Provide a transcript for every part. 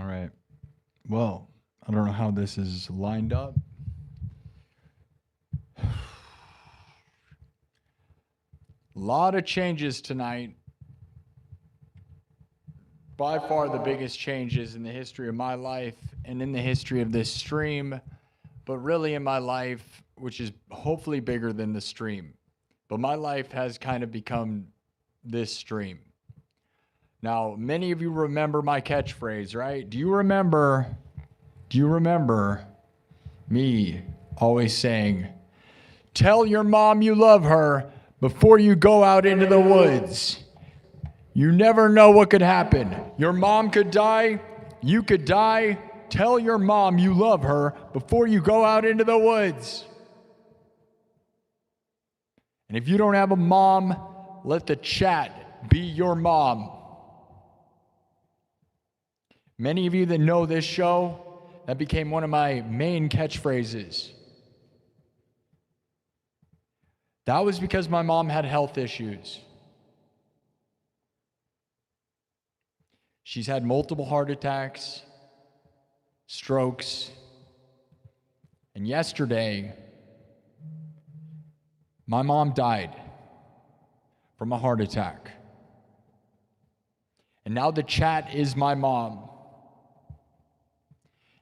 All right. Well, I don't know how this is lined up. A lot of changes tonight. By far the biggest changes in the history of my life and in the history of this stream, but really in my life, which is hopefully bigger than the stream. But my life has kind of become this stream. Now, many of you remember my catchphrase, right? Do you remember me always saying, tell your mom you love her before you go out into the woods? You never know what could happen. Your mom could die, you could die. Tell your mom you love her before you go out into the woods. And if you don't have a mom, let the chat be your mom. Many of you that know this show, that became one of my main catchphrases. That was because my mom had health issues. She's had multiple heart attacks, strokes, and yesterday, my mom died from a heart attack. And now the chat is my mom.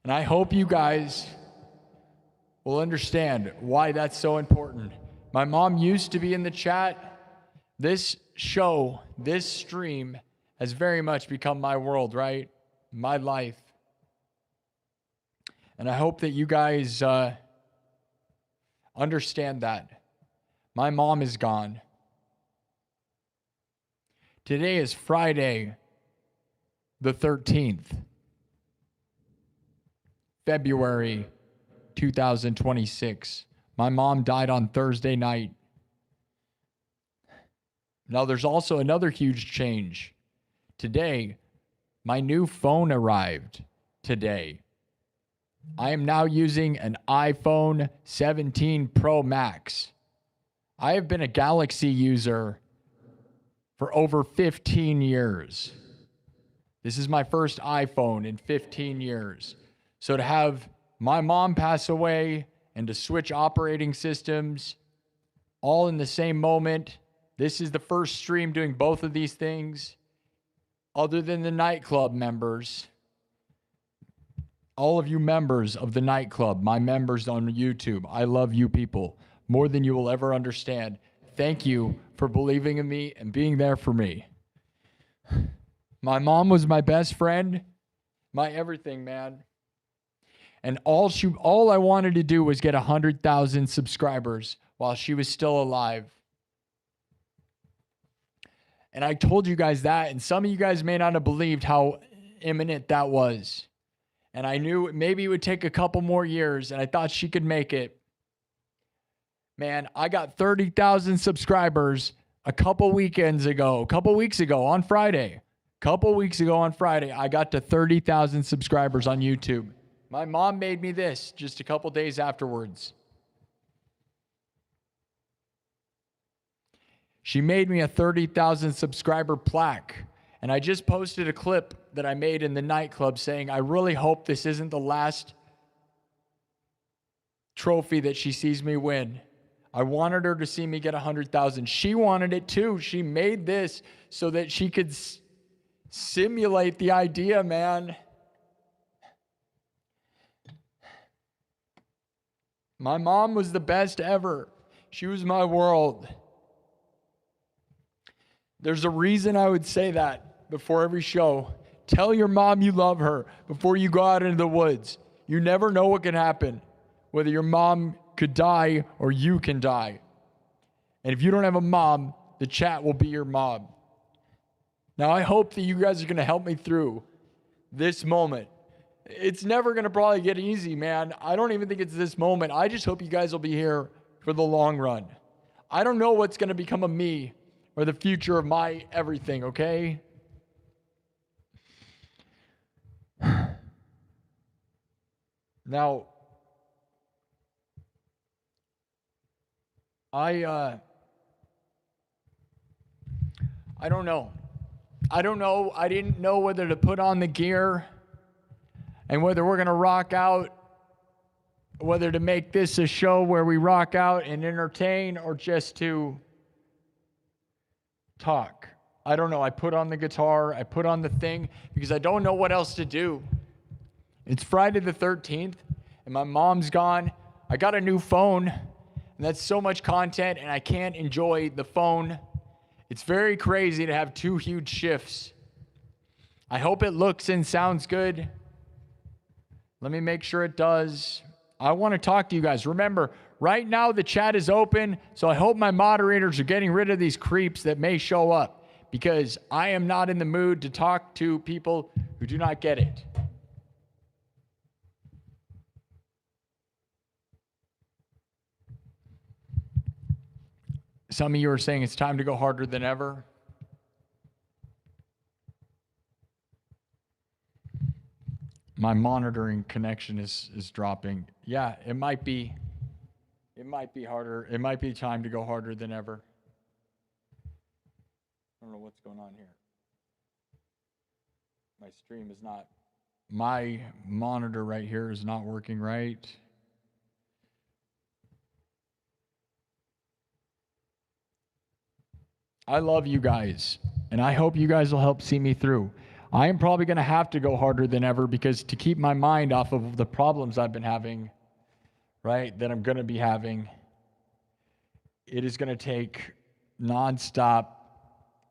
And I hope you guys will understand why that's so important. My mom used to be in the chat. This show, this stream, has very much become my world, right? My life. And I hope that you guys understand that. My mom is gone. Today is Friday, the 13th, February 2026. My mom died on Thursday night. Now, there's also another huge change. Today, my new phone arrived today. I am now using an iPhone 17 Pro Max. I have been a Galaxy user for over 15 years. This is my first iPhone in 15 years. So to have my mom pass away and to switch operating systems all in the same moment, this is the first stream doing both of these things. Other than the nightclub members, all of you members of the nightclub, my members on YouTube, I love you people more than you will ever understand. Thank you for believing in me and being there for me. My mom was my best friend, my everything, man. And all I wanted to do was get 100,000 subscribers while she was still alive. And I told you guys that, and some of you guys may not have believed how imminent that was. And I knew maybe it would take a couple more years, and I thought she could make it. Man, I got 30,000 subscribers a couple weeks ago on Friday. I got to 30,000 subscribers on YouTube. My mom made me this just a couple days afterwards. She made me a 30,000 subscriber plaque. And I just posted a clip that I made in the nightclub saying, I really hope this isn't the last trophy that she sees me win. I wanted her to see me get 100,000. She wanted it too. She made this so that she could simulate the idea, man. My mom was the best ever. She was my world. There's a reason I would say that before every show. Tell your mom you love her before you go out into the woods. You never know what can happen, whether your mom could die or you can die. And if you don't have a mom, the chat will be your mom. Now, I hope that you guys are going to help me through this moment. It's never going to probably get easy, man. I don't even think it's this moment. I just hope you guys will be here for the long run. I don't know what's going to become of me or the future of my everything, okay? Now, I don't know. I didn't know whether to put on the gear and whether we're going to rock out, whether to make this a show where we rock out and entertain or just to talk. I don't know. I put on the guitar, I put on the thing because I don't know what else to do. It's Friday the 13th and my mom's gone. I got a new phone and that's so much content and I can't enjoy the phone. It's very crazy to have 2 huge shifts. I hope it looks and sounds good. Let me make sure it does. I want to talk to you guys. Remember, right now the chat is open, so I hope my moderators are getting rid of these creeps that may show up because I am not in the mood to talk to people who do not get it. Some of you are saying it's time to go harder than ever. My monitoring connection is dropping. Yeah, it might be harder. It might be time to go harder than ever. I don't know what's going on here. My monitor right here is not working right. I love you guys, and I hope you guys will help see me through. I am probably going to have to go harder than ever because to keep my mind off of the problems I've been having, right, that I'm going to be having, it is going to take nonstop.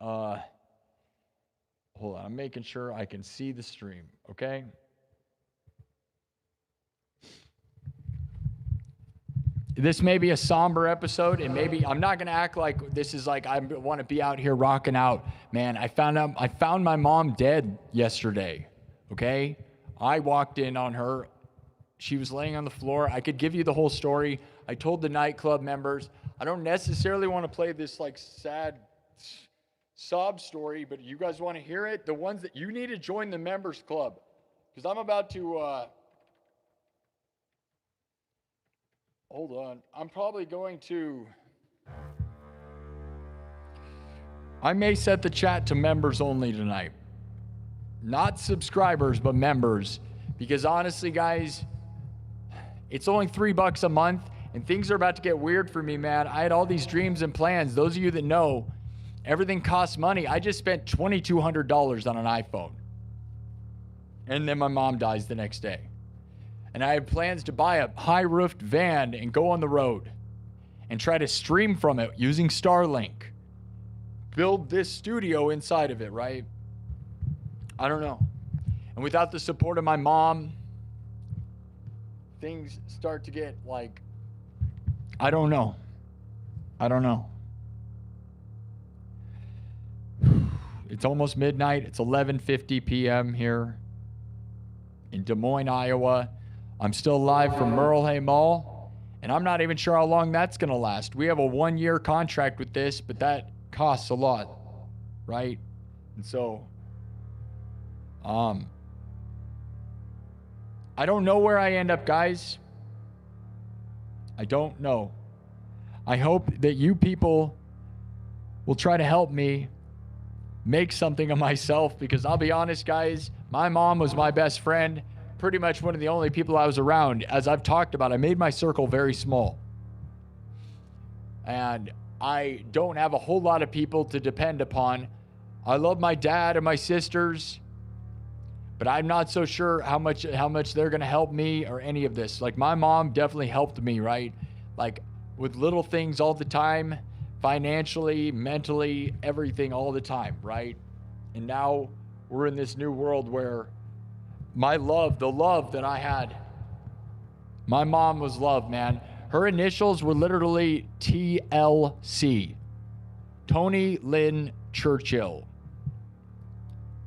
Hold on, I'm making sure I can see the stream, okay? This may be a somber episode, and maybe I'm not gonna act like this is like I want to be out here rocking out. Man, I found my mom dead yesterday. Okay, I walked in on her. She was laying on the floor. I could give you the whole story. I told the nightclub members. I don't necessarily want to play this like sad sob story, but you guys want to hear it? The ones that you need to join the members club, because I'm about to. Hold on. I'm probably going to... I may set the chat to members only tonight. Not subscribers, but members. Because honestly, guys, it's only $3 a month, and things are about to get weird for me, man. I had all these dreams and plans. Those of you that know, everything costs money. I just spent $2,200 on an iPhone. And then my mom dies the next day. And I have plans to buy a high-roofed van and go on the road and try to stream from it using Starlink. Build this studio inside of it, right? I don't know. And without the support of my mom, things start to get like, I don't know. It's almost midnight. It's 11:50 p.m. here in Des Moines, Iowa. I'm still live from Merle Mall, and I'm not even sure how long that's going to last. We have a 1-year contract with this, but that costs a lot, right? And so, I don't know where I end up, guys. I don't know. I hope that you people will try to help me make something of myself, because I'll be honest, guys, my mom was my best friend. Pretty much one of the only people I was around. As I've talked about, I made my circle very small. And I don't have a whole lot of people to depend upon. I love my dad and my sisters, but I'm not so sure how much they're going to help me or any of this. Like, my mom definitely helped me, right? Like, with little things all the time, financially, mentally, everything all the time, right? And now we're in this new world where my love, the love that I had, my mom was love, man. Her initials were literally TLC. Tony Lynn Churchill.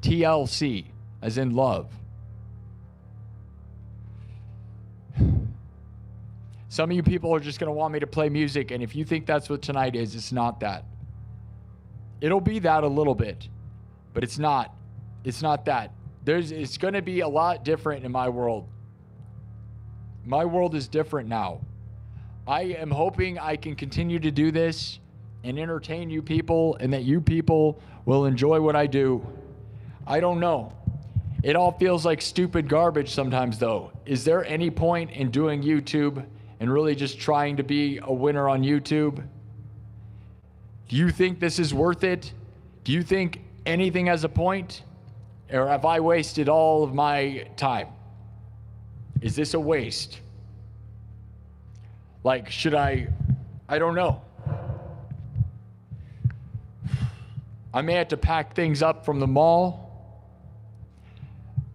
TLC, as in love. Some of you people are just going to want me to play music, and if you think that's what tonight is, it's not that. It'll be that a little bit, but it's not. It's not that. It's going to be a lot different in my world. My world is different now. I am hoping I can continue to do this and entertain you people, and that you people will enjoy what I do. I don't know. It all feels like stupid garbage sometimes, though. Is there any point in doing YouTube and really just trying to be a winner on YouTube? Do you think this is worth it? Do you think anything has a point? Or have I wasted all of my time? Is this a waste? Like, should I don't know. I may have to pack things up from the mall.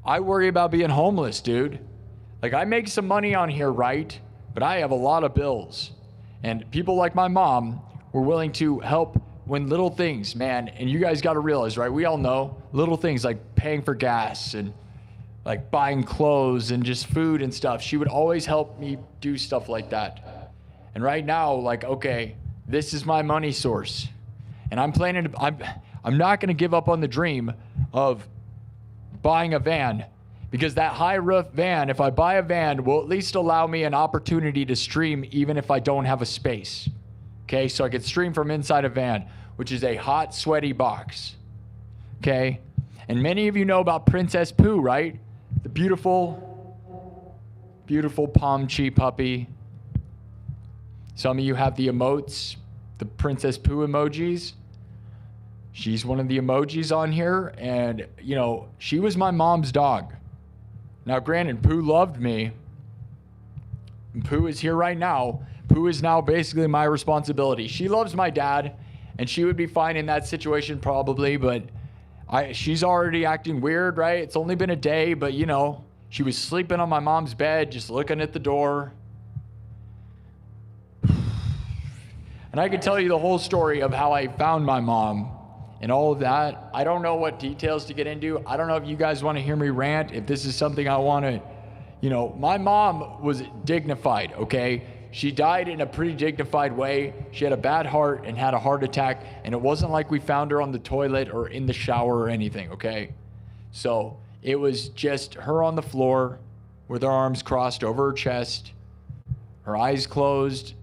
I worry about being homeless, dude. Like, I make some money on here, right? But I have a lot of bills. And people like my mom were willing to help when little things, man, and you guys got to realize, right? We all know little things like paying for gas and like buying clothes and just food and stuff. She would always help me do stuff like that. And right now, like, okay, this is my money source. And I'm not going to give up on the dream of buying a van, because that high roof van, if I buy a van, will at least allow me an opportunity to stream even if I don't have a space. Okay, so I could stream from inside a van, which is a hot, sweaty box. Okay, and many of you know about Princess Pooh, right? The beautiful, beautiful Pomchi puppy. Some of you have the emotes, the Princess Pooh emojis. She's one of the emojis on here, and, you know, she was my mom's dog. Now, granted, Pooh loved me. And Pooh is here right now. Pooh is now basically my responsibility. She loves my dad, and she would be fine in that situation probably, but she's already acting weird, right? It's only been a day, but, you know, she was sleeping on my mom's bed, just looking at the door. And I could tell you the whole story of how I found my mom and all of that. I don't know what details to get into. I don't know if you guys want to hear me rant, if this is something I want to, you know, my mom was dignified, okay? She died in a pretty dignified way. She had a bad heart and had a heart attack, and it wasn't like we found her on the toilet or in the shower or anything, okay? So it was just her on the floor with her arms crossed over her chest, her eyes closed.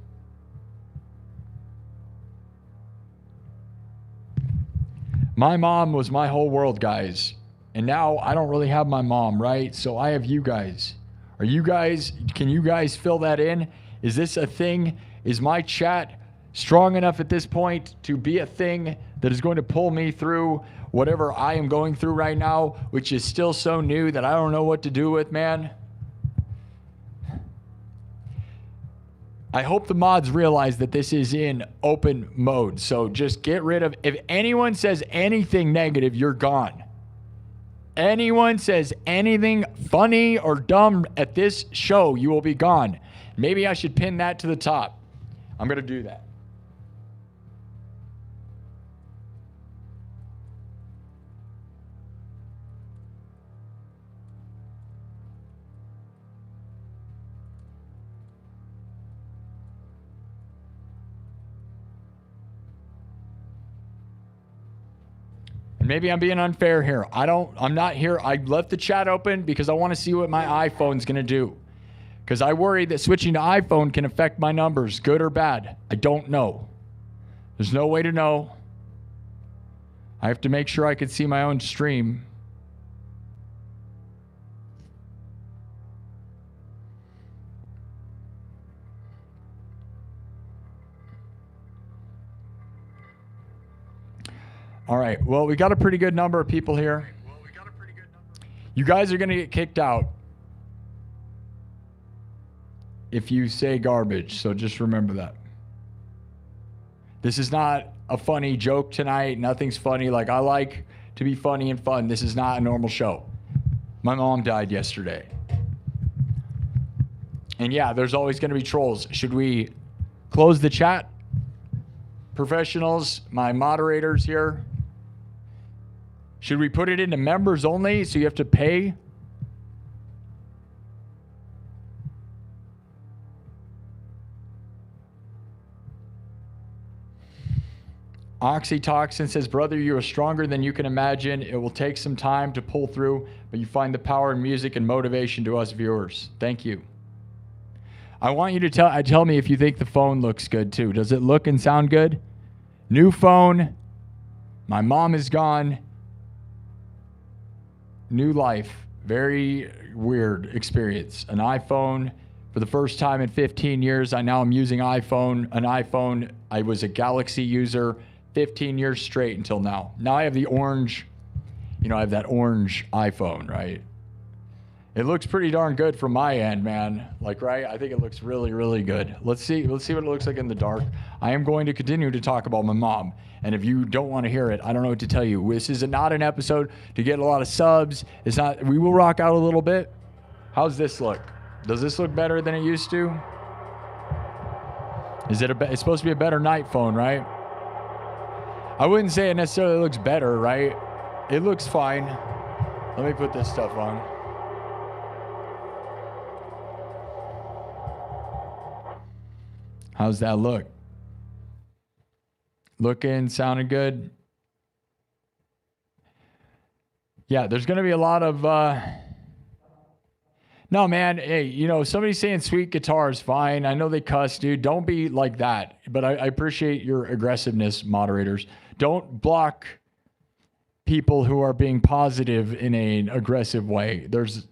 My mom was my whole world, guys. And now I don't really have my mom, right? So I have you guys. Can you guys fill that in? Is this a thing? Is my chat strong enough at this point to be a thing that is going to pull me through whatever I am going through right now, which is still so new that I don't know what to do with, man? I hope the mods realize that this is in open mode. So just get rid of, if anyone says anything negative, you're gone. Anyone says anything funny or dumb at this show, you will be gone. Maybe I should pin that to the top. I'm going to do that. Maybe I'm being unfair here. I'm not here. I left the chat open because I want to see what my iPhone's going to do. Because I worry that switching to iPhone can affect my numbers, good or bad. I don't know. There's no way to know. I have to make sure I can see my own stream. All right. Well, we got a pretty good number of people here. You guys are going to get kicked out if you say garbage, so just remember that. This is not a funny joke tonight. Nothing's funny. Like, I like to be funny and fun. This is not a normal show. My mom died yesterday. And yeah, there's always going to be trolls. Should we close the chat? Professionals, my moderators here. Should we put it into members only so you have to pay? Oxytocin says, brother, you are stronger than you can imagine. It will take some time to pull through, but you find the power in music and motivation to us viewers. Thank you. I want you to tell me if you think the phone looks good too. Does it look and sound good? New phone. My mom is gone. new life. Very weird experience. An iPhone for the first time in 15 years. I now am using an iPhone. I was a Galaxy user 15 years straight until now. Now I have the orange, I have that orange iPhone, right? It looks pretty darn good from my end, man. Like, right? I think it looks really, really good. Let's see what it looks like in the dark. I am going to continue to talk about my mom. And if you don't want to hear it, I don't know what to tell you. This is not an episode to get a lot of subs. It's not. We will rock out a little bit. How's this look? Does this look better than it used to? It's supposed to be a better night phone, right? I wouldn't say it necessarily looks better, right? It looks fine. Let me put this stuff on. How's that look? Looking, sounding good? Yeah, there's going to be a lot of... No, man, hey, somebody saying sweet guitar is fine. I know they cuss, dude. Don't be like that. But I appreciate your aggressiveness, moderators. Don't block people who are being positive in an aggressive way. There's,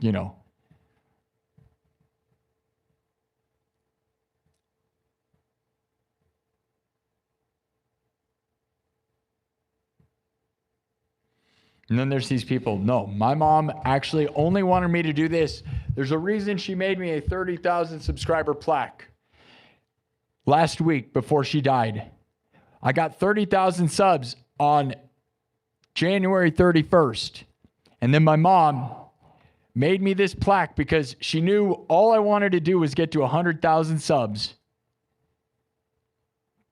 And then there's these people. No, my mom actually only wanted me to do this. There's a reason she made me a 30,000 subscriber plaque last week before she died. I got 30,000 subs on January 31st. And then my mom made me this plaque because she knew all I wanted to do was get to 100,000 subs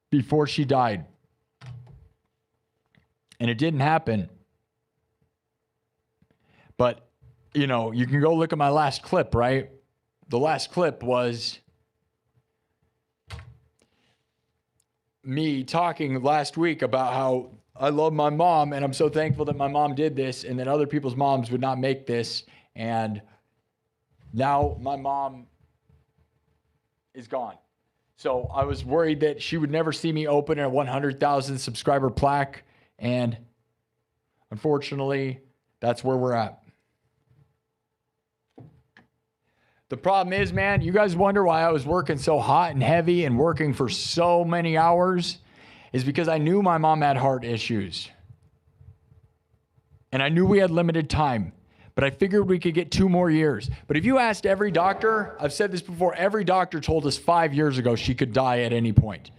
before she died. And it didn't happen. But, you can go look at my last clip, right? The last clip was me talking last week about how I love my mom and I'm so thankful that my mom did this and that other people's moms would not make this. And now my mom is gone. So I was worried that she would never see me open a 100,000 subscriber plaque. And unfortunately, that's where we're at. The problem is, man, you guys wonder why I was working so hot and heavy and working for so many hours is because I knew my mom had heart issues. And I knew we had limited time, but I figured we could get 2 more years. But if you asked every doctor, I've said this before, every doctor told us 5 years ago she could die at any point.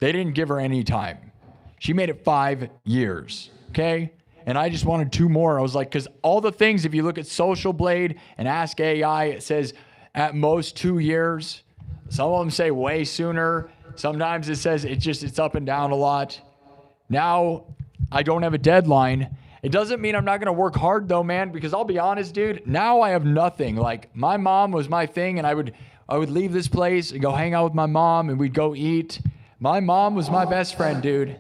They didn't give her any time. She made it 5 years, okay? And I just wanted 2 more. I was like, because all the things, if you look at Social Blade and Ask AI, it says at most 2 years. Some of them say way sooner. Sometimes it says it's up and down a lot. Now, I don't have a deadline. It doesn't mean I'm not going to work hard though, man, because I'll be honest, dude, now I have nothing. Like my mom was my thing and I would leave this place and go hang out with my mom and we'd go eat. My mom was my best friend, dude.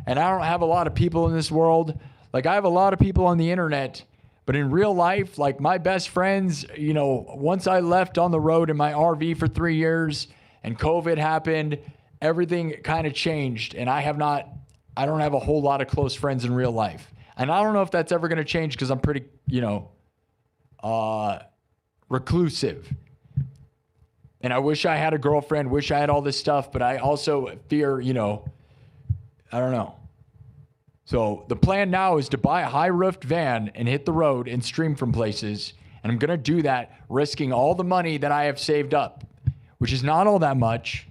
And I don't have a lot of people in this world. Like I have a lot of people on the internet, but in real life, like my best friends, once I left on the road in my RV for 3 years and COVID happened, everything kind of changed. And I don't have a whole lot of close friends in real life. And I don't know if that's ever going to change because I'm pretty, reclusive. And I wish I had a girlfriend, wish I had all this stuff, but I also fear, I don't know. So the plan now is to buy a high-roofed van and hit the road and stream from places. And I'm going to do that, risking all the money that I have saved up, which is not all that much.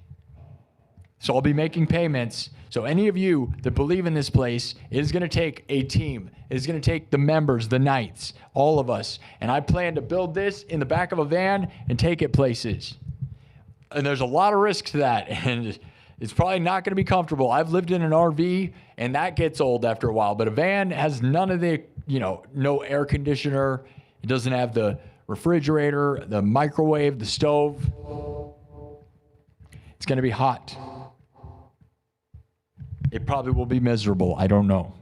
So I'll be making payments. So any of you that believe in this place, it is going to take a team. It is going to take the members, the knights, all of us. And I plan to build this in the back of a van and take it places. And there's a lot of risk to that. And it's probably not going to be comfortable. I've lived in an RV, and that gets old after a while. But a van has none of the, no air conditioner. It doesn't have the refrigerator, the microwave, the stove. It's going to be hot. It probably will be miserable. I don't know.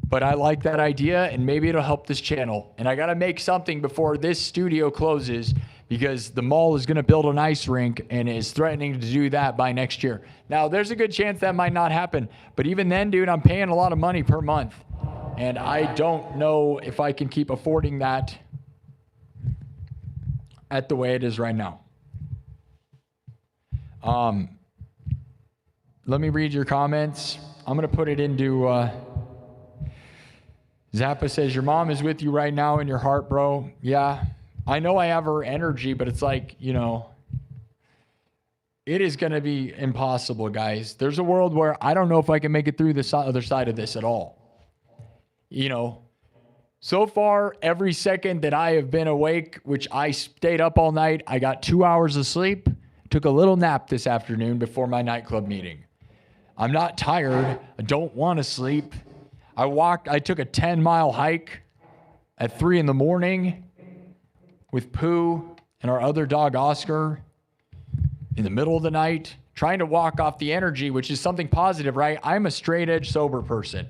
But I like that idea, and maybe it'll help this channel. And I got to make something before this studio closes, because the mall is going to build an ice rink and is threatening to do that by next year. Now, there's a good chance that might not happen. But even then, dude, I'm paying a lot of money per month. And I don't know if I can keep affording that at the way it is right now. Let me read your comments. I'm going to put it into... Zappa says, your mom is with you right now in your heart, bro. Yeah, I know I have her energy, but it's like, you know, it is going to be impossible, guys. There's a world where I don't know if I can make it through the other side of this at all. You know, so far, every second that I have been awake, which I stayed up all night, I got 2 hours of sleep, took a little nap this afternoon before my nightclub meeting. I'm not tired. I don't want to sleep. I took a 10-mile hike at 3 a.m. with Pooh and our other dog, Oscar, in the middle of the night, trying to walk off the energy, which is something positive, right? I'm a straight edge sober person.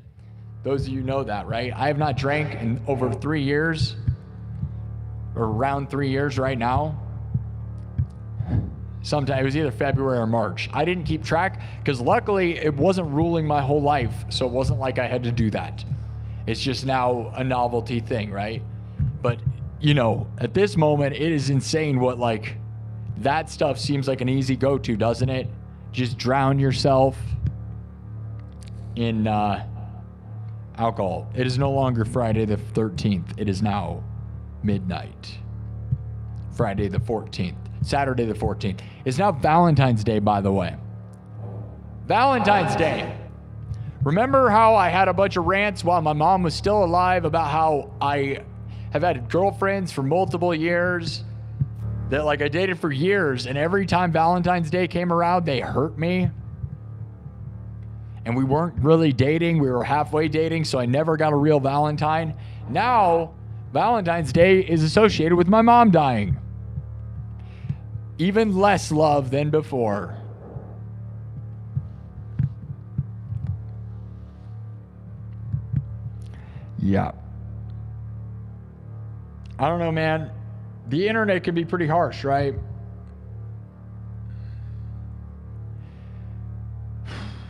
Those of you know that, right? I have not drank in over 3 years, or around 3 years right now. Sometime it was either February or March. I didn't keep track because luckily it wasn't ruling my whole life. So it wasn't like I had to do that. It's just now a novelty thing, right? But, you know, at this moment, it is insane what, like, that stuff seems like an easy go-to, doesn't it? Just drown yourself in alcohol. It is no longer Friday the 13th. It is now midnight. Friday the 14th. Saturday the 14th. It's now Valentine's Day, by the way. Valentine's Day. Remember how I had a bunch of rants while my mom was still alive about how I have had girlfriends for multiple years that, like, I dated for years, and every time Valentine's Day came around, they hurt me. And we weren't really dating. We were halfway dating, so I never got a real Valentine. Now, Valentine's Day is associated with my mom dying. Even less love than before. Yeah. I don't know, man. The internet can be pretty harsh, right?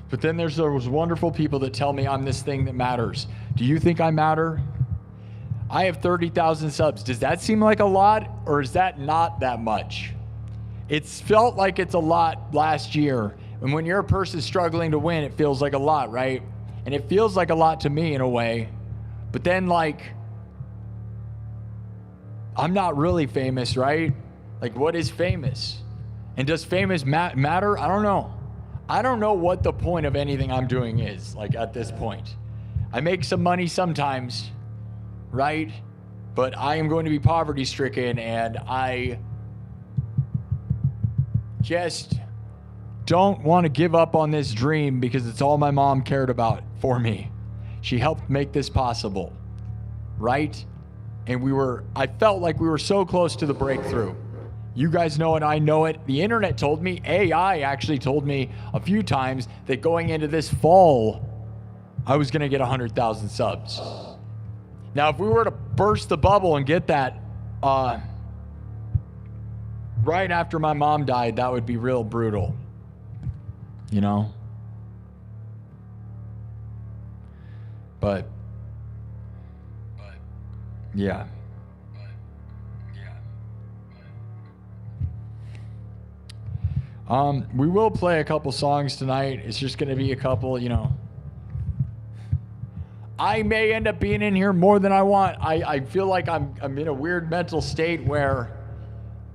But then there's those wonderful people that tell me I'm this thing that matters. Do you think I matter? I have 30,000 subs. Does that seem like a lot, or is that not that much? It's felt like it's a lot last year. And when you're a person struggling to win, it feels like a lot, right? And it feels like a lot to me in a way. But then, like, I'm not really famous, right? Like, what is famous? And does famous matter? I don't know. I don't know what the point of anything I'm doing is, like, at this point. I make some money sometimes, right? But I am going to be poverty stricken, and I just don't want to give up on this dream because it's all my mom cared about for me. She helped make this possible, right? And I felt like we were so close to the breakthrough. You guys know it, I know it. The internet told me, AI actually told me a few times that going into this fall, I was going to get 100,000 subs. Now, if we were to burst the bubble and get that right after my mom died, that would be real brutal. You know? But yeah. We will play a couple songs tonight. It's just going to be a couple, you know. I may end up being in here more than I want. I feel like I'm in a weird mental state where,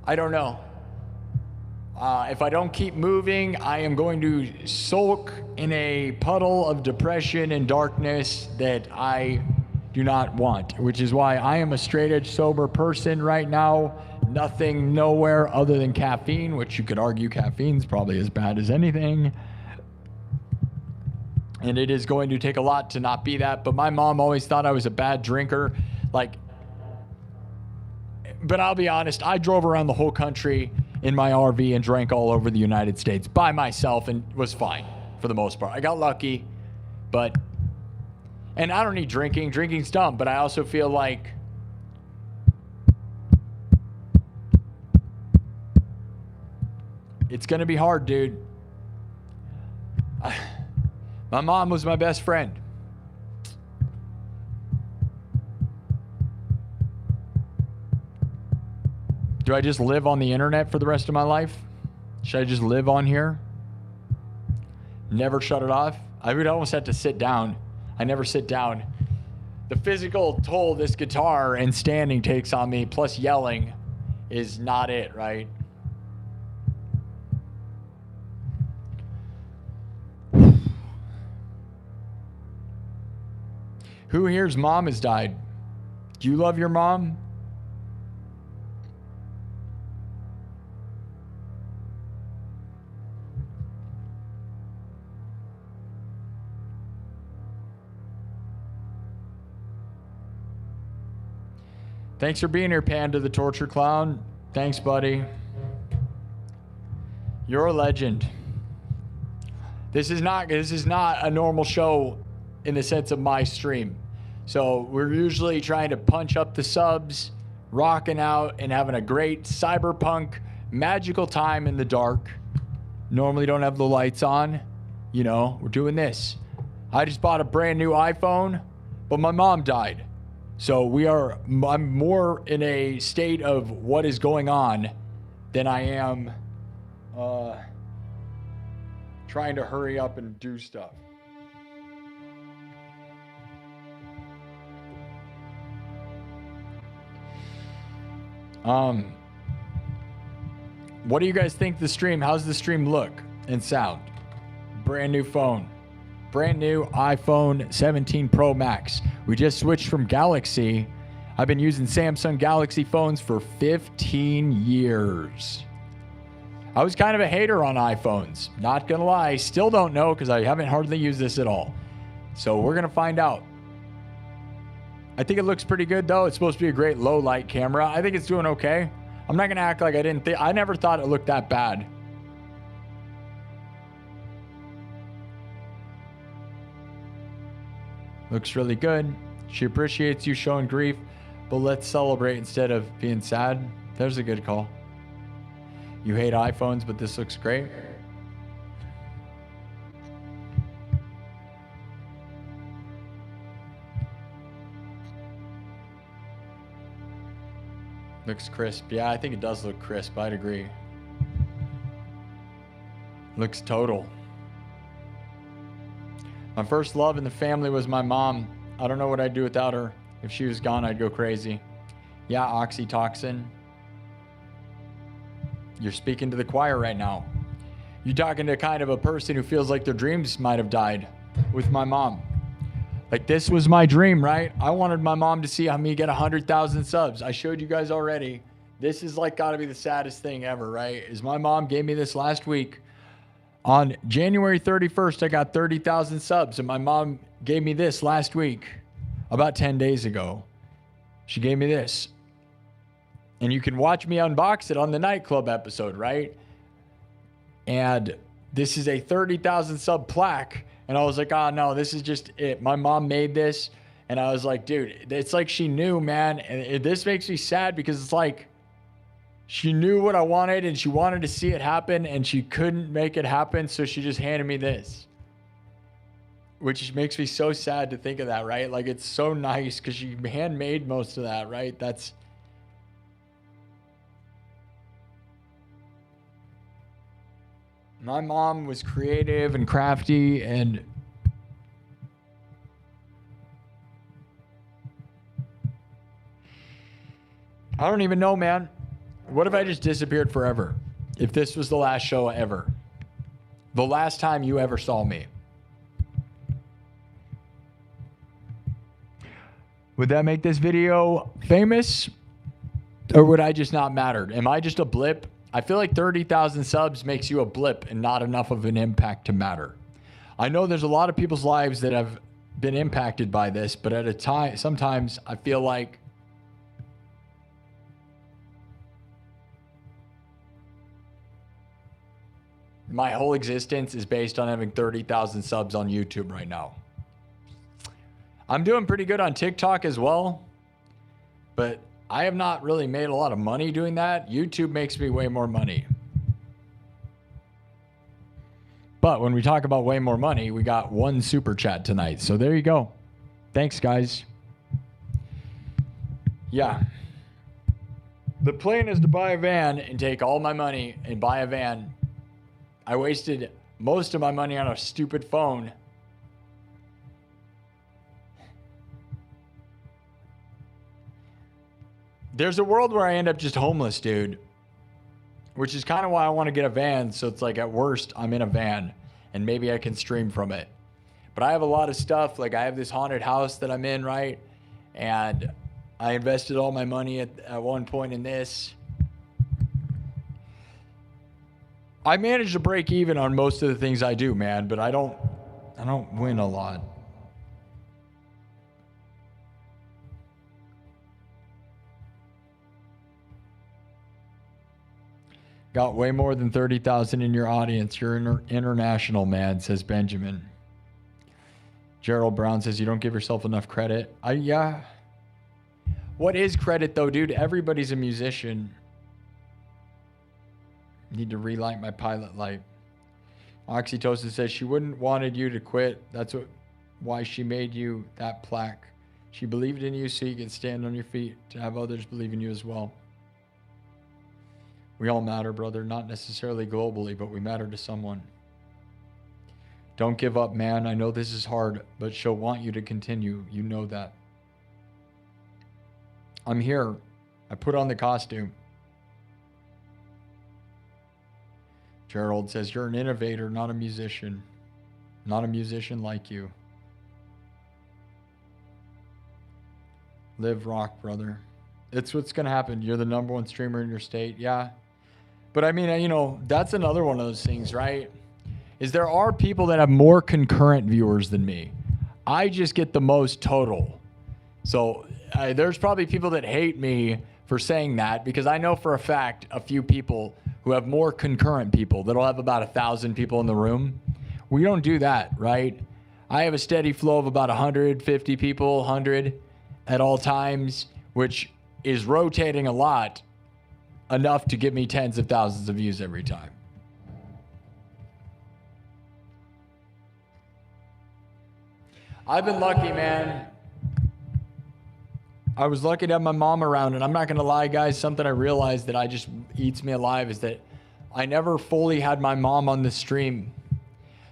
I don't know. If I don't keep moving, I am going to sulk in a puddle of depression and darkness that I do not want, which is why I am a straight edge sober person right now. Nothing, nowhere other than caffeine, which you could argue caffeine's probably as bad as anything. And it is going to take a lot to not be that. But my mom always thought I was a bad drinker. But I'll be honest, I drove around the whole country in my RV and drank all over the United States by myself and was fine for the most part. I got lucky, and I don't need drinking. Drinking's dumb, but I also feel like it's going to be hard, dude. My mom was my best friend. Do I just live on the internet for the rest of my life? Should I just live on here? Never shut it off? I would almost have to sit down. I never sit down. The physical toll this guitar and standing takes on me, plus yelling, is not it, right? Who here's mom has died? Do you love your mom? Thanks for being here, Panda the Torture Clown. Thanks, buddy. You're a legend. This is not a normal show in the sense of my stream. So we're usually trying to punch up the subs, rocking out and having a great cyberpunk magical time in the dark. Normally don't have the lights on. You know, we're doing this. I just bought a brand new iPhone, but my mom died. So I'm more in a state of what is going on than I am trying to hurry up and do stuff. What do you guys think the stream? How's the stream look and sound? Brand new phone. Brand new iPhone 17 Pro Max. We just switched from Galaxy. I've been using Samsung Galaxy phones for 15 years. I was kind of a hater on iPhones. Not gonna lie. Still don't know because I haven't hardly used this at all. So we're gonna find out. I think it looks pretty good though. It's supposed to be a great low light camera. I think it's doing okay. I'm not gonna act like I never thought it looked that bad. Looks really good. She appreciates you showing grief, but let's celebrate instead of being sad. There's a good call. You hate iPhones, but this looks great. Looks crisp. Yeah, I think it does look crisp. I'd agree. Looks total. My first love in the family was my mom. I don't know what I'd do without her. If she was gone, I'd go crazy. Yeah, oxytocin. You're speaking to the choir right now. You're talking to kind of a person who feels like their dreams might have died with my mom. Like, this was my dream, right? I wanted my mom to see me get 100,000 subs. I showed you guys already. This is like gotta be the saddest thing ever, right? Is my mom gave me this last week. On January 31st, I got 30,000 subs, and my mom gave me this last week, about 10 days ago. She gave me this. And you can watch me unbox it on the nightclub episode, right? And this is a 30,000 sub plaque. And I was like, oh no, this is just it. My mom made this. And I was like, dude, it's like she knew, man. And this makes me sad because it's like, she knew what I wanted and she wanted to see it happen and she couldn't make it happen. So she just handed me this, which makes me so sad to think of that, right? Like, it's so nice because she handmade most of that, right? That's, my mom was creative and crafty, and I don't even know, man. What if I just disappeared forever? If this was the last show ever? The last time you ever saw me? Would that make this video famous? Or would I just not matter? Am I just a blip? I feel like 30,000 subs makes you a blip and not enough of an impact to matter. I know there's a lot of people's lives that have been impacted by this, but at a time, sometimes I feel like my whole existence is based on having 30,000 subs on YouTube right now. I'm doing pretty good on TikTok as well, but I have not really made a lot of money doing that. YouTube makes me way more money. But when we talk about way more money, we got one super chat tonight. So there you go. Thanks, guys. Yeah. The plan is to buy a van and take all my money and buy a van. I wasted most of my money on a stupid phone. There's a world where I end up just homeless, dude. Which is kind of why I want to get a van. So it's like at worst, I'm in a van. And maybe I can stream from it. But I have a lot of stuff. Like I have this haunted house that I'm in, right? And I invested all my money at one point in this. I managed to break even on most of the things I do, man. But I don't win a lot. Got way more than 30,000 in your audience. You're international, man, says Benjamin. Gerald Brown says you don't give yourself enough credit. Yeah. What is credit, though, dude? Everybody's a musician. Need to relight my pilot light. Oxytocin says she wouldn't wanted you to quit. That's why she made you that plaque. She believed in you so you could stand on your feet to have others believe in you as well. We all matter, brother. Not necessarily globally, but we matter to someone. Don't give up, man. I know this is hard, but she'll want you to continue. You know that. I'm here. I put on the costume. Gerald says, you're an innovator, not a musician. Not a musician like you. Live rock, brother. It's what's going to happen. You're the #1 streamer in your state. Yeah. But I mean, you know, that's another one of those things, right? Is there are people that have more concurrent viewers than me. I just get the most total. So there's probably people that hate me for saying that because I know for a fact a few people who have more concurrent people that'll have about 1,000 people in the room. We don't do that, right? I have a steady flow of about 150 people, 100 at all times, which is rotating a lot. Enough to give me tens of thousands of views every time. I've been lucky, man. I was lucky to have my mom around, and I'm not gonna lie, guys, something I realized that I just eats me alive is that I never fully had my mom on the stream.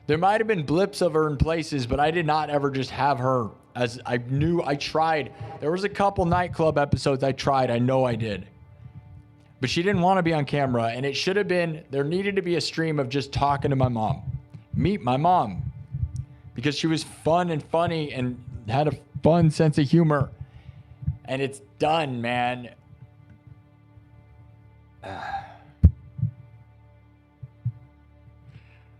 There might have been blips of her in places, but I did not ever just have her as I knew. I tried. There was a couple nightclub episodes I tried. I know I did. But she didn't want to be on camera, and it should have been, there needed to be a stream of just talking to my mom. Meet my mom. Because she was fun and funny and had a fun sense of humor. And it's done, man.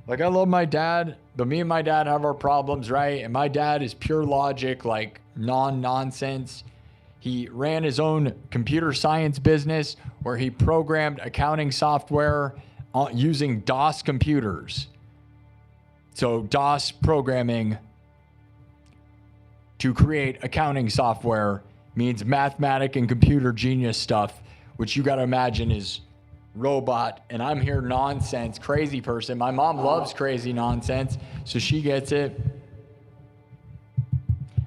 Like, I love my dad, but me and my dad have our problems, right? And my dad is pure logic, like non-nonsense. He ran his own computer science business where he programmed accounting software using DOS computers. So DOS programming to create accounting software means mathematic and computer genius stuff, which you got to imagine is robot. And I'm here nonsense, crazy person. My mom loves crazy nonsense, so she gets it.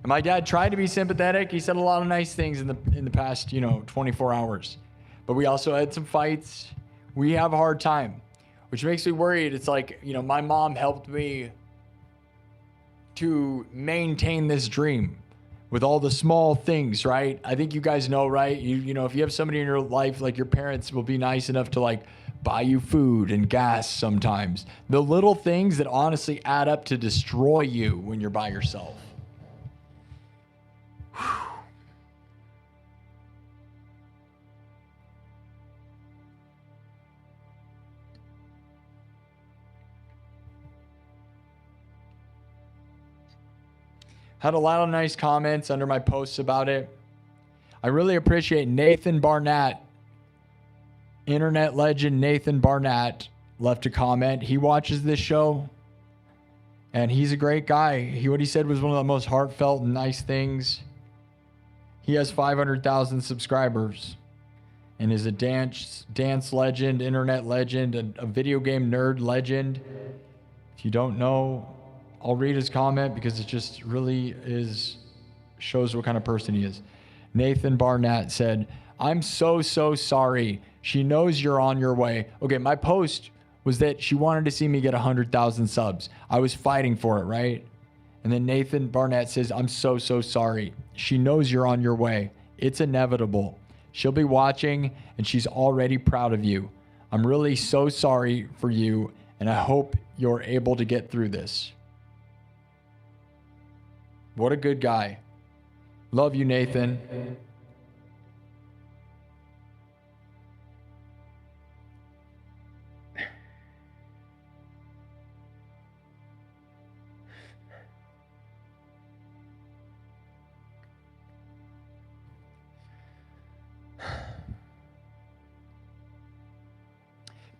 My dad tried to be sympathetic. He said a lot of nice things in the past, 24 hours. But we also had some fights. We have a hard time, which makes me worried. It's like, my mom helped me to maintain this dream with all the small things, right? I think you guys know, right? You know, if you have somebody in your life, like your parents will be nice enough to like buy you food and gas sometimes. The little things that honestly add up to destroy you when you're by yourself. Had a lot of nice comments under my posts about it. I really appreciate Nathan Barnett. Internet legend Nathan Barnett left a comment. He watches this show, and he's a great guy. What he said was one of the most heartfelt and nice things. He has 500,000 subscribers and is a dance legend, internet legend, a video game nerd legend. If you don't know, I'll read his comment because it just really shows what kind of person he is. Nathan Barnett said, I'm so sorry. She knows you're on your way. Okay, my post was that she wanted to see me get 100,000 subs. I was fighting for it, right? And then Nathan Barnett says, I'm so sorry. She knows you're on your way. It's inevitable. She'll be watching and she's already proud of you. I'm really so sorry for you, and I hope you're able to get through this. What a good guy. Love you, Nathan.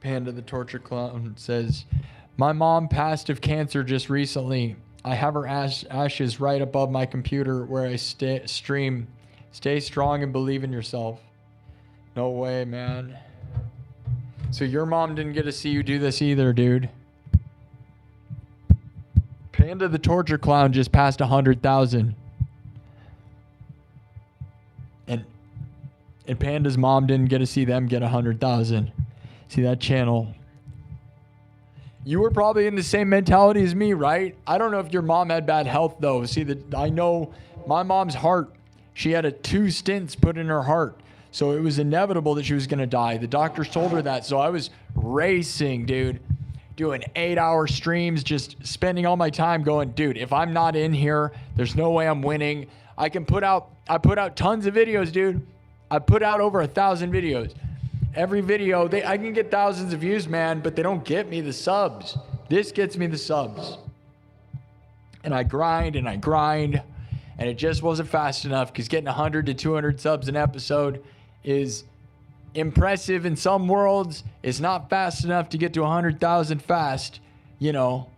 Panda the Torture Clown says, my mom passed of cancer just recently. I have her ashes right above my computer where I stream. Stay strong and believe in yourself. No way, man. So your mom didn't get to see you do this either, dude. Panda the Torture Clown just passed 100,000. And Panda's mom didn't get to see them get 100,000. See that channel? You were probably in the same mentality as me, right? I don't know if your mom had bad health though. See, I know my mom's heart, she had 2 stents put in her heart. So it was inevitable that she was going to die. The doctors told her that. So I was racing, dude, doing 8-hour streams, just spending all my time going, dude, if I'm not in here, there's no way I'm winning. I put out tons of videos, dude. I put out over 1,000 videos. Every video, I can get thousands of views, man, but they don't get me the subs. This gets me the subs. And I grind, and it just wasn't fast enough because getting 100 to 200 subs an episode is impressive in some worlds. It's not fast enough to get to 100,000 fast, you know.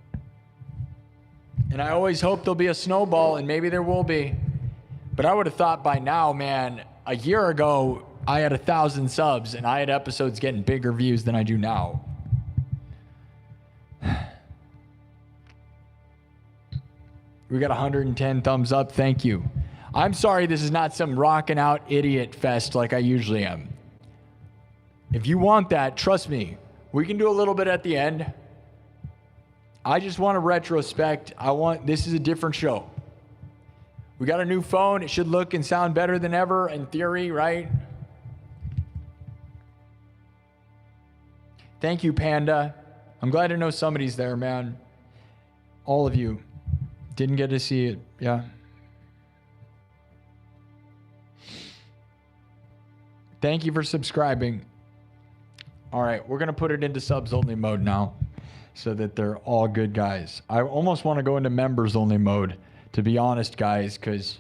And I always hope there'll be a snowball, and maybe there will be. But I would have thought by now, man, a year ago, I had 1,000 subs and I had episodes getting bigger views than I do now. We got 110 thumbs up. Thank you. I'm sorry this is not some rocking out idiot fest like I usually am. If you want that, trust me, we can do a little bit at the end. I just want a retrospect. This is a different show. We got a new phone. It should look and sound better than ever in theory, right? Thank you, Panda. I'm glad to know somebody's there, man. All of you. Didn't get to see it. Yeah. Thank you for subscribing. All right, we're going to put it into subs only mode now so that they're all good guys. I almost want to go into members only mode, to be honest, guys, because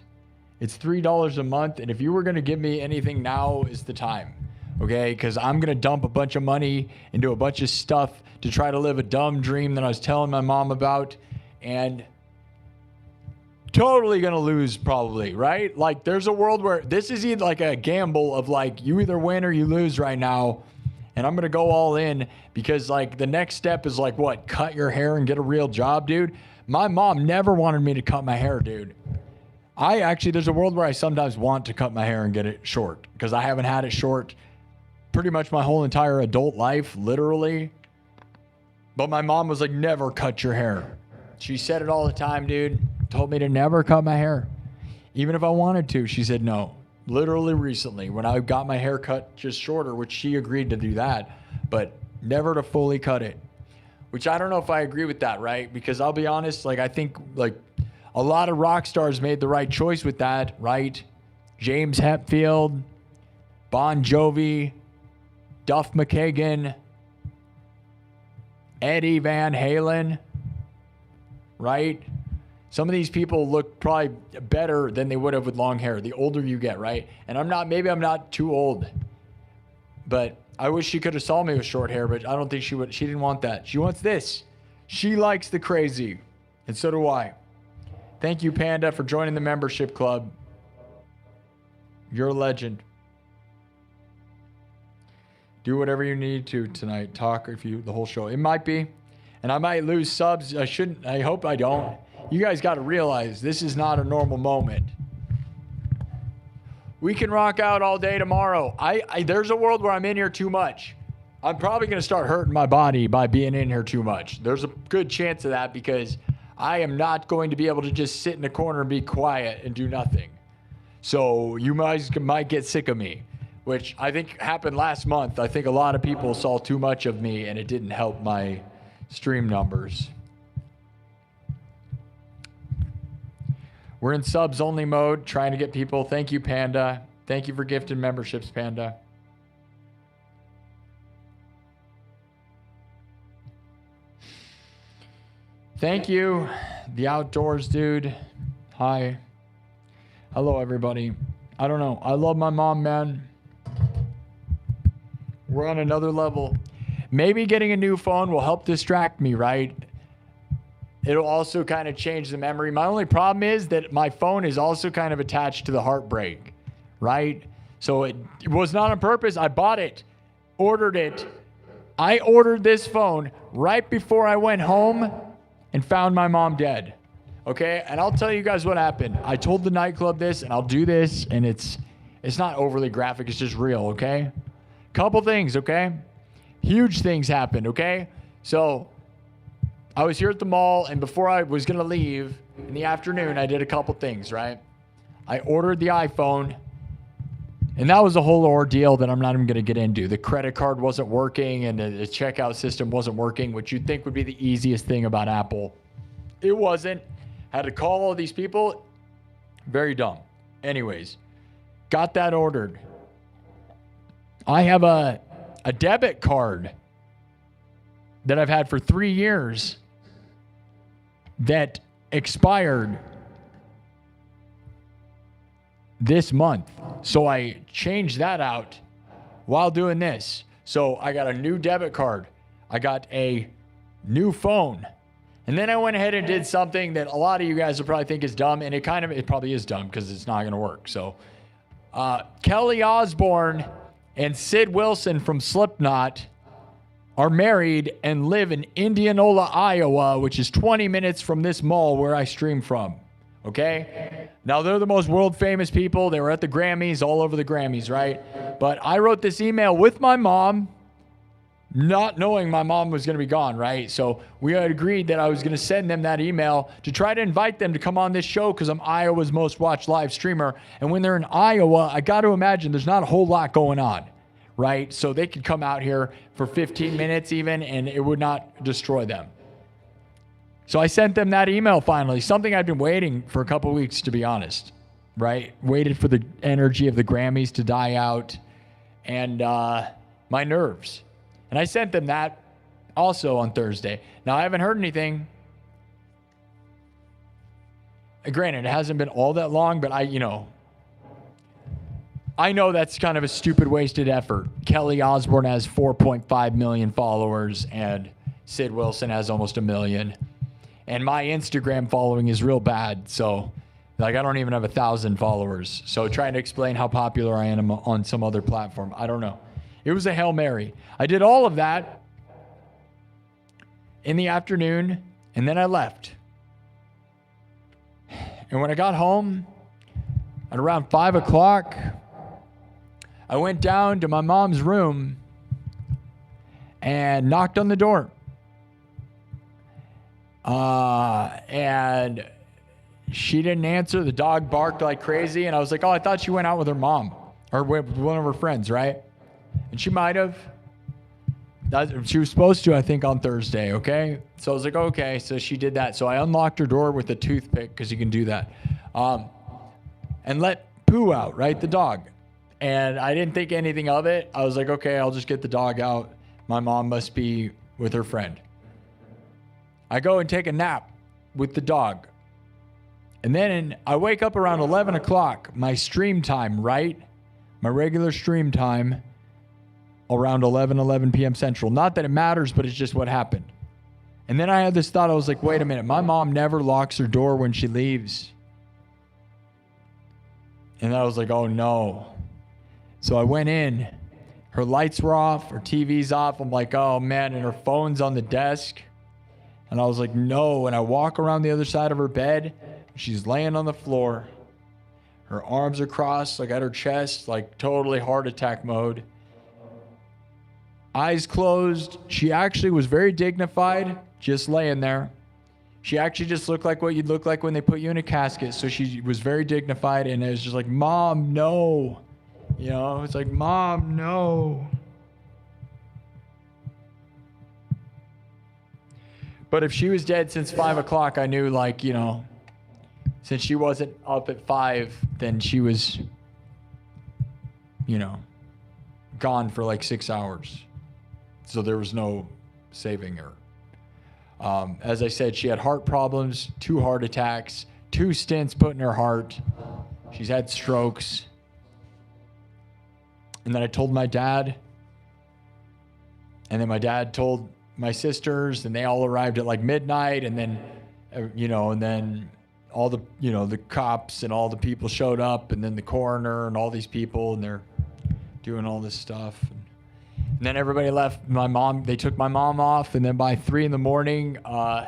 it's $3 a month. And if you were going to give me anything, now is the time. Okay, because I'm going to dump a bunch of money into a bunch of stuff to try to live a dumb dream that I was telling my mom about, and totally going to lose probably, right? Like there's a world where this is either like a gamble of like you either win or you lose right now, and I'm going to go all in because like the next step is like what? Cut your hair and get a real job, dude. My mom never wanted me to cut my hair, dude. There's a world where I sometimes want to cut my hair and get it short because I haven't had it short pretty much my whole entire adult life, literally. But my mom was like, never cut your hair. She said it all the time, dude. Told me to never cut my hair. Even if I wanted to, she said no. Literally recently, when I got my hair cut just shorter, which she agreed to do that, but never to fully cut it. Which I don't know if I agree with that, right? Because I'll be honest, like I think like a lot of rock stars made the right choice with that, right? James Hetfield, Bon Jovi, Duff McKagan, Eddie Van Halen, right? Some of these people look probably better than they would have with long hair the older you get, right? And maybe I'm not too old, but I wish she could have saw me with short hair, but I don't think she would. She didn't want that. She wants this. She likes the crazy, and so do I. Thank you, Panda, for joining the membership club. You're a legend. Do whatever you need to tonight. Talk the whole show. It might be. And I might lose subs. I hope I don't. You guys got to realize this is not a normal moment. We can rock out all day tomorrow. There's a world where I'm in here too much. I'm probably going to start hurting my body by being in here too much. There's a good chance of that because I am not going to be able to just sit in the corner and be quiet and do nothing. So you might get sick of me, which I think happened last month. I think a lot of people saw too much of me and it didn't help my stream numbers. We're in subs only mode, trying to get people. Thank you, Panda. Thank you for gifted memberships, Panda. Thank you, the outdoors dude. Hi. Hello, everybody. I don't know. I love my mom, man. We're on another level. Maybe getting a new phone will help distract me, right? It'll also kind of change the memory. My only problem is that my phone is also kind of attached to the heartbreak, right? So it was not on purpose. I bought it, ordered it. I ordered this phone right before I went home and found my mom dead. Okay? And I'll tell you guys what happened. I told the nightclub this, and I'll do this, and it's not overly graphic. It's just real, okay? Couple things, okay? Huge things happened, okay? So I was here at the mall, and before I was going to leave in the afternoon, I did a couple things, right? I ordered the iPhone, and that was a whole ordeal that I'm not even going to get into. The credit card wasn't working, and the checkout system wasn't working, which you'd think would be the easiest thing about Apple. It wasn't. Had to call all these people. Very dumb. Anyways, got that ordered. I have a debit card that I've had for 3 years that expired this month. So I changed that out while doing this. So I got a new debit card. I got a new phone. And then I went ahead and did something that a lot of you guys will probably think is dumb, and it probably is dumb because it's not going to work. So Kelly Osbourne and Sid Wilson from Slipknot are married and live in Indianola, Iowa, which is 20 minutes from this mall where I stream from. Okay? Now, they're the most world famous people. They were at the Grammys, all over the Grammys, right? But I wrote this email with my mom, not knowing my mom was going to be gone, right? So we had agreed that I was going to send them that email to try to invite them to come on this show because I'm Iowa's most watched live streamer. And when they're in Iowa, I got to imagine there's not a whole lot going on, right? So they could come out here for 15 minutes even, and it would not destroy them. So I sent them that email finally, something I'd been waiting for a couple weeks, to be honest, right? Waited for the energy of the Grammys to die out and my nerves. And I sent them that also on Thursday. Now, I haven't heard anything. Granted, it hasn't been all that long, but I know that's kind of a stupid wasted effort. Kelly Osbourne has 4.5 million followers, and Sid Wilson has almost 1 million. And my Instagram following is real bad, so I don't even have 1,000 followers. So trying to explain how popular I am on some other platform, I don't know. It was a Hail Mary. I did all of that in the afternoon, and then I left. And when I got home at around 5 o'clock, I went down to my mom's room and knocked on the door. And she didn't answer. The dog barked like crazy. And I was like, oh, I thought she went out with her mom or with one of her friends, right? And she might have. She was supposed to, I think, on Thursday, okay? So I was like, okay. So she did that. So I unlocked her door with a toothpick because you can do that. And let Pooh out, right? The dog. And I didn't think anything of it. I was like, okay, I'll just get the dog out. My mom must be with her friend. I go and take a nap with the dog. And then I wake up around 11 o'clock, my stream time, right? My regular stream time, around 11 p.m. Central. Not that it matters, but it's just what happened. And then I had this thought. I was like, wait a minute. My mom never locks her door when she leaves. And I was like, oh, no. So I went in. Her lights were off. Her TV's off. I'm like, oh, man. And her phone's on the desk. And I was like, no. And I walk around the other side of her bed. She's laying on the floor. Her arms are crossed, like at her chest, like totally heart attack mode. Eyes closed. She actually was very dignified, just laying there. She actually just looked like what you'd look like when they put you in a casket. So she was very dignified, and it was just like, Mom, no. You know, it's like, Mom, no. But if she was dead since 5 o'clock, I knew, like, you know, since she wasn't up at 5, then she was, you know, gone for like 6 hours. So there was no saving her. As I said, she had heart problems, 2 heart attacks, 2 stents put in her heart. She's had strokes. And then I told my dad. And then my dad told my sisters, and they all arrived at like midnight. And then, you know, and then all the, you know, the cops and all the people showed up, and then the coroner and all these people, and they're doing all this stuff. And then everybody left. My mom, they took my mom off, and then by 3 a.m,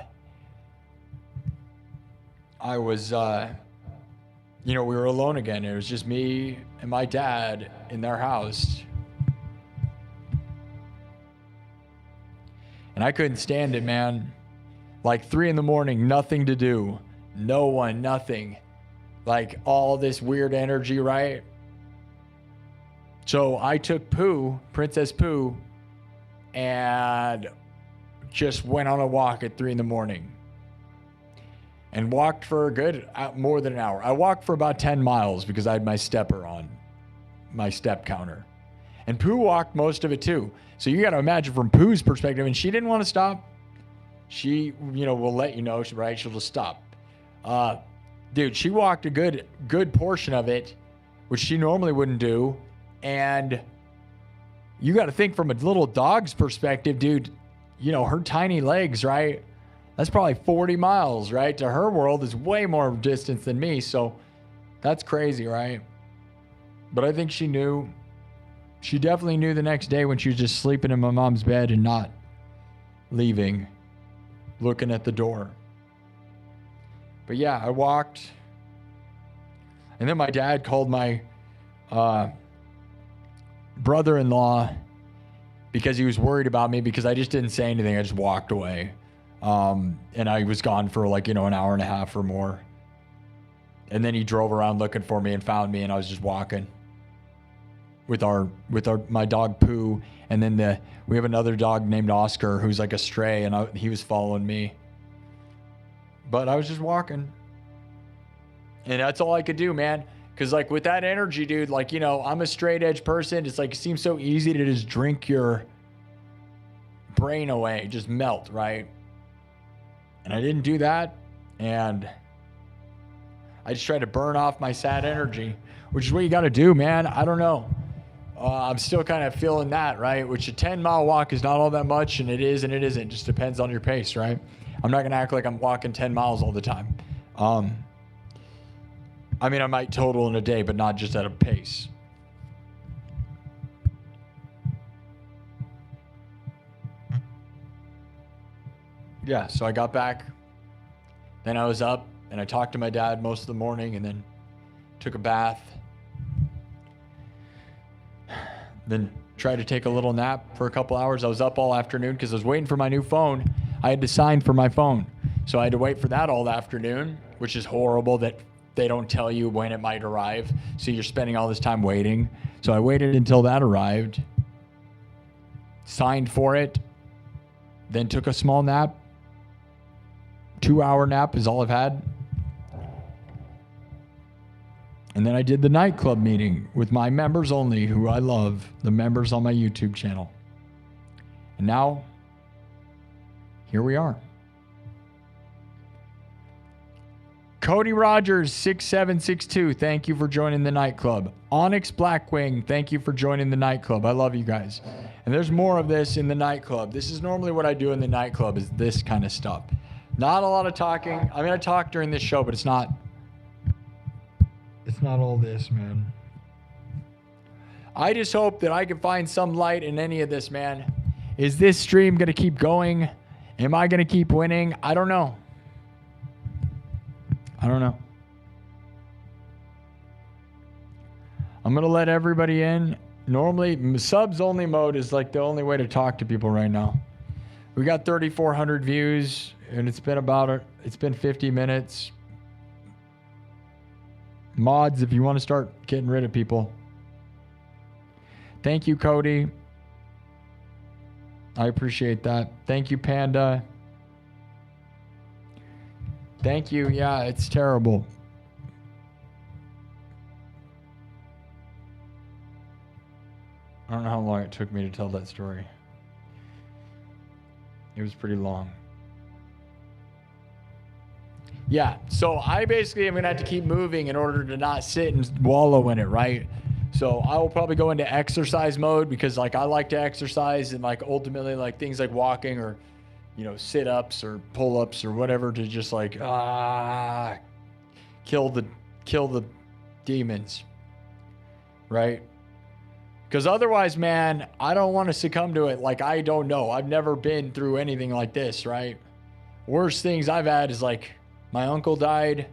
I was, you know, we were alone again. It was just me and my dad in their house. And I couldn't stand it, man. Like 3 a.m, nothing to do. No one, nothing. Like all this weird energy, right? So I took Pooh, Princess Pooh, and just went on a walk at 3 a.m. and walked for a good more than an hour. I walked for about 10 miles because I had my stepper on, my step counter. And Pooh walked most of it too. So you got to imagine from Pooh's perspective, and she didn't want to stop. She, you know, will let you know, right? She'll just stop. Dude, she walked a good portion of it, which she normally wouldn't do. And you got to think from a little dog's perspective, dude, you know, her tiny legs, right? That's probably 40 miles, right? To her world is way more distance than me. So that's crazy, right? But I think she knew. She definitely knew the next day when she was just sleeping in my mom's bed and not leaving, looking at the door. But yeah, I walked. And then my dad called my brother-in-law because he was worried about me because I just didn't say anything. I just walked away. And I was gone for like, you know, an hour and a half or more. And then he drove around looking for me and found me, and I was just walking with my dog Pooh. And then we have another dog named Oscar who's like a stray, and he was following me. But I was just walking. And that's all I could do, man. Because, like, with that energy, dude, like, you know, I'm a straight edge person. It's like, it seems so easy to just drink your brain away, just melt, right? And I didn't do that. And I just tried to burn off my sad energy, which is what you got to do, man. I don't know. I'm still kind of feeling that, right? Which a 10-mile walk is not all that much, and it is and it isn't. It just depends on your pace, right? I'm not going to act like I'm walking 10 miles all the time. I mean, I might total in a day, but not just at a pace. Yeah, so I got back. Then I was up, and I talked to my dad most of the morning, and then took a bath. Then tried to take a little nap for a couple hours. I was up all afternoon because I was waiting for my new phone. I had to sign for my phone. So I had to wait for that all afternoon, which is horrible that they don't tell you when it might arrive. So you're spending all this time waiting. So I waited until that arrived, signed for it, then took a small nap. 2-hour nap is all I've had. And then I did the nightclub meeting with my members only, who I love, the members on my YouTube channel. And now, here we are. Cody Rogers, 6762, thank you for joining the nightclub. Onyx Blackwing, thank you for joining the nightclub. I love you guys. And there's more of this in the nightclub. This is normally what I do in the nightclub, is this kind of stuff. Not a lot of talking. I mean, I talk during this show, but it's not all this, man. I just hope that I can find some light in any of this, man. Is this stream going to keep going? Am I going to keep winning? I don't know. I'm going to let everybody in. Normally, subs only mode is like the only way to talk to people right now. We got 3,400 views, and it's been 50 minutes. Mods, if you want to start getting rid of people. Thank you, Cody. I appreciate that. Thank you, Panda. Thank you. Yeah, it's terrible. I don't know how long it took me to tell that story. It was pretty long. Yeah, so I basically am going to have to keep moving in order to not sit and wallow in it, right? So I will probably go into exercise mode because like I like to exercise and like ultimately like things like walking or, you know, sit-ups or pull-ups or whatever to just like, kill the demons, right? Because otherwise, man, I don't want to succumb to it. Like, I don't know. I've never been through anything like this, right? Worst things I've had is like my uncle died,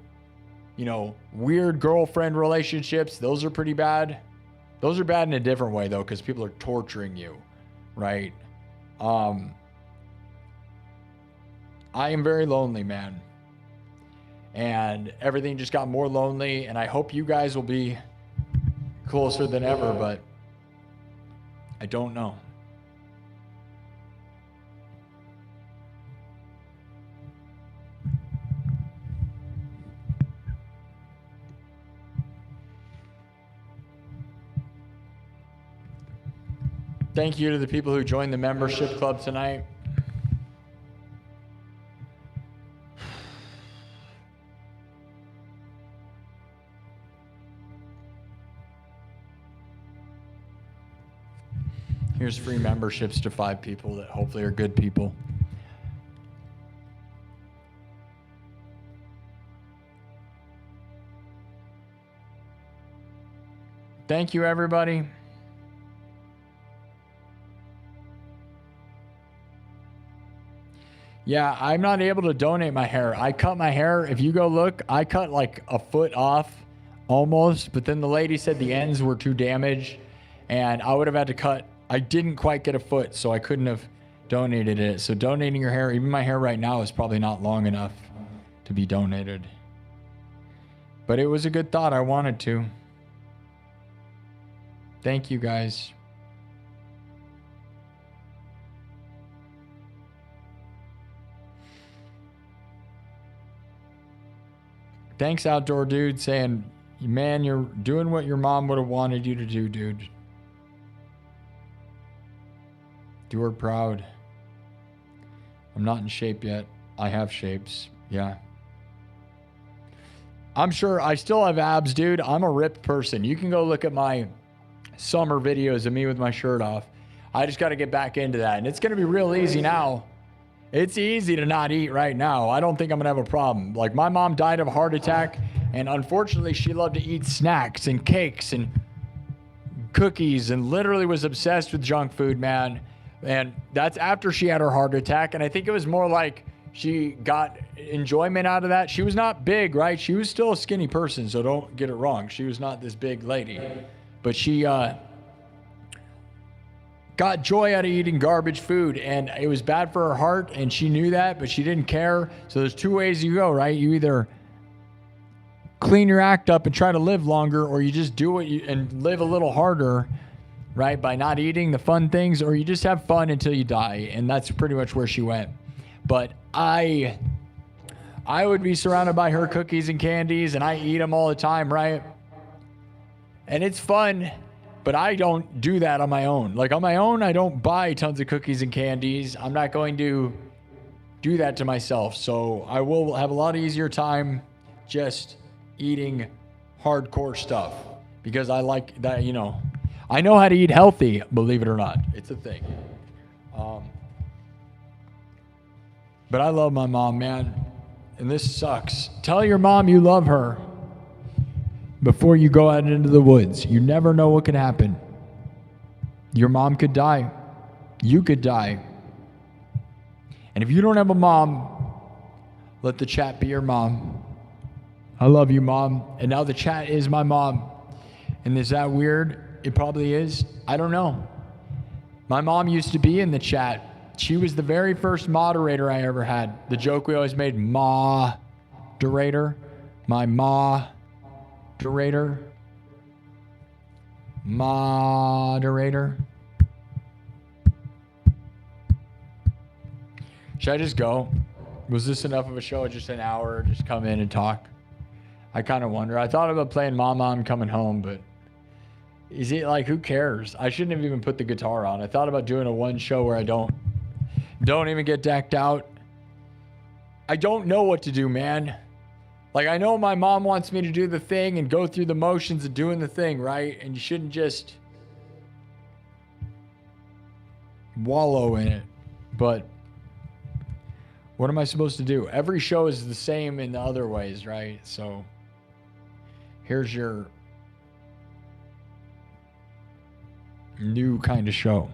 you know, weird girlfriend relationships. Those are pretty bad. Those are bad in a different way, though, because people are torturing you, right? I am very lonely, man. And everything just got more lonely. And I hope you guys will be closer than ever, but I don't know. Thank you to the people who joined the membership club tonight. Here's free memberships to 5 people that hopefully are good people. Thank you, everybody. Yeah, I'm not able to donate my hair. I cut my hair. If you go look, I cut like a foot off almost, but then the lady said the ends were too damaged and I would have had to cut. I didn't quite get a foot, so I couldn't have donated it. So donating your hair, even my hair right now, is probably not long enough to be donated. But it was a good thought. I wanted to. Thank you, guys. Thanks, Outdoor Dude, saying, man, you're doing what your mom would have wanted you to do, dude. Do her proud. I'm not in shape yet. I have shapes. Yeah. I'm sure I still have abs, dude. I'm a ripped person. You can go look at my summer videos of me with my shirt off. I just got to get back into that. And it's going to be real easy now. It's easy to not eat right now. I don't think I'm going to have a problem. Like, my mom died of a heart attack, and unfortunately, she loved to eat snacks and cakes and cookies and literally was obsessed with junk food, man. And that's after she had her heart attack. And I think it was more like she got enjoyment out of that. She was not big, right? She was still a skinny person, so don't get it wrong. She was not this big lady. But she got joy out of eating garbage food, and it was bad for her heart, and she knew that, but she didn't care. So there's 2 ways you go, right? You either clean your act up and try to live longer, or you just do it and live a little harder, right, by not eating the fun things, or you just have fun until you die. And that's pretty much where she went. But I would be surrounded by her cookies and candies, and I eat them all the time, right? And it's fun, but I don't do that on my own. Like, on my own, I don't buy tons of cookies and candies. I'm not going to do that to myself. So I will have a lot easier time just eating hardcore stuff, because I like that, you know. I know how to eat healthy, believe it or not. It's a thing. But I love my mom, man. And this sucks. Tell your mom you love her before you go out into the woods. You never know what could happen. Your mom could die. You could die. And if you don't have a mom, let the chat be your mom. I love you, Mom. And now the chat is my mom. And is that weird? It probably is. I don't know. My mom used to be in the chat. She was the very first moderator I ever had. The joke we always made, ma-derator. My ma-derator. Moderator. Should I just go? Was this enough of a show? Just an hour? Just come in and talk? I kind of wonder. I thought about playing Mama, I'm Coming Home, but is it like, who cares? I shouldn't have even put the guitar on. I thought about doing a one show where I don't even get decked out. I don't know what to do, man. Like, I know my mom wants me to do the thing and go through the motions of doing the thing, right? And you shouldn't just wallow in it. But what am I supposed to do? Every show is the same in the other ways, right? So here's your new kind of show.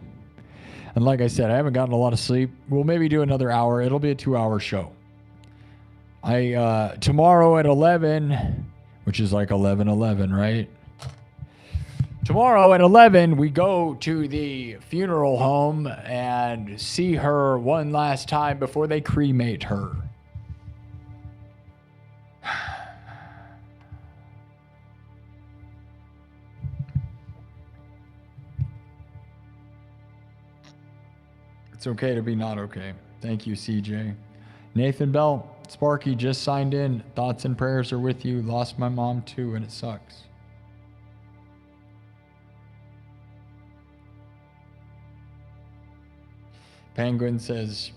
And like I said, I haven't gotten a lot of sleep. We'll maybe do another hour. It'll be a 2-hour show. Tomorrow at 11, which is like 11:11, right? Tomorrow at 11, we go to the funeral home and see her one last time before they cremate her. It's okay to be not okay. Thank you, CJ. Nathan Bell, Sparky just signed in. Thoughts and prayers are with you. Lost my mom too, and it sucks. Penguin says,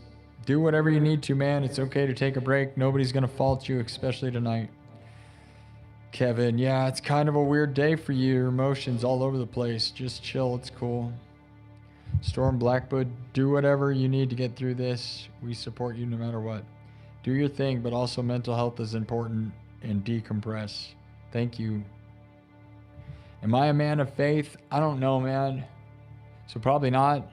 do whatever you need to, man. It's okay to take a break. Nobody's going to fault you, especially tonight. Kevin, yeah, it's kind of a weird day for you. Your emotions all over the place. Just chill. It's cool. Storm Blackwood, do whatever you need to get through this. We support you no matter what. Do your thing, but also mental health is important, and decompress. Thank you. Am I a man of faith? I don't know, man. So probably not.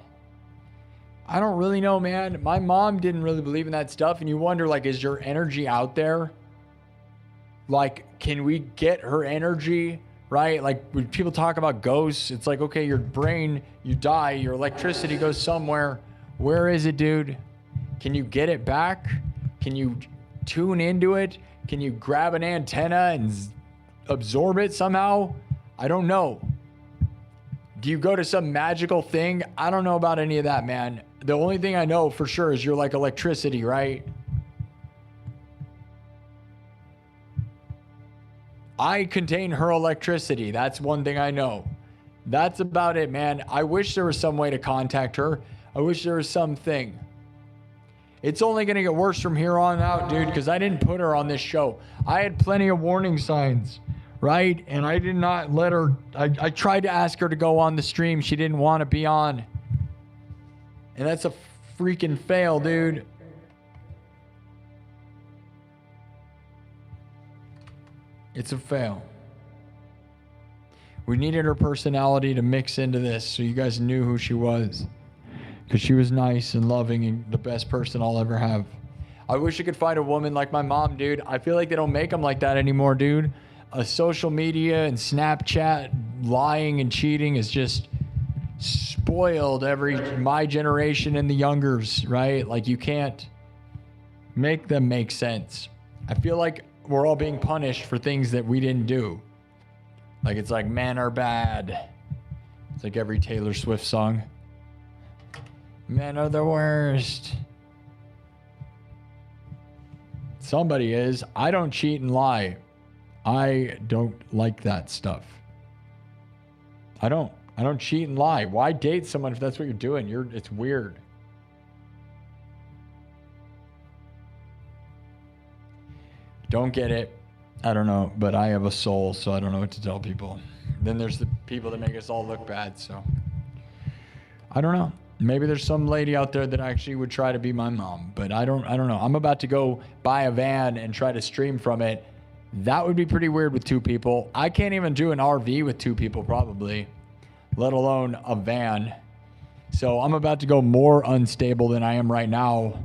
I don't really know, man. My mom didn't really believe in that stuff, and you wonder, like, is your energy out there? Like, can we get her energy, right? Like, when people talk about ghosts, it's like, okay, your brain, you die, your electricity goes somewhere. Where is it, dude? Can you get it back? Can you tune into it? Can you grab an antenna and absorb it somehow? I don't know. Do you go to some magical thing? I don't know about any of that, man. The only thing I know for sure is you're like electricity, right? I contain her electricity. That's one thing I know. That's about it, man. I wish there was some way to contact her. I wish there was something. It's only going to get worse from here on out, dude, because I didn't put her on this show. I had plenty of warning signs, right? And I did not let her. I tried to ask her to go on the stream. She didn't want to be on. And that's a freaking fail, dude. It's a fail. We needed her personality to mix into this so you guys knew who she was. Because she was nice and loving and the best person I'll ever have. I wish I could find a woman like my mom, dude. I feel like they don't make them like that anymore, dude. Social media and Snapchat lying and cheating is just spoiled my generation and the youngers, right? Like, you can't make them make sense. I feel like we're all being punished for things that we didn't do. Like, it's like men are bad. It's like every Taylor Swift song. Men are the worst. Somebody is. I don't cheat and lie. I don't like that stuff. I don't cheat and lie. Why date someone if that's what you're doing? It's weird. Don't get it. I don't know, but I have a soul, so I don't know what to tell people. Then there's the people that make us all look bad, so I don't know. Maybe there's some lady out there that actually would try to be my mom, but I don't know. I'm about to go buy a van and try to stream from it. That would be pretty weird with 2 people. I can't even do an RV with 2 people probably, let alone a van. So I'm about to go more unstable than I am right now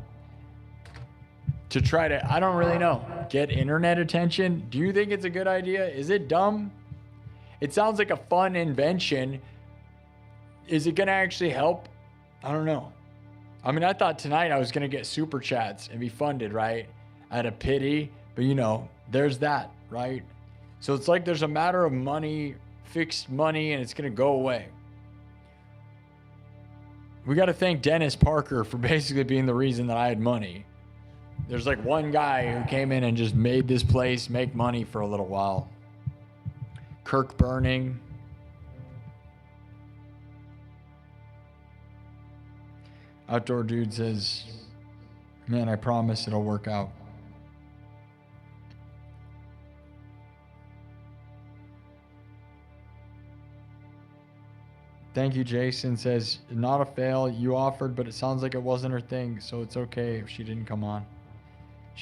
to try to, I don't really know, get internet attention. Do you think it's a good idea? Is it dumb? It sounds like a fun invention. Is it going to actually help? I don't know. I mean, I thought tonight I was going to get super chats and be funded, right? Out of pity. But, you know, there's that, right? So it's like there's a matter of money, fixed money, and it's going to go away. We got to thank Dennis Parker for basically being the reason that I had money. There's like one guy who came in and just made this place make money for a little while. Kirk Burning. Outdoor Dude says, man, I promise it'll work out. Thank you, Jason says, not a fail. You offered, but it sounds like it wasn't her thing, so it's okay if she didn't come on.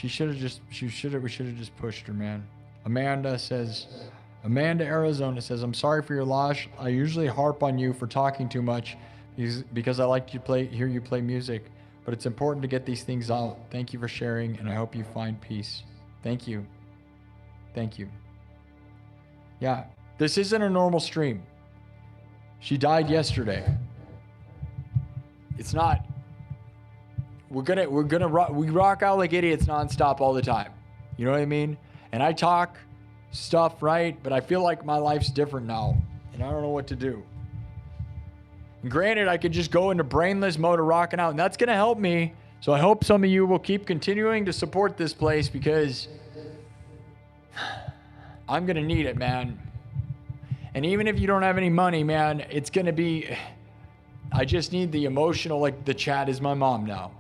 We should have just pushed her, man. Amanda Arizona says, I'm sorry for your loss. I usually harp on you for talking too much because I like to hear you play music, but it's important to get these things out. Thank you for sharing, and I hope you find peace. Thank you. Thank you. Yeah, this isn't a normal stream. She died yesterday. It's not. We rock out like idiots nonstop all the time. You know what I mean? And I talk stuff, right? But I feel like my life's different now, and I don't know what to do. And granted, I could just go into brainless mode of rocking out, and that's gonna help me. So I hope some of you will keep continuing to support this place because I'm gonna need it, man. And even if you don't have any money, man, it's gonna be. I just need the emotional, like the chat is my mom now.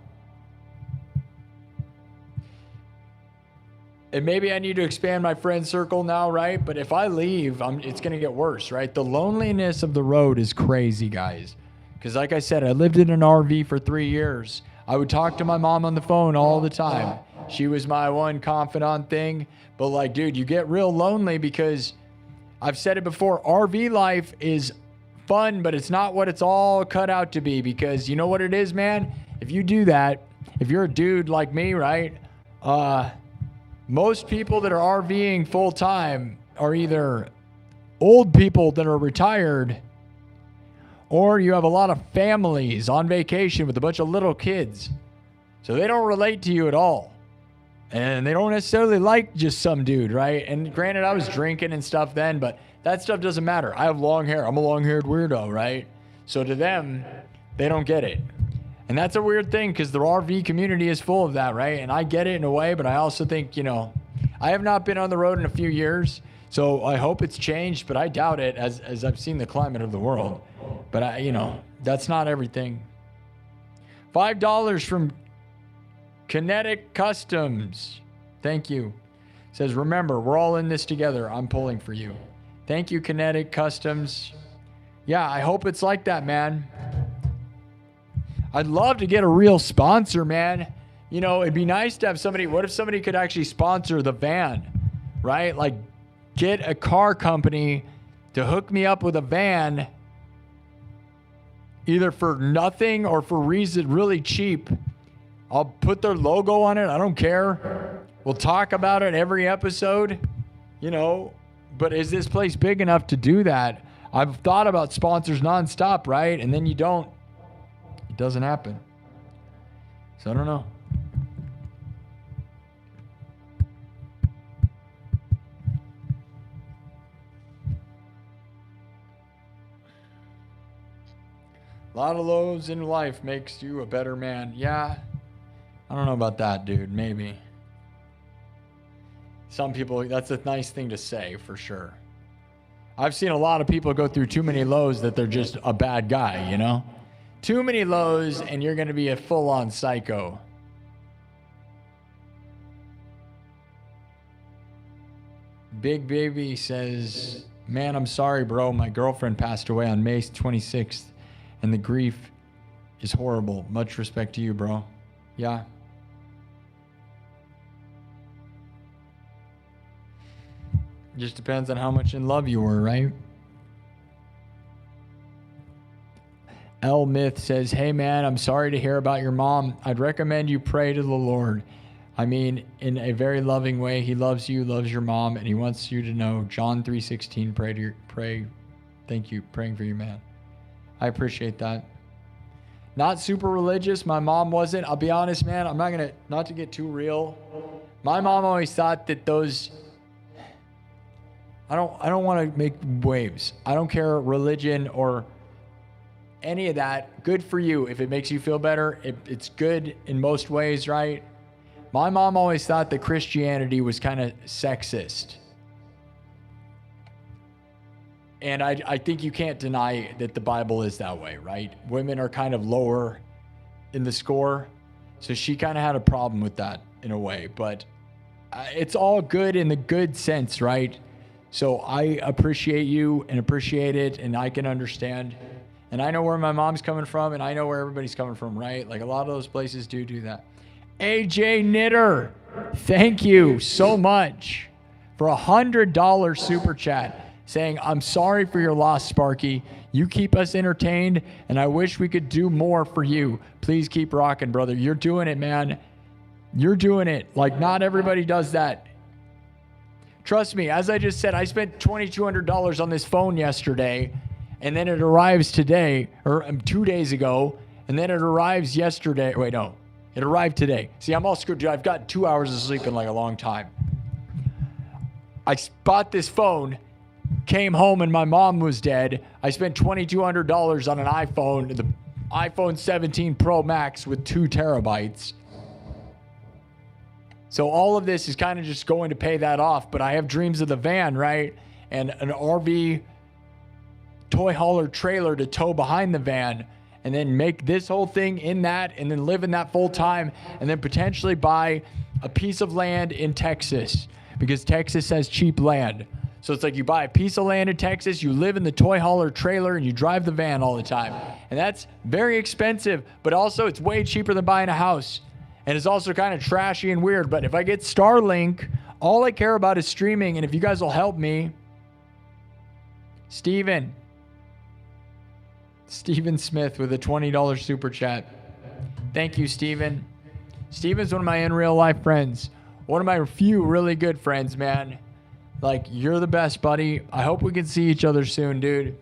And maybe I need to expand my friend circle now, right? But if I leave, it's going to get worse, right? The loneliness of the road is crazy, guys. Because like I said, I lived in an RV for 3 years. I would talk to my mom on the phone all the time. She was my one confidant thing. But like, dude, you get real lonely because I've said it before, RV life is fun, but it's not what it's all cut out to be. Because you know what it is, man? If you do that, if you're a dude like me, right? Most people that are RVing full time are either old people that are retired, or you have a lot of families on vacation with a bunch of little kids. So they don't relate to you at all. And they don't necessarily like just some dude, right? And granted, I was drinking and stuff then, but that stuff doesn't matter. I have long hair. I'm a long-haired weirdo, right? So to them, they don't get it. And that's a weird thing because the RV community is full of that, right? And I get it in a way, but I also think, you know, I have not been on the road in a few years, so I hope it's changed, but I doubt it as I've seen the climate of the world. But, you know, that's not everything. $5 from Kinetic Customs. Thank you. Says, remember, we're all in this together. I'm pulling for you. Thank you, Kinetic Customs. Yeah, I hope it's like that, man. I'd love to get a real sponsor, man. You know, it'd be nice to have somebody. What if somebody could actually sponsor the van, right? Like get a car company to hook me up with a van either for nothing or for reason really cheap. I'll put their logo on it. I don't care. We'll talk about it every episode, you know, but is this place big enough to do that? I've thought about sponsors nonstop, right? And then you don't. Doesn't happen. So I don't know. A lot of lows in life makes you a better man. Yeah. I don't know about that, dude. Maybe. Some people, that's a nice thing to say for sure. I've seen a lot of people go through too many lows that they're just a bad guy, you know? Too many lows and you're going to be a full-on psycho. Big Baby says, man, I'm sorry, bro. My girlfriend passed away on May 26th, and the grief is horrible. Much respect to you, bro. Yeah. Just depends on how much in love you were, right? L Myth says, hey man, I'm sorry to hear about your mom. I'd recommend you pray to the Lord. I mean, in a very loving way. He loves you, loves your mom, and he wants you to know John 3:16. Pray. Thank you, praying for you, man. I appreciate that. Not super religious. My mom wasn't. I'll be honest, man. I'm not to get too real. My mom always thought that those. I don't want to make waves. I don't care religion or any of that. Good for you if it makes you feel better. It's good in most ways, right? My mom always thought that Christianity was kind of sexist. And I think you can't deny that the Bible is that way, right? Women are kind of lower in the score. So she kind of had a problem with that in a way. But it's all good in the good sense, right? So I appreciate you and appreciate it. And I can understand. And I know where my mom's coming from. And I know where everybody's coming from, right? Like a lot of those places do that. AJ Knitter, thank you so much for $100 super chat. Saying, I'm sorry for your loss, Sparky. You keep us entertained, and I wish we could do more for you. Please keep rocking, brother. You're doing it, man. You're doing it. Like, not everybody does that. Trust me, as I just said, I spent $2,200 on this phone yesterday, and then it arrives today, or 2 days ago, and then it arrives yesterday. Wait, no. It arrived today. See, I'm all screwed. Dude, I've got 2 hours of sleep in like a long time. I bought this phone, came home and my mom was dead. I spent $2,200 on an iPhone, the iPhone 17 Pro Max with 2 terabytes. So all of this is kind of just going to pay that off. But I have dreams of the van, right? And an RV toy hauler trailer to tow behind the van. And then make this whole thing in that and then live in that full time. And then potentially buy a piece of land in Texas. Because Texas has cheap land. So it's like you buy a piece of land in Texas, you live in the toy hauler trailer, and you drive the van all the time. And that's very expensive, but also it's way cheaper than buying a house. And it's also kind of trashy and weird. But if I get Starlink, all I care about is streaming. And if you guys will help me, Steven Smith with a $20 super chat. Thank you, Steven. Steven's one of my in real life friends. One of my few really good friends, man. Like, you're the best, buddy. I hope we can see each other soon, dude.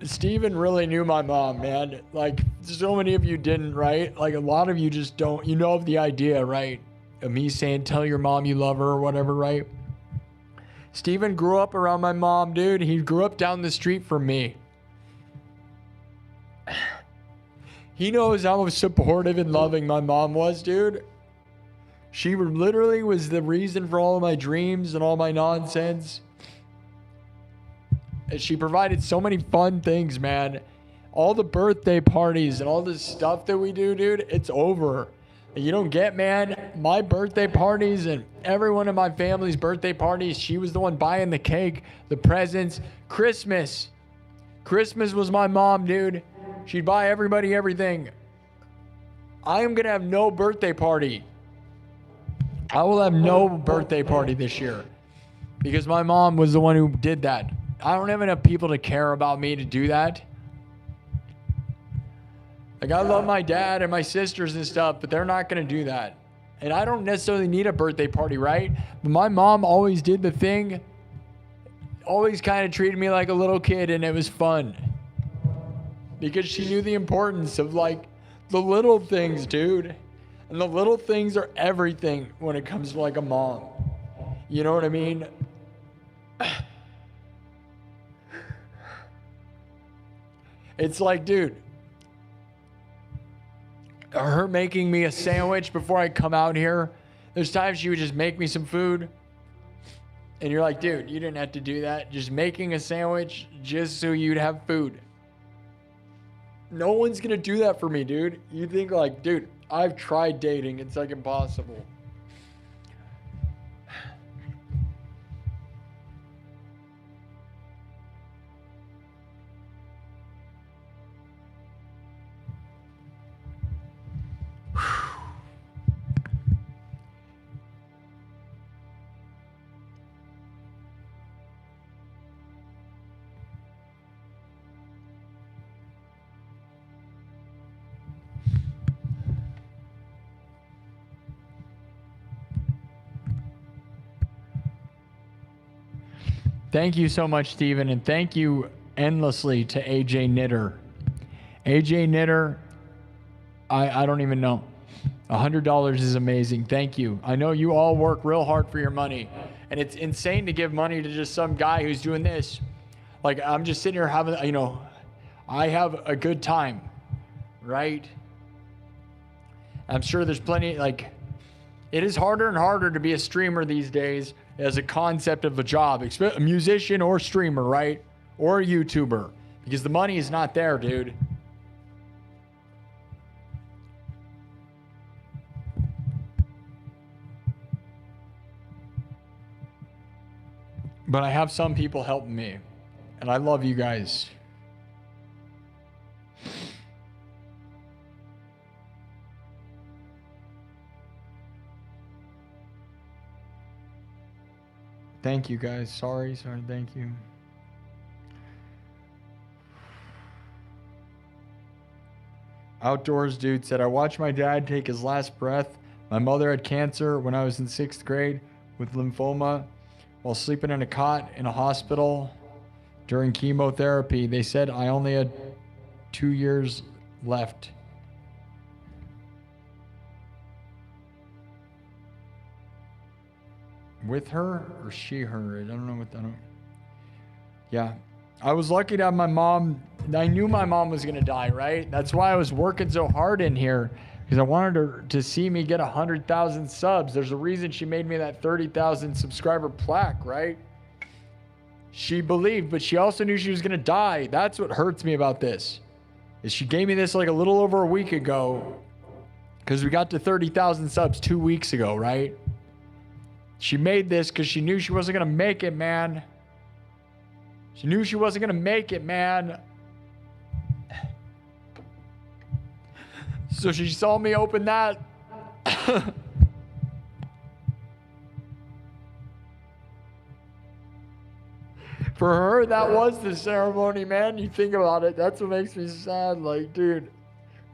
Steven really knew my mom, man. Like, so many of you didn't, right? Like, a lot of you just don't. You know of the idea, right? Of me saying, tell your mom you love her or whatever, right? Steven grew up around my mom, dude. He grew up down the street from me. He knows how supportive and loving my mom was, dude. She literally was the reason for all of my dreams and all my nonsense. And she provided so many fun things, man. All the birthday parties and all this stuff that we do, dude, it's over. You don't get, man, my birthday parties and everyone in my family's birthday parties, she was the one buying the cake, the presents. Christmas was my mom, dude. She'd buy everybody everything. I am going to have no birthday party. I will have no birthday party this year because my mom was the one who did that. I don't have enough people to care about me to do that. Like, I love my dad and my sisters and stuff, but they're not going to do that. And I don't necessarily need a birthday party, right? But my mom always did the thing, always kind of treated me like a little kid, and it was fun. Because she knew the importance of, like, the little things, dude. And the little things are everything when it comes to, like, a mom. You know what I mean? It's like, dude, her making me a sandwich before I come out here. There's times she would just make me some food. And you're like, dude, you didn't have to do that. Just making a sandwich just so you'd have food. No one's going to do that for me, dude. You think like, dude, I've tried dating. It's like impossible. Thank you so much, Steven, and thank you endlessly to AJ Knitter. AJ Knitter, I don't even know. $100 is amazing. Thank you. I know you all work real hard for your money, and it's insane to give money to just some guy who's doing this. Like, I'm just sitting here having, I have a good time, right? I'm sure there's plenty, it is harder and harder to be a streamer these days as a concept of a job, a musician or streamer, right? Or a YouTuber, because the money is not there, dude. But I have some people helping me, and I love you guys. Thank you guys. Sorry, thank you. Outdoors dude said, I watched my dad take his last breath. My mother had cancer when I was in 6th grade with lymphoma while sleeping in a cot in a hospital during chemotherapy. They said I only had 2 years left. With her or she, her? I don't know what that. Yeah. I was lucky to have my mom. I knew my mom was going to die, right? That's why I was working so hard in here, because I wanted her to see me get 100,000 subs. There's a reason she made me that 30,000 subscriber plaque, right? She believed, but she also knew she was going to die. That's what hurts me about this, is she gave me this like a little over a week ago, because we got to 30,000 subs 2 weeks ago, right? She made this because she knew she wasn't going to make it, man. She knew she wasn't going to make it, man. So she saw me open that. For her, that was the ceremony, man. You think about it. That's what makes me sad. Like, dude,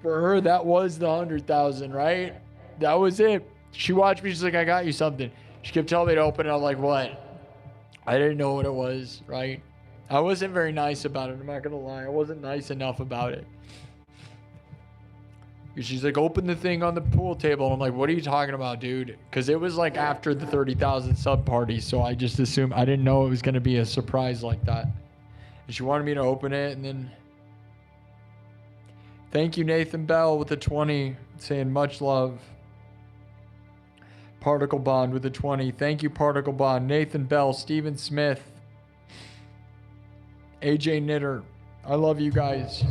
for her, that was the 100,000, right? That was it. She watched me. She's like, I got you something. She kept telling me to open it. I'm like, what? I didn't know what it was, right? I wasn't very nice about it. I'm not going to lie. I wasn't nice enough about it. She's like, open the thing on the pool table. And I'm like, what are you talking about, dude? Because it was like after the 30,000 sub party. So I just assumed, I didn't know it was going to be a surprise like that. And she wanted me to open it. And then, thank you, Nathan Bell, with the 20, saying much love. Particle Bond with the 20. Thank you, Particle Bond. Nathan Bell, Steven Smith, AJ Knitter. I love you guys.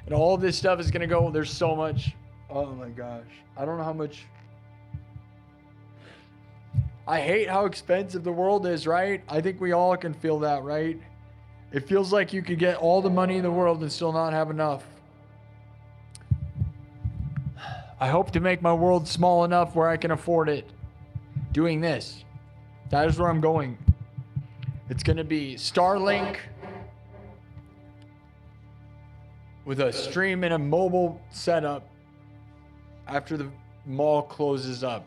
And all of this stuff is going to go. There's so much. Oh my gosh. I don't know how much. I hate how expensive the world is, right? I think we all can feel that, right? It feels like you could get all the money in the world and still not have enough. I hope to make my world small enough where I can afford it. Doing this. That is where I'm going. It's going to be Starlink with a stream and a mobile setup after the mall closes up.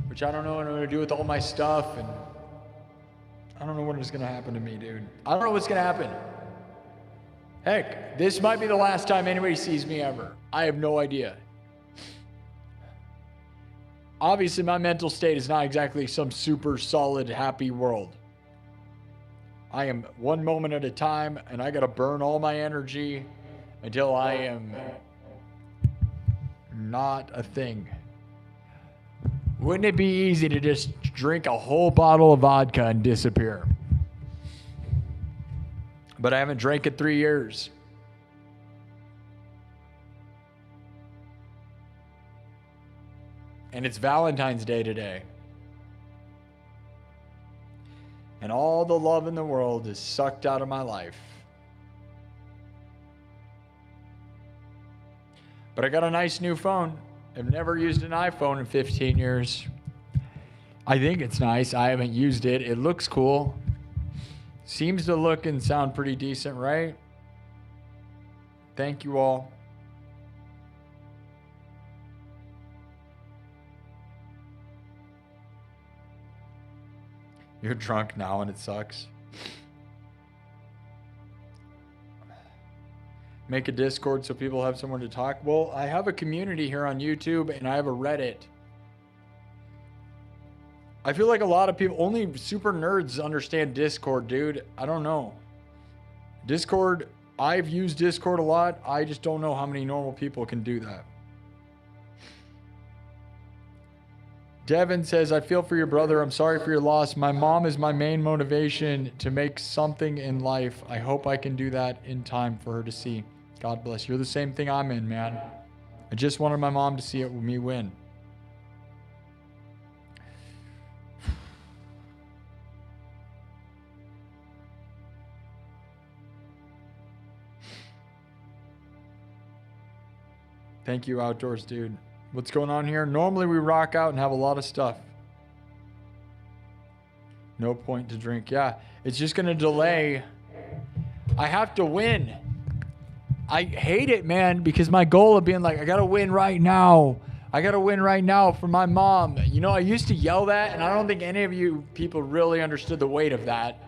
Which I don't know what I'm going to do with all my stuff. And I don't know what is going to happen to me, dude. I don't know what's going to happen. Heck, this might be the last time anybody sees me ever. I have no idea. Obviously, my mental state is not exactly some super solid, happy world. I am one moment at a time, and I got to burn all my energy until I am not a thing. Wouldn't it be easy to just drink a whole bottle of vodka and disappear? But I haven't drank in 3 years. And it's Valentine's Day today. And all the love in the world is sucked out of my life. But I got a nice new phone. I've never used an iPhone in 15 years. I think it's nice. I haven't used it. It looks cool. Seems to look and sound pretty decent, right? Thank you all. You're drunk now and it sucks. Make a Discord so people have somewhere to talk. Well, I have a community here on YouTube and I have a Reddit. I feel like a lot of people, only super nerds understand Discord, dude. I don't know. Discord, I've used Discord a lot. I just don't know how many normal people can do that. Devin says, I feel for your brother. I'm sorry for your loss. My mom is my main motivation to make something in life. I hope I can do that in time for her to see. God bless. You're the same thing I'm in, man. I just wanted my mom to see it with me win. Thank you, Outdoors Dude. What's going on here? Normally we rock out and have a lot of stuff. No point to drink. Yeah, it's just going to delay. I have to win. I hate it, man, because my goal of being like, I got to win right now. I got to win right now for my mom. You know, I used to yell that, and I don't think any of you people really understood the weight of that.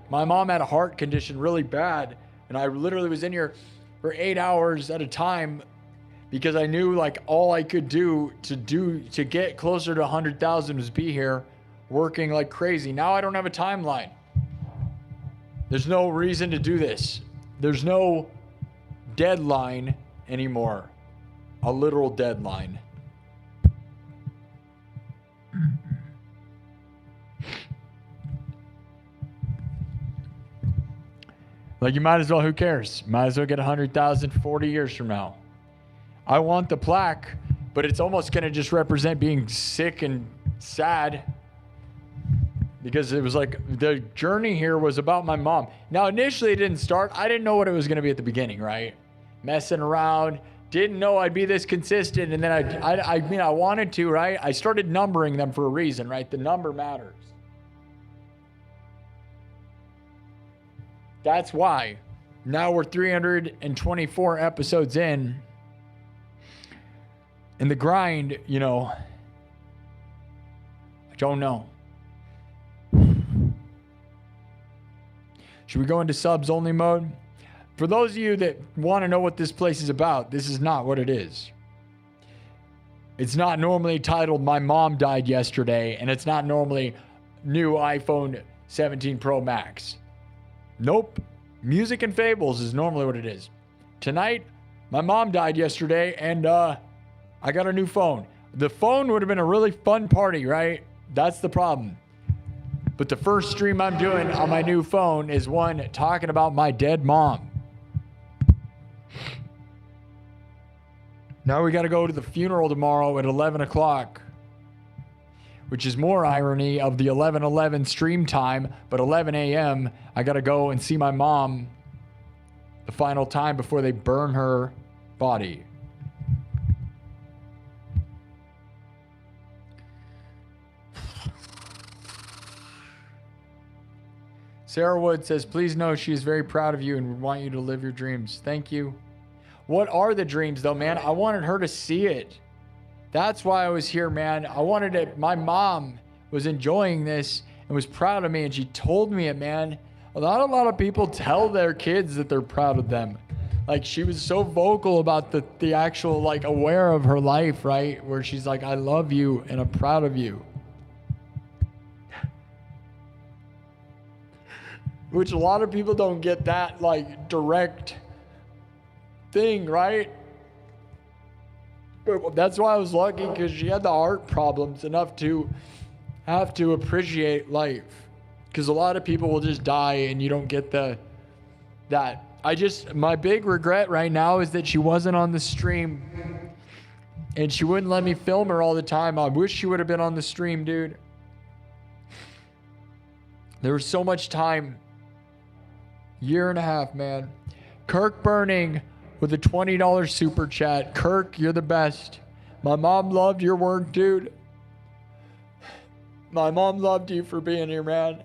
My mom had a heart condition really bad, and I literally was in here for 8 hours at a time because I knew like all I could do to get closer to 100,000 was be here working like crazy. Now I don't have a timeline. There's no reason to do this. There's no deadline anymore. A literal deadline. Like you might as well, who cares? Might as well get 100,000 40 years from now. I want the plaque, but it's almost going to just represent being sick and sad because it was like the journey here was about my mom. Now, initially it didn't start. I didn't know what it was going to be at the beginning, right? Messing around. Didn't know I'd be this consistent. And then I mean, I wanted to, right? I started numbering them for a reason, right? The number matters. That's why. Now we're 324 episodes in. And the grind, you know, I don't know. Should we go into subs only mode? For those of you that want to know what this place is about, this is not what it is. It's not normally titled My Mom Died Yesterday, and it's not normally new iPhone 17 Pro Max. Nope. Music and Fables is normally what it is. Tonight, my mom died yesterday, and I got a new phone. The phone would have been a really fun party, right? That's the problem. But the first stream I'm doing on my new phone is one talking about my dead mom. Now we got to go to the funeral tomorrow at 11 o'clock, which is more irony of the 11:11 stream time, but 11 a.m. I got to go and see my mom the final time before they burn her body. Sarah Wood says, please know she is very proud of you and would want you to live your dreams. Thank you. What are the dreams though, man? I wanted her to see it. That's why I was here, man. I wanted it. My mom was enjoying this and was proud of me, and she told me it, man. Not a lot of people tell their kids that they're proud of them. Like, she was so vocal about the actual, like, aware of her life, right? Where she's like, I love you and I'm proud of you. Which a lot of people don't get that, like, direct thing, right? But that's why I was lucky, because she had the heart problems enough to have to appreciate life. Because a lot of people will just die and you don't get that. My big regret right now is that she wasn't on the stream and she wouldn't let me film her all the time. I wish she would have been on the stream, dude. There was so much time. Year and a half, man. Kirk Burning with a $20 super chat. Kirk, you're the best. My mom loved your work, dude. My mom loved you for being here, man.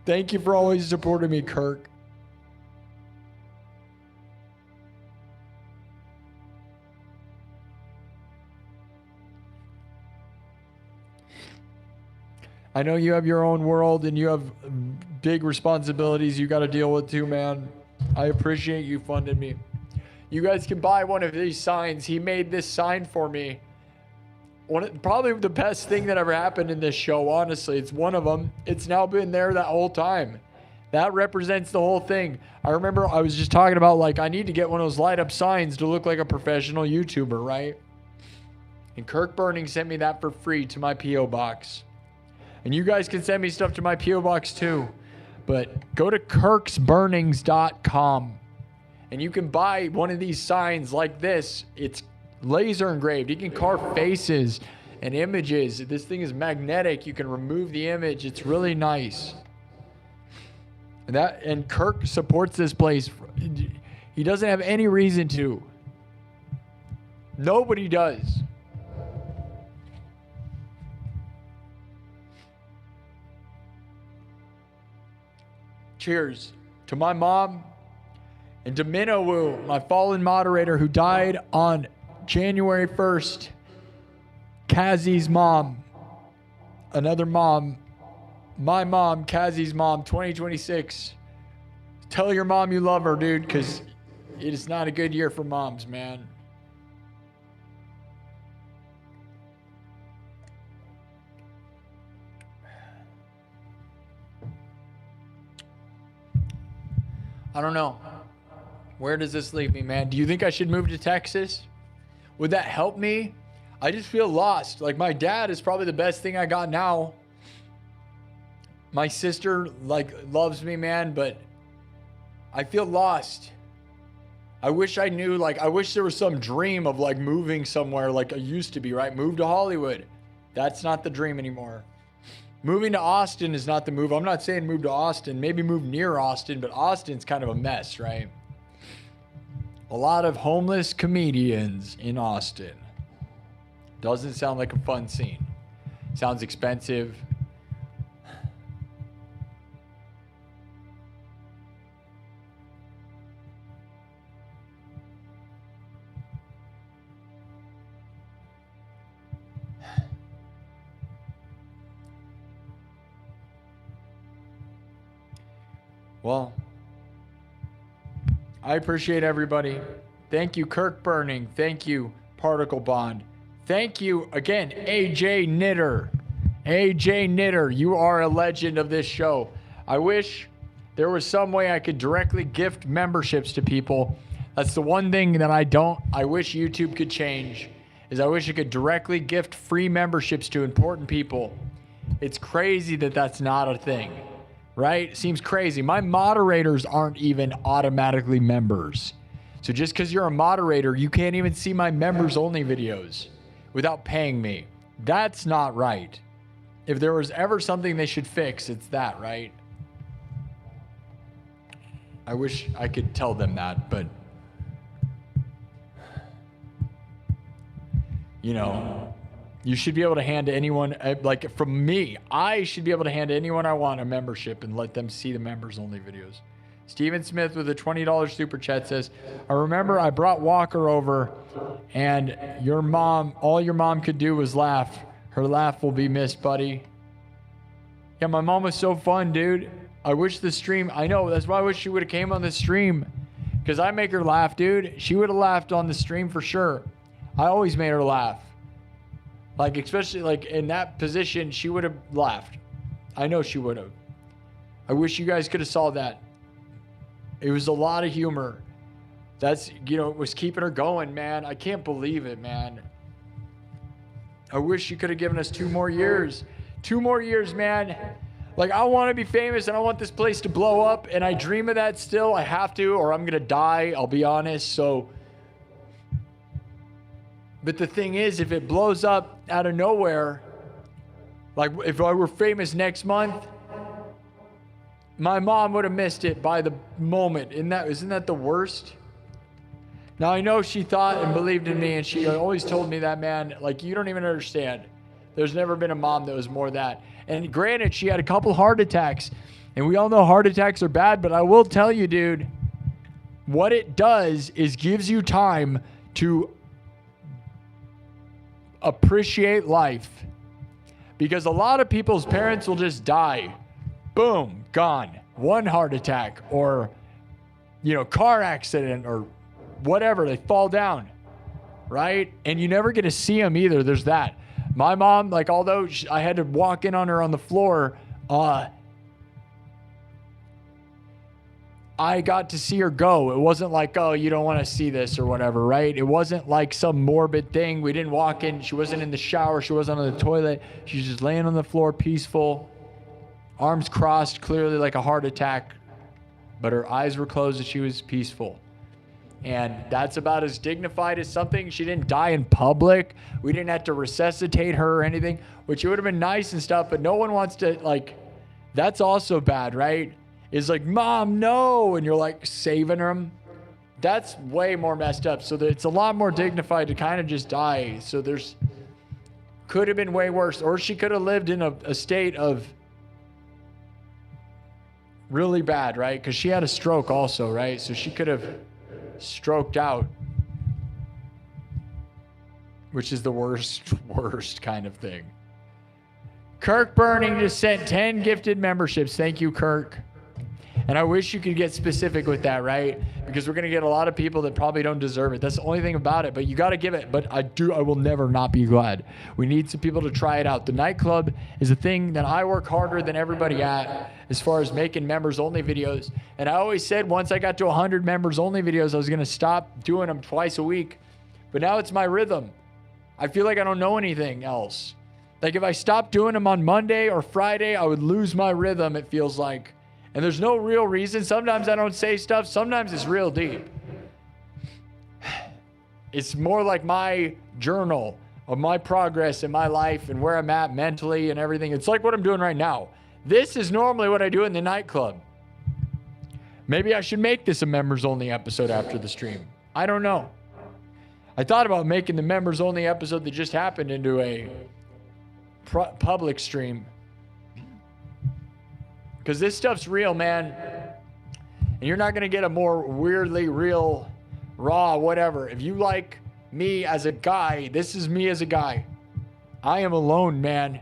Thank you for always supporting me, Kirk. I know you have your own world and you have big responsibilities you got to deal with too, man. I appreciate you funding me. You guys can buy one of these signs. He made this sign for me. Probably the best thing that ever happened in this show, honestly. It's one of them. It's now been there that whole time. That represents the whole thing. I remember I was just talking about, like, I need to get one of those light up signs to look like a professional YouTuber, right? And Kirk Burning sent me that for free to my P.O. box. And you guys can send me stuff to my P.O. box too. But go to kirksburnings.com and you can buy one of these signs like this. It's laser engraved. You can carve faces and images. This thing is magnetic. You can remove the image. It's really nice. And Kirk supports this place. He doesn't have any reason to. Nobody does. Cheers to my mom and to Minowu, my fallen moderator who died on January 1st. Kazi's mom. Another mom. My mom, Kazi's mom, 2026. Tell your mom you love her, dude, because it is not a good year for moms, man. I don't know. Where does this leave me, man? Do you think I should move to Texas? Would that help me? I just feel lost. Like, my dad is probably the best thing I got now. My sister, like, loves me, man, but I feel lost. I wish I knew, like, I wish there was some dream of, like, moving somewhere like I used to be, right? Move to Hollywood. That's not the dream anymore. Moving to Austin is not the move. I'm not saying move to Austin. Maybe move near Austin, but Austin's kind of a mess, right? A lot of homeless comedians in Austin. Doesn't sound like a fun scene. Sounds expensive. Well, I appreciate everybody. Thank you, Kirk Burning. Thank you, Particle Bond. Thank you again, AJ Knitter. AJ Knitter, you are a legend of this show. I wish there was some way I could directly gift memberships to people. That's the one thing that I wish YouTube could change, is I wish I could directly gift free memberships to important people. It's crazy that that's not a thing. Right? Seems crazy. My moderators aren't even automatically members. So just because you're a moderator, you can't even see my members only videos without paying me. That's not right. If there was ever something they should fix, it's that, right? I wish I could tell them that, but you know, you should be able to hand to anyone, like from me, I should be able to hand to anyone I want a membership and let them see the members only videos. Steven Smith with a $20 super chat says, I remember I brought Walker over and your mom, all your mom could do was laugh. Her laugh will be missed, buddy. Yeah, my mom was so fun, dude. I wish the stream, I know, that's why I wish she would have came on the stream. Because I make her laugh, dude. She would have laughed on the stream for sure. I always made her laugh. Like, especially like in that position, she would have laughed. I know she would have. I wish you guys could have saw that. It was a lot of humor. That's, you know, it was keeping her going, man. I can't believe it, man. I wish you could have given us 2 more years. 2 more years, man. Like, I want to be famous and I want this place to blow up and I dream of that still. I have to, or I'm going to die. I'll be honest. So, but the thing is, if it blows up out of nowhere, like if I were famous next month, my mom would have missed it by the moment. Isn't that the worst? Now, I know she thought and believed in me, and she always told me that, man, like, you don't even understand. There's never been a mom that was more that. And granted, she had a couple heart attacks, and we all know heart attacks are bad, but I will tell you, dude, what it does is gives you time to appreciate life. because a lot of people's parents will just die. Boom, gone. One heart attack or, car accident or whatever. They fall down, right? And you never get to see them either. There's that. My mom, like, although I had to walk in on her on the floor, I got to see her go. It wasn't like, oh, you don't want to see this or whatever, right? It wasn't like some morbid thing. We didn't walk in. She wasn't in the shower. She wasn't on the toilet. She was just laying on the floor, peaceful, arms crossed, clearly like a heart attack. But her eyes were closed and she was peaceful. And that's about as dignified as something. She didn't die in public. We didn't have to resuscitate her or anything, which it would have been nice and stuff, but no one wants to, like, that's also bad, right? Is like, Mom, no, and you're like saving them. That's way more messed up. So it's a lot more dignified to kind of just die. So could have been way worse, or she could have lived in a state of really bad, right? Because she had a stroke also, right? So she could have stroked out, which is the worst kind of thing. Kirk Burning just sent 10 gifted memberships. Thank you, Kirk. And I wish you could get specific with that, right? Because we're going to get a lot of people that probably don't deserve it. That's the only thing about it, but you got to give it. But I will never not be glad. We need some people to try it out. The nightclub is a thing that I work harder than everybody at as far as making members only videos. And I always said once I got to 100 members only videos, I was going to stop doing them twice a week. But now it's my rhythm. I feel like I don't know anything else. Like if I stopped doing them on Monday or Friday, I would lose my rhythm, it feels like. And there's no real reason. Sometimes I don't say stuff. Sometimes it's real deep. It's more like my journal of my progress in my life and where I'm at mentally and everything. It's like what I'm doing right now. This is normally what I do in the nightclub. Maybe I should make this a members only episode after the stream. I don't know. I thought about making the members only episode that just happened into a public stream. Because this stuff's real, man. And you're not going to get a more weirdly real, raw, whatever. If you like me as a guy, this is me as a guy. I am alone, man.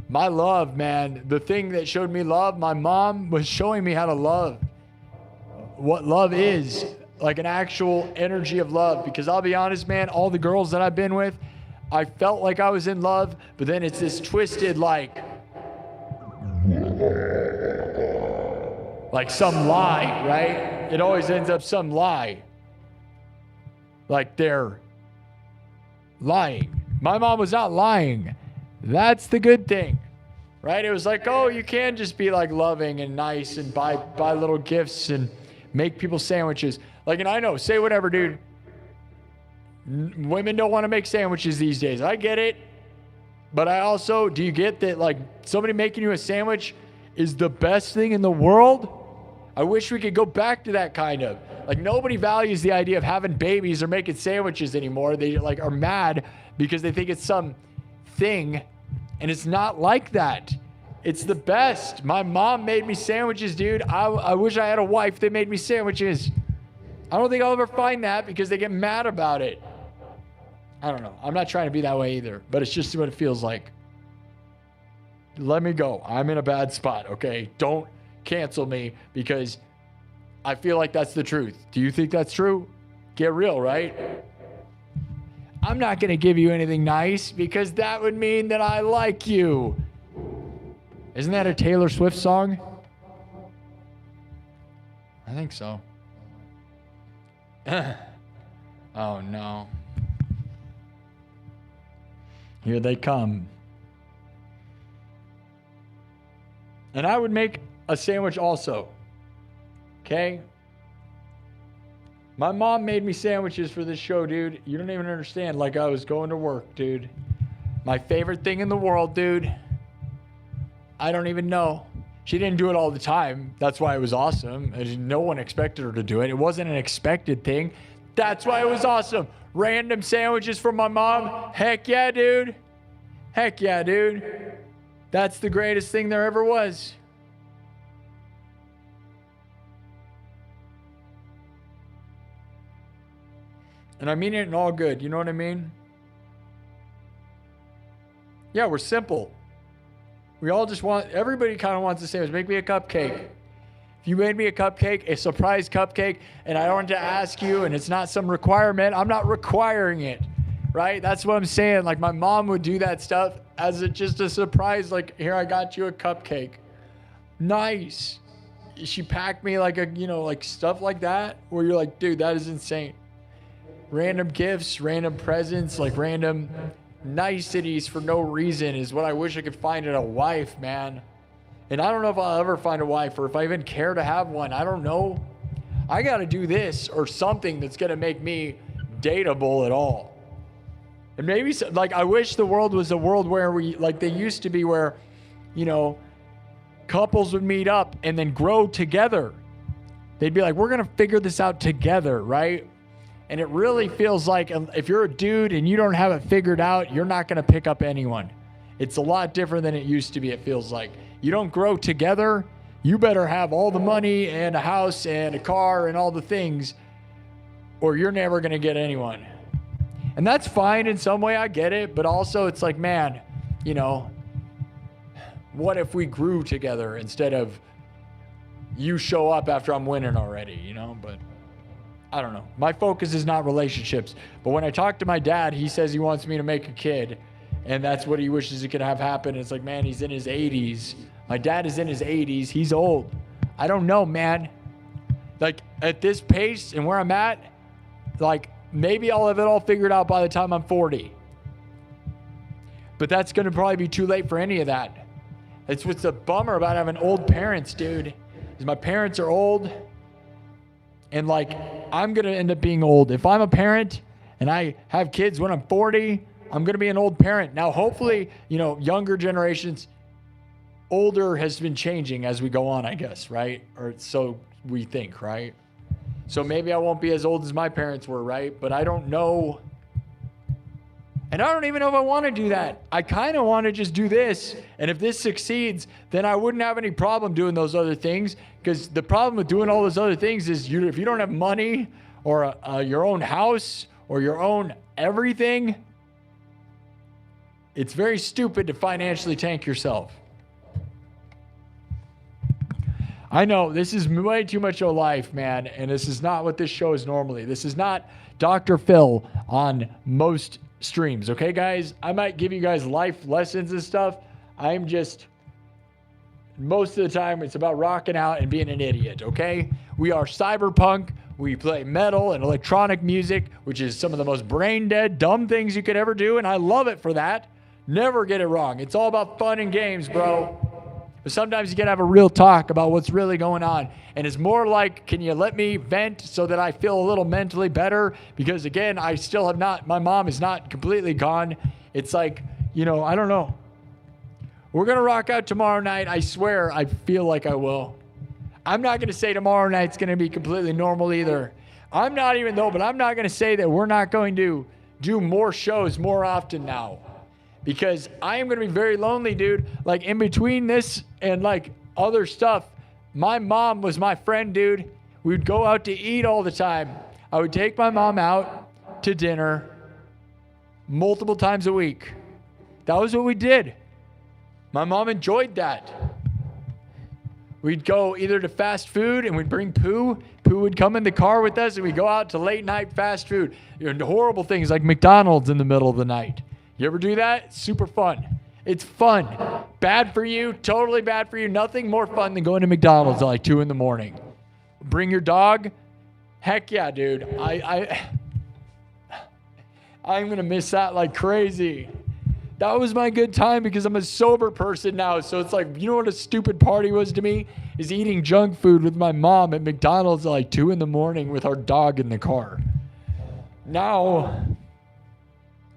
My love, man. The thing that showed me love, my mom was showing me how to love. What love is. Like an actual energy of love. Because I'll be honest, man, all the girls that I've been with, I felt like I was in love. But then it's this twisted, like some lie, right? It always ends up some lie. Like they're lying. My mom was not lying. That's the good thing, right? It was like, oh, you can just be like loving and nice and buy little gifts and make people sandwiches. Like, and I know, say whatever, dude. Women don't want to make sandwiches these days. I get it. But I also, do you get that, like, somebody making you a sandwich is the best thing in the world? I wish we could go back to that kind of. Like, nobody values the idea of having babies or making sandwiches anymore. They, like, are mad because they think it's some thing, and it's not like that. It's the best. My mom made me sandwiches, dude. I wish I had a wife that made me sandwiches. I don't think I'll ever find that because they get mad about it. I don't know. I'm not trying to be that way either, but it's just what it feels like. Let me go. I'm in a bad spot, okay? Don't cancel me because I feel like that's the truth. Do you think that's true? Get real, right? I'm not going to give you anything nice because that would mean that I like you. Isn't that a Taylor Swift song? I think so. Oh, no. Here they come. And I would make a sandwich also. Okay? My mom made me sandwiches for this show, dude. You don't even understand. Like I was going to work, dude. My favorite thing in the world, dude. I don't even know. She didn't do it all the time. That's why it was awesome. No one expected her to do it. It wasn't an expected thing. That's why it was awesome. Random sandwiches from my mom. Heck yeah, dude. Heck yeah, dude. That's the greatest thing there ever was. And I mean it in all good. You know what I mean? Yeah, we're simple. We all just want, everybody kind of wants the same as make me a cupcake. If you made me a cupcake, a surprise cupcake, and I don't want to ask you, and it's not some requirement, I'm not requiring it, right? That's what I'm saying. Like my mom would do that stuff as just a surprise. Like, here, I got you a cupcake. Nice. She packed me like like stuff like that where you're like, dude, that is insane. Random gifts, random presents, like random niceties for no reason is what I wish I could find in a wife, man. And I don't know if I'll ever find a wife or if I even care to have one. I don't know. I got to do this or something that's going to make me dateable at all. And maybe, like, I wish the world was a world where we, like they used to be where, couples would meet up and then grow together. They'd be like, we're going to figure this out together, right? And it really feels like if you're a dude and you don't have it figured out, you're not going to pick up anyone. It's a lot different than it used to be, it feels like. You don't grow together, you better have all the money and a house and a car and all the things, or you're never going to get anyone. And that's fine in some way, I get it, but also it's like, man, what if we grew together instead of you show up after I'm winning already, but I don't know. My focus is not relationships, but when I talk to my dad, he says he wants me to make a kid, and that's what he wishes he could have happen. It's like, man, he's in his 80s. My dad is in his 80s. He's old. I don't know, man. Like, at this pace and where I'm at, like, maybe I'll have it all figured out by the time I'm 40. But that's going to probably be too late for any of that. It's what's a bummer about having old parents, dude, is my parents are old. And, like, I'm going to end up being old. If I'm a parent and I have kids when I'm 40, I'm going to be an old parent. Now, hopefully, younger generations, older has been changing as we go on, I guess, right? Or so we think, right? So maybe I won't be as old as my parents were, right? But I don't know. And I don't even know if I want to do that. I kind of want to just do this. And if this succeeds, then I wouldn't have any problem doing those other things. Because the problem with doing all those other things is if you don't have money or your own house or your own everything, it's very stupid to financially tank yourself. I know this is way too much of life, man. And this is not what this show is normally. This is not Dr. Phil on most streams. Okay, guys? I might give you guys life lessons and stuff. I'm just, most of the time, it's about rocking out and being an idiot. Okay? We are cyberpunk. We play metal and electronic music, which is some of the most brain dead, dumb things you could ever do. And I love it for that. Never get it wrong. It's all about fun and games, bro. But sometimes you got to have a real talk about what's really going on. And it's more like, can you let me vent so that I feel a little mentally better? Because again, I still have not, my mom is not completely gone. It's like, I don't know. We're going to rock out tomorrow night. I swear, I feel like I will. I'm not going to say tomorrow night's going to be completely normal either. I'm not even though, but I'm not going to say that we're not going to do more shows more often now. Because I am going to be very lonely, dude. Like, in between this and, like, other stuff, my mom was my friend, dude. We would go out to eat all the time. I would take my mom out to dinner multiple times a week. That was what we did. My mom enjoyed that. We'd go either to fast food and we'd bring Pooh. Pooh would come in the car with us and we'd go out to late night fast food. Horrible things like McDonald's in the middle of the night. You ever do that? Super fun. It's fun. Bad for you. Totally bad for you. Nothing more fun than going to McDonald's at like 2 a.m. Bring your dog. Heck yeah, dude. I'm going to miss that like crazy. That was my good time because I'm a sober person now. So it's like, you know what a stupid party was to me? Is eating junk food with my mom at McDonald's at like 2 a.m. with our dog in the car. Now,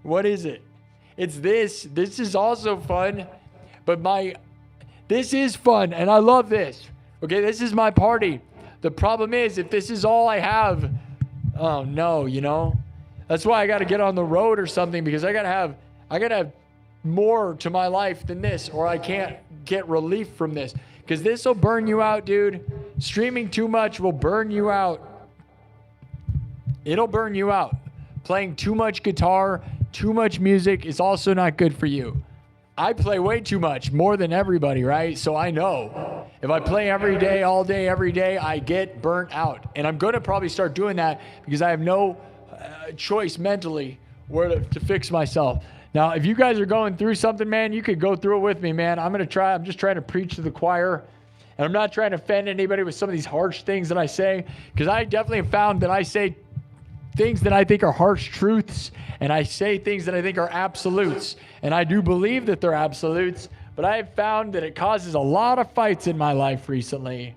what is it? It's this. This is also fun, but this is fun, and I love this. Okay, this is my party. The problem is, if this is all I have, oh no, that's why I got to get on the road or something because I got to have more to my life than this, or I can't get relief from this because this will burn you out, dude. Streaming too much will burn you out. It'll burn you out. Playing too much guitar, too much music is also not good for you. I play way too much, more than everybody, right? So I know if I play every day, all day, every day, I get burnt out. And I'm going to probably start doing that because I have no choice mentally where to fix myself. Now, if you guys are going through something, man, you could go through it with me, man. I'm just trying to preach to the choir. And I'm not trying to offend anybody with some of these harsh things that I say, because I definitely have found that I say things that I think are harsh truths, and I say things that I think are absolutes. And I do believe that they're absolutes, but I have found that it causes a lot of fights in my life recently,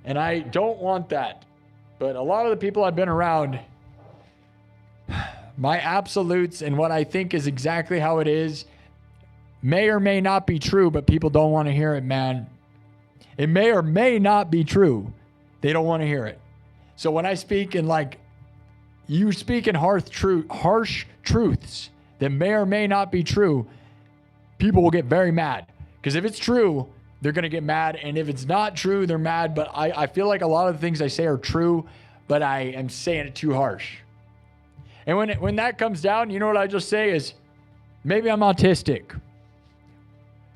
and I don't want that. But a lot of the people I've been around, my absolutes and what I think is exactly how it is may or may not be true, but people don't want to hear it, man. It may or may not be true. They don't want to hear it. So when I speak in you speak in harsh truths that may or may not be true, people will get very mad. Because if it's true, they're going to get mad. And if it's not true, they're mad. But I feel like a lot of the things I say are true, but I am saying it too harsh. And when that comes down, you know what I just say is, maybe I'm autistic.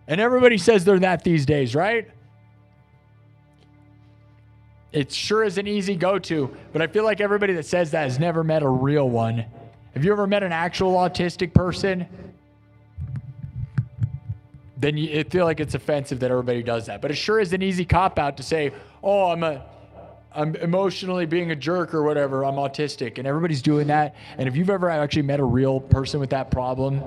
And everybody says they're that these days, right? It sure is an easy go-to, but I feel like everybody that says that has never met a real one. Have you ever met an actual autistic person? Then you feel like it's offensive that everybody does that. But it sure is an easy cop-out to say, oh, I'm emotionally being a jerk or whatever, I'm autistic. And everybody's doing that. And if you've ever actually met a real person with that problem,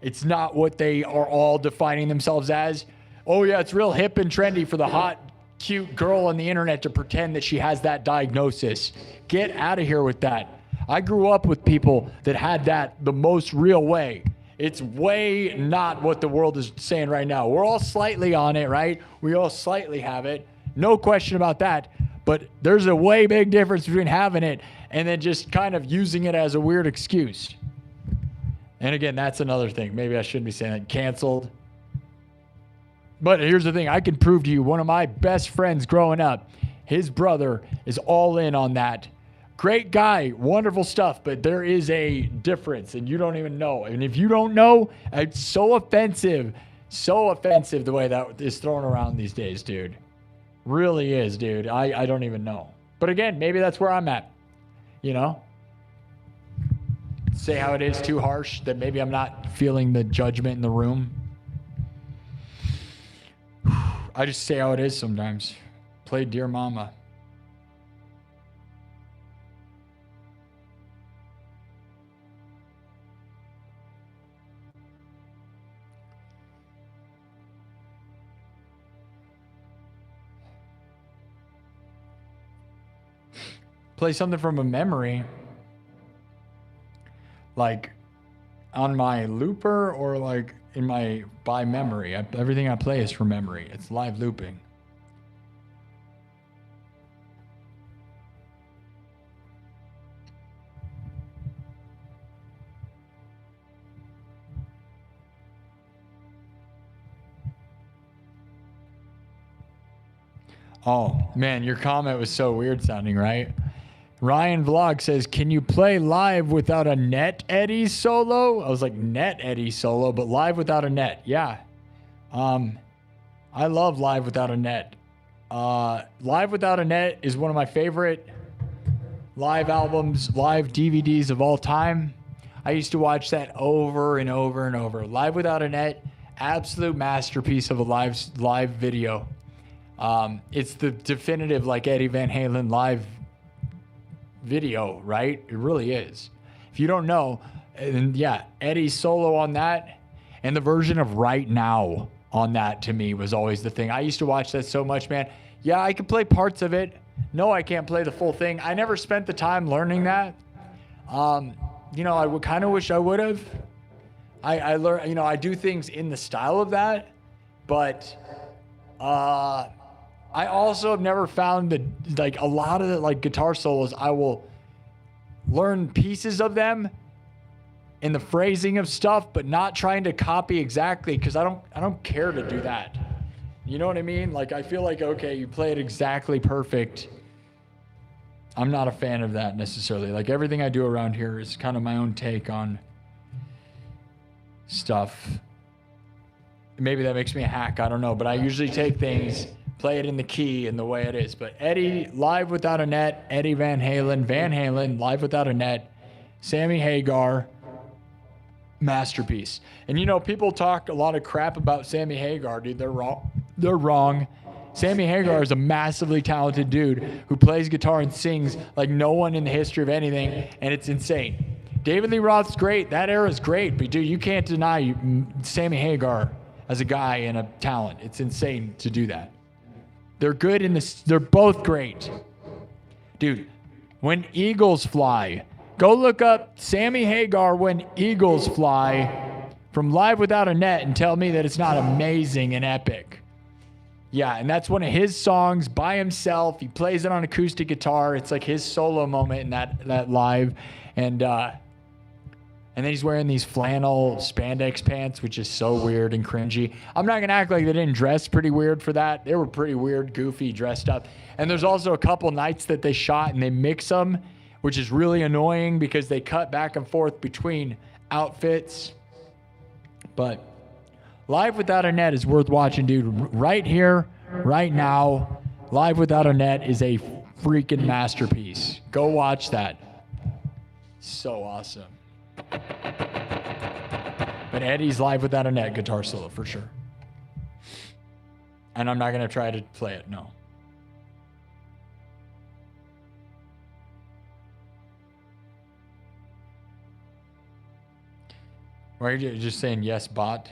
it's not what they are all defining themselves as. Oh yeah, it's real hip and trendy for the hot, cute girl on the internet to pretend that she has that diagnosis. Get out of here with that. I grew up with people that had that the most real way. It's way not what the world is saying right now. We're all slightly on it, right? We all slightly have it. No question about that. But there's a way big difference between having it and then just kind of using it as a weird excuse. And again, that's another thing. Maybe I shouldn't be saying that. Canceled. But here's the thing. I can prove to you, one of my best friends growing up, his brother is all in on that. Great guy, wonderful stuff, but there is a difference, and you don't even know. And if you don't know, it's so offensive the way that is thrown around these days, dude. Really is, dude. I don't even know. But again, maybe that's where I'm at, you know? Say how it is too harsh, that maybe I'm not feeling the judgment in the room. I just say how it is sometimes. Play Dear Mama. Play something from a memory. Like on my looper or like in my by memory. Everything I play is from memory. It's live looping. Oh man, your comment was so weird sounding, right? Ryan Vlog says, can you play live without a net Eddie solo? I was like, net Eddie solo, but live without a net. Yeah. I love live without a net. Live without a net is one of my favorite live albums, live DVDs of all time. I used to watch that over and over and over. Live without a net, absolute masterpiece of a live video. It's the definitive like Eddie Van Halen live video, right? It really is. If you don't know, and yeah, Eddie's solo on that and the version of Right Now on that to me was always the thing. I used to watch that so much, man. Yeah, I could play parts of it. No, I can't play the full thing. I never spent the time learning that. You know, I would kind of wish I would have. I learn, you know, I do things in the style of that, but I also have never found that like a lot of the like guitar solos, I will learn pieces of them in the phrasing of stuff, but not trying to copy exactly because I don't care to do that. You know what I mean? Like I feel like, okay, you play it exactly perfect. I'm not a fan of that necessarily. Like everything I do around here is kind of my own take on stuff. maybe that makes me a hack. I don't know. But I usually take things, play it in the key and the way it is. But Eddie, Live Without a Net, Eddie Van Halen, Live Without a Net, Sammy Hagar, masterpiece. And you know, people talk a lot of crap about Sammy Hagar, dude. They're wrong. They're wrong. Sammy Hagar is a massively talented dude who plays guitar and sings like no one in the history of anything, and it's insane. David Lee Roth's great. That era is great, but dude, you can't deny Sammy Hagar as a guy and a talent. It's insane to do that. They're good in this. They're both great. Dude, When Eagles Fly. Go look up Sammy Hagar, When Eagles Fly from Live Without a Net and tell me that it's not amazing and epic. Yeah, and that's one of his songs by himself. He plays it on acoustic guitar. It's like his solo moment in that live. And then he's wearing these flannel spandex pants, which is so weird and cringy. I'm not going to act like they didn't dress pretty weird for that. They were pretty weird, goofy, dressed up. And there's also a couple nights that they shot and they mix them, which is really annoying because they cut back and forth between outfits. But Live Without a Net is worth watching, dude. Right here, right now, Live Without a Net is a freaking masterpiece. Go watch that. So awesome. But Eddie's Live Without a Net guitar solo for sure. And I'm not going to try to play it, no. Why are you just saying yes, bot?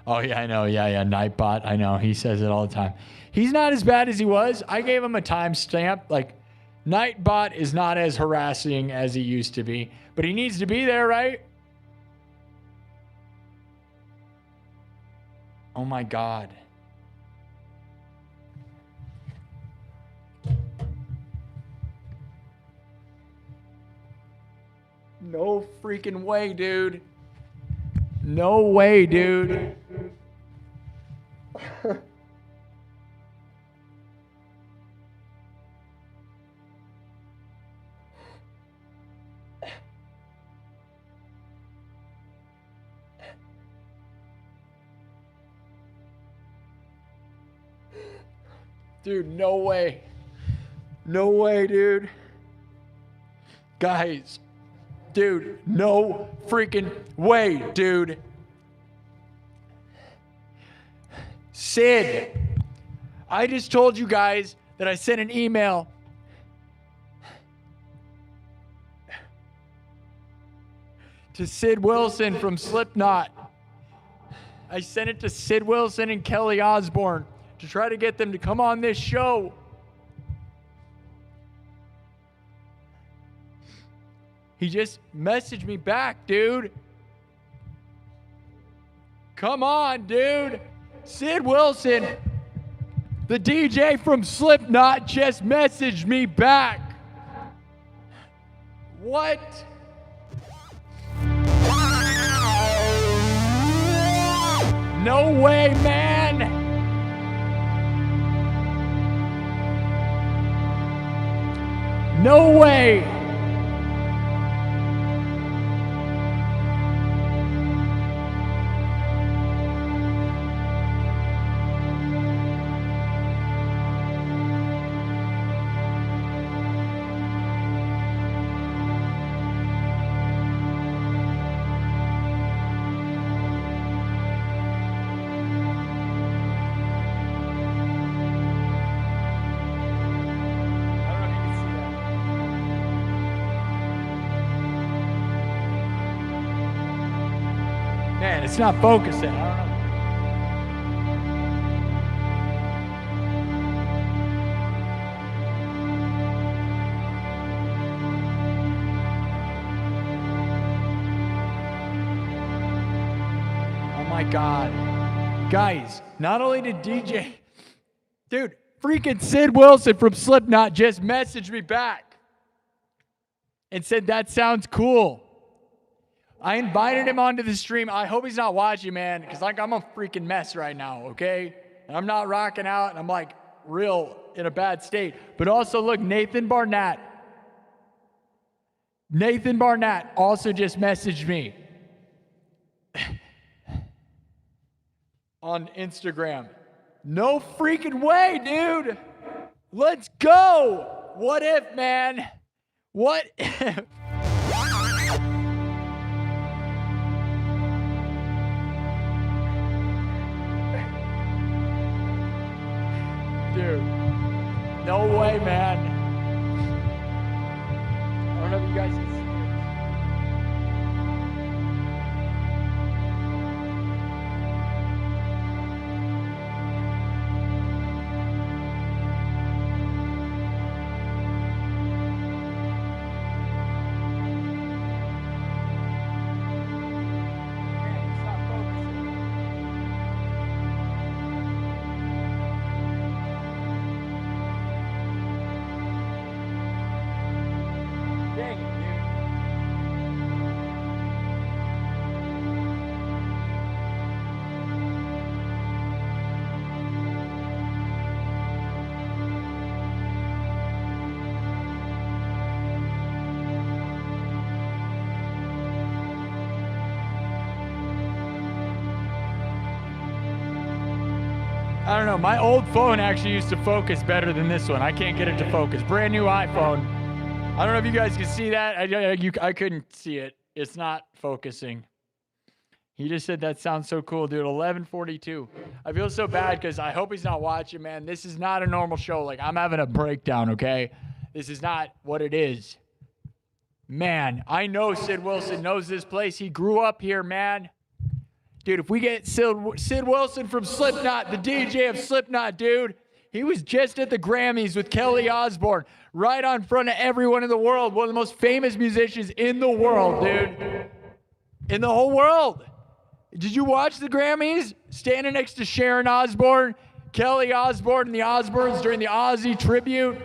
Oh, yeah, I know. Yeah, Nightbot. I know. He says it all the time. He's not as bad as he was. I gave him a timestamp. Like, Nightbot is not as harassing as he used to be. But he needs to be there, right? Oh, my God. No freaking way, dude. No way, dude. Dude, no way. No way, dude. Guys. Dude, no freaking way, dude. Sid, I just told you guys that I sent an email. To Sid Wilson from Slipknot. I sent it to Sid Wilson and Kelly Osbourne to try to get them to come on this show. He just messaged me back, dude. Come on, dude. Sid Wilson, the DJ from Slipknot, just messaged me back. What? No way, man. No way. Man, it's not focusing. I don't know. Oh my God. Guys, not only did DJ... Dude, freaking Sid Wilson from Slipknot just messaged me back and said that sounds cool. I invited him onto the stream. I hope he's not watching, man, because like I'm a freaking mess right now, okay? And I'm not rocking out, and I'm like real in a bad state. But also, look, Nathan Barnett also just messaged me. on Instagram. No freaking way, dude. Let's go. What if, man? What if? Dude, no way, man. I don't know if you guys can see it. I don't know. My old phone actually used to focus better than this one. I can't get it to focus. Brand new iPhone. I don't know if you guys can see that. I couldn't see it. It's not focusing. He just said that sounds so cool, dude. 11:42. I feel so bad because I hope he's not watching, man. This is not a normal show. Like, I'm having a breakdown, okay? This is not what it is. Man, I know Sid Wilson knows this place. He grew up here, man. Dude, if we get Sid Wilson from Slipknot, the DJ of Slipknot, dude, he was just at the Grammys with Kelly Osbourne, right on front of everyone in the world. One of the most famous musicians in the world, dude. In the whole world. Did you watch the Grammys? Standing next to Sharon Osbourne, Kelly Osbourne, and the Osbournes during the Ozzy tribute.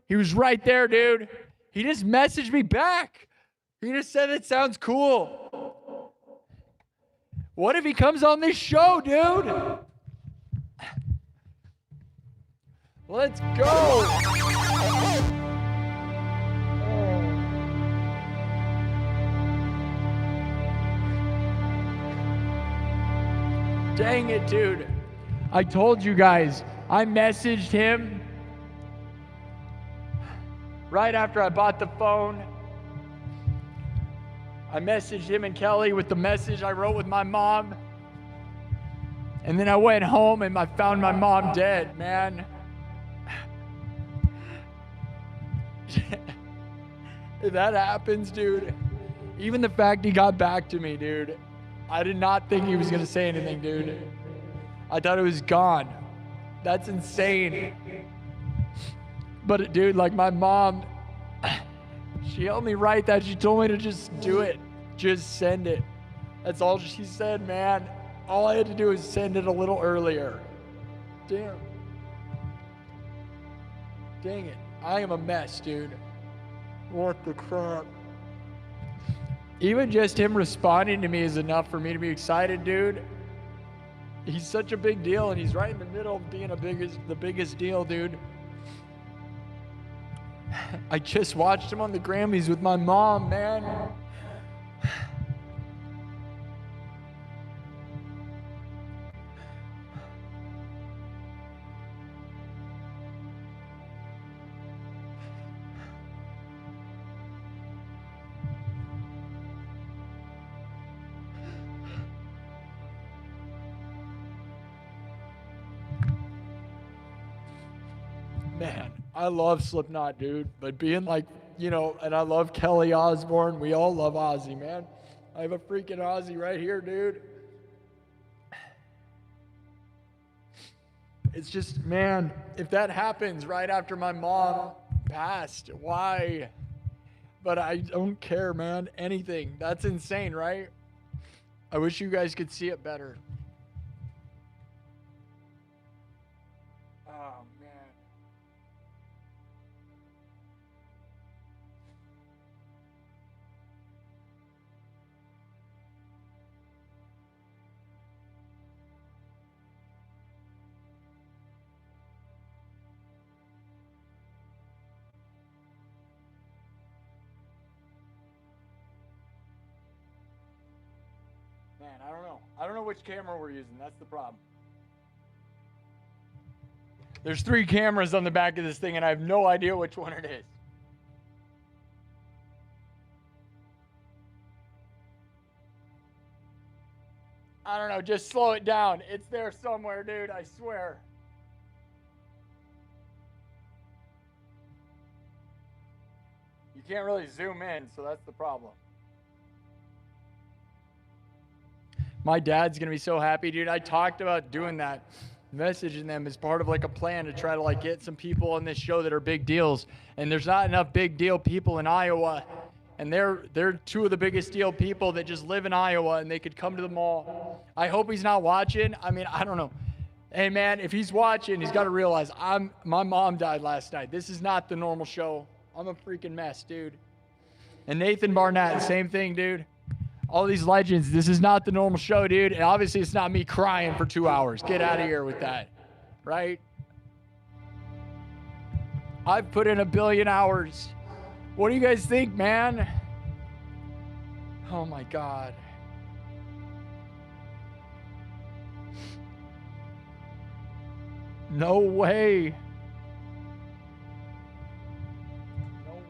He was right there, dude. He just messaged me back. He just said it sounds cool. What if he comes on this show, dude? Let's go. Dang it, dude. I told you guys, I messaged him right after I bought the phone. I messaged him and Kelly with the message I wrote with my mom. And then I went home and I found my mom dead, man. If that happens, dude, even the fact he got back to me, dude, I did not think he was gonna say anything, dude. I thought it was gone. That's insane. But dude, like my mom, she helped me write that. She told me to just do it. Just send it. That's all she said, man. All I had to do was send it a little earlier. Damn. Dang it. I am a mess, dude. What the crap? Even just him responding to me is enough for me to be excited, dude. He's such a big deal, and he's right in the middle of being the biggest deal, dude. I just watched him on the Grammys with my mom, man. Man, I love Slipknot, dude. But being like, you know, and I love Kelly Osbourne. We all love Ozzy, man. I have a freaking Ozzy right here, dude. It's just, man, if that happens right after my mom passed, why? But I don't care, man. Anything. That's insane, right? I wish you guys could see it better. Oh, man. Man, I don't know. I don't know which camera we're using. That's the problem. There's 3 cameras on the back of this thing, and I have no idea which one it is. I don't know. Just slow it down. It's there somewhere, dude. I swear. You can't really zoom in, so that's the problem. My dad's going to be so happy, dude. I talked about doing that, messaging them as part of like a plan to try to like get some people on this show that are big deals. And there's not enough big deal people in Iowa. And they're 2 of the biggest deal people that just live in Iowa, and they could come to the mall. I hope he's not watching. I mean, I don't know. Hey man, if he's watching, he's got to realize my mom died last night. This is not the normal show. I'm a freaking mess, dude. And Nathan Barnett, same thing, dude. All these legends, this is not the normal show, dude. And obviously it's not me crying for 2 hours. Get out of here with that, right? I've put in 1 billion hours. What do you guys think, man? Oh my God. No way. No way.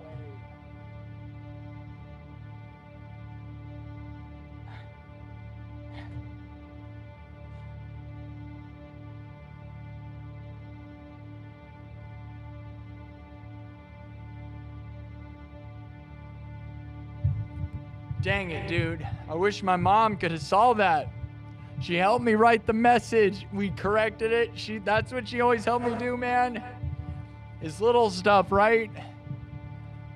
Dang it, dude. I wish my mom could have saw that. She helped me write the message. We corrected it. That's what she always helped me do, man. Is little stuff, right?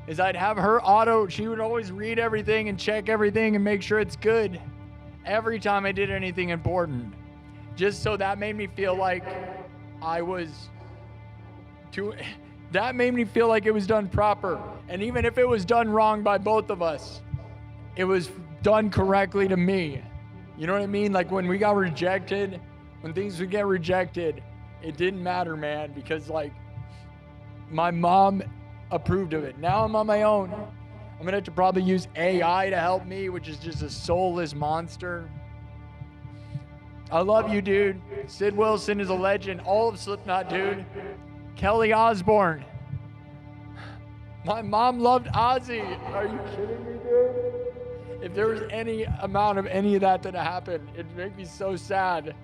Is I'd have her she would always read everything and check everything and make sure it's good. Every time I did anything important. Just so that made me feel like that made me feel like it was done proper. And even if it was done wrong by both of us, it was done correctly to me. You know what I mean? Like when we got rejected, when things would get rejected, it didn't matter, man, because like my mom approved of it. Now I'm on my own. I'm gonna have to probably use AI to help me, which is just a soulless monster. I love you, dude. Sid Wilson is a legend. All of Slipknot, dude. Kelly Osbourne. My mom loved Ozzy. Are you kidding me, dude? If there was any amount of any of that happened, it'd make me so sad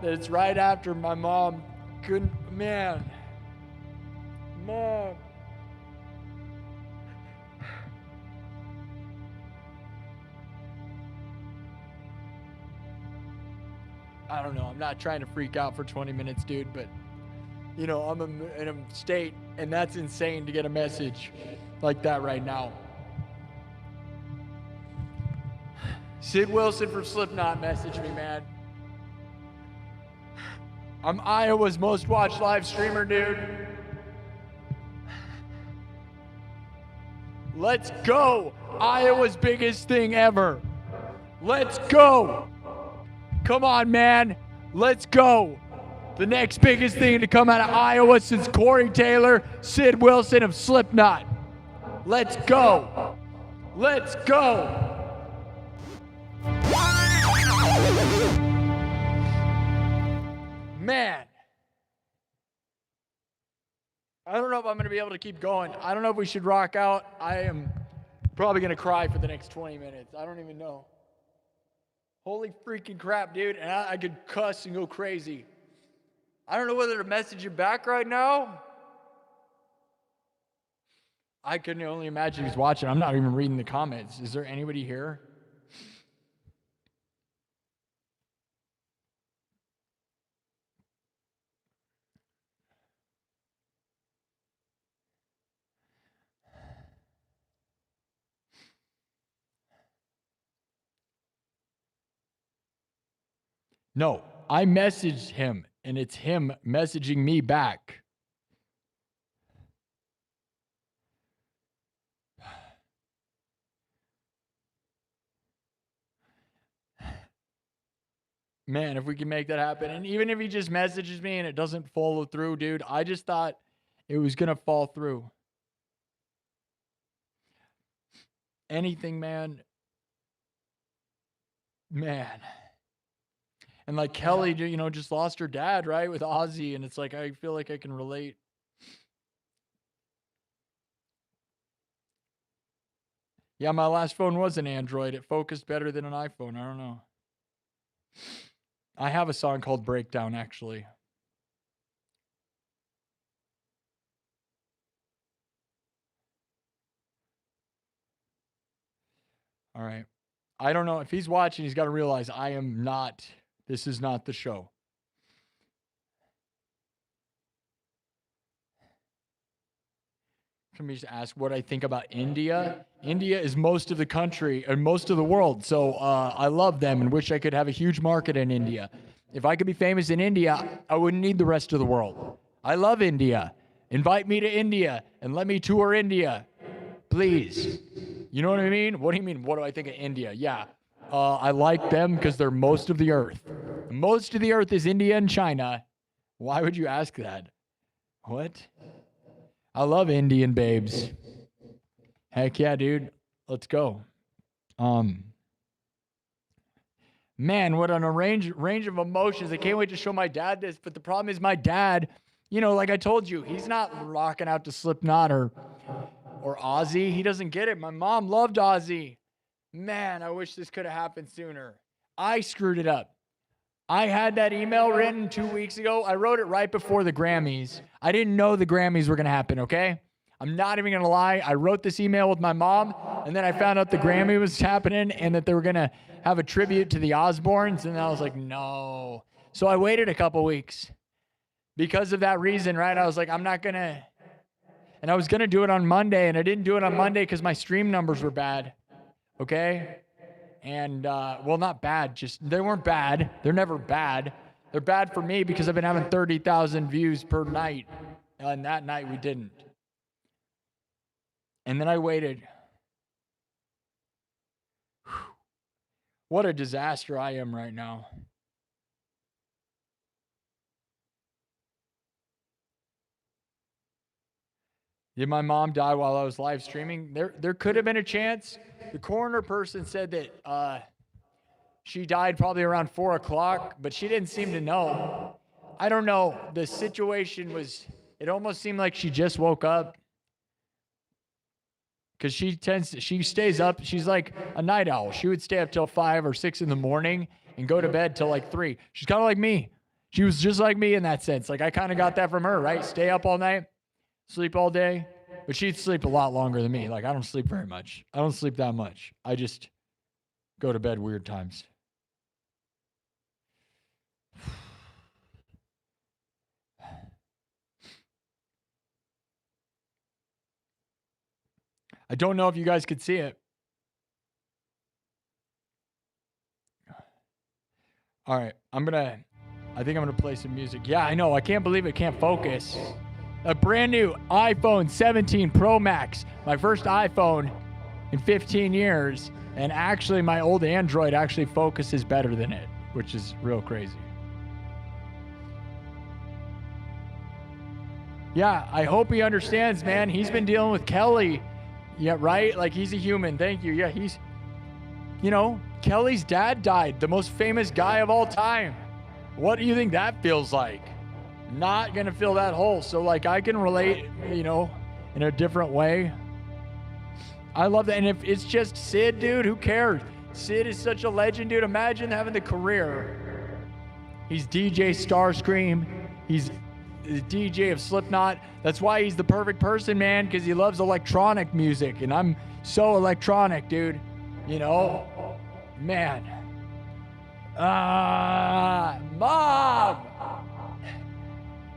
that it's right after my mom couldn't, man. I don't know. I'm not trying to freak out for 20 minutes, dude, but you know, I'm in a state, and that's insane to get a message like that right now. Sid Wilson from Slipknot messaged me, man. I'm Iowa's most watched live streamer, dude. Let's go. Iowa's biggest thing ever. Let's go. Come on, man. Let's go. The next biggest thing to come out of Iowa since Corey Taylor, Sid Wilson of Slipknot. Let's go. Let's go. Man. I don't know if I'm going to be able to keep going. I don't know if we should rock out. I am probably going to cry for the next 20 minutes. I don't even know. Holy freaking crap, dude. And I could cuss and go crazy. I don't know whether to message you back right now. I can only imagine who's watching. I'm not even reading the comments. Is there anybody here? No, I messaged him, and it's him messaging me back. Man, if we can make that happen. And even if he just messages me and it doesn't follow through, dude, I just thought it was going to fall through. Anything, man. Man. And like Kelly, you know, just lost her dad, right, with Ozzy, and it's like I feel like I can relate. Yeah, my last phone was an Android. It focused better than an iPhone. I don't know. I have a song called Breakdown, actually. All right. I don't know. If he's watching, he's got to realize this is not the show. Let me just ask what I think about India. India is most of the country and most of the world. So I love them and wish I could have a huge market in India. If I could be famous in India, I wouldn't need the rest of the world. I love India. Invite me to India and let me tour India, please. You know what I mean? What do you mean? What do I think of India? Yeah. I like them because they're most of the earth. Most of the earth is India and China. Why would you ask that? What? I love Indian babes. Heck yeah, dude. Let's go. Man, what an range of emotions. I can't wait to show my dad this. But the problem is my dad, you know, like I told you, he's not rocking out to Slipknot or Ozzy. He doesn't get it. My mom loved Ozzy. Man, I wish this could have happened sooner. I screwed it up. I had that email written 2 weeks ago. I wrote it right before the Grammys. I didn't know the Grammys were going to happen, okay? I'm not even going to lie. I wrote this email with my mom, and then I found out the Grammy was happening and that they were going to have a tribute to the Osbournes, and I was like, no. So I waited a couple weeks. Because of that reason, right? I was like, I'm not going to. And I was going to do it on Monday, and I didn't do it on Monday because my stream numbers were bad, okay? And, well, not bad, just, they weren't bad. They're never bad. They're bad for me because I've been having 30,000 views per night. And that night we didn't. And then I waited. Whew. What a disaster I am right now. Did my mom die while I was live streaming? There could have been a chance. The coroner person said that she died probably around 4 o'clock, but she didn't seem to know. I don't know. The situation was, it almost seemed like she just woke up. Because she stays up. She's like a night owl. She would stay up till 5 or 6 in the morning and go to bed till like 3. She's kind of like me. She was just like me in that sense. Like I kind of got that from her, right? Stay up all night, sleep all day. But she'd sleep a lot longer than me. Like I don't sleep very much. I don't sleep that much. I just go to bed weird times. I don't know if you guys could see it. All right, I think I'm gonna play some music. Yeah, I know, I can't believe it can't focus. A brand new iPhone 17 Pro Max, my first iPhone in 15 years, and actually my old Android actually focuses better than it, which is real crazy. Yeah, I hope he understands, man. He's been dealing with Kelly. Yeah, right? Like, he's a human. Thank you. Yeah, Kelly's dad died, the most famous guy of all time. What do you think that feels like? Not gonna fill that hole. So, like, I can relate, in a different way. I love that. And if it's just Sid, dude, who cares? Sid is such a legend, dude. Imagine having the career. He's DJ Starscream. He's the DJ of Slipknot. That's why he's the perfect person, man, because he loves electronic music. And I'm so electronic, dude. Man. Mom!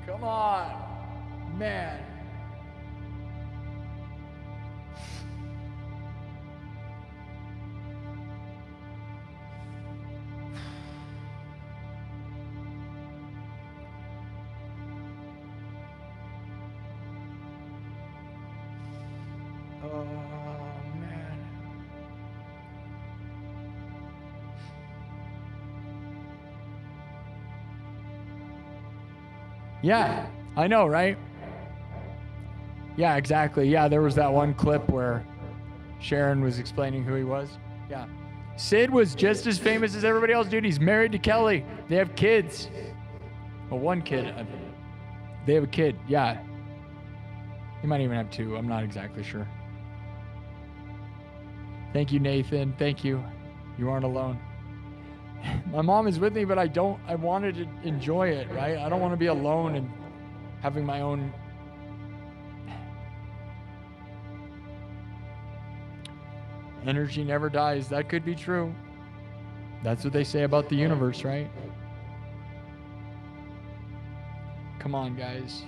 Come on. Man. Oh, man. Yeah, I know, right? Yeah, exactly. Yeah, there was that one clip where Sharon was explaining who he was. Yeah. Sid was just as famous as everybody else, dude. He's married to Kelly. They have kids. Well, one kid. They have a kid, yeah. He might even have two. I'm not exactly sure. Thank you, Nathan. Thank you. You aren't alone. My mom is with me, but I wanted to enjoy it, right? I don't want to be alone and having my own. Energy never dies. That could be true. That's what they say about the universe, right? Come on, guys.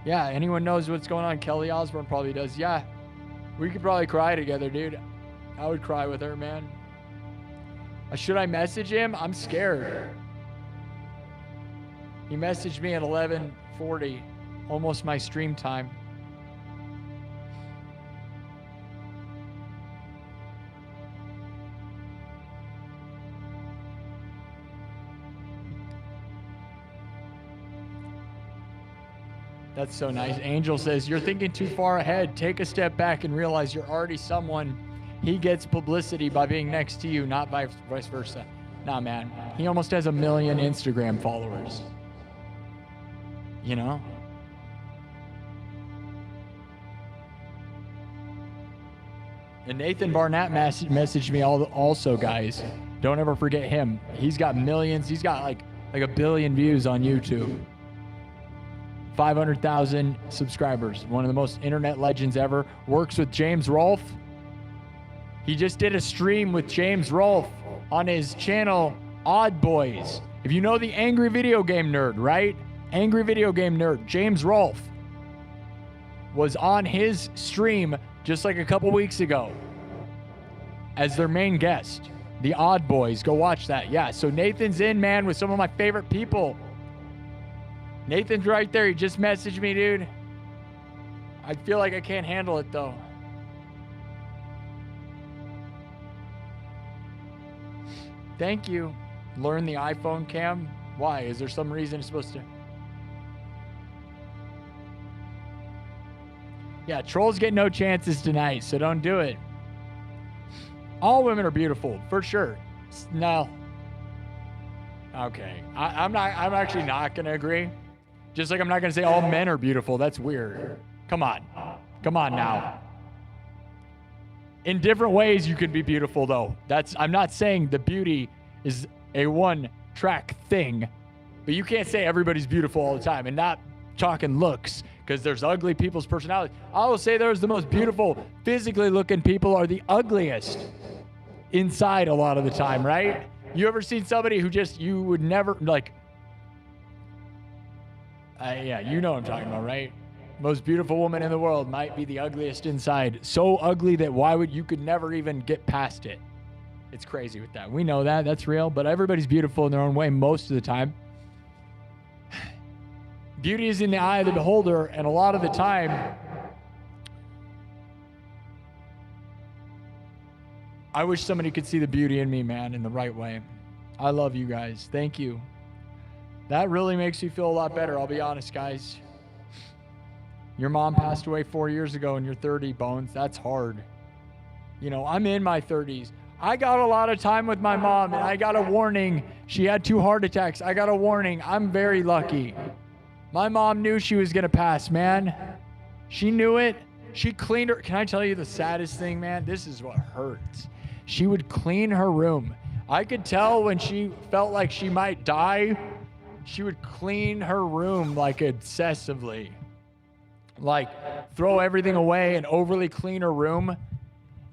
Yeah, anyone knows what's going on? Kelly Osbourne probably does. Yeah, we could probably cry together, dude. I would cry with her, man. Should I message him? I'm scared. He messaged me at 11:40, almost my stream time. That's so nice. Angel says, you're thinking too far ahead. Take a step back and realize you're already someone. He gets publicity by being next to you, not vice versa. Nah, man. He almost has 1 million Instagram followers. You know? And Nathan Barnett messaged me also, guys. Don't ever forget him. He's got millions. He's got like 1 billion views on YouTube. 500,000 subscribers. One of the most internet legends ever. Works with James Rolfe. He just did a stream with James Rolfe on his channel, Odd Boys. If you know the Angry Video Game Nerd, right? Angry Video Game Nerd, James Rolfe was on his stream just like a couple weeks ago as their main guest. The Odd Boys. Go watch that. Yeah, so Nathan's in, man, with some of my favorite people. Nathan's right there. He just messaged me, dude. I feel like I can't handle it, though. Thank you. Learn the iPhone cam? Why? Is there some reason it's supposed to? Yeah, trolls get no chances tonight, so don't do it. All women are beautiful, for sure. No. Okay. I'm actually not going to agree. Just like I'm not going to say all men are beautiful. That's weird. Come on. Come on now. In different ways, you can be beautiful, though. I'm not saying the beauty is a one-track thing, but you can't say everybody's beautiful all the time and not talking looks, because there's ugly people's personalities. I will say there's the most beautiful, physically looking people are the ugliest inside a lot of the time, right? You ever seen somebody who just, you would never, like, yeah, you know what I'm talking about, right? Most beautiful woman in the world might be the ugliest inside. So ugly that you could never even get past it. It's crazy with that. We know that. That's real. But everybody's beautiful in their own way most of the time. Beauty is in the eye of the beholder, and a lot of the time, I wish somebody could see the beauty in me, man, in the right way. I love you guys. Thank you. That really makes me feel a lot better, I'll be honest, guys. Your mom passed away 4 years ago and you're 30, Bones. That's hard. You know, I'm in my 30s. I got a lot of time with my mom, and I got a warning. She had 2 heart attacks. I got a warning. I'm very lucky. My mom knew she was going to pass, man. She knew it. She cleaned her. Can I tell you the saddest thing, man? This is what hurts. She would clean her room. I could tell when she felt like she might die, she would clean her room like obsessively. Like throw everything away and overly clean her room.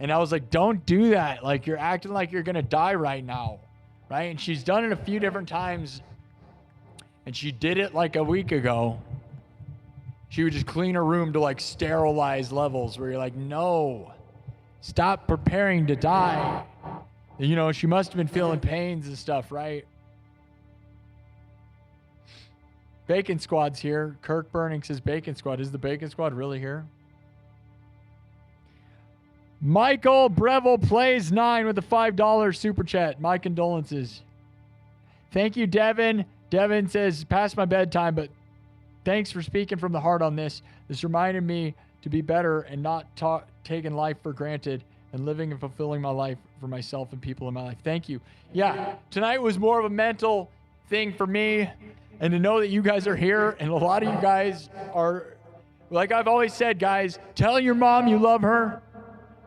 And I was like, don't do that. Like, you're acting like you're going to die right now. Right? And she's done it a few different times. And she did it like a week ago. She would just clean her room to like sterilized levels where you're like, no, stop preparing to die. You know, she must have been feeling pains and stuff, right? Bacon Squad's here. Kirk Burning says Bacon Squad. Is the Bacon Squad really here? Michael Breville plays 9 with a $5 super chat. My condolences. Thank you, Devin. Devin says, past my bedtime, but thanks for speaking from the heart on this. This reminded me to be better and not taken life for granted and living and fulfilling my life for myself and people in my life. Thank you. Yeah, tonight was more of a mental thing for me, and to know that you guys are here, and a lot of you guys are, like I've always said, guys, tell your mom you love her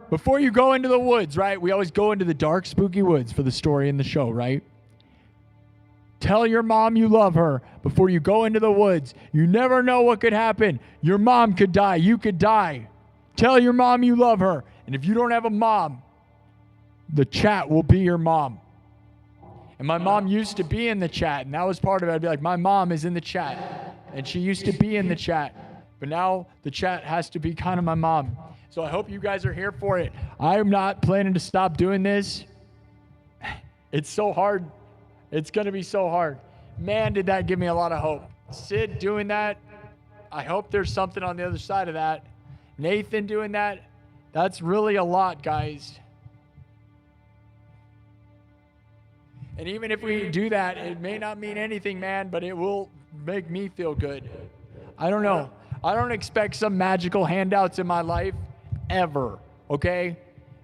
before you go into the woods, right? We always go into the dark, spooky woods for the story in the show, right? Tell your mom you love her before you go into the woods. You never know what could happen. Your mom could die. You could die. Tell your mom you love her. And if you don't have a mom, the chat will be your mom. And my mom used to be in the chat, and that was part of it. I'd be like, my mom is in the chat, and she used to be in the chat. But now the chat has to be kind of my mom. So I hope you guys are here for it. I am not planning to stop doing this. It's so hard. It's going to be so hard. Man, did that give me a lot of hope. Sid doing that. I hope there's something on the other side of that. Nathan doing that. That's really a lot, guys. And even if we do that, it may not mean anything, man, but it will make me feel good. I don't know. I don't expect some magical handouts in my life ever, okay?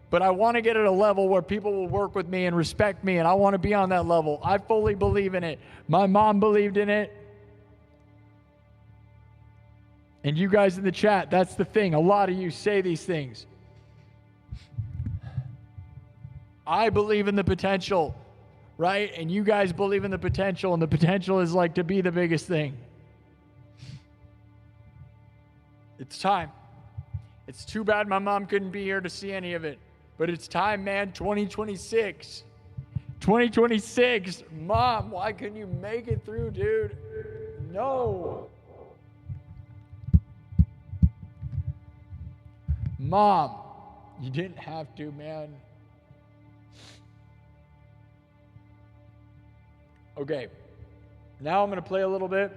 But I want to get at a level where people will work with me and respect me, and I want to be on that level. I fully believe in it. My mom believed in it. And you guys in the chat, that's the thing. A lot of you say these things. I believe in the potential, right? And you guys believe in the potential, and the potential is like to be the biggest thing. It's time. It's too bad my mom couldn't be here to see any of it. But it's time, man. 2026. 2026. Mom, why couldn't you make it through, dude? No. Mom, you didn't have to, man. Okay. Now I'm going to play a little bit.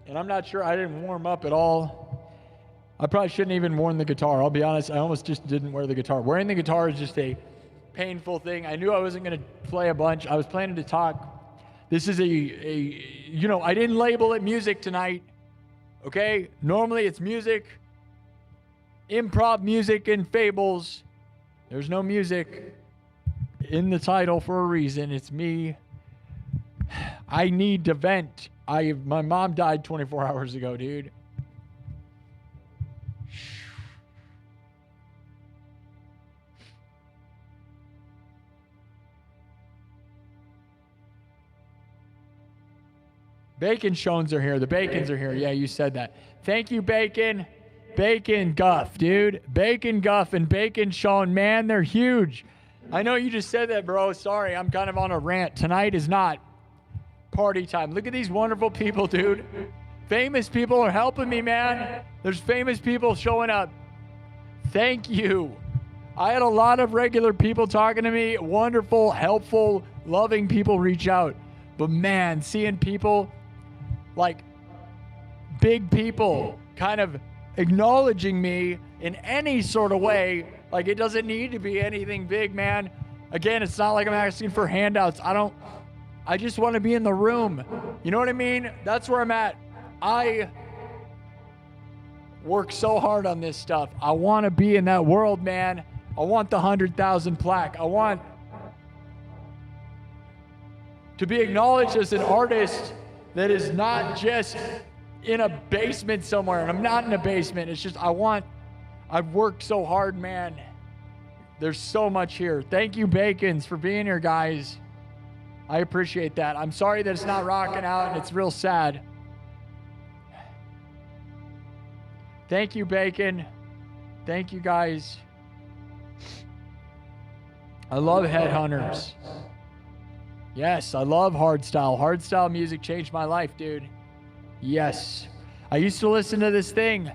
And I'm not sure. I didn't warm up at all. I probably shouldn't even worn the guitar. I'll be honest, I almost just didn't wear the guitar. Wearing the guitar is just a painful thing. I knew I wasn't going to play a bunch. I was planning to talk. This is I didn't label it music tonight. Okay? Normally it's music, improv music, and fables. There's no music in the title for a reason. It's me. I need to vent. My mom died 24 hours ago, dude. Bacon Shones are here. The Bacons are here. Yeah, you said that. Thank you, Bacon. Bacon Guff, dude. Bacon Guff and Bacon Shone, man, they're huge. I know you just said that, bro. Sorry, I'm kind of on a rant. Tonight is not party time. Look at these wonderful people, dude. Famous people are helping me, man. There's famous people showing up. Thank you. I had a lot of regular people talking to me. Wonderful, helpful, loving people reach out. But man, seeing people like big people kind of acknowledging me in any sort of way, like it doesn't need to be anything big, man. Again, it's not like I'm asking for handouts. I just want to be in the room. You know what I mean? That's where I'm at. I work so hard on this stuff. I want to be in that world, man. I want the 100,000 plaque. I want to be acknowledged as an artist that is not just in a basement somewhere. And I'm not in a basement. It's just I've worked so hard, man. There's so much here. Thank you, Bacons, for being here, guys. I appreciate that. I'm sorry that it's not rocking out and it's real sad. Thank you, Bacon. Thank you, guys. I love Headhunters. Yes, I love hardstyle. Hardstyle music changed my life, dude. Yes. I used to listen to this thing.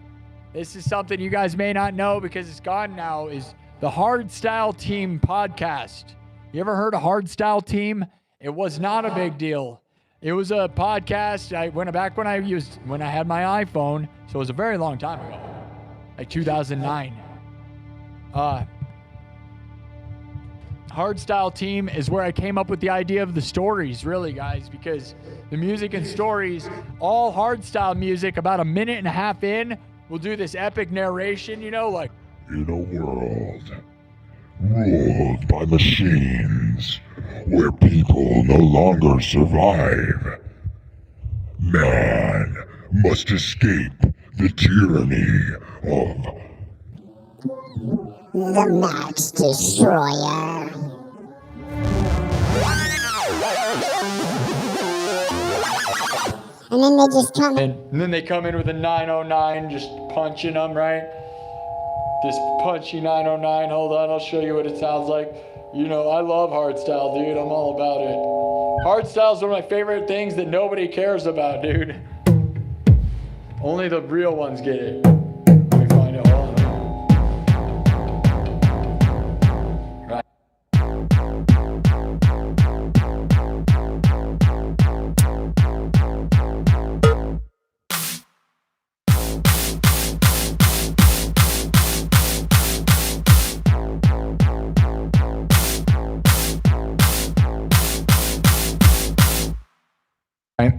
This is something you guys may not know because it's gone now, is the Hardstyle Team podcast. You ever heard of Hardstyle Team? It was not a big deal. It was a podcast. When I had my iPhone, so it was a very long time ago, like 2009. Hardstyle Team is where I came up with the idea of the stories, really, guys, because the music and stories, all hardstyle music, about a minute and a half in, we'll do this epic narration, like, In a world ruled by machines, where people no longer survive, man must escape the tyranny of The Max Destroyer. And then they just come in. And then they come in with a 909, just punching them, right? This punchy 909. Hold on, I'll show you what it sounds like. You know, I love hardstyle, dude. I'm all about it. Hardstyle is one of my favorite things that nobody cares about, dude. Only the real ones get it. Let me find it. Hold on. Right. Right.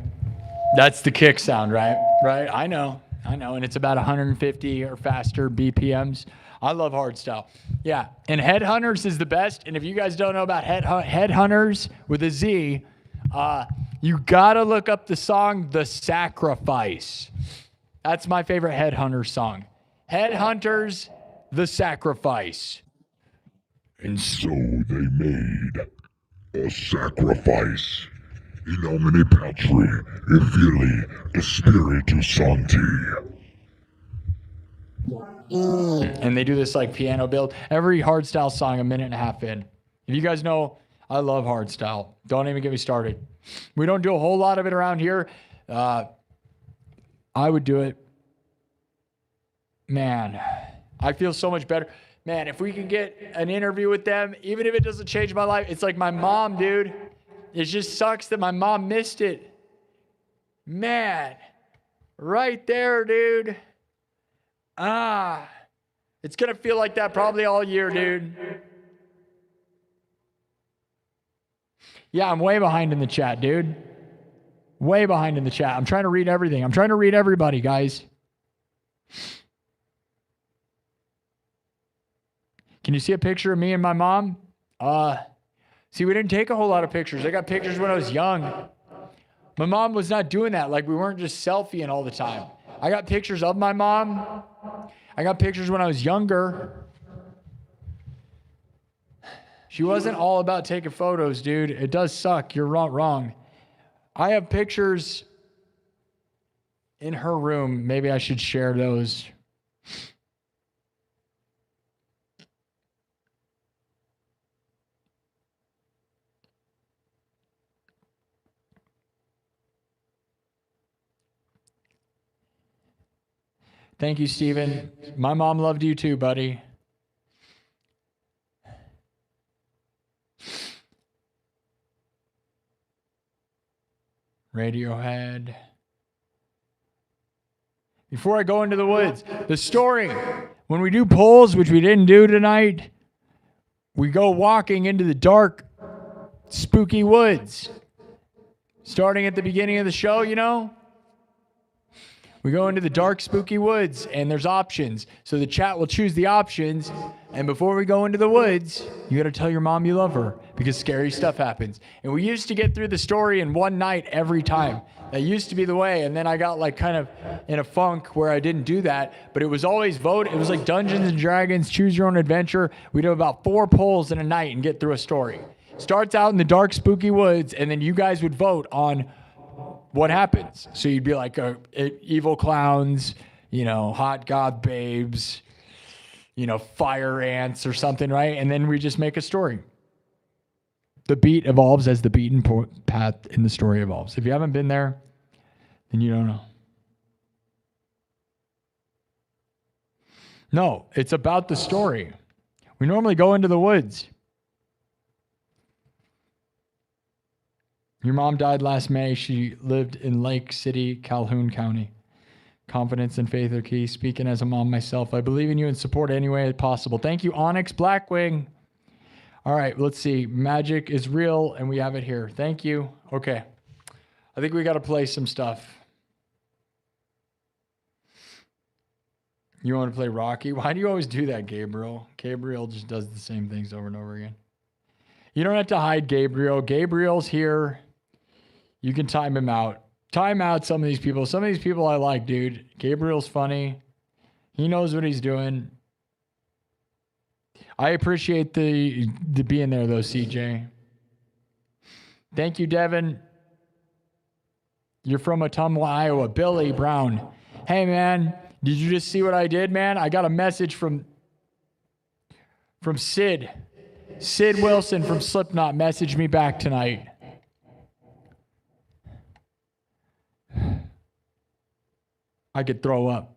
That's the kick sound, right? Right. I know. And it's about 150 or faster BPMs. I love hardstyle. Yeah. And Headhunters is the best. And if you guys don't know about Headhunters with a Z, you gotta look up the song "The Sacrifice." That's my favorite Headhunters song. Headhunters, "The Sacrifice." And so they made a sacrifice in nomine Patri e Filii e Spiritu Sancti. And they do this like piano build. Every hardstyle song, a minute and a half in. If you guys know, I love hardstyle. Don't even get me started. We don't do a whole lot of it around here. I would do it. Man, I feel so much better. Man, if we can get an interview with them, even if it doesn't change my life, it's like my mom, dude. It just sucks that my mom missed it. Man, right there, dude. It's going to feel like that probably all year, dude. Yeah, I'm way behind in the chat, dude. Way behind in the chat. I'm trying to read everything. I'm trying to read everybody, guys. Can you see a picture of me and my mom? See, we didn't take a whole lot of pictures. I got pictures when I was young. My mom was not doing that. Like, we weren't just selfieing all the time. I got pictures of my mom. I got pictures when I was younger. She wasn't all about taking photos, dude. It does suck. You're wrong. I have pictures in her room. Maybe I should share those. Thank you, Steven. My mom loved you too, buddy. Radiohead. Before I go into the woods, the story. When we do polls, which we didn't do tonight, we go walking into the dark, spooky woods. Starting at the beginning of the show, you know? We go into the dark, spooky woods, and there's options. So the chat will choose the options. And before we go into the woods, you got to tell your mom you love her because scary stuff happens. And we used to get through the story in one night every time. That used to be the way. And then I got like kind of in a funk where I didn't do that. But it was always vote. It was like Dungeons and Dragons, choose your own adventure. We do about 4 polls in a night and get through a story. Starts out in the dark, spooky woods, and then you guys would vote on what happens. So you'd be like evil clowns, you know, hot goth babes, you know, fire ants or something, right? And then we just make a story. The beat evolves as the beaten path in the story evolves. If you haven't been there, then you don't know. No, it's about the story. We normally go into the woods. Your mom died last May. She lived in Lake City, Calhoun County. Confidence and faith are key. Speaking as a mom myself, I believe in you and support any way possible. Thank you, Onyx Blackwing. All right, let's see. Magic is real, and we have it here. Thank you. Okay. I think we got to play some stuff. You want to play Rocky? Why do you always do that, Gabriel? Gabriel just does the same things over and over again. You don't have to hide Gabriel. Gabriel's here. You can time him out. Time out some of these people. Some of these people I like, dude. Gabriel's funny. He knows what he's doing. I appreciate the being there, though, CJ. Thank you, Devin. You're from Ottumwa, Iowa. Billy Brown. Hey, man. Did you just see what I did, man? I got a message from Sid. Sid Wilson from Slipknot messaged me back tonight. I could throw up.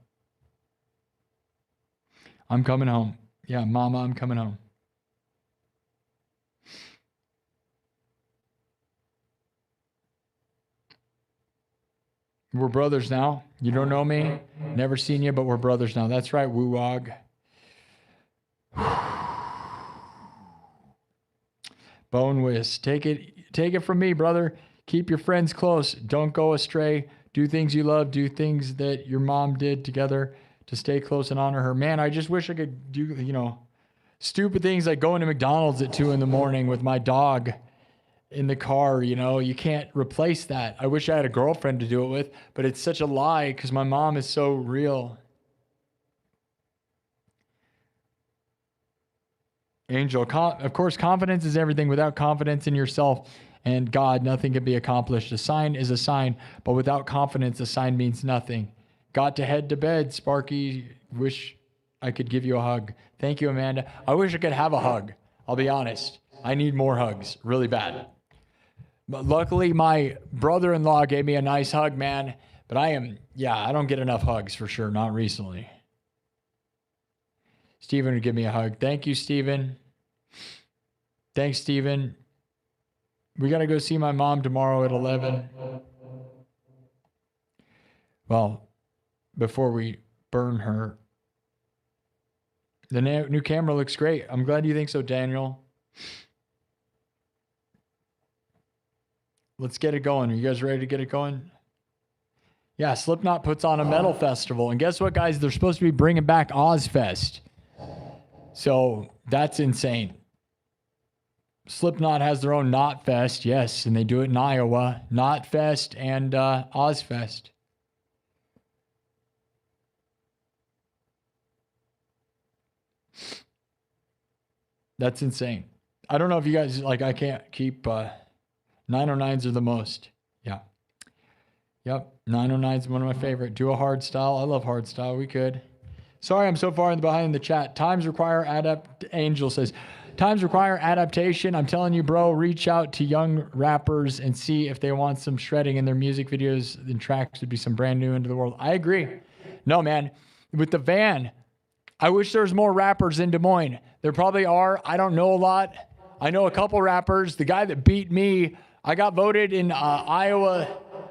I'm coming home. Yeah, Mama, I'm coming home. We're brothers now. You don't know me. Never seen you, but we're brothers now. That's right, Woo-Wog. Bone Whiz. Take it from me, brother. Keep your friends close. Don't go astray. Do things you love. Do things that your mom did together to stay close and honor her. Man, I just wish I could do, stupid things like going to McDonald's at 2 a.m. with my dog in the car. You can't replace that. I wish I had a girlfriend to do it with, but it's such a lie because my mom is so real. Angel, of course, confidence is everything. Without confidence in yourself and God, nothing can be accomplished. A sign is a sign, but without confidence, a sign means nothing. Got to head to bed, Sparky. Wish I could give you a hug. Thank you, Amanda. I wish I could have a hug. I'll be honest. I need more hugs, really bad. But luckily, my brother-in-law gave me a nice hug, man. But I don't get enough hugs for sure, not recently. Steven would give me a hug. Thank you, Steven. Thanks, Steven. We got to go see my mom tomorrow at 11. Well, before we burn her. The new camera looks great. I'm glad you think so, Daniel. Let's get it going. Are you guys ready to get it going? Yeah, Slipknot puts on a metal festival. And guess what, guys? They're supposed to be bringing back Ozfest. So that's insane. Slipknot has their own Knotfest, yes, and they do it in Iowa. Knotfest and Ozfest. That's insane. I don't know if you guys, I can't keep, 909s are the most. Yeah. Yep, 909 is one of my favorite. Do a hard style. I love hard style. We could. Sorry, I'm so far behind the chat. Times require Angel says, times require adaptation. I'm telling you, bro, reach out to young rappers and see if they want some shredding in their music videos and tracks to be some brand new into the world. I agree. No, man. With the van, I wish there was more rappers in Des Moines. There probably are. I don't know a lot. I know a couple rappers. The guy that beat me, I got voted in Iowa.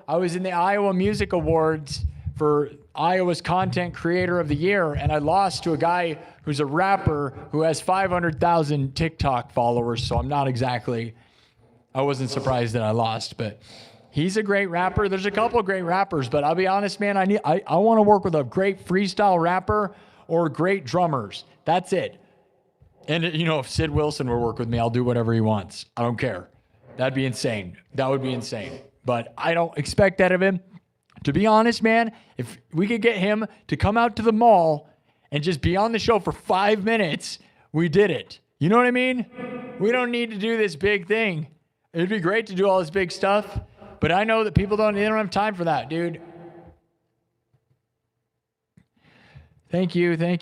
I was in the Iowa Music Awards for Iowa's Content Creator of the Year, and I lost to a guy who's a rapper who has 500,000 TikTok followers, so I wasn't surprised that I lost, but he's a great rapper. There's a couple of great rappers, but I'll be honest, man, I want to work with a great freestyle rapper or great drummers. That's it. And, if Sid Wilson will work with me, I'll do whatever he wants. I don't care. That'd be insane. That would be insane. But I don't expect that of him. To be honest, man, if we could get him to come out to the mall and just be on the show for 5 minutes, we did it. You know what I mean? We don't need to do this big thing. It'd be great to do all this big stuff, but I know that people don't have time for that, dude. Thank you. Have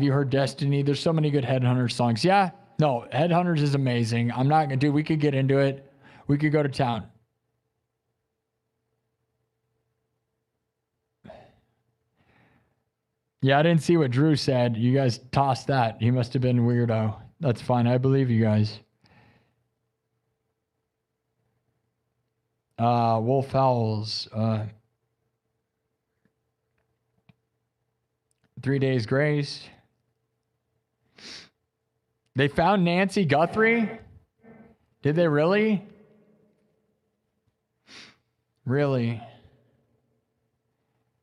you heard Destiny? There's so many good Headhunters songs. Yeah, no, Headhunters is amazing. I'm not going to we could get into it. We could go to town. Yeah, I didn't see what Drew said. You guys tossed that. He must have been a weirdo. That's fine. I believe you guys. Wolf Owls. 3 Days Grace. They found Nancy Guthrie? Did they really? Really?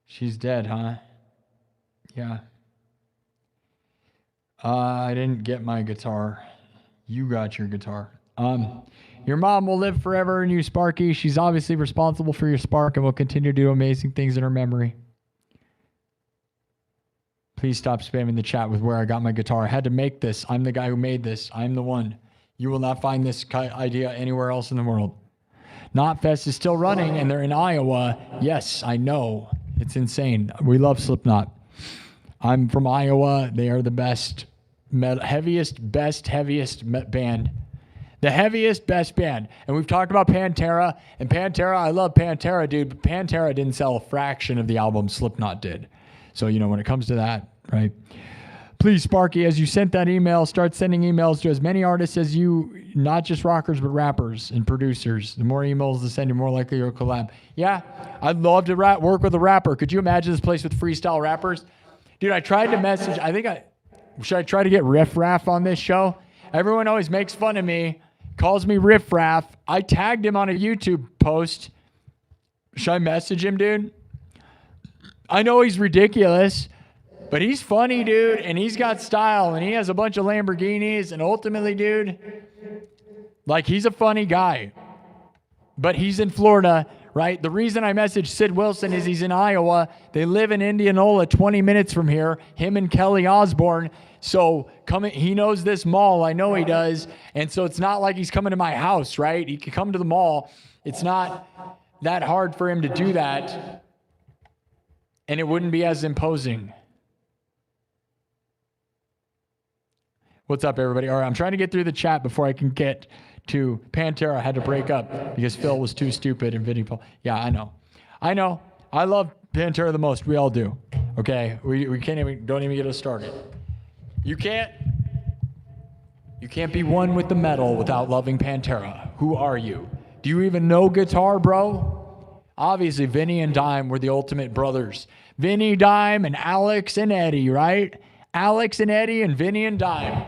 She's dead, huh? Yeah. I didn't get my guitar. You got your guitar. Your mom will live forever in you, Sparky. She's obviously responsible for your spark and will continue to do amazing things in her memory. Please stop spamming the chat with where I got my guitar. I had to make this. I'm the guy who made this. I'm the one. You will not find this idea anywhere else in the world. Knotfest is still running, and they're in Iowa. Yes, I know. It's insane. We love Slipknot. I'm from Iowa. They are the best, heaviest band. The heaviest, best band. And we've talked about Pantera. And Pantera, I love Pantera, dude. But Pantera didn't sell a fraction of the album Slipknot did. So, you know, when it comes to that, right? Please, Sparky, as you sent that email, start sending emails to as many artists as you, not just rockers, but rappers and producers. The more emails to send, the more likely you'll collab. Yeah, I'd love to work with a rapper. Could you imagine this place with freestyle rappers? Dude, I tried to message. Should I try to get Riff Raff on this show? Everyone always makes fun of me, calls me Riff Raff. I tagged him on a YouTube post. Should I message him, dude? I know he's ridiculous, but he's funny, dude, and he's got style, and he has a bunch of Lamborghinis, and ultimately, dude, like, he's a funny guy. But he's in Florida, right? The reason I messaged Sid Wilson is he's in Iowa. They live in Indianola, 20 minutes from here, him and Kelly Osbourne. So he knows this mall. I know he does. And so it's not like he's coming to my house, right? He could come to the mall. It's not that hard for him to do that. And it wouldn't be as imposing. What's up, everybody? All right, I'm trying to get through the chat before I can get to Pantera. I had to break up because Phil was too stupid and Vinnie Paul. Yeah, I know. I love Pantera the most. We all do. Okay? We can't even, don't even get us started. You can't be one with the metal without loving Pantera. Who are you? Do you even know guitar, bro? Obviously, Vinny and Dime were the ultimate brothers. Vinny, Dime, and Alex and Eddie, right? Alex and Eddie and Vinny and Dime.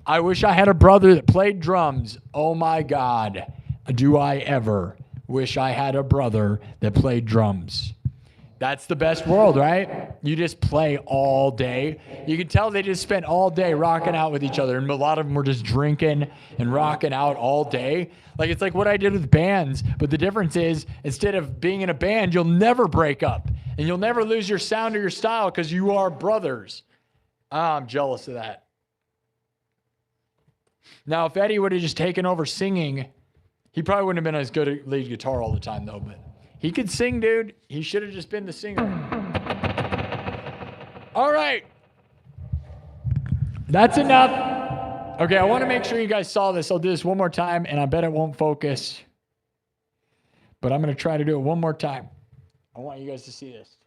I wish I had a brother that played drums. Oh my God. Do I ever wish I had a brother that played drums. That's the best world, right? You just play all day. You can tell they just spent all day rocking out with each other, and a lot of them were just drinking and rocking out all day. Like, it's like what I did with bands, but the difference is, instead of being in a band, you'll never break up, and you'll never lose your sound or your style because you are brothers. I'm jealous of that. Now, if Eddie would have just taken over singing, he probably wouldn't have been as good at lead guitar all the time, though, but he could sing, dude. He should have just been the singer. All right. That's enough. Okay, I want to make sure you guys saw this. I'll do this one more time, and I bet it won't focus. But I'm going to try to do it one more time. I want you guys to see this.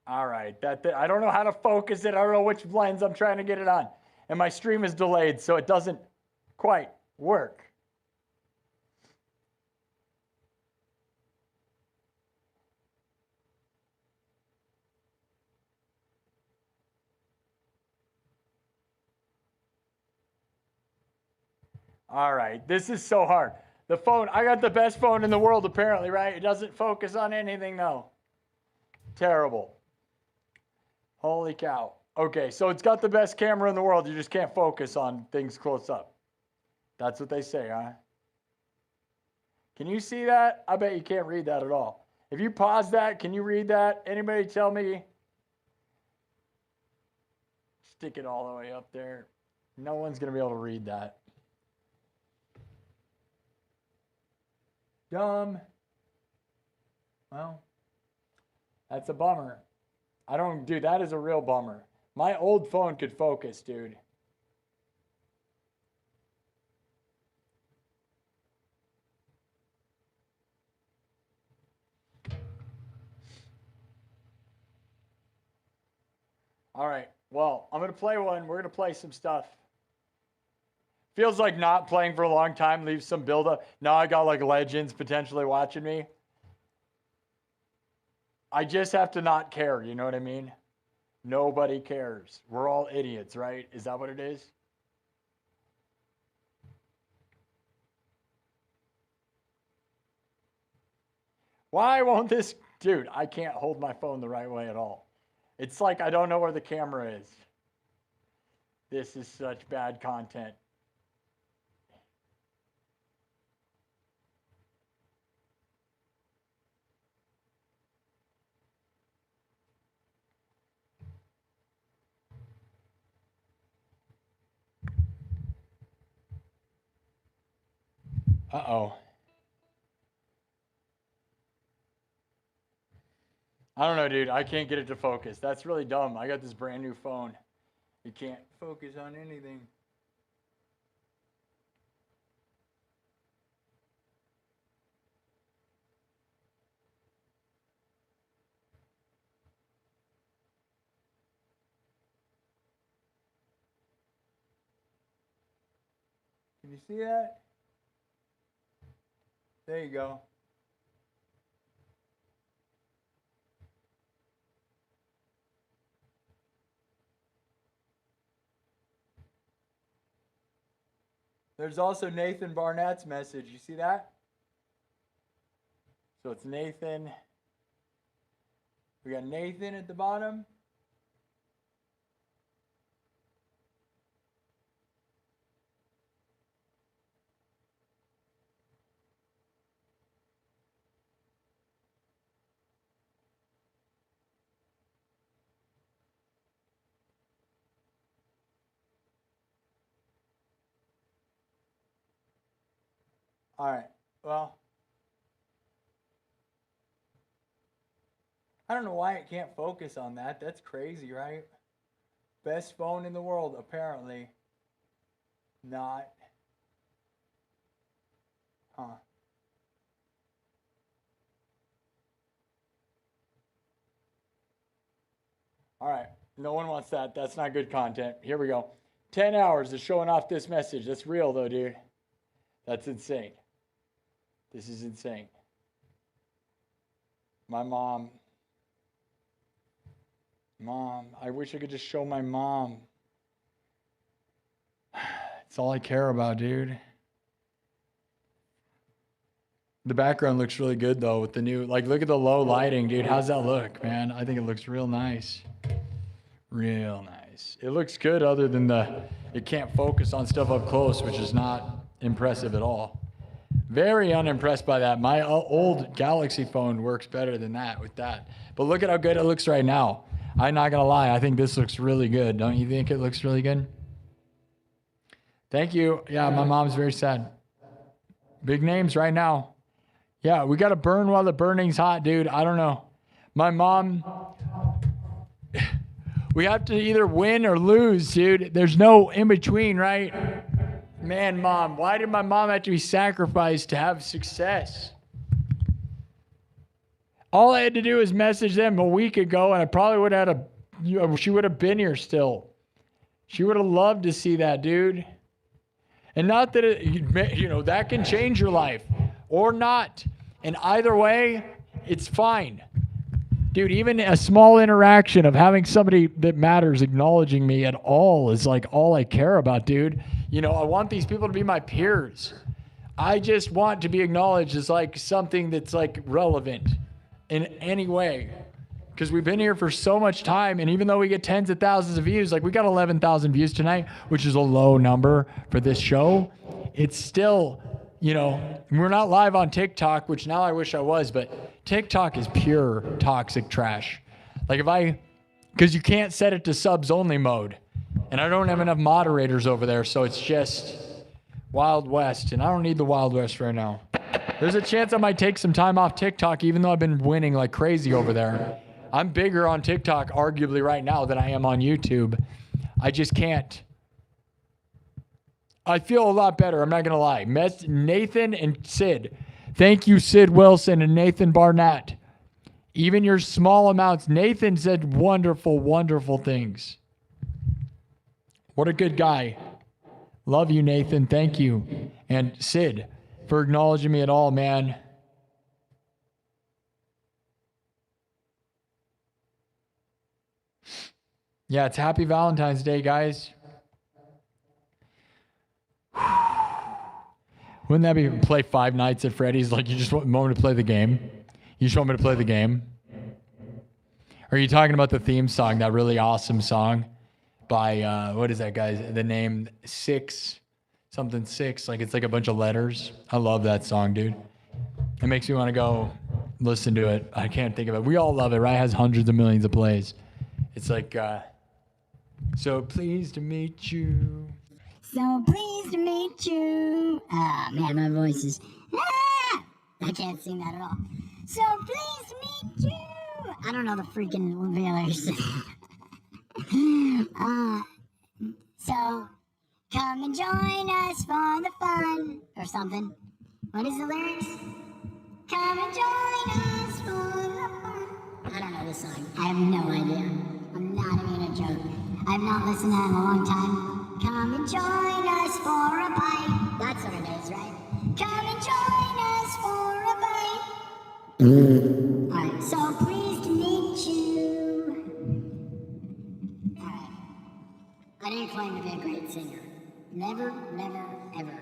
All right, I don't know how to focus it. I don't know which lens I'm trying to get it on. And my stream is delayed, so it doesn't quite work. All right, this is so hard. The phone, I got the best phone in the world apparently, right? It doesn't focus on anything though. Terrible. Holy cow. Okay, so it's got the best camera in the world. You just can't focus on things close up. That's what they say, huh? Can you see that? I bet you can't read that at all. If you pause that, can you read that? Anybody tell me? Stick it all the way up there. No one's going to be able to read that. Dumb. Well, that's a bummer. Dude, that is a real bummer. My old phone could focus, dude. All right. Well, I'm going to play one. We're going to play some stuff. Feels like not playing for a long time leaves some buildup. Now I got like legends potentially watching me. I just have to not care. You know what I mean? Nobody cares. We're all idiots, right? Is that what it is? Why won't this... Dude, I can't hold my phone the right way at all. It's like I don't know where the camera is. This is such bad content. Uh-oh. I don't know, dude. I can't get it to focus. That's really dumb. I got this brand new phone. You can't focus on anything. Can you see that? There you go. There's also Nathan Barnett's message. You see that? So it's Nathan. We got Nathan at the bottom. All right. Well, I don't know why it can't focus on that. That's crazy, right? Best phone in the world, apparently. Not. Huh. All right. No one wants that. That's not good content. Here we go. 10 hours of showing off this message. That's real, though, dude. That's insane. This is insane. My mom. Mom. I wish I could just show my mom. It's all I care about, dude. The background looks really good, though, with the new... Like, look at the low lighting, dude. How's that look, man? I think it looks real nice. Real nice. It looks good other than the... It can't focus on stuff up close, which is not impressive at all. Very unimpressed by that. My old Galaxy phone works better than that with that. But look at how good it looks right now. I'm not going to lie. I think this looks really good. Don't you think it looks really good? Thank you. Yeah, my mom's very sad. Big names right now. Yeah, we got to burn while the burning's hot, dude. I don't know. My mom... We have to either win or lose, dude. There's no in between, right? Man, Mom, why did my mom have to be sacrificed to have success? All I had to do was message them a week ago, and I probably would have had she would have been here still. She would have loved to see that, dude. And not that that can change your life or not. And either way, it's fine. Dude, even a small interaction of having somebody that matters acknowledging me at all is like all I care about, dude. I want these people to be my peers. I just want to be acknowledged as like something that's like relevant in any way. Because we've been here for so much time, and even though we get tens of thousands of views, like we got 11,000 views tonight, which is a low number for this show, it's still, we're not live on TikTok, which now I wish I was, but TikTok is pure toxic trash. Like because you can't set it to subs only mode. And I don't have enough moderators over there, so it's just Wild West. And I don't need the Wild West right now. There's a chance I might take some time off TikTok, even though I've been winning like crazy over there. I'm bigger on TikTok, arguably, right now than I am on YouTube. I just can't. I feel a lot better, I'm not going to lie. Nathan and Sid. Thank you, Sid Wilson and Nathan Barnett. Even your small amounts. Nathan said wonderful, wonderful things. What a good guy. Love you, Nathan. Thank you. And Sid, for acknowledging me at all, man. Yeah, it's happy Valentine's Day, guys. Wouldn't that be play Five Nights at Freddy's? Like, you just want me to play the game? You just want me to play the game? Are you talking about the theme song, that really awesome song by, what is that guy's, the name, Six, something Six, like it's like a bunch of letters. I love that song, dude. It makes me want to go listen to it. I can't think of it. We all love it, right? It has hundreds of millions of plays. It's like, so pleased to meet you. So pleased to meet you. Ah, man, my voice is... Ah! I can't sing that at all. So pleased to meet you. I don't know the freaking lyrics. So come and join us for the fun. Or something. What is the lyrics? Come and join us for the fun. I don't know this song. I have no idea. I'm not even a joke. I've not listened to that in a long time. Come and join us for a bite. That's what it is, right? Come and join us for a bite. Alright, so pleased to meet you. Alright. I didn't claim to be a great singer. Never, never, ever.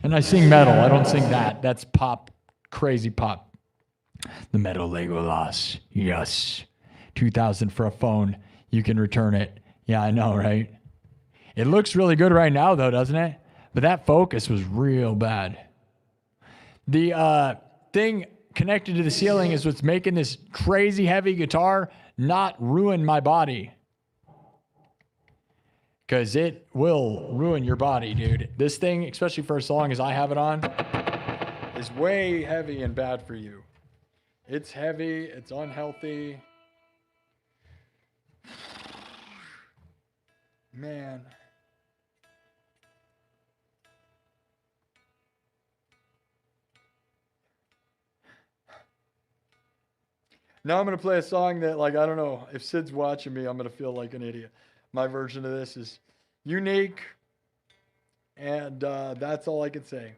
And I sing metal. I don't sing that. That's pop, crazy pop. The metal Legolas. Yes. 2,000 for a phone. You can return it. Yeah, I know, right? It looks really good right now, though, doesn't it? But that focus was real bad. The thing connected to the ceiling is what's making this crazy heavy guitar not ruin my body. Because it will ruin your body, dude. This thing, especially for as long as I have it on, is way heavy and bad for you. It's heavy. It's unhealthy. Man. Now I'm going to play a song that, like, I don't know. If Sid's watching me, I'm going to feel like an idiot. My version of this is unique, and that's all I can say.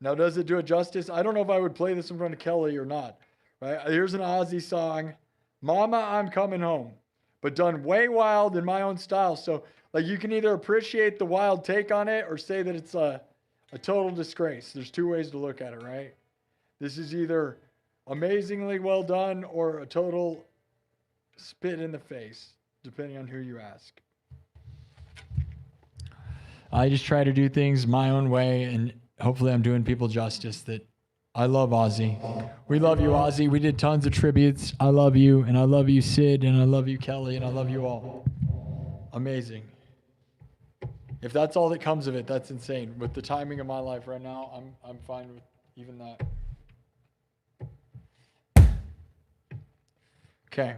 Now, does it do it justice? I don't know if I would play this in front of Kelly or not. Right? Here's an Ozzy song, Mama, I'm Coming Home, but done way wild in my own style. So, like, you can either appreciate the wild take on it or say that it's a total disgrace. There's two ways to look at it, right? This is either amazingly well done or a total spit in the face, depending on who you ask. I just try to do things my own way, and hopefully I'm doing people justice. That I love Ozzy. We love you, Ozzy. We did tons of tributes. I love you, and I love you, Sid, and I love you, Kelly, and I love you all. Amazing. If that's all that comes of it, that's insane. With the timing of my life right now, I'm fine with even that. Okay.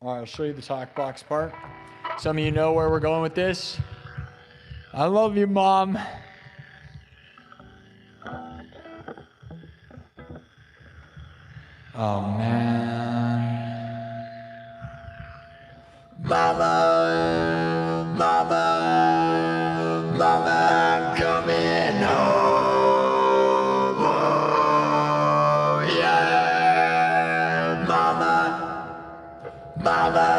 All right, I'll show you the talk box part. Some of you know where we're going with this. I love you, Mom. Oh, man. Mama, mama, mama, I'm coming home. Oh, yeah. Mama, mama,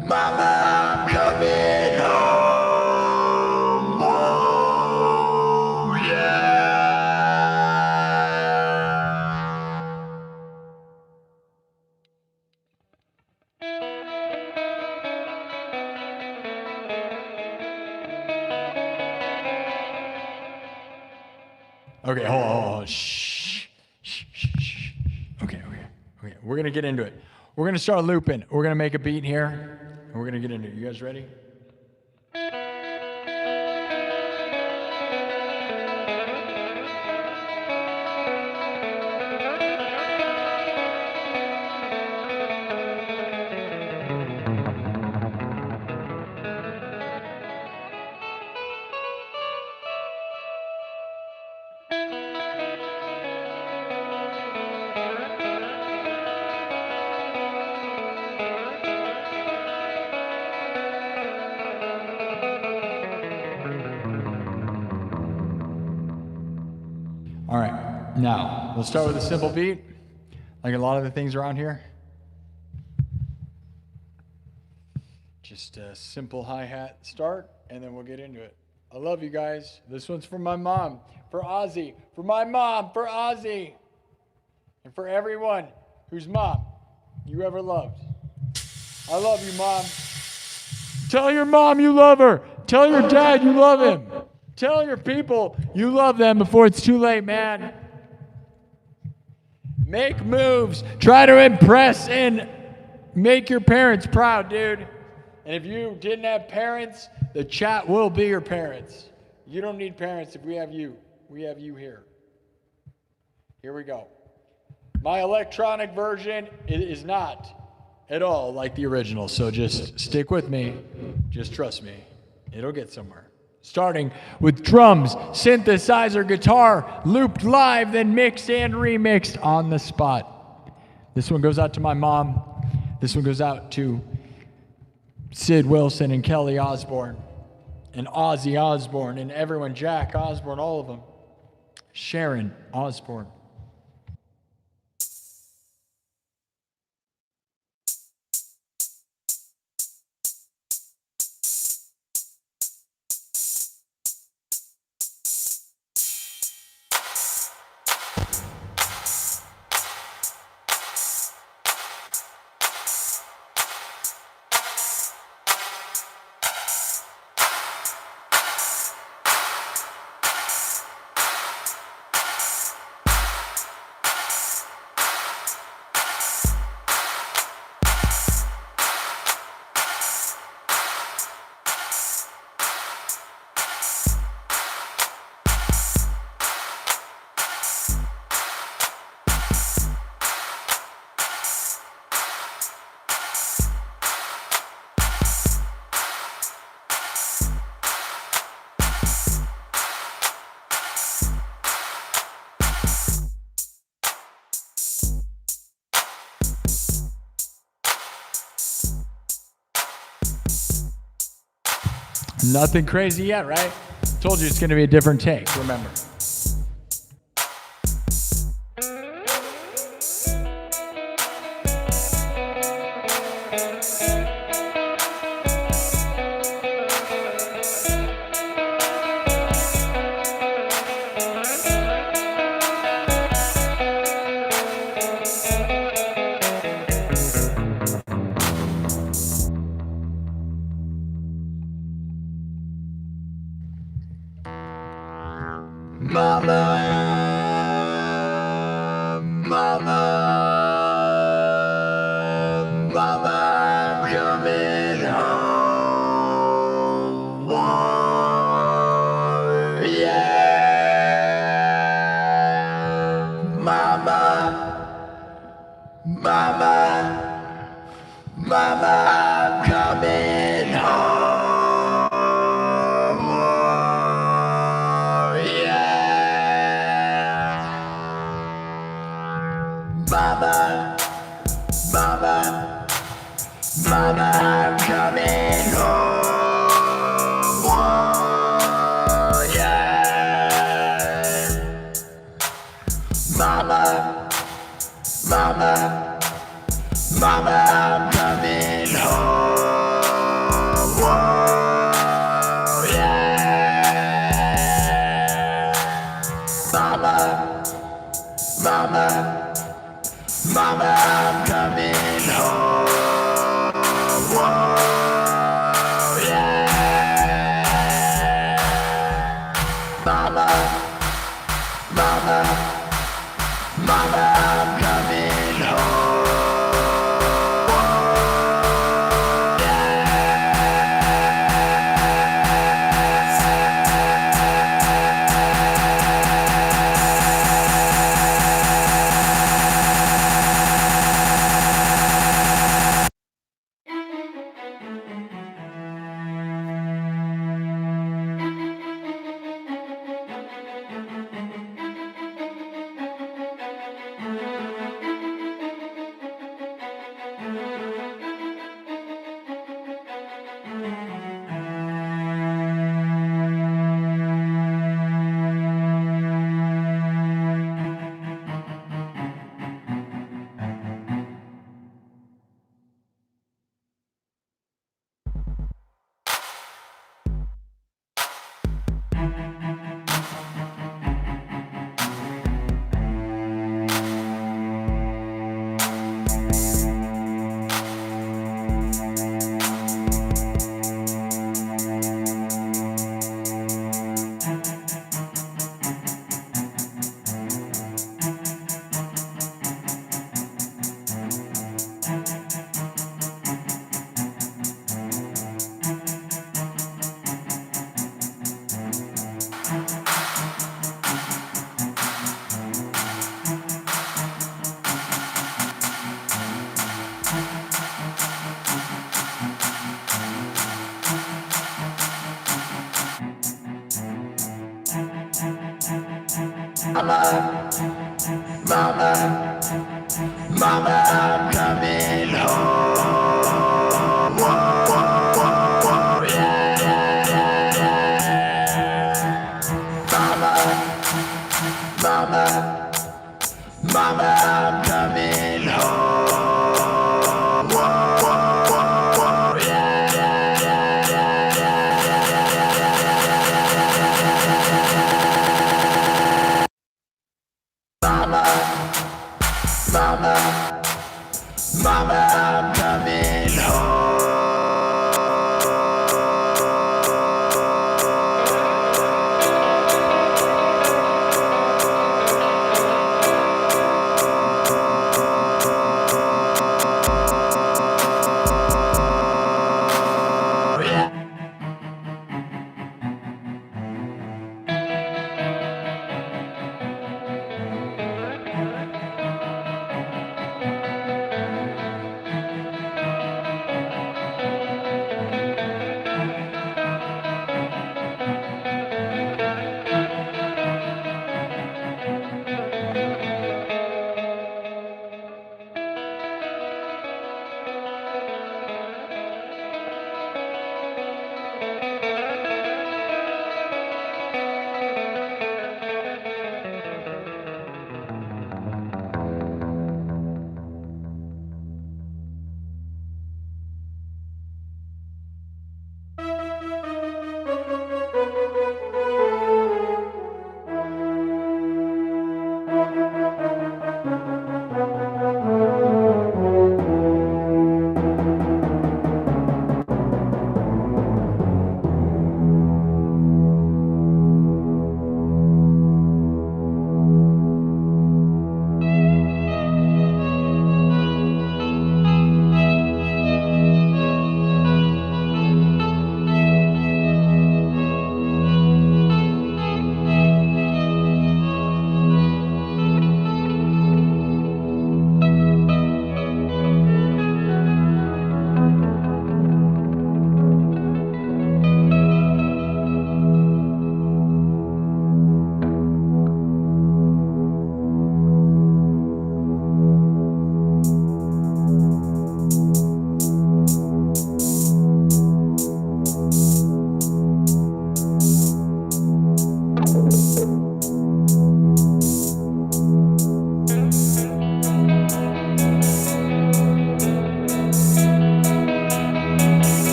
mama, I'm coming home. Oh, yeah. Okay, hold on. Shh. Okay. We're going to get into it. We're going to start looping. We're going to make a beat here, and we're going to get into it. You guys ready? Now, we'll start with a simple beat, like a lot of the things around here. Just a simple hi-hat start, and then we'll get into it. I love you guys. This one's for my mom, for Ozzy, for my mom, for Ozzy, and for everyone whose mom you ever loved. I love you, Mom. Tell your mom you love her. Tell your dad you love him. Tell your people you love them before it's too late, man. Make moves. Try to impress and make your parents proud, dude. And if you didn't have parents, the chat will be your parents. You don't need parents if we have you. We have you here. Here we go. My electronic version is not at all like the original, so just stick with me. Just trust me. It'll get somewhere. Starting with drums, synthesizer, guitar, looped live, then mixed and remixed on the spot. This one goes out to my mom. This one goes out to Sid Wilson and Kelly Osbourne and Ozzy Osbourne and everyone, Jack Osbourne, all of them. Sharon Osbourne. Nothing crazy yet, right? Told you it's going to be a different take, remember. Mama, I'm coming home. Whoa, whoa, whoa, whoa, yeah, yeah, yeah, yeah. Mama, I'm coming home. Whoa, whoa, whoa, whoa, yeah, yeah, yeah, yeah, yeah, yeah. Mama, I'm coming home.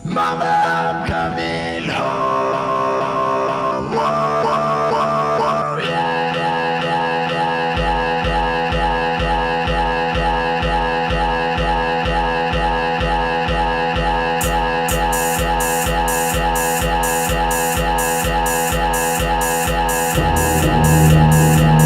Mama, I'm coming home. Whoa, whoa, whoa, whoa, yeah, yeah, yeah, yeah, yeah, yeah, yeah, yeah, yeah, yeah, yeah, yeah, yeah.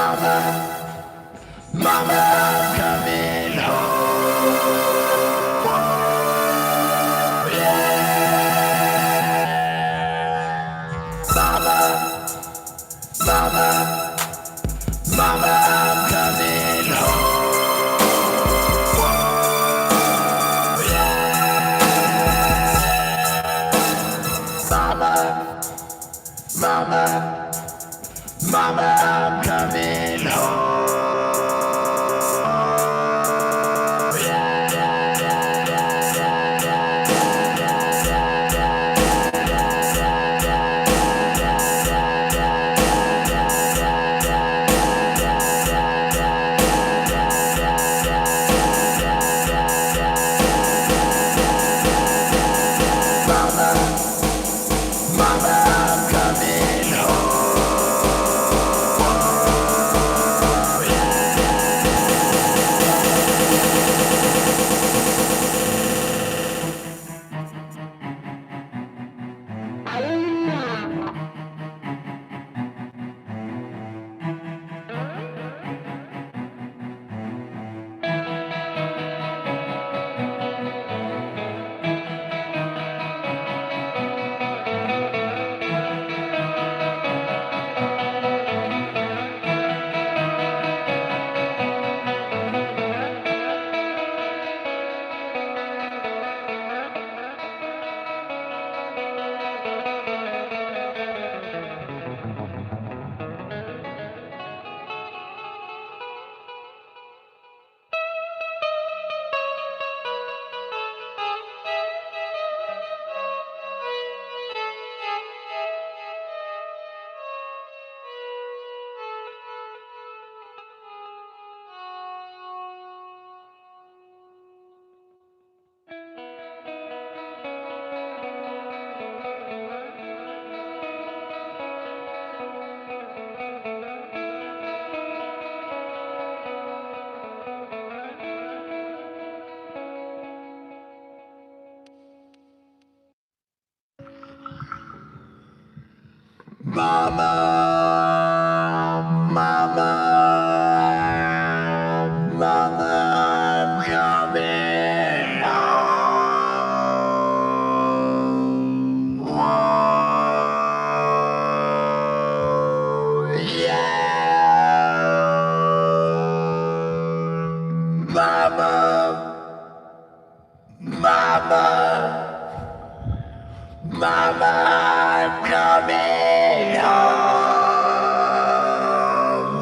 Mama, I'm coming home. Yeah. Mama, I'm coming home. Yeah. Mama, I'm coming home. Mama, I'm coming I'm coming home. Whoa, yeah. Mama, I'm coming home.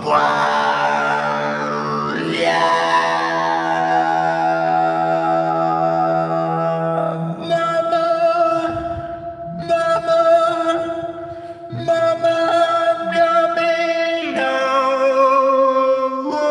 Wow, yeah. Mama, I'm coming home. Whoa,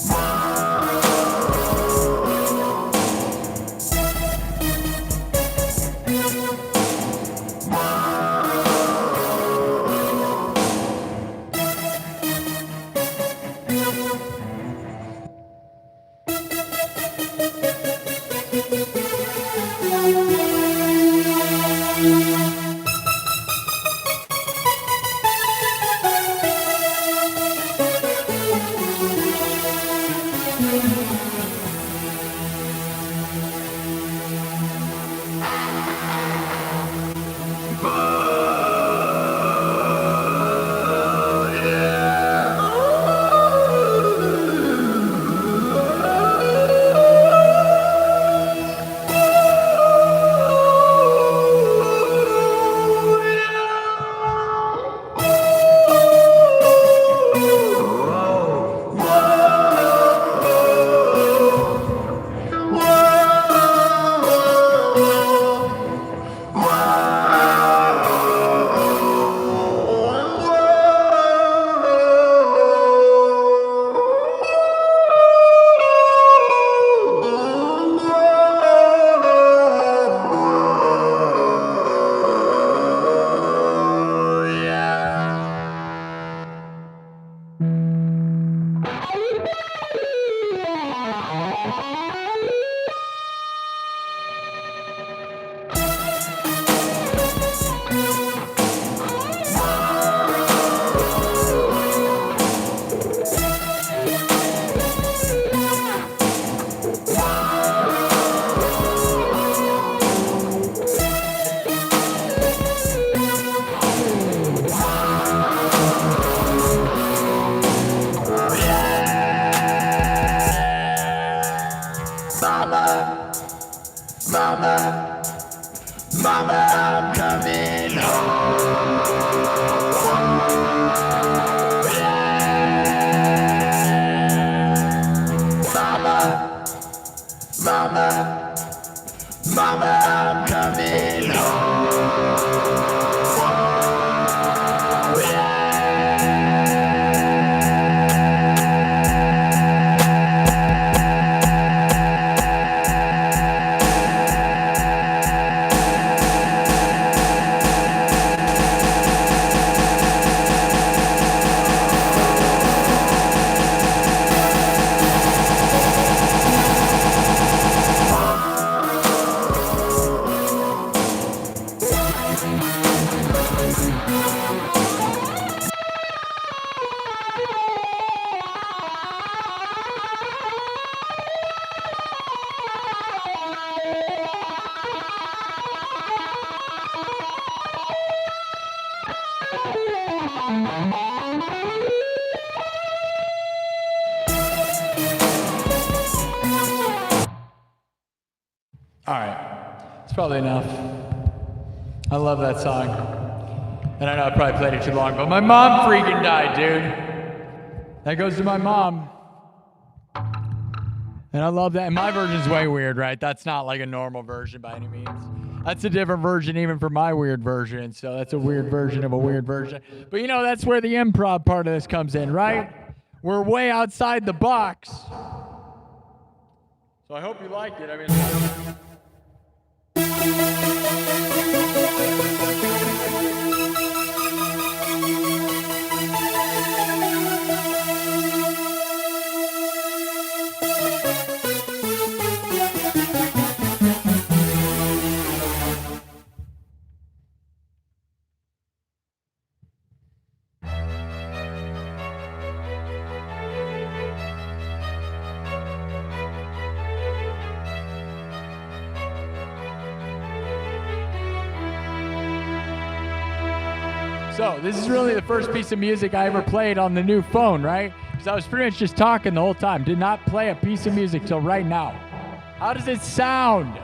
Wow. All right. It's probably enough. I love that song. And I know I probably played it too long, but my mom freaking died, dude. That goes to my mom. And I love that. And my version's way weird, right? That's not like a normal version by any means. That's a different version even for my weird version. So that's a weird version of a weird version. But you know, that's where the improv part of this comes in, right? We're way outside the box. So I hope you liked it. I mean... So this is really the first piece of music I ever played on the new phone, right? Because I was pretty much just talking the whole time. Did not play a piece of music till right now. How does it sound?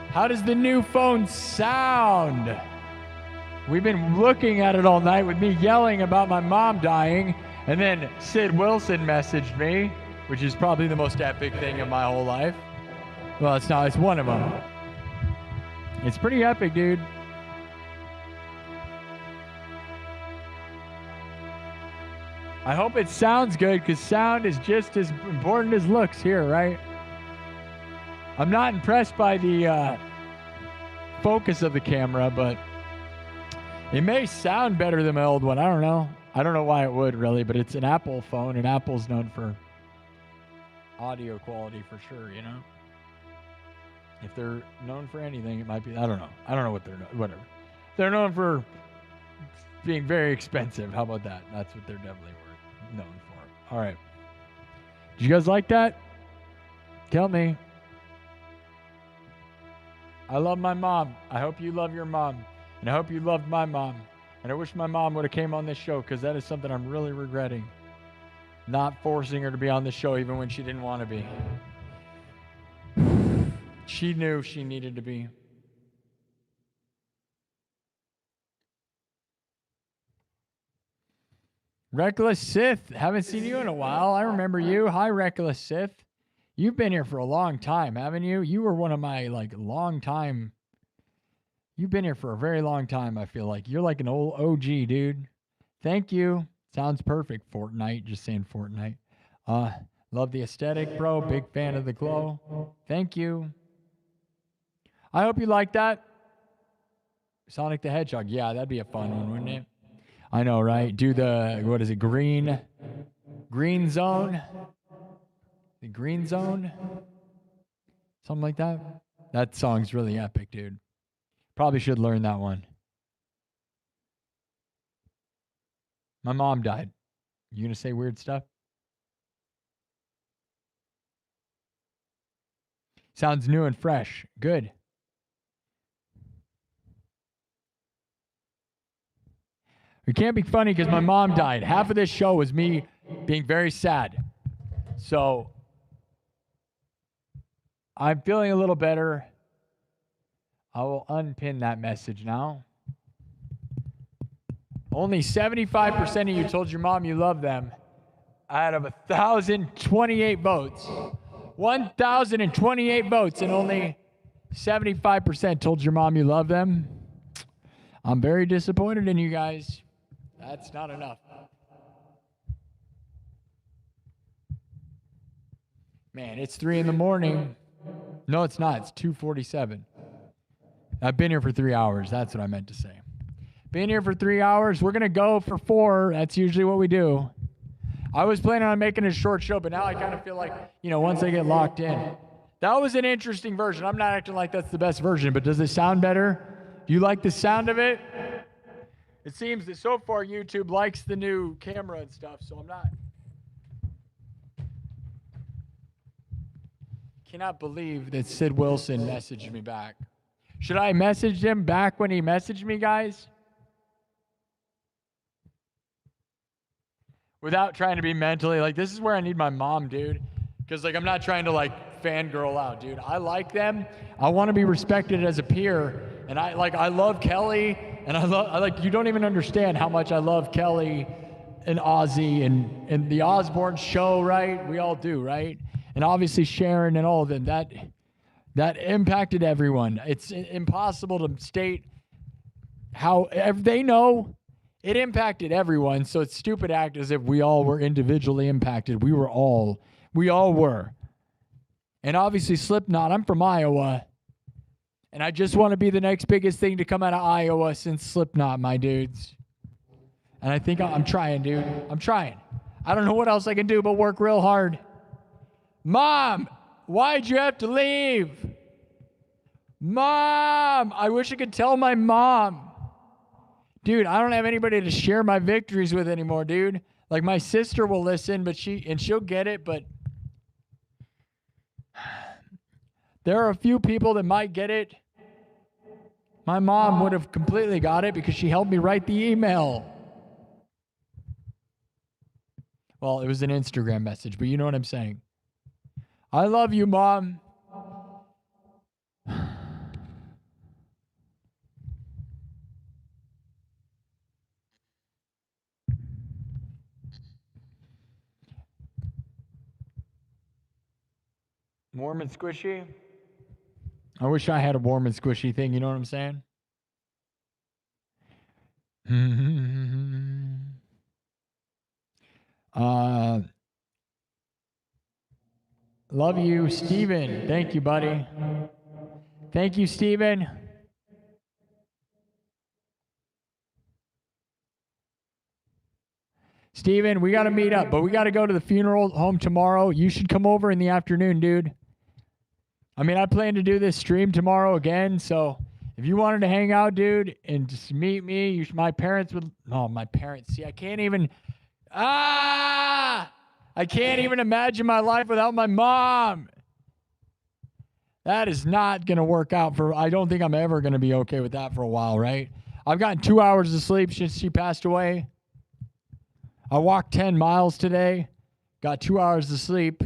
How does the new phone sound? We've been looking at it all night with me yelling about my mom dying, and then Sid Wilson messaged me, which is probably the most epic thing of my whole life. Well, it's not, it's one of them. It's pretty epic, dude. I hope it sounds good, because sound is just as important as looks here, right? I'm not impressed by the focus of the camera, but it may sound better than my old one. I don't know. I don't know why it would, really, but it's an Apple phone, and Apple's known for audio quality for sure, you know? If they're known for anything, it might be, I don't know. I don't know what they're known, whatever. They're known for being very expensive. How about that? That's what they're definitely known for. All right. Did you guys like that? Tell me. I love my mom. I hope you love your mom. And I hope you loved my mom. And I wish my mom would have came on this show, because that is something I'm really regretting. Not forcing her to be on the show even when she didn't want to be. She knew she needed to be. Reckless Sith, haven't seen you in a while. I remember you. Hi, Reckless Sith. You've been here for a long time, haven't you? You were one of my, long time. You've been here for a very long time, I feel like. You're like an old OG, dude. Thank you. Sounds perfect. Fortnite, just saying Fortnite. Love the aesthetic, bro. Big fan of the glow. Thank you. I hope you like that. Sonic the Hedgehog. Yeah, that'd be a fun one, wouldn't it? I know, right? Do the, what is it, green zone? The green zone? Something like that? That song's really epic, dude. Probably should learn that one. My mom died. You gonna say weird stuff? Sounds new and fresh. Good. It can't be funny because my mom died. Half of this show was me being very sad. So I'm feeling a little better. I will unpin that message now. Only 75% of you told your mom you love them out of 1,028 votes. 1,028 votes, and only 75% told your mom you love them. I'm very disappointed in you guys. That's not enough. Man, it's 3 a.m. No, it's not. It's 2:47. I've been here for 3 hours. That's what I meant to say. Been here for 3 hours. We're going to go for 4. That's usually what we do. I was planning on making a short show, but now I kind of feel like, once I get locked in. That was an interesting version. I'm not acting like that's the best version, but does it sound better? Do you like the sound of it? It seems that so far YouTube likes the new camera and stuff, so I'm not. Cannot believe that Sid Wilson messaged me back. Should I message him back when he messaged me, guys? without trying to be mentally like, this is where I need my mom, dude. Because like I'm not trying to like fangirl out, dude. I like them. I want to be respected as a peer, and I love Kelly, and I like you don't even understand how much I love Kelly and Ozzy and the Osbourne show, right? We all do, right? And obviously Sharon and all of them. That impacted everyone. It's impossible to state how they know it impacted everyone. So it's stupid to act as if we all were individually impacted. We all were. And obviously Slipknot, I'm from Iowa. And I just want to be the next biggest thing to come out of Iowa since Slipknot, my dudes. And I think I'm trying, dude. I'm trying. I don't know what else I can do but work real hard. Mom, why'd you have to leave? Mom, I wish I could tell my mom. Dude, I don't have anybody to share my victories with anymore, dude. Like my sister will listen, but she'll get it, but there are a few people that might get it. My mom would have completely got it because she helped me write the email. Well, it was an Instagram message, but you know what I'm saying. I love you, Mom. Warm and squishy? I wish I had a warm and squishy thing, you know what I'm saying? Love you, Steven. Thank you, buddy. Thank you, Steven. Steven, we got to meet up, but we got to go to the funeral home tomorrow. You should come over in the afternoon, dude. I mean, I plan to do this stream tomorrow again, so if you wanted to hang out, dude, and just meet me, my parents would... Oh, my parents. See, I can't even... I can't even imagine my life without my mom. That is not going to work out for... I don't think I'm ever going to be okay with that for a while, right? I've gotten 2 hours of sleep since she passed away. I walked 10 miles today. Got 2 hours of sleep.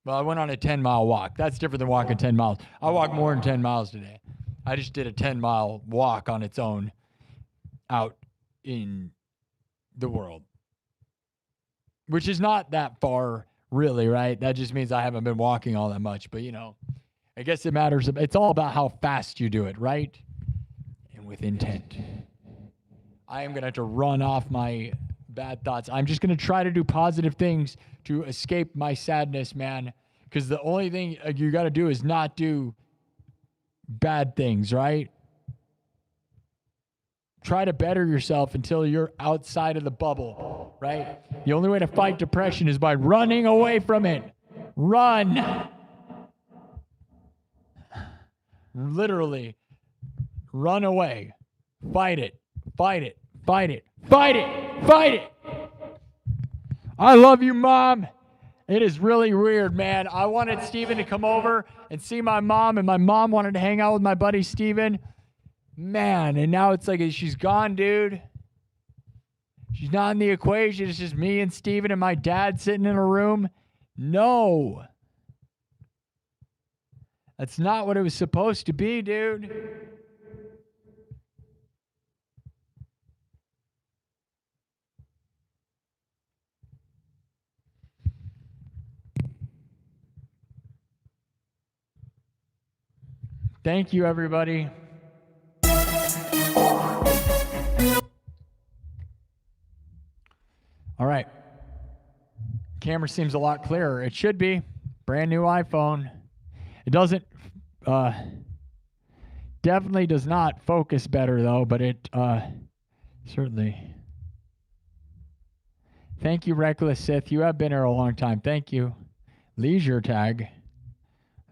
Well, I went on a 10-mile walk. That's different than walking 10 miles. I walked more than 10 miles today. I just did a 10-mile walk on its own out in the world, which is not that far, really, right? That just means I haven't been walking all that much. But, you know, I guess it matters. It's all about how fast you do it, right? And with intent. I am going to have to run off my bad thoughts. I'm just going to try to do positive things to escape my sadness, man. Because the only thing you got to do is not do bad things, right? Try to better yourself until you're outside of the bubble, right? The only way to fight depression is by running away from it. Run. Literally. Run away. Fight it. Fight it. Fight it. Fight it. Fight it. I love you, Mom. It is really weird, man. I wanted Steven to come over and see my mom, and my mom wanted to hang out with my buddy Steven. Man, and now it's like she's gone, dude. She's not in the equation. It's just me and Steven and my dad sitting in a room. No. That's not what it was supposed to be, dude. Thank you, everybody. All right. Camera seems a lot clearer. It should be. Brand new iPhone. It doesn't, definitely does not focus better, though, but it certainly. Thank you, Reckless Sith. You have been here a long time. Thank you. Leisure tag.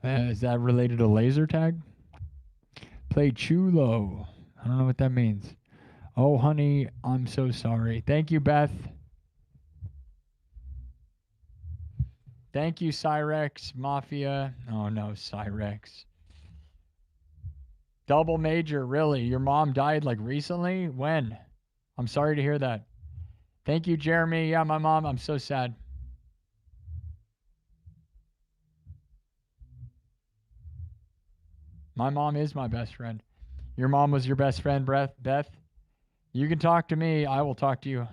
Is that related to laser tag? Play chulo. I don't know what that means. Oh, honey, I'm so sorry. Thank you, Beth. Thank you, Cyrex Mafia. Oh, no, Cyrex. Double major, really? Your mom died like recently? When? I'm sorry to hear that. Thank you, Jeremy. Yeah, my mom. I'm so sad. My mom is my best friend. Your mom was your best friend, Beth. You can talk to me. I will talk to you.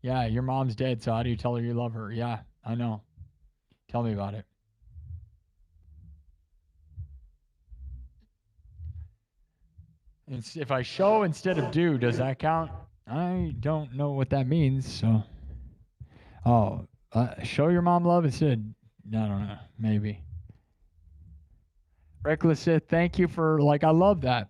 Yeah, your mom's dead, so how do you tell her you love her? Yeah, I know. Tell me about it. If I show instead of do, does that count? I don't know what that means, so. Oh, show your mom love instead. I don't know. Maybe. Reckless Sith, thank you for, like, I love that.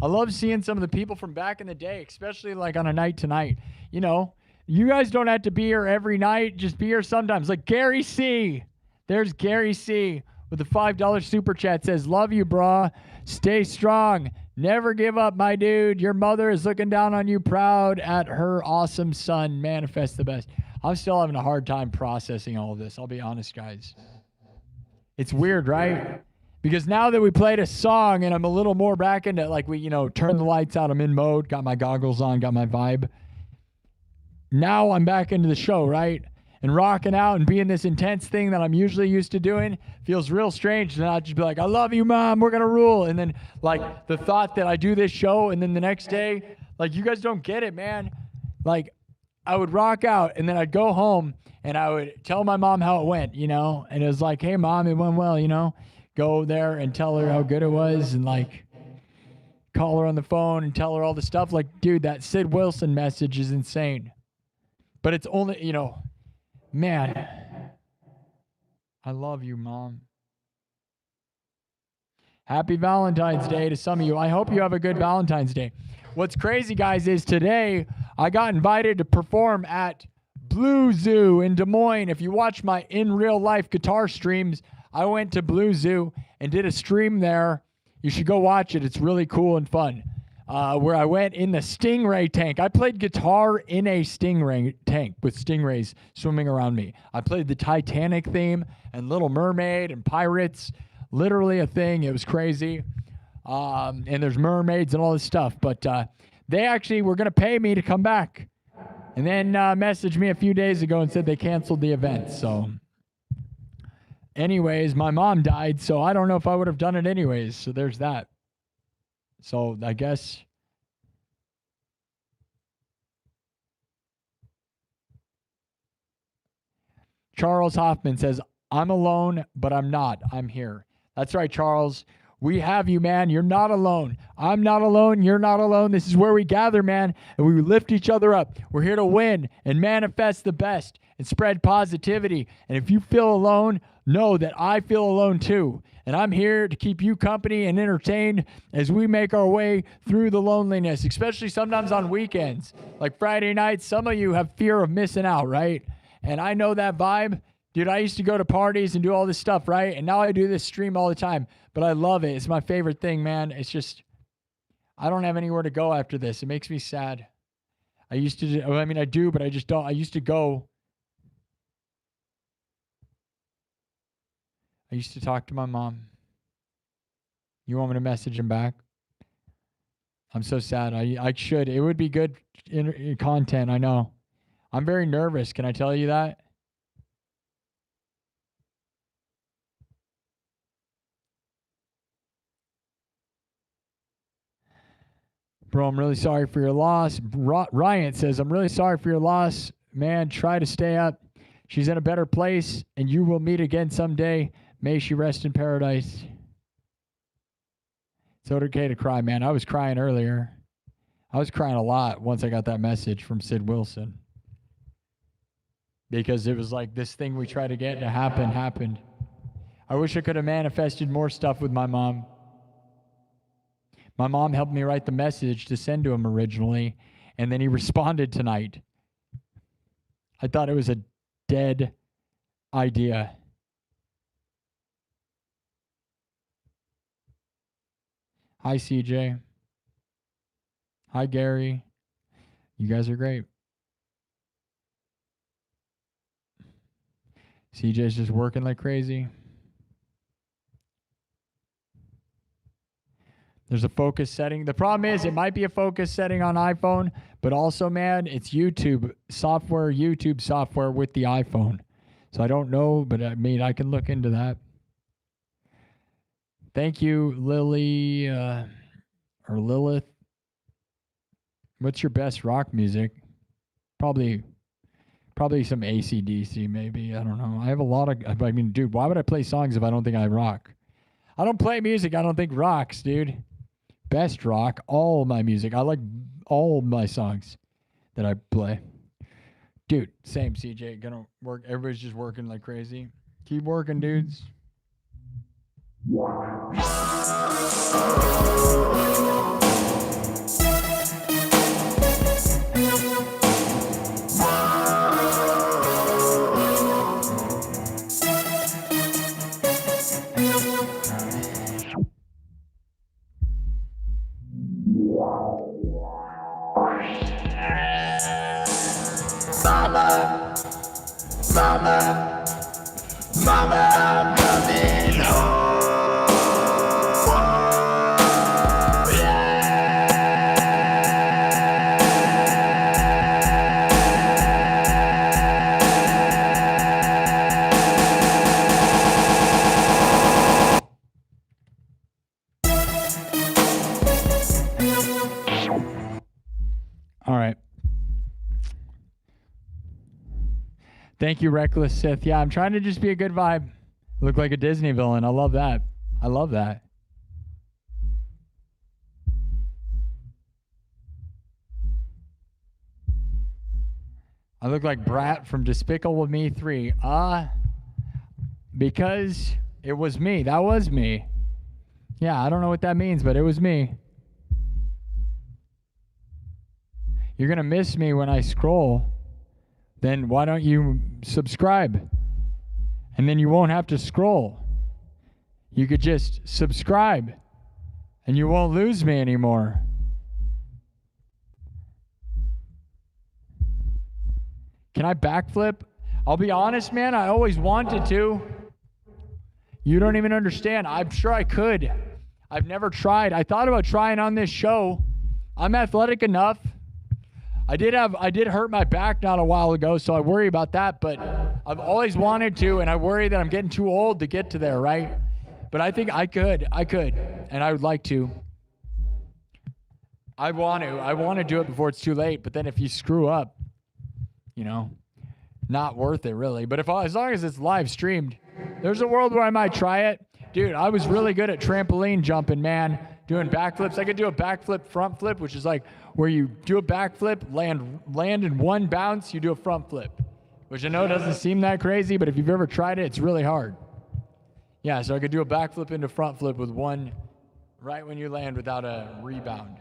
I love seeing some of the people from back in the day, especially like on a night tonight. You know, you guys don't have to be here every night. Just be here sometimes. Like Gary C. There's Gary C. with the $5 super chat says, love you, brah. Stay strong. Never give up, my dude. Your mother is looking down on you proud at her awesome son. Manifest the best. I'm still having a hard time processing all of this. I'll be honest, guys. It's weird, right? Because now that we played a song and I'm a little more back into, like, we, turn the lights out, I'm in mode, got my goggles on, got my vibe. Now I'm back into the show, right? And rocking out and being this intense thing that I'm usually used to doing feels real strange to not just be like, I love you, Mom, we're going to rule. And then, like, the thought that I do this show and then the next day, like, you guys don't get it, man. Like, I would rock out and then I'd go home and I would tell my mom how it went, and it was like, hey, Mom, it went well, Go there and tell her how good it was and, like, call her on the phone and tell her all the stuff. Like, dude, that Sid Wilson message is insane. But it's only, man, I love you, Mom. Happy Valentine's Day to some of you. I hope you have a good Valentine's Day. What's crazy, guys, is today I got invited to perform at Blue Zoo in Des Moines. If you watch my in real life guitar streams, I went to Blue Zoo and did a stream there. You should go watch it. It's really cool and fun. Where I went in the stingray tank. I played guitar in a stingray tank with stingrays swimming around me. I played the Titanic theme and Little Mermaid and Pirates. Literally a thing. It was crazy. And there's mermaids and all this stuff. But they actually were going to pay me to come back. And then messaged me a few days ago and said they canceled the event. So anyways, my mom died, so I don't know if I would have done it anyways. So there's that. So I guess Charles Hoffman says, I'm alone, but I'm not. I'm here. That's right, Charles. We have you, man. You're not alone. I'm not alone. You're not alone. This is where we gather, man, and we lift each other up. We're here to win and manifest the best and spread positivity. And if you feel alone, know that I feel alone too. And I'm here to keep you company and entertained as we make our way through the loneliness, especially sometimes on weekends. Like Friday nights, some of you have fear of missing out, right? And I know that vibe. Dude, I used to go to parties and do all this stuff, right? And now I do this stream all the time. But I love it. It's my favorite thing, man. It's just, I don't have anywhere to go after this. It makes me sad. I used to, I do, but I just don't. I used to go. I used to talk to my mom. You want me to message him back? I'm so sad. I should. It would be good content, I know. I'm very nervous. Can I tell you that? Bro, I'm really sorry for your loss. Ryan says, I'm really sorry for your loss. Man, try to stay up. She's in a better place, and you will meet again someday. May she rest in paradise. It's okay to cry, man. I was crying earlier. I was crying a lot once I got that message from Sid Wilson. Because it was like this thing we try to get to happen happened. I wish I could have manifested more stuff with my mom. My mom helped me write the message to send to him originally, and then he responded tonight. I thought it was a dead idea. Hi, CJ. Hi, Gary. You guys are great. CJ's just working like crazy. There's a focus setting. The problem is it might be a focus setting on iPhone, but also, man, it's YouTube software with the iPhone. So I don't know, but I mean, I can look into that. Thank you, Lily, or Lilith. What's your best rock music? Probably some AC/DC, maybe. I don't know. I have a lot of, I mean, dude, why would I play songs if I don't think I rock? I don't play music I don't think rocks, dude. Best rock, all my music. I like all my songs that I play. Dude, same, CJ. Gonna work. Everybody's just working like crazy. Keep working, dudes. Mama, I'm coming home. All right. Thank you, Reckless Sith. Yeah, I'm trying to just be a good vibe. Look like a Disney villain. I love that. I love that. I look like Brat from Despicable Me 3. Because it was me. That was me. Yeah, I don't know what that means, but it was me. You're going to miss me when I scroll. Then why don't you subscribe? And then you won't have to scroll. You could just subscribe and you won't lose me anymore. Can I backflip? I'll be honest, man, I always wanted to. You don't even understand. I'm sure I could. I've never tried. I thought about trying on this show. I'm athletic enough. I did hurt my back not a while ago, so I worry about that, but I've always wanted to, and I worry that I'm getting too old to get to there, right? But I think I could, and I would like to. I want to do it before it's too late, but then if you screw up, not worth it really. But as long as it's live streamed, there's a world where I might try it. Dude, I was really good at trampoline jumping, man. Doing backflips. I could do a backflip, front flip, which is like where you do a backflip, land in one bounce, you do a front flip. Which I know doesn't seem that crazy, but if you've ever tried it, it's really hard. Yeah, so I could do a backflip into front flip with one right when you land without a rebound.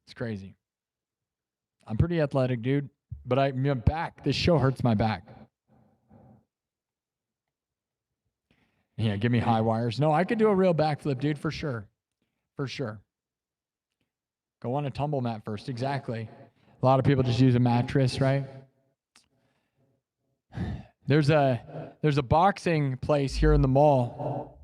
It's crazy. I'm pretty athletic, dude. But I'm back. This show hurts my back. Yeah, give me high wires. No, I could do a real backflip, dude, for sure. For sure. Go on a tumble mat first. Exactly. A lot of people just use a mattress, right? There's a boxing place here in the mall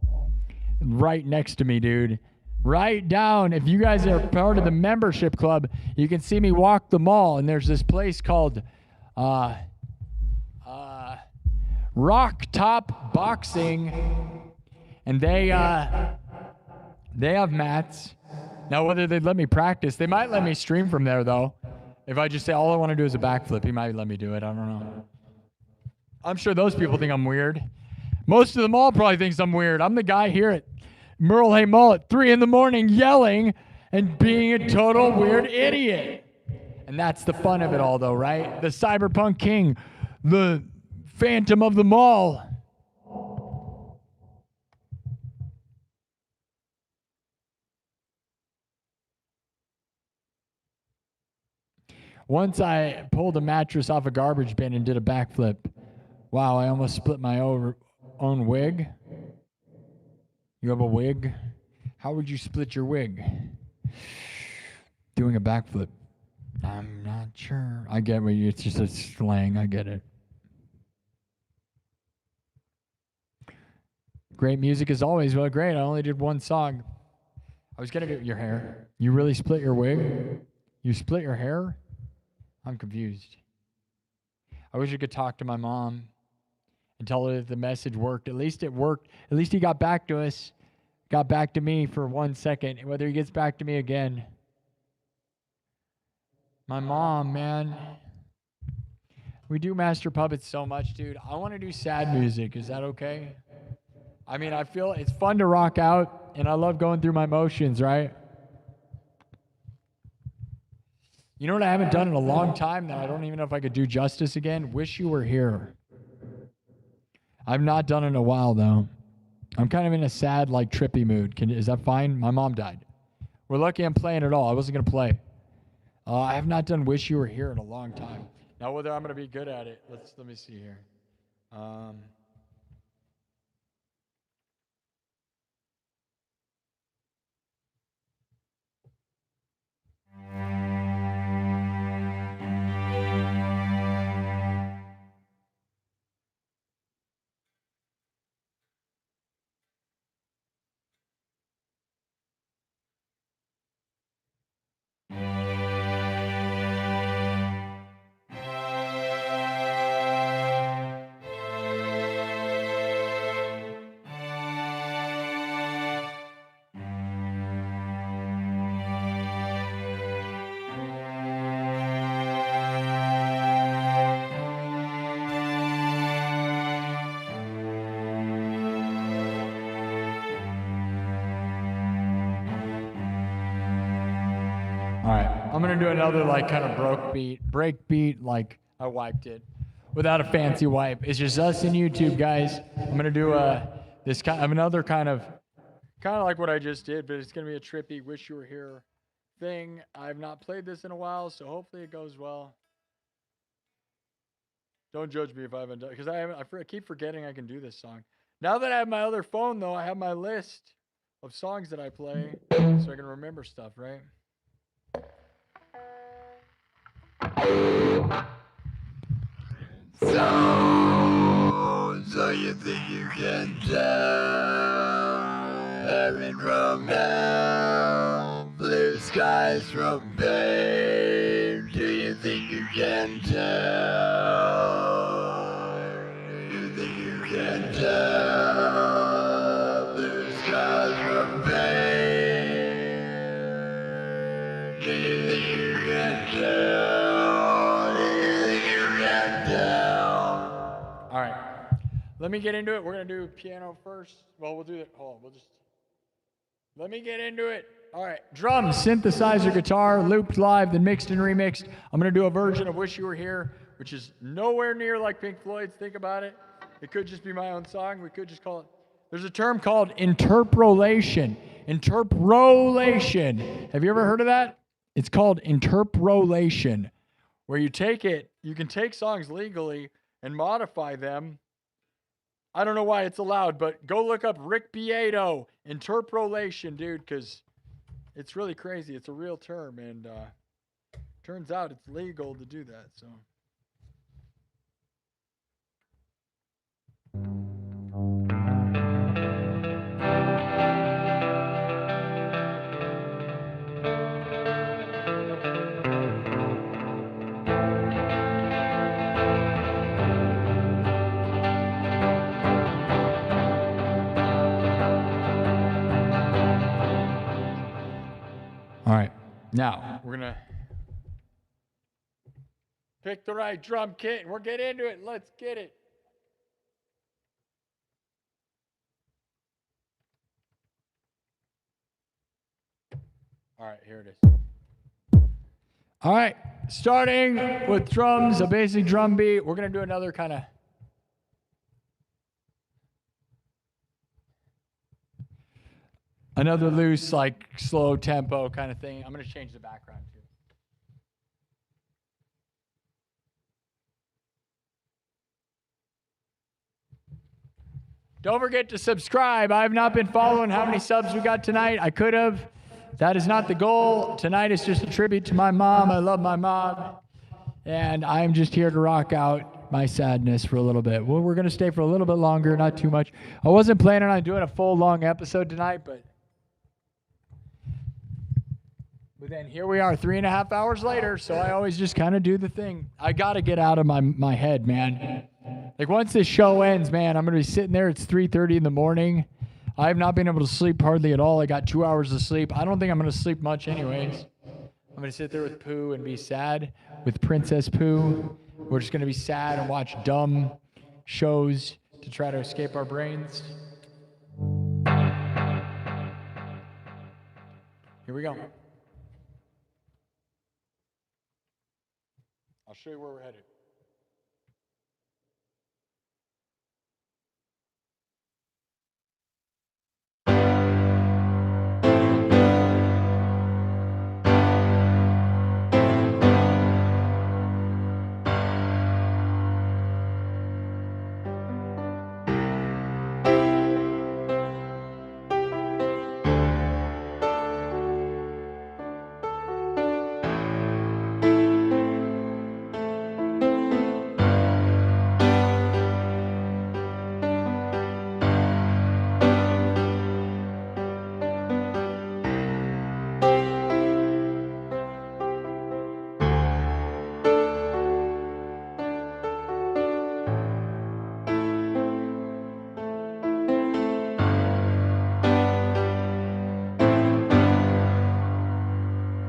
right next to me, dude. Right down. If you guys are part of the membership club, you can see me walk the mall, and there's this place called Rock Top Boxing, and they have mats. Now, whether they'd let me practice, they might let me stream from there, though. If I just say all I want to do is a backflip, he might let me do it. I don't know. I'm sure those people think I'm weird. Most of the mall probably thinks I'm weird. I'm the guy here at Merle Hay Mall at 3 a.m. yelling and being a total weird idiot. And that's the fun of it all, though, right? The cyberpunk king, the phantom of the mall. Once I pulled a mattress off a garbage bin and did a backflip. Wow, I almost split my own wig. You have a wig? How would you split your wig? Doing a backflip. I'm not sure. I get what it's just a slang. I get it. Great music as always. Well, great. I only did one song. I was gonna do your hair. You really split your wig? You split your hair? I'm confused. I wish I could talk to my mom and tell her that the message worked. At least it worked. At least he got back to us. Got back to me for 1 second. Whether he gets back to me again. My mom, man. We do Master Puppets so much, dude. I want to do sad music. Is that okay? I mean, I feel it's fun to rock out, and I love going through my motions, right? You know what I haven't done in a long time that I don't even know if I could do justice again? Wish You Were Here. I've not done it in a while, though. I'm kind of in a sad, like, trippy mood. Is that fine? My mom died. We're lucky I'm playing at all. I wasn't going to play. I have not done Wish You Were Here in a long time. Now, whether I'm going to be good at it, let me see here. I'm going to do another like kind of break beat, like I wiped it without a fancy wipe. It's just us and YouTube, guys. I'm going to do this kind of another kind of like what I just did, but it's going to be a trippy Wish You Were Here thing. I've not played this in a while, so hopefully it goes well. Don't judge me if I haven't done, because I keep forgetting I can do this song. Now that I have my other phone, though, I have my list of songs that I play, so I can remember stuff, right? So you think you can tell heaven from hell, blue skies from pain? Do you think you can tell? Do you think you can tell blue skies from pain? Do you think you can tell? Let me get into it. We're going to do piano first. Well, we'll do it. Hold on. Let me get into it. All right. Drums, synthesizer, guitar, looped live, then mixed and remixed. I'm going to do a version of Wish You Were Here, which is nowhere near like Pink Floyd's. Think about it. It could just be my own song. We could just call it. There's a term called interpolation. Interpolation. Have you ever heard of that? It's called interpolation, where you can take songs legally and modify them. I don't know why it's allowed, but go look up Rick Beato, interpolation, dude, because it's really crazy. It's a real term, and turns out it's legal to do that. So. All right, now we're going to pick the right drum kit and we'll get into it. Let's get it. All right, here it is. All right, starting with drums, a basic drum beat. We're going to do another kind of another loose, like slow tempo kind of thing. I'm going to change the background too. Don't forget to subscribe. I have not been following how many subs we got tonight. I could have. That is not the goal. Tonight is just a tribute to my mom. I love my mom. And I'm just here to rock out my sadness for a little bit. Well, we're going to stay for a little bit longer, not too much. I wasn't planning on doing a full long episode tonight, but But then here we are 3.5 hours later, so I always just kind of do the thing. I got to get out of my head, man. Like once this show ends, man, I'm going to be sitting there. It's 3:30 in the morning. I have not been able to sleep hardly at all. I got 2 hours of sleep. I don't think I'm going to sleep much anyways. I'm going to sit there with Pooh and be sad with Princess Pooh. We're just going to be sad and watch dumb shows to try to escape our brains. Here we go. I'll show you where we're headed.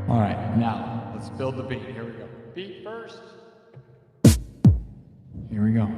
All right, now let's build the beat. Here we go. Beat first. Here we go.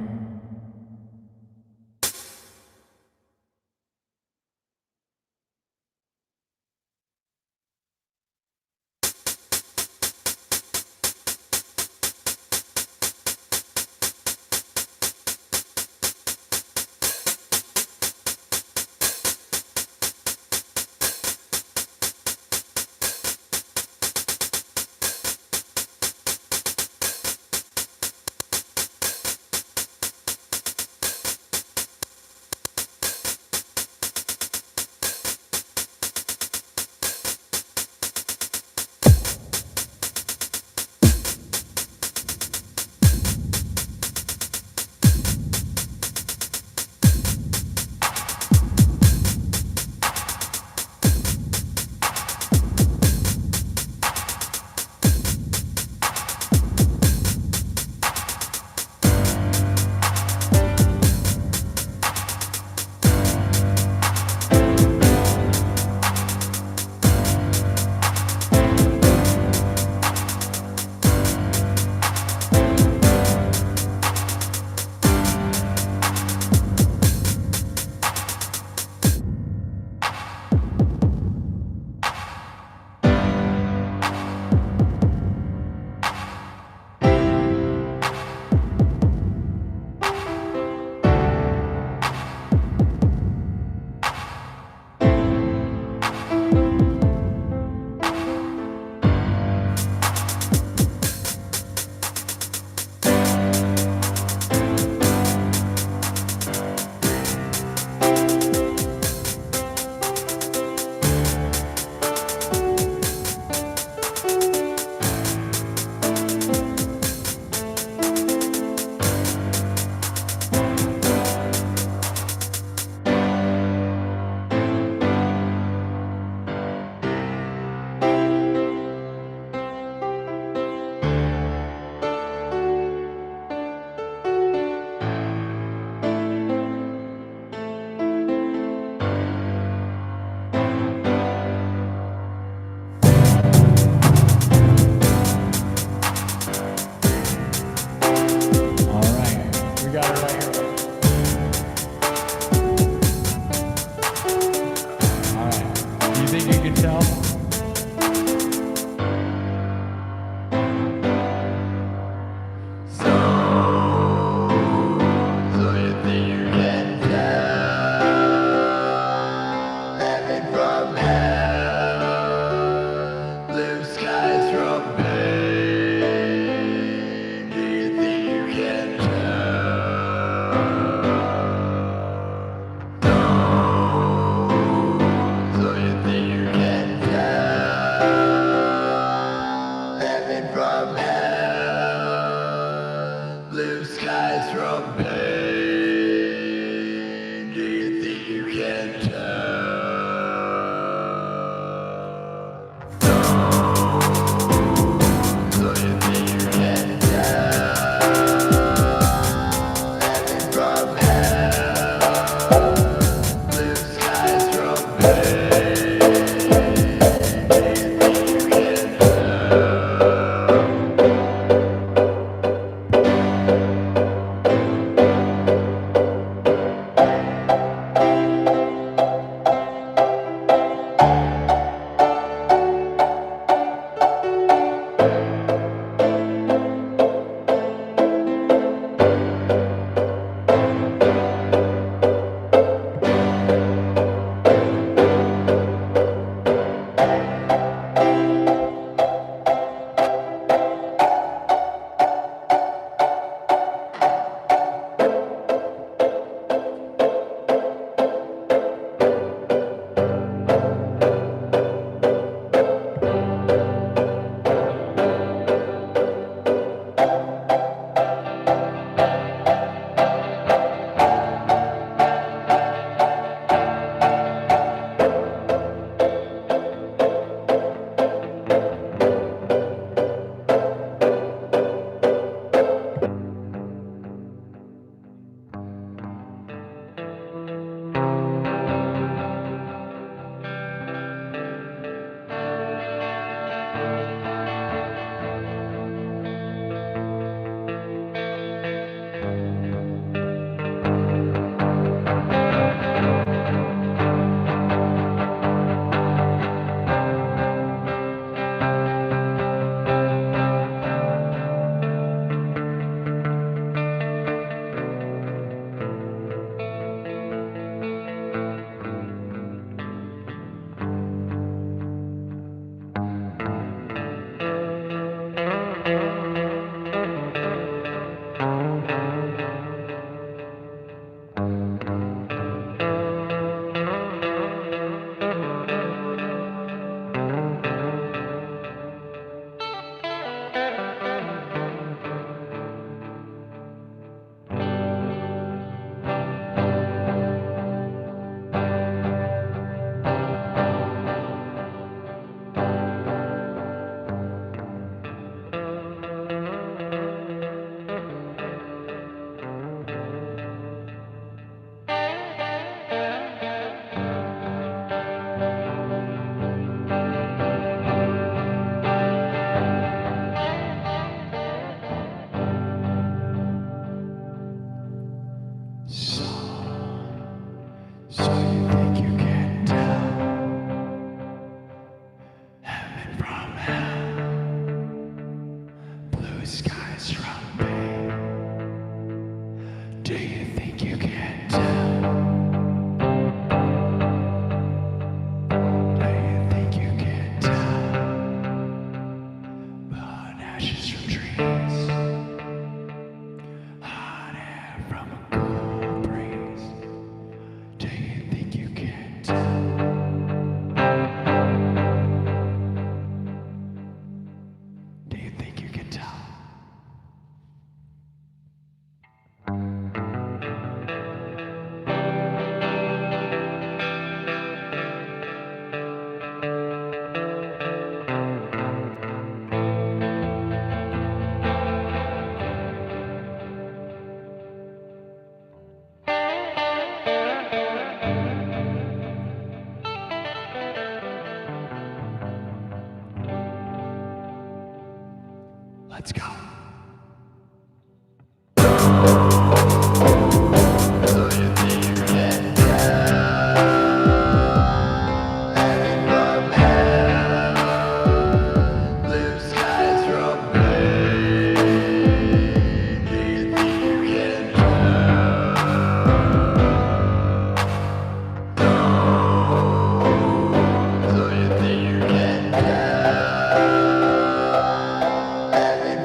Let's go.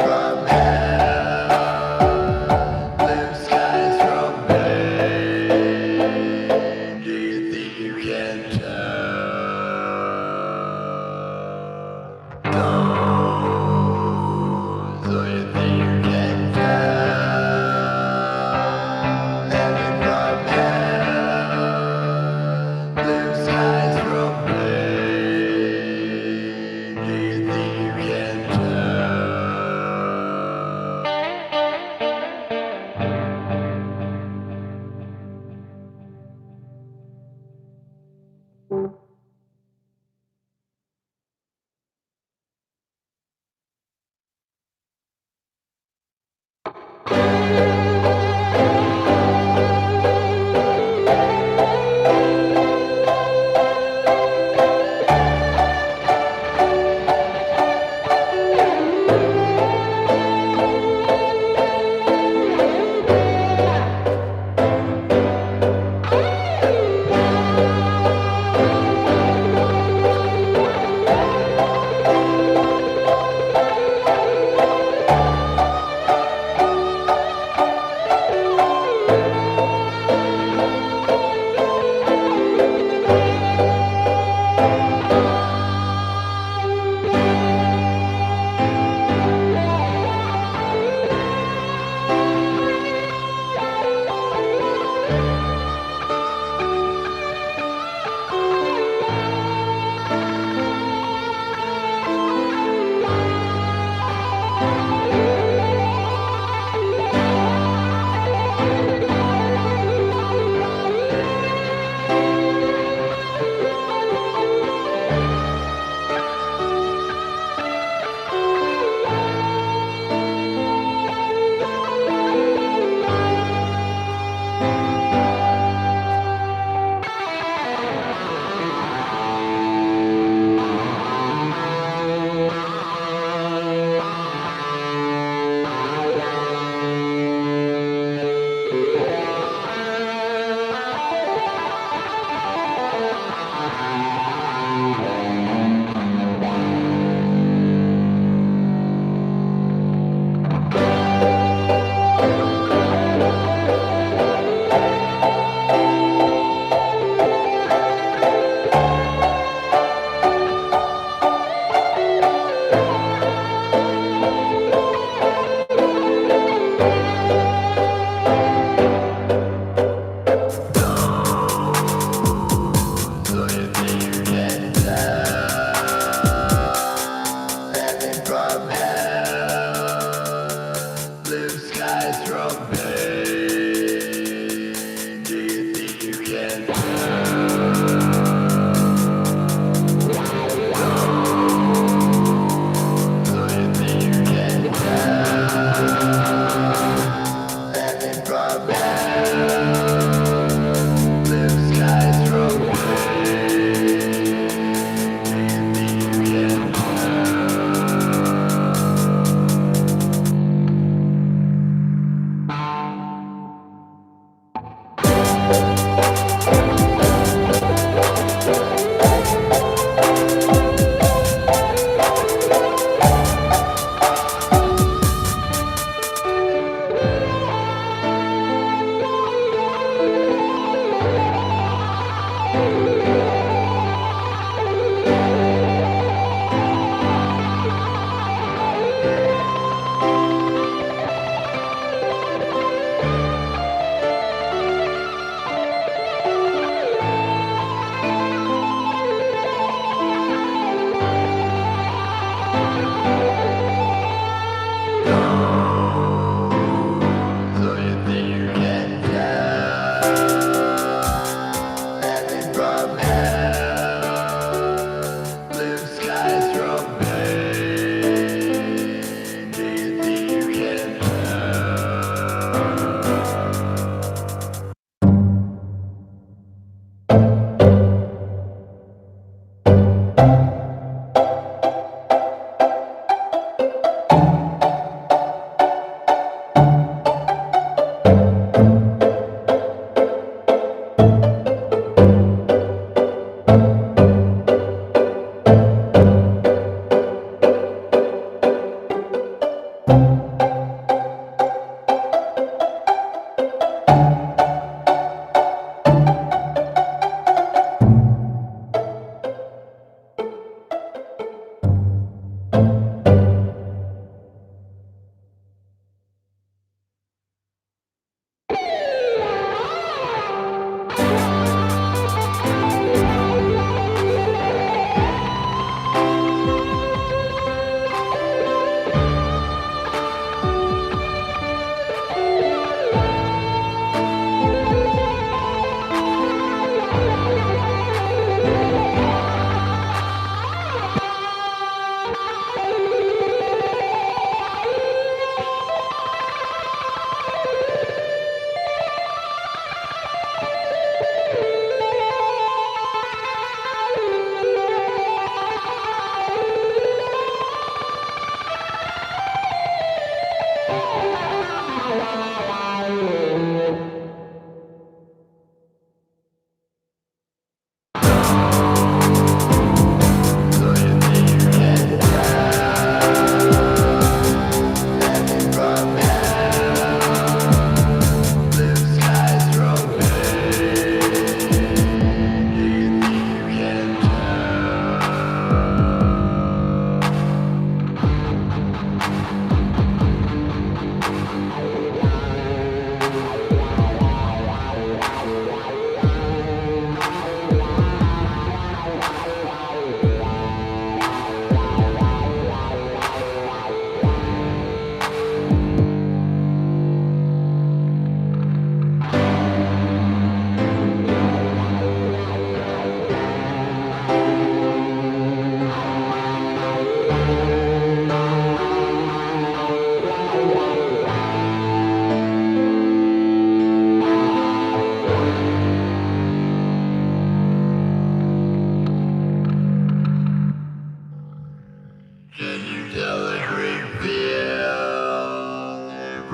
From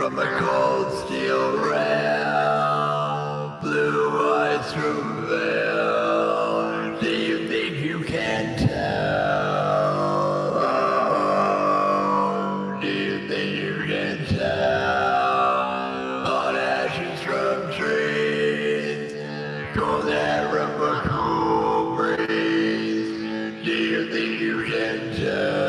from a cold steel rail, blue eyes from veil. Do you think you can tell? Do you think you can tell? On ashes from trees, cold air from a cool breeze. Do you think you can tell?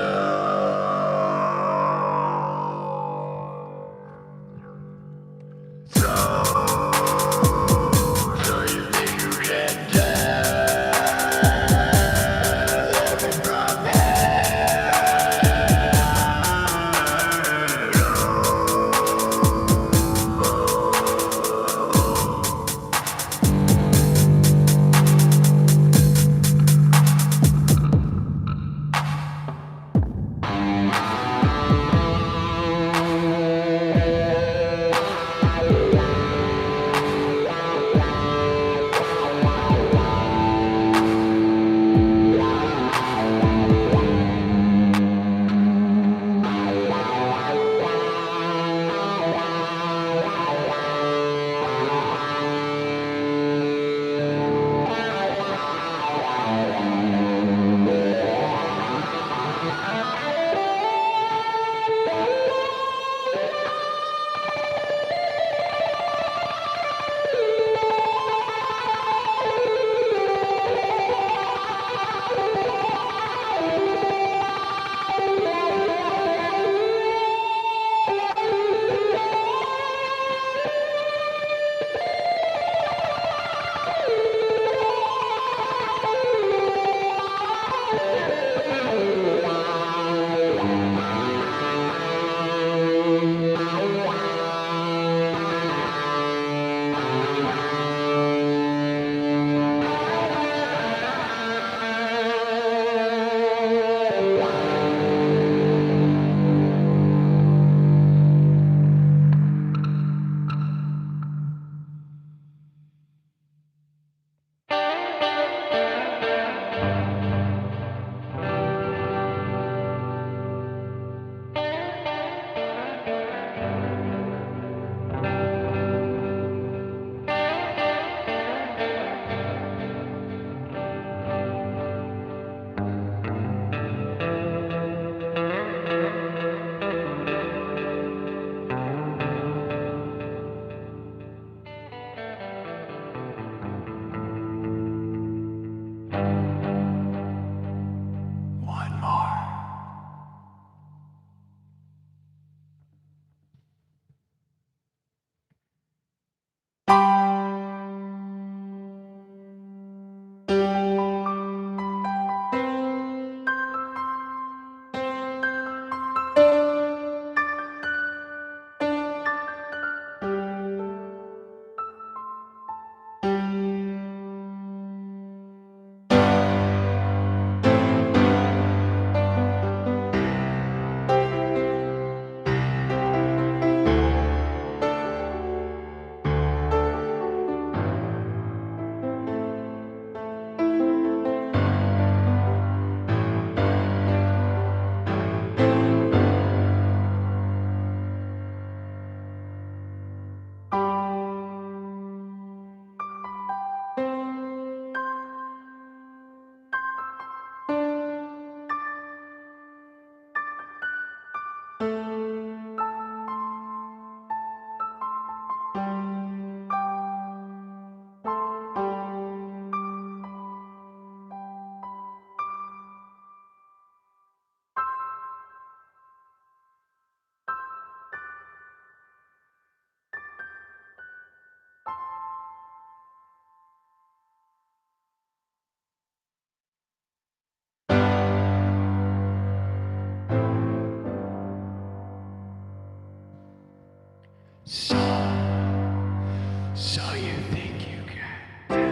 So you think you can tell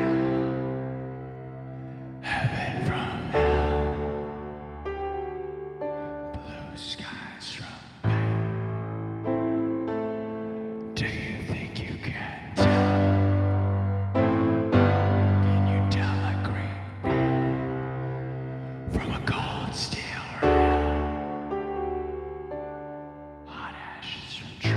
heaven from hell, blue skies from pain. Do you think you can tell? Can you tell a green from a cold steel rail? Hot ashes from trees.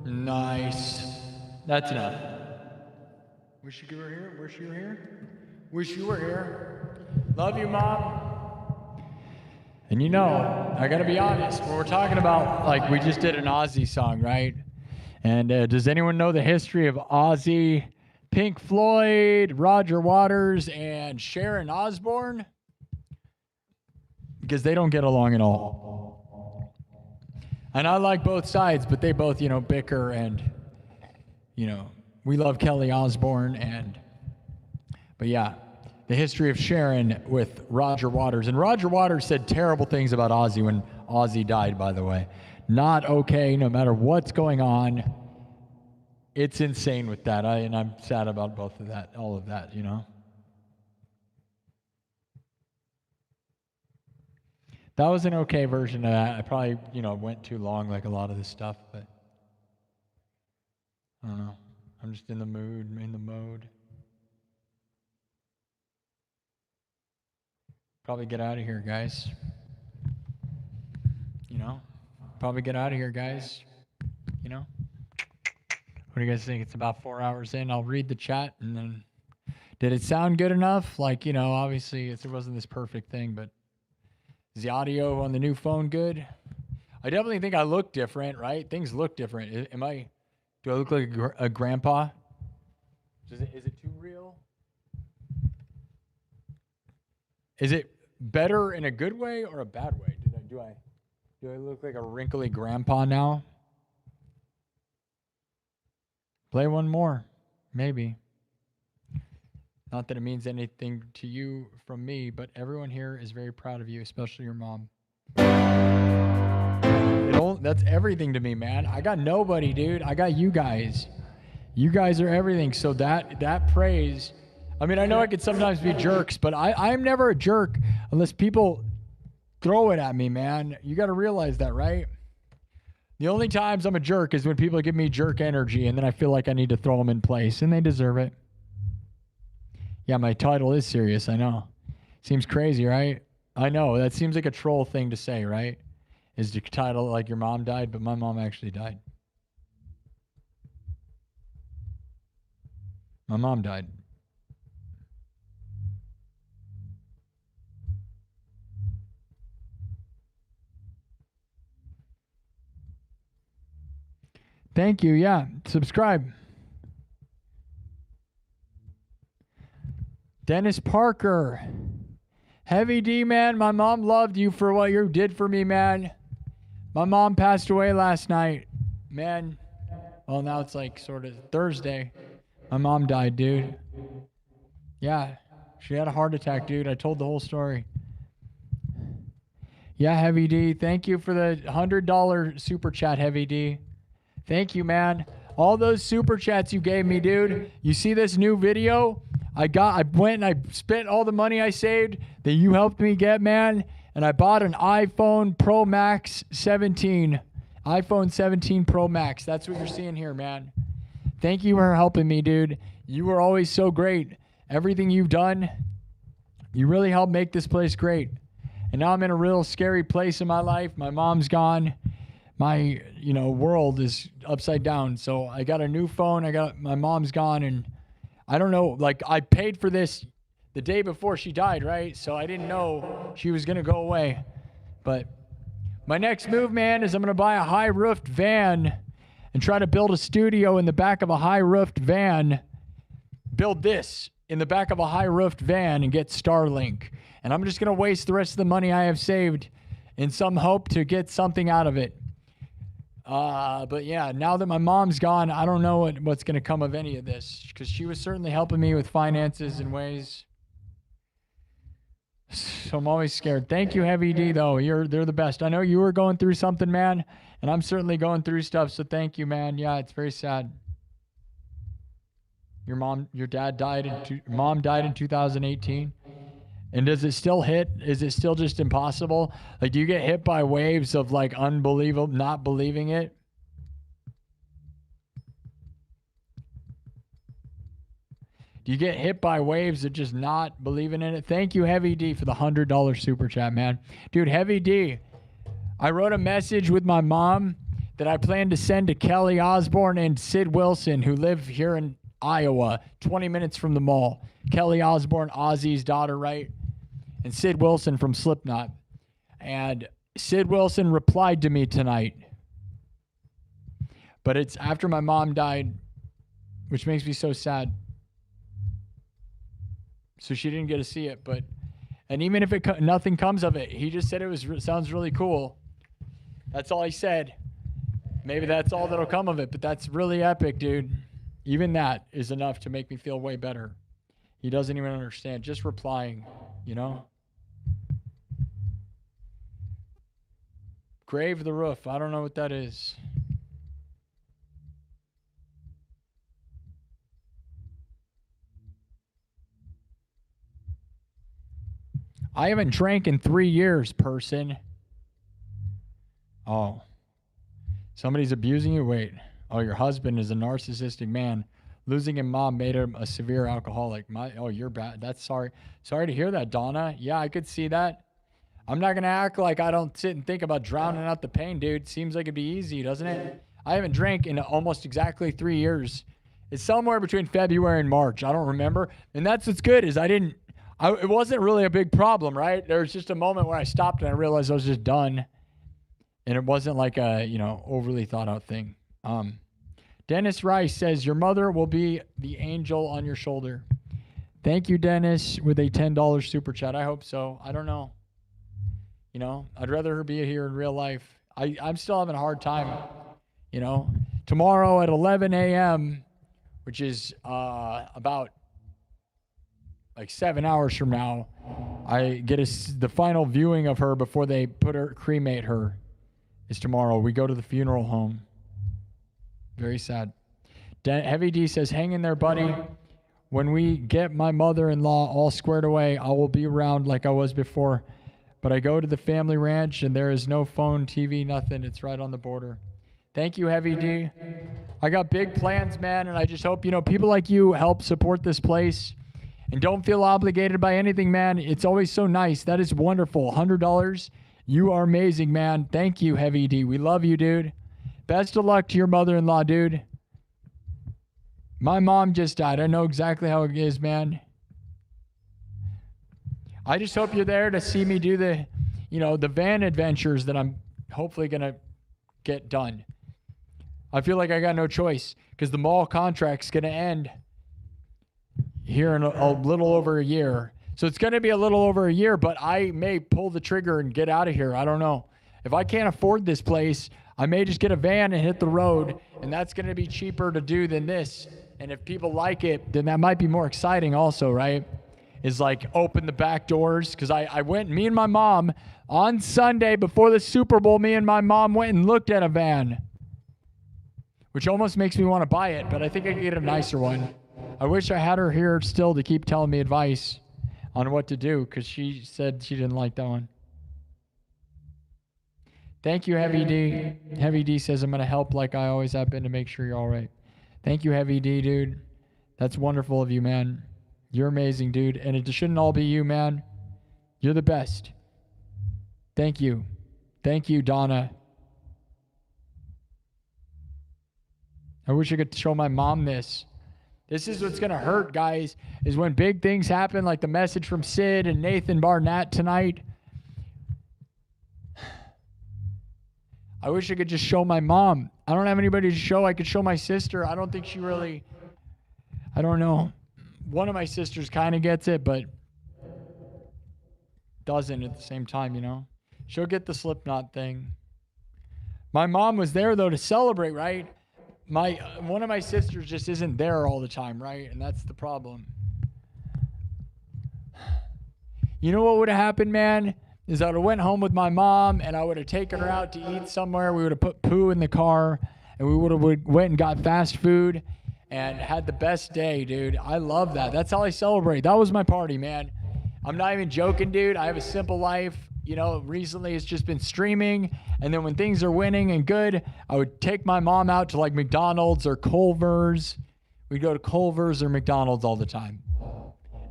Nice. That's enough. Wish you were here. Wish you were here. Wish you were here. Love you, Mom. And you know, I gotta be honest, when we're talking about, like, we just did an Ozzy song, right? And does anyone know the history of Ozzy, Pink Floyd, Roger Waters, and Sharon Osbourne? Because they don't get along at all. And I like both sides, but they both, bicker, and, we love Kelly Osbourne, but yeah, the history of Sharon with Roger Waters. And Roger Waters said terrible things about Ozzy when Ozzy died, by the way. Not okay, no matter what's going on. It's insane with that, and I'm sad about both of that, all of that, That was an okay version of that. I probably, went too long like a lot of this stuff, but I don't know. I'm just in the mode. Probably get out of here, guys. Probably get out of here, guys. What do you guys think? It's about 4 hours in. I'll read the chat, and then, did it sound good enough? Like, obviously it wasn't this perfect thing, but is the audio on the new phone good? I definitely think I look different, right? Things look different. Do I look like a grandpa? Is it too real? Is it better in a good way or a bad way? Do I look like a wrinkly grandpa now? Play one more, maybe. Not that it means anything to you from me, but everyone here is very proud of you, especially your mom. That's everything to me, man. I got nobody, dude. I got you guys. You guys are everything. So that praise, I mean, I know I could sometimes be jerks, but I'm never a jerk unless people throw it at me, man. You got to realize that, right? The only times I'm a jerk is when people give me jerk energy, and then I feel like I need to throw them in place, and they deserve it. Yeah, my title is serious, I know. Seems crazy, right? I know, that seems like a troll thing to say, right? Is the title like your mom died, but my mom actually died. My mom died. Thank you, yeah. Subscribe. Dennis Parker. Heavy D, man. My mom loved you for what you did for me, man. My mom passed away last night. Man. Well, now it's like sort of Thursday. My mom died, dude. Yeah. She had a heart attack, dude. I told the whole story. Yeah, Heavy D. Thank you for the $100 super chat, Heavy D. Thank you, man. All those super chats you gave me, dude. You see this new video? I went and I spent all the money I saved that you helped me get, man. And I bought an iPhone Pro Max 17. iPhone 17 Pro Max. That's what you're seeing here, man. Thank you for helping me, dude. You were always so great. Everything you've done, you really helped make this place great. And now I'm in a real scary place in my life. My mom's gone. My, world is upside down. So I got a new phone. My mom's gone, and I don't know, like I paid for this the day before she died, right? So I didn't know she was going to go away. But my next move, man, is I'm going to buy a high-roofed van and try to build a studio in the back of a high-roofed van. Build this in the back of a high-roofed van and get Starlink. And I'm just going to waste the rest of the money I have saved in some hope to get something out of it. But yeah, now that my mom's gone, I don't know what's going to come of any of this, because she was certainly helping me with finances in ways. So I'm always scared. Thank you, Heavy D, though. They're the best. I know you were going through something, man, and I'm certainly going through stuff. So thank you, man. Yeah, it's very sad. Your dad died mom died in 2018. And does it still hit? Is it still just impossible? Like, do you get hit by waves of like unbelievable, not believing it? Do you get hit by waves of just not believing in it? Thank you, Heavy D, for the $100 super chat, man. Dude, Heavy D, I wrote a message with my mom that I plan to send to Kelly Osbourne and Sid Wilson, who live here in Iowa, 20 minutes from the mall. Kelly Osbourne, Ozzy's daughter, right? And Sid Wilson from Slipknot. And Sid Wilson replied to me tonight. But it's after my mom died, which makes me so sad. So she didn't get to see it. And even if nothing comes of it, he just said sounds really cool. That's all he said. Maybe that's all that'll come of it, but that's really epic, dude. Even that is enough to make me feel way better. He doesn't even understand. Just replying, Grave the roof. I don't know what that is. I haven't drank in 3 years, person. Oh. Somebody's abusing you? Wait. Oh, your husband is a narcissistic man. Losing his mom made him a severe alcoholic. You're bad. That's sorry. Sorry to hear that, Donna. Yeah, I could see that. I'm not going to act like I don't sit and think about drowning out the pain, dude. Seems like it'd be easy, doesn't it? I haven't drank in almost exactly 3 years. It's somewhere between February and March. I don't remember. And that's what's good is it wasn't really a big problem, right? There was just a moment where I stopped and I realized I was just done. And it wasn't like a, overly thought out thing. Dennis Rice says, your mother will be the angel on your shoulder. Thank you, Dennis, with a $10 super chat. I hope so. I don't know. You know, I'd rather her be here in real life. I'm still having a hard time. You know, tomorrow at 11 a.m., which is about like 7 hours from now, I get the final viewing of her before they cremate her. Is tomorrow. We go to the funeral home. Very sad. Heavy D says, hang in there, buddy. When we get my mother-in-law all squared away, I will be around like I was before. But I go to the family ranch and there is no phone, TV, nothing. It's right on the border. Thank you, Heavy D. I got big plans, man, and I just hope, people like you help support this place. And don't feel obligated by anything, man. It's always so nice. That is wonderful. $100. You are amazing, man. Thank you, Heavy D. We love you, dude. Best of luck to your mother-in-law, dude. My mom just died. I know exactly how it is, man. I just hope you're there to see me do the van adventures that I'm hopefully going to get done. I feel like I got no choice because the mall contract's going to end here in a little over a year. So it's going to be a little over a year, but I may pull the trigger and get out of here. I don't know. If I can't afford this place, I may just get a van and hit the road, and that's going to be cheaper to do than this. And if people like it, then that might be more exciting also, right? Is like open the back doors. Because I went, me and my mom, on Sunday before the Super Bowl, me and my mom went and looked at a van, which almost makes me want to buy it, but I think I could get a nicer one. I wish I had her here still to keep telling me advice on what to do, because she said she didn't like that one. Thank you, Heavy D. Heavy D says, I'm going to help like I always have been to make sure you're all right. Thank you, Heavy D, dude. That's wonderful of you, man. You're amazing, dude. And it shouldn't all be you, man. You're the best. Thank you. Thank you, Donna. I wish I could show my mom this. This is what's going to hurt, guys, is when big things happen, like the message from Sid and Nathan Barnett tonight. I wish I could just show my mom. I don't have anybody to show. I could show my sister. I don't think she really, I don't know. One of my sisters kind of gets it, but doesn't at the same time, She'll get the Slipknot thing. My mom was there, though, to celebrate, right? One of my sisters just isn't there all the time, right? And that's the problem. You know what would have happened, man? Is I would have went home with my mom and I would have taken her out to eat somewhere. We would have put poo in the car and we would have went and got fast food and had the best day, dude. I love that. That's how I celebrate. That was my party, man. I'm not even joking, dude. I have a simple life. Recently it's just been streaming. And then when things are winning and good, I would take my mom out to like McDonald's or Culver's. We'd go to Culver's or McDonald's all the time.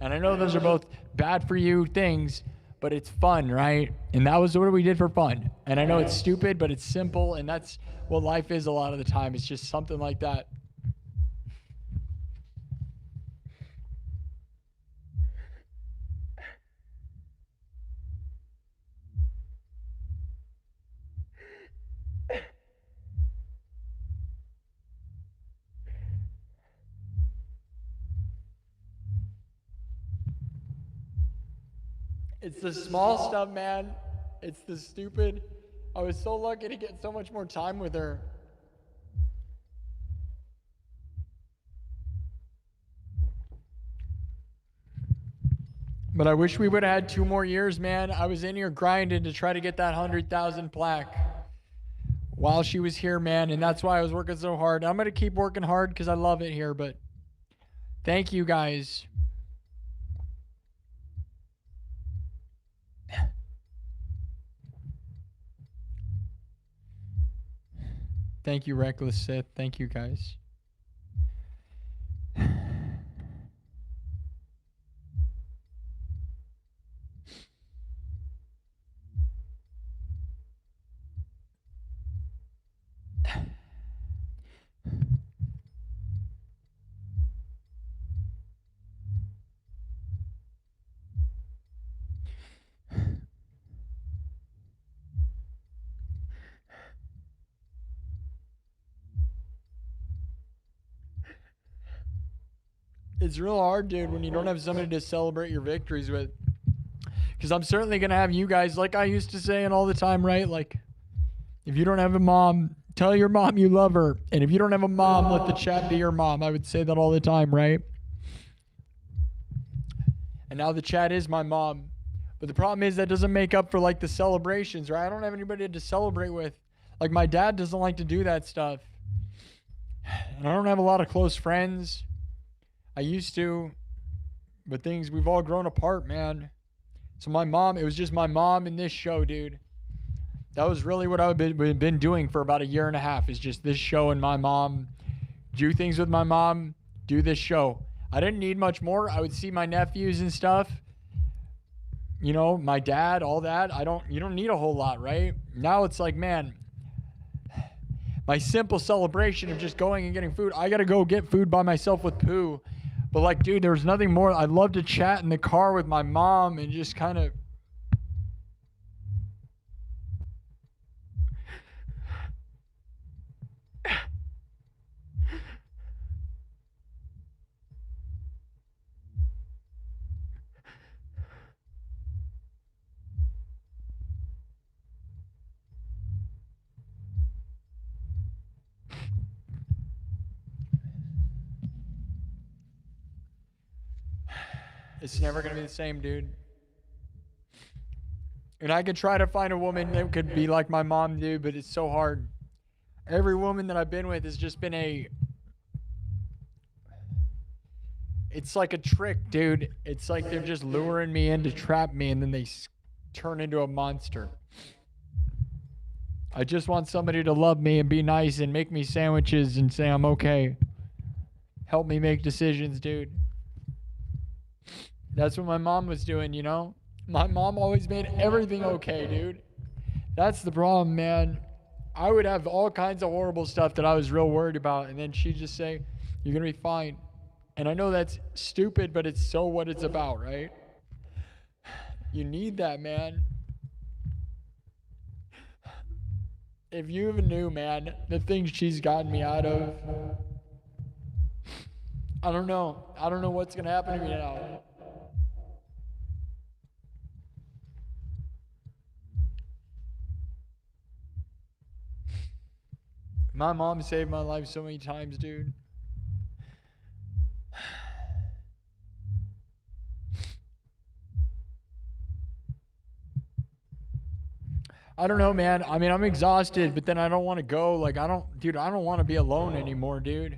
And I know those are both bad for you things, but it's fun, right? And that was what we did for fun. And I know it's stupid, but it's simple. And that's what life is a lot of the time. It's just something like that. It's the small stuff, man. It's the stupid. I was so lucky to get so much more time with her. But I wish we would have had 2 more years, man. I was in here grinding to try to get that 100,000 plaque while she was here, man. And that's why I was working so hard. I'm going to keep working hard because I love it here. But thank you, guys. Thank you, Reckless Sith. Thank you, guys. It's real hard, dude, when you don't have somebody to celebrate your victories with. Because I'm certainly going to have you guys, like I used to say it all the time, right? Like, if you don't have a mom, tell your mom you love her. And if you don't have a mom, let the chat be your mom. I would say that all the time, right? And now the chat is my mom. But the problem is that doesn't make up for, like, the celebrations, right? I don't have anybody to celebrate with. Like, my dad doesn't like to do that stuff. And I don't have a lot of close friends. I used to. But we've all grown apart, man. So my mom, it was just my mom and this show, dude. That was really what I've been doing for about a year and a half, is just this show and my mom. Do things with my mom, do this show. I didn't need much more. I would see my nephews and stuff. You know, my dad, all that. You don't need a whole lot, right? Now it's like, man, my simple celebration of just going and getting food. I got to go get food by myself with Pooh. But, like, dude, there was nothing more. I love to chat in the car with my mom and just kind of. It's never going to be the same, dude. And I could try to find a woman that could be like my mom, dude, but it's so hard. Every woman that I've been with has just been it's like a trick, dude. It's like they're just luring me in to trap me, and then they turn into a monster. I just want somebody to love me and be nice and make me sandwiches and say I'm okay. Help me make decisions, dude. That's what my mom was doing, you know? My mom always made everything okay, dude. That's the problem, man. I would have all kinds of horrible stuff that I was real worried about, and then she'd just say, you're going to be fine. And I know that's stupid, but it's so what it's about, right? You need that, man. If you even knew, man, the things she's gotten me out of, I don't know. I don't know what's going to happen to me now. My mom saved my life so many times, dude. I don't know, man. I mean, I'm exhausted, but then I don't want to go. Like, I don't want to be alone anymore, dude.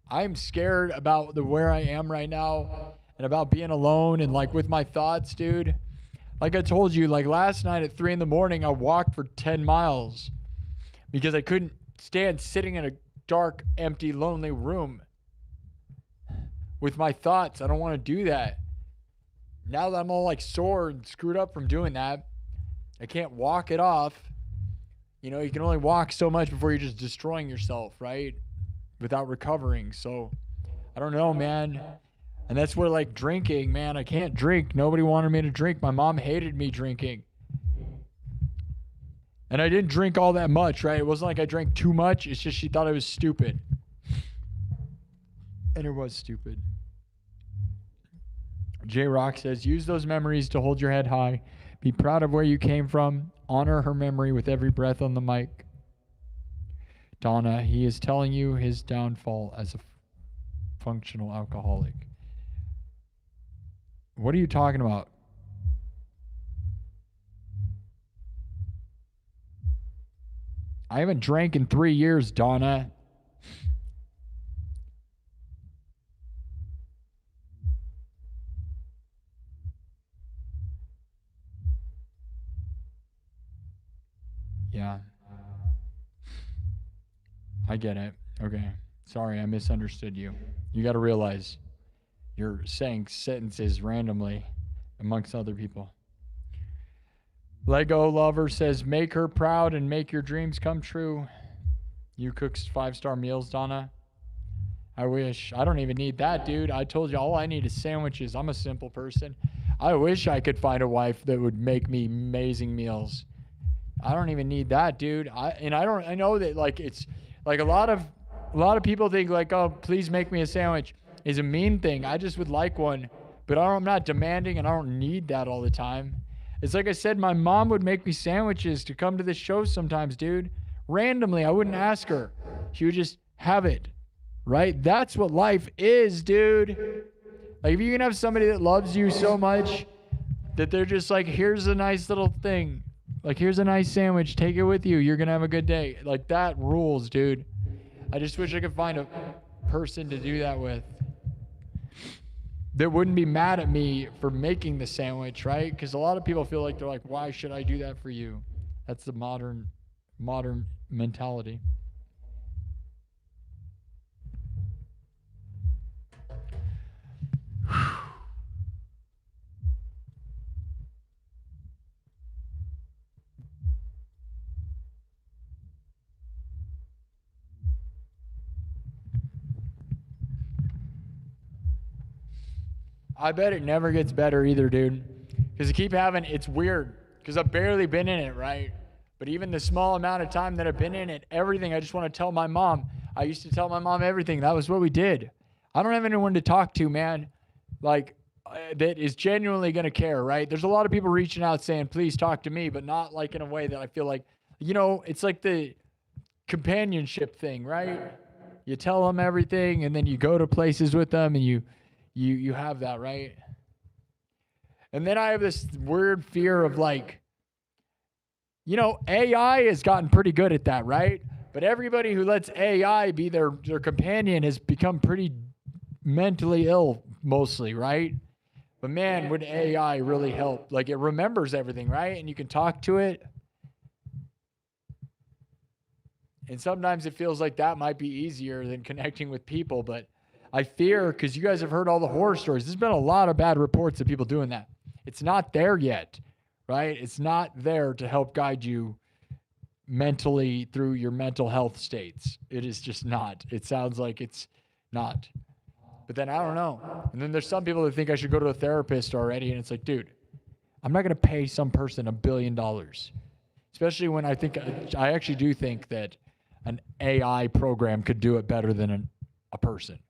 I'm scared about where I am right now and about being alone and, like, with my thoughts, dude. Like I told you, like, last night at 3 a.m, I walked for 10 miles because I couldn't stand sitting in a dark, empty, lonely room with my thoughts. I don't want to do that. Now that I'm all, like, sore and screwed up from doing that, I can't walk it off. You know, you can only walk so much before you're just destroying yourself, right? Without recovering. So, I don't know, man. And that's where, like, drinking, man, I can't drink. Nobody wanted me to drink. My mom hated me drinking. And I didn't drink all that much, right? It wasn't like I drank too much. It's just she thought I was stupid. And it was stupid. J-Rock says, use those memories to hold your head high. Be proud of where you came from. Honor her memory with every breath on the mic. Donna, he is telling you his downfall as a functional alcoholic. What are you talking about? I haven't drank in 3 years, Donna. Yeah. I get it. Okay. Sorry, I misunderstood you. You got to realize you're saying sentences randomly amongst other people. Lego Lover says, make her proud and make your dreams come true. You cook 5-star meals, Donna. I wish. I don't even need that, dude. I told you all I need is sandwiches. I'm a simple person. I wish I could find a wife that would make me amazing meals. I don't even need that, dude. I know that, like, it's like a lot of people think, like, oh, please make me a sandwich. is a mean thing. I just would like one, but I'm not demanding and I don't need that all the time. It's like I said, my mom would make me sandwiches to come to the show sometimes, dude. Randomly, I wouldn't ask her. She would just have it, right? That's what life is, dude. Like, if you can have somebody that loves you so much that they're just like, here's a nice little thing. Like, here's a nice sandwich. Take it with you. You're going to have a good day. Like, that rules, dude. I just wish I could find a person to do that with that wouldn't be mad at me for making the sandwich, right? Because a lot of people feel like they're like, why should I do that for you? That's the modern mentality. I bet it never gets better either, dude. Because you keep having, it's weird. Because I've barely been in it, right? But even the small amount of time that I've been in it, everything, I just want to tell my mom. I used to tell my mom everything. That was what we did. I don't have anyone to talk to, man. Like, that is genuinely going to care, right? There's a lot of people reaching out saying, please talk to me, but not like in a way that I feel like, you know, it's like the companionship thing, right? You tell them everything and then you go to places with them and you have that, right? And then I have this weird fear of like, you know, AI has gotten pretty good at that, right? But everybody who lets AI be their companion has become pretty mentally ill mostly, right? But man, would AI really help? Like, it remembers everything, right? And you can talk to it. And sometimes it feels like that might be easier than connecting with people, but I fear, because you guys have heard all the horror stories, there's been a lot of bad reports of people doing that. It's not there yet, right? It's not there to help guide you mentally through your mental health states. It is just not. It sounds like it's not. But then I don't know. And then there's some people that think I should go to a therapist already, and it's like, dude, I'm not going to pay some person $1 billion. Especially when I actually do think that an AI program could do it better than a person.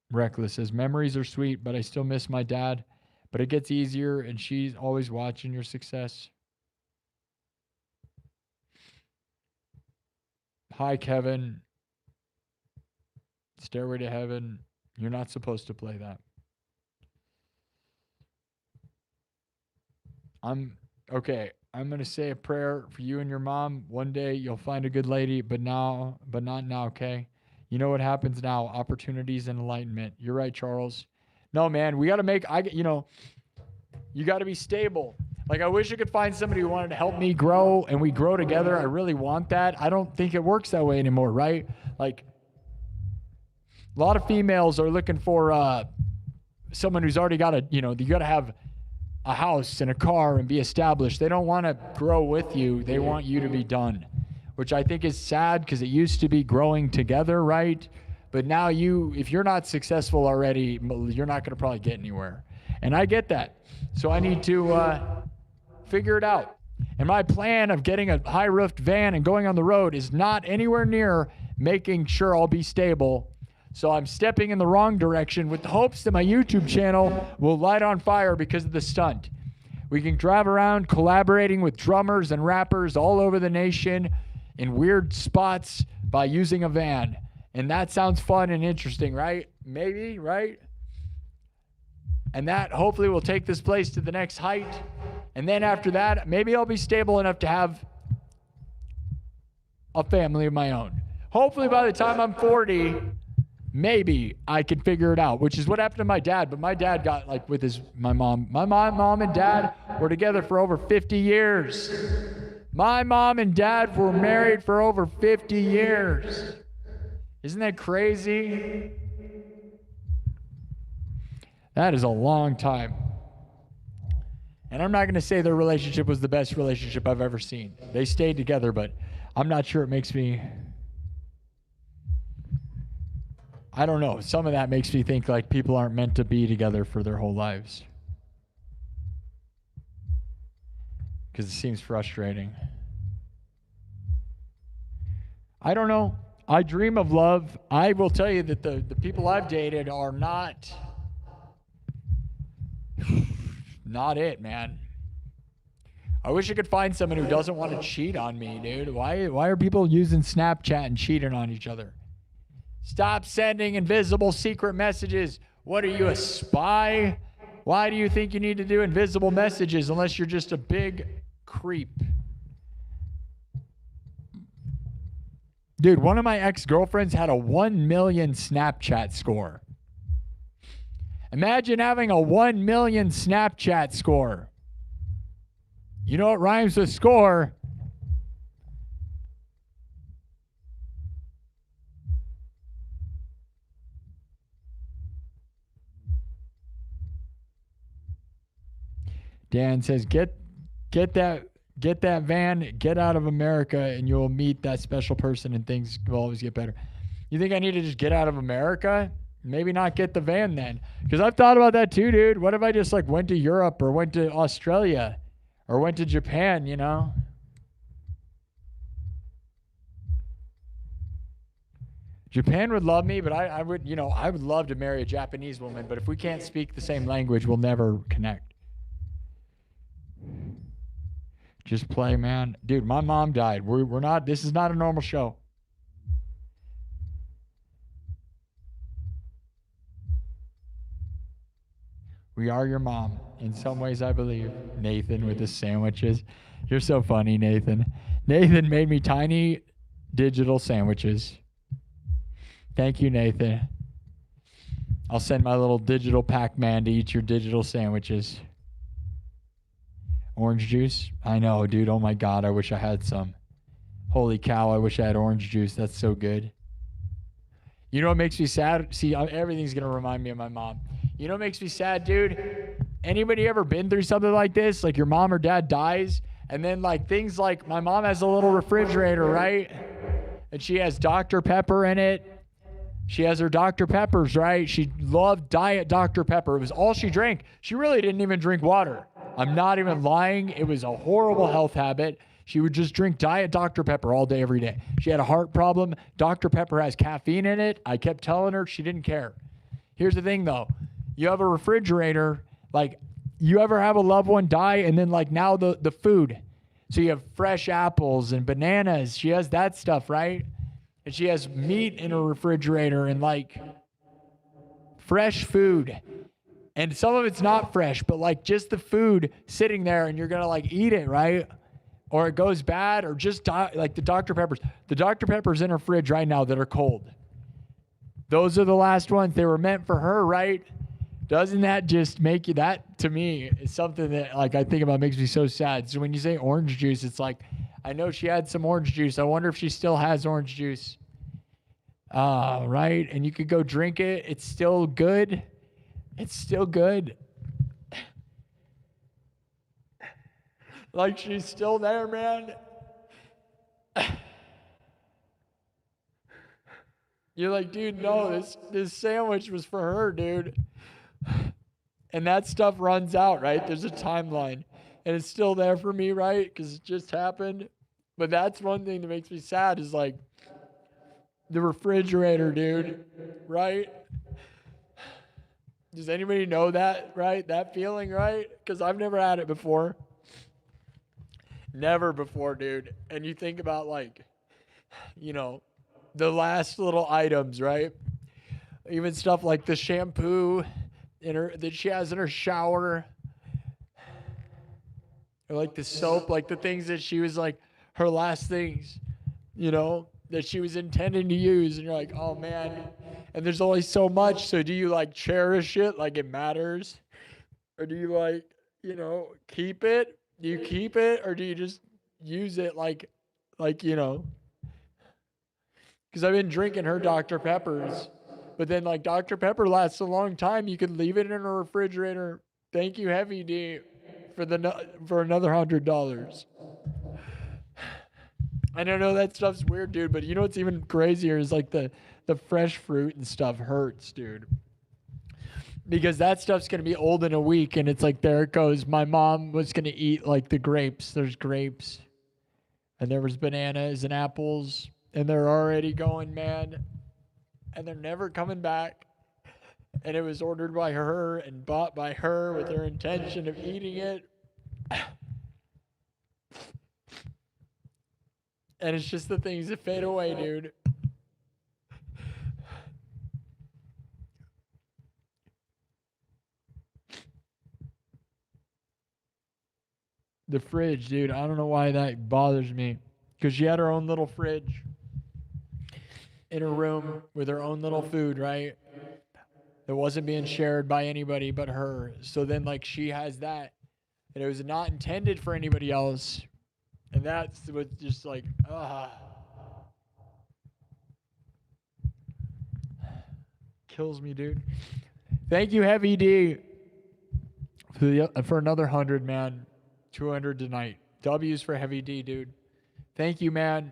Reckless says, memories are sweet, but I still miss my dad. But it gets easier, and she's always watching your success. Hi, Kevin. Stairway to Heaven. You're not supposed to play that. I'm going to say a prayer for you and your mom. One day you'll find a good lady, but not now, okay? You know what happens now, opportunities and enlightenment. You're right, Charles. No, man, we got to you got to be stable. Like, I wish I could find somebody who wanted to help me grow and we grow together. I really want that. I don't think it works that way anymore, right? Like, a lot of females are looking for someone who's already got you got to have a house and a car and be established. They don't want to grow with you. They want you to be done, which I think is sad because it used to be growing together, right? But now if you're not successful already, you're not going to probably get anywhere. And I get that. So I need to figure it out. And my plan of getting a high-roofed van and going on the road is not anywhere near making sure I'll be stable. So I'm stepping in the wrong direction with the hopes that my YouTube channel will light on fire because of the stunt. We can drive around collaborating with drummers and rappers all over the nation in weird spots by using a van. And that sounds fun and interesting, right? Maybe, right? And that hopefully will take this place to the next height. And then after that, maybe I'll be stable enough to have a family of my own. Hopefully by the time I'm 40, maybe I can figure it out, which is what happened to my dad. But my dad got like with my mom. My mom and dad were together for over 50 years. My mom and dad were married for over 50 years. Isn't that crazy? That is a long time. And I'm not going to say their relationship was the best relationship I've ever seen. They stayed together, but I'm not sure it makes me... I don't know. Some of that makes me think like people aren't meant to be together for their whole lives. Because it seems frustrating. I don't know. I dream of love. I will tell you that the people I've dated are not it, man. I wish I could find someone who doesn't want to cheat on me, dude. Why are people using Snapchat and cheating on each other? Stop sending invisible secret messages. What are you, a spy? Why do you think you need to do invisible messages unless you're just a big creep? Dude, one of my ex-girlfriends had a 1 million Snapchat score. Imagine having a 1 million Snapchat score. You know what rhymes with score? Dan says, get that van, get out of America, and you'll meet that special person and things will always get better. You think I need to just get out of America? Maybe not get the van then. Because I've thought about that too, dude. What if I just like went to Europe or went to Australia or went to Japan, you know? Japan would love me, but I would, I would love to marry a Japanese woman, but if we can't speak the same language, we'll never connect. Just play, man. Dude, my mom died. We're not, this is not a normal show. We are your mom. In some ways, I believe. Nathan with the sandwiches. You're so funny, Nathan. Nathan made me tiny digital sandwiches. Thank you, Nathan. I'll send my little digital Pac-Man to eat your digital sandwiches. Orange juice? I know, dude. Oh my God, I wish I had some. Holy cow, I wish I had orange juice. That's so good. You know what makes me sad? See, everything's going to remind me of my mom. You know what makes me sad, dude? Anybody ever been through something like this? Like your mom or dad dies, and then like things like my mom has a little refrigerator, right? And she has Dr. Pepper in it. She has her Dr. Peppers, right? She loved Diet Dr. Pepper. It was all she drank. She really didn't even drink water. I'm not even lying. It was a horrible health habit. She would just drink Diet Dr. Pepper all day, every day. She had a heart problem. Dr. Pepper has caffeine in it. I kept telling her, she didn't care. Here's the thing, though. You have a refrigerator. Like, you ever have a loved one die, and then, like, now the food. So you have fresh apples and bananas. She has that stuff, right? And she has meat in her refrigerator and, like, fresh food. And some of it's not fresh, but, like, just the food sitting there, and you're going to, like, eat it, right? Or it goes bad, or just like the Dr. Peppers. The Dr. Peppers in her fridge right now that are cold. Those are the last ones. They were meant for her, right? Doesn't that just make you, that to me is something that like I think about, makes me so sad. So when you say orange juice, it's like, I know she had some orange juice. I wonder if she still has orange juice. Right? And you could go drink it. It's still good. It's still good. Like she's still there, man. You're like, dude, no, this sandwich was for her, dude. And that stuff runs out, right? There's a timeline. And it's still there for me, right? Because it just happened. But that's one thing that makes me sad is like the refrigerator, dude. Right? Does anybody know that, right? That feeling, right? Because I've never had it before. Never before, dude. And you think about like, you know, the last little items, right? Even stuff like the shampoo that she has in her shower. Or like the soap, like the things that she was like, her last things, you know, that she was intending to use. And you're like, oh man. And there's only so much. So do you like cherish it like it matters? Or do you like, you know, keep it? Do you keep it? Or do you just use it like, you know? Because I've been drinking her Dr. Peppers. But then like Dr. Pepper lasts a long time. You could leave it in a refrigerator. Thank you, Heavy D, for another $100. I don't know, that stuff's weird, dude. But you know what's even crazier is like the fresh fruit and stuff hurts, dude. Because that stuff's going to be old in a week. And it's like, there it goes. My mom was going to eat like the grapes. There's grapes. And there was bananas and apples. and they're already going, man. And they're never coming back. And it was ordered by her and bought by her with her intention of eating it. And it's just the things that fade away, dude. The fridge, dude. I don't know why that bothers me. Because she had her own little fridge in her room with her own little food, right? That wasn't being shared by anybody but her. So then, like, she has that. And it was not intended for anybody else. And that's what just like, kills me, dude. Thank you, Heavy D, for another 100, man. 200 tonight. W's for Heavy D, dude. Thank you, man.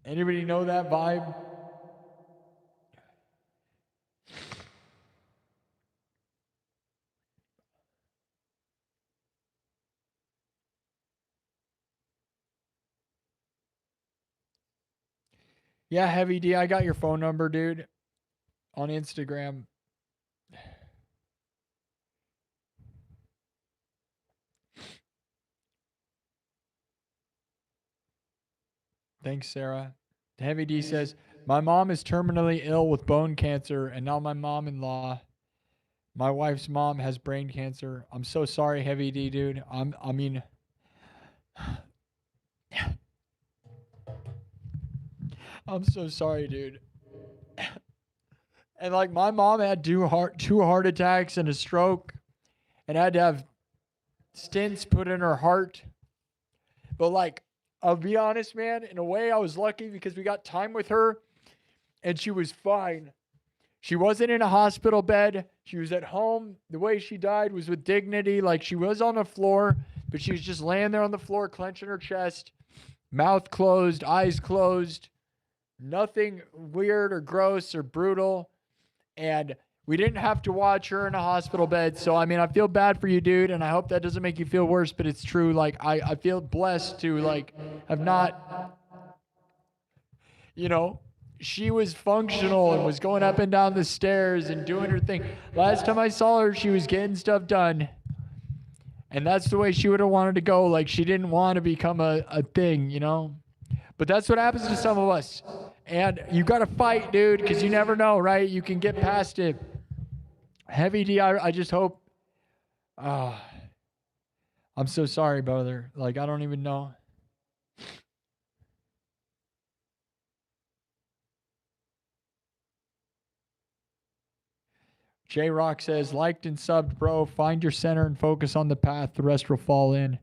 Anybody know that vibe? Yeah, Heavy D, I got your phone number, dude, on Instagram. Thanks, Sarah. Heavy D says, my mom is terminally ill with bone cancer, and now my mom-in-law, my wife's mom, has brain cancer. I'm so sorry, Heavy D, dude. I mean, I'm so sorry, dude. And like my mom had two heart attacks and a stroke, and had to have stents put in her heart. But like, I'll be honest, man, in a way I was lucky because we got time with her and she was fine. She wasn't in a hospital bed. She was at home. The way she died was with dignity. Like, she was on the floor, but she was just laying there on the floor, clenching her chest, mouth closed, eyes closed, nothing weird or gross or brutal. And we didn't have to watch her in a hospital bed. So, I mean, I feel bad for you, dude, and I hope that doesn't make you feel worse, but it's true. Like, I feel blessed to, like, have not, you know, she was functional and was going up and down the stairs and doing her thing. Last time I saw her, she was getting stuff done. And that's the way she would have wanted to go. Like, she didn't want to become a thing, you know? But that's what happens to some of us. And you got to fight, dude, because you never know, right? You can get past it. Heavy D, I just hope. I'm so sorry, brother. Like, I don't even know. J Rock says, liked and subbed, bro. Find your center and focus on the path. The rest will fall in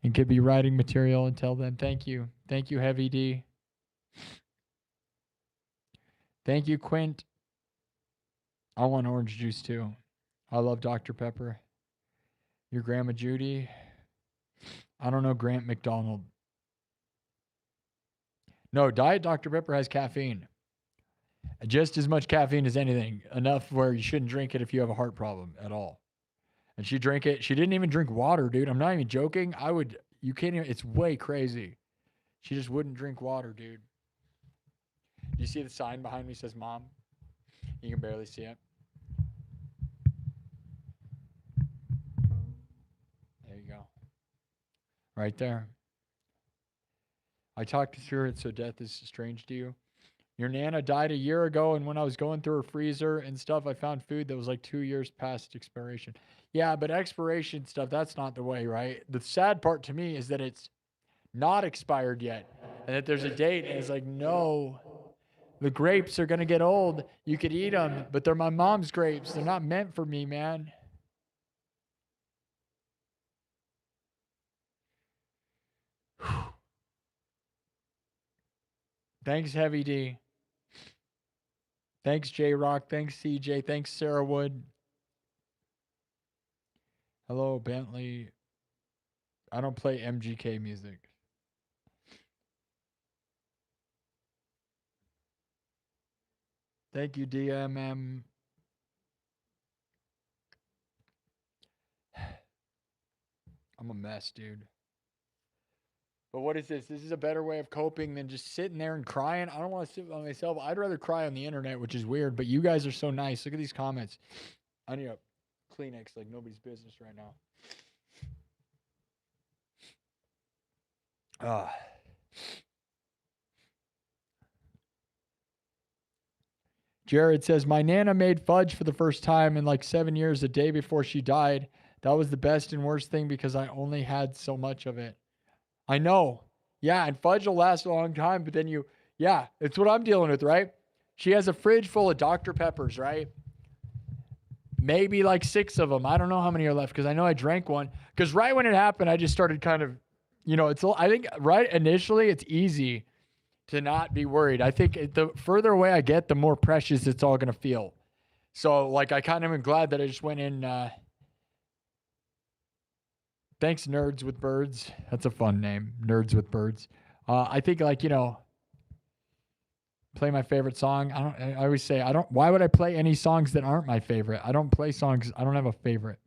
and could be writing material until then. Thank you. Thank you, Heavy D. Thank you, Quint. I want orange juice too. I love Dr. Pepper. Your Grandma Judy. I don't know Grant McDonald. No, Diet Dr. Pepper has caffeine. Just as much caffeine as anything. Enough where you shouldn't drink it if you have a heart problem at all. And she drank it. She didn't even drink water, dude. I'm not even joking. You can't even, it's way crazy. She just wouldn't drink water, dude. You see the sign behind me says mom? You can barely see it. There you go. Right there. I talked to her, so death is strange to you. Your Nana died a year ago, and when I was going through her freezer and stuff, I found food that was like 2 years past expiration. Yeah, but expiration stuff, that's not the way, right? The sad part to me is that it's not expired yet, and that there's a date, and it's like, no, the grapes are going to get old. You could eat them, but they're my mom's grapes. They're not meant for me, man. Thanks, Heavy D. Thanks, J Rock. Thanks, CJ. Thanks, Sarah Wood. Hello, Bentley. I don't play MGK music. Thank you, DMM. I'm a mess, dude. But what is this? This is a better way of coping than just sitting there and crying. I don't want to sit by myself. I'd rather cry on the internet, which is weird, but you guys are so nice. Look at these comments. I need a Kleenex like nobody's business right now. Jared says, my Nana made fudge for the first time in like 7 years, the day before she died. That was the best and worst thing because I only had so much of it. I know. Yeah, and fudge will last a long time, but then yeah, it's what I'm dealing with, right? She has a fridge full of Dr. Peppers, right? Maybe like 6 of them. I don't know how many are left because I know I drank one. Because right when it happened, I just started kind of, I think right initially it's easy to not be worried. I think the further away I get, the more precious it's all going to feel. So like I kind of am glad that I just went in. Thanks, Nerds with Birds. That's a fun name, Nerds with Birds. I think play my favorite song. I always say, why would I play any songs that aren't my favorite? I don't play songs. I don't have a favorite.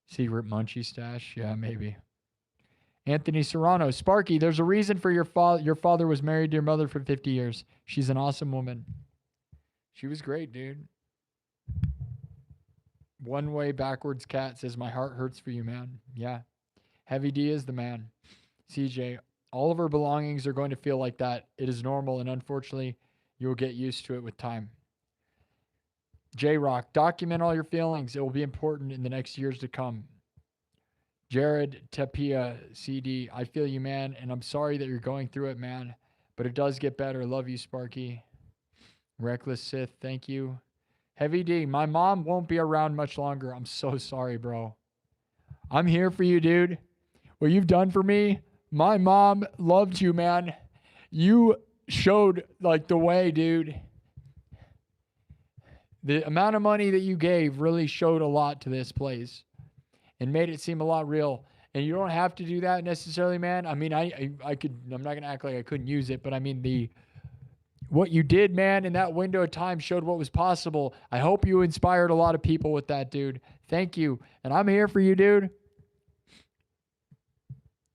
Secret Munchie stash. Yeah, maybe. Anthony Serrano. Sparky, there's a reason for your father was married to your mother for 50 years. She's an awesome woman. She was great, dude. One Way Backwards Cat says, my heart hurts for you, man. Yeah. Heavy D is the man. CJ, all of our belongings are going to feel like that. It is normal, and unfortunately, you'll get used to it with time. J-Rock, document all your feelings. It will be important in the next years to come. Jared Tapia, CD, I feel you, man, and I'm sorry that you're going through it, man, but it does get better. Love you, Sparky. Reckless Sith, thank you. Heavy D, my mom won't be around much longer. I'm so sorry, bro. I'm here for you, dude. What you've done for me, my mom loved you, man. You showed like the way, dude. The amount of money that you gave really showed a lot to this place and made it seem a lot real. And you don't have to do that necessarily, man. I mean, I could, I'm not going to act like I couldn't use it, but I mean, what you did, man, in that window of time showed what was possible. I hope you inspired a lot of people with that, dude. Thank you. And I'm here for you, dude.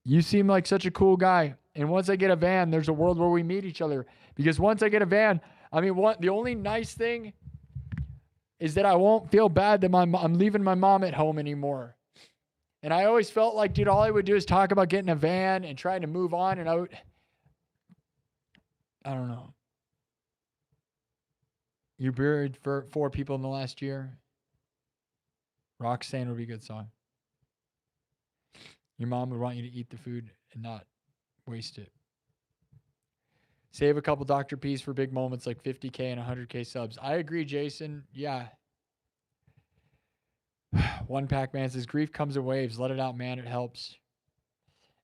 You seem like such a cool guy. And once I get a van, there's a world where we meet each other. Because once I get a van, I mean, the only nice thing is that I won't feel bad that I'm leaving my mom at home anymore. And I always felt like, dude, all I would do is talk about getting a van and trying to move on. And I don't know. You buried for 4 people in the last year. Roxanne would be a good song. Your mom would want you to eat the food and not waste it. Save a couple Dr. P's for big moments like 50K and 100K subs. I agree, Jason. Yeah. One Pac-Man says, grief comes in waves. Let it out, man. It helps.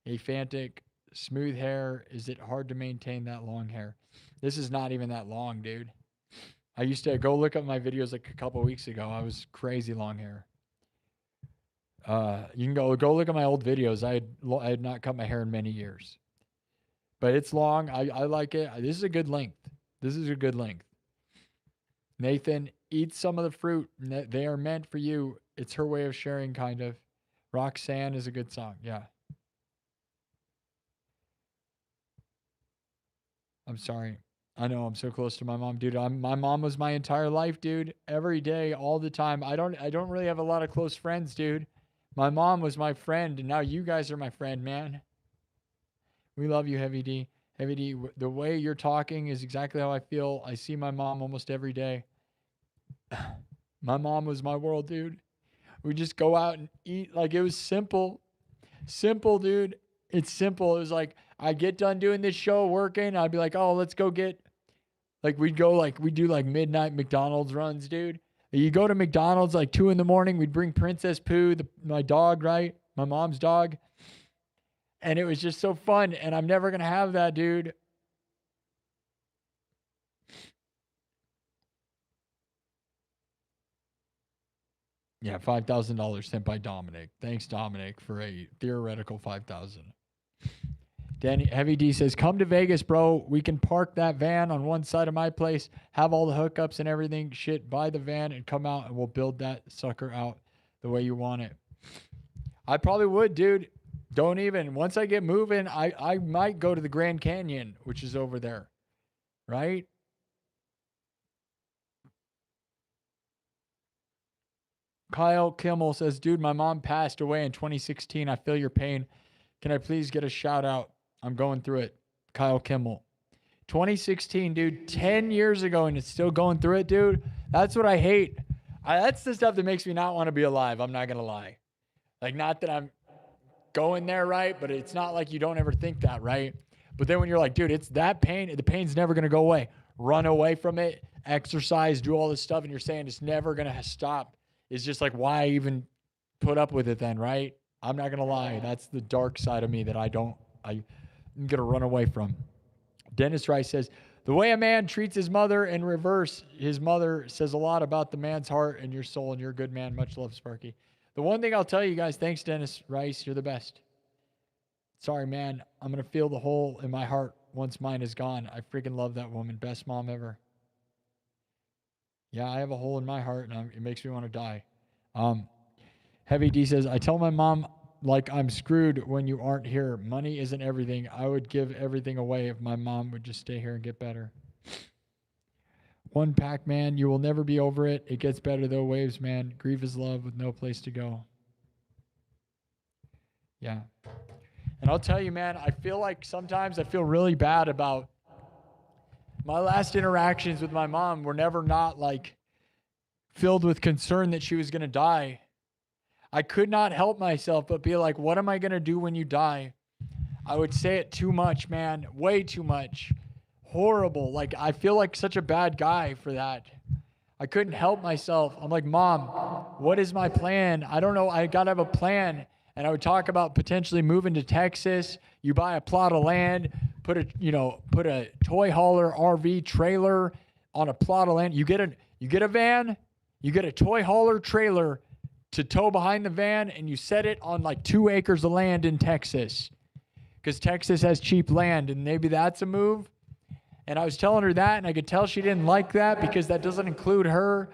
A Fantic, smooth hair. Is it hard to maintain that long hair? This is not even that long, dude. I used to go look up my videos like a couple weeks ago. I was crazy long hair. You can go look at my old videos. I had not cut my hair in many years. But it's long. I like it. This is a good length. This is a good length. Nathan, eat some of the fruit. They are meant for you. It's her way of sharing, kind of. Roxanne is a good song. Yeah. I'm sorry. I know I'm so close to my mom, dude. My mom was my entire life, dude. Every day, all the time. I don't really have a lot of close friends, dude. My mom was my friend, and now you guys are my friend, man. We love you, Heavy D. Heavy D, the way you're talking is exactly how I feel. I see my mom almost every day. My mom was my world, dude. We just go out and eat. Like, it was simple. Simple, dude. It's simple. It was like, I'd get done doing this show, working. I'd be like, oh, let's go get, like, we'd do like midnight McDonald's runs, dude. You go to McDonald's like 2 a.m. We'd bring Princess Pooh, my dog, right? My mom's dog. And it was just so fun. And I'm never going to have that, dude. Yeah, $5,000 sent by Dominic. Thanks, Dominic, for a theoretical $5,000. Danny Heavy D says, come to Vegas, bro. We can park that van on one side of my place, have all the hookups and everything, shit, buy the van and come out and we'll build that sucker out the way you want it. I probably would, dude. Don't even. Once I get moving, I might go to the Grand Canyon, which is over there, right? Kyle Kimmel says, dude, my mom passed away in 2016. I feel your pain. Can I please get a shout out? I'm going through it. Kyle Kimmel. 2016, dude, 10 years ago, and it's still going through it, dude. That's what I hate. That's the stuff that makes me not want to be alive. I'm not going to lie. Like, not that I'm going there, right? But it's not like you don't ever think that, right? But then when you're like, dude, it's that pain, the pain's never going to go away. Run away from it, exercise, do all this stuff, and you're saying it's never going to stop. It's just like, why even put up with it then, right? I'm not going to lie. That's the dark side of me that I'm going to run away from. Dennis Rice says, the way a man treats his mother and reverse his mother says a lot about the man's heart and your soul, and you're a good man. Much love, Sparky. The one thing I'll tell you guys, thanks, Dennis Rice. You're the best. Sorry, man. I'm going to feel the hole in my heart once mine is gone. I freaking love that woman. Best mom ever. Yeah, I have a hole in my heart, and it makes me want to die. Heavy D says, I tell my mom like I'm screwed when you aren't here. Money isn't everything. I would give everything away if my mom would just stay here and get better. One Pac Man, you will never be over it. It gets better though, waves, man. Grief is love with no place to go. Yeah. And I'll tell you, man, I feel like sometimes I feel really bad about my last interactions with my mom were never not like filled with concern that she was going to die. I could not help myself but be like, what am I going to do when you die? I would say it too much, man. Way too much. Horrible. Like, I feel like such a bad guy for that. I couldn't help myself. I'm like, Mom, what is my plan? I don't know. I got to have a plan. And I would talk about potentially moving to Texas. You buy a plot of land, put a toy hauler RV trailer on a plot of land. You get a van, you get a toy hauler trailer to tow behind the van, and you set it on like 2 acres of land in Texas because Texas has cheap land, and maybe that's a move. And I was telling her that, and I could tell she didn't like that because that doesn't include her,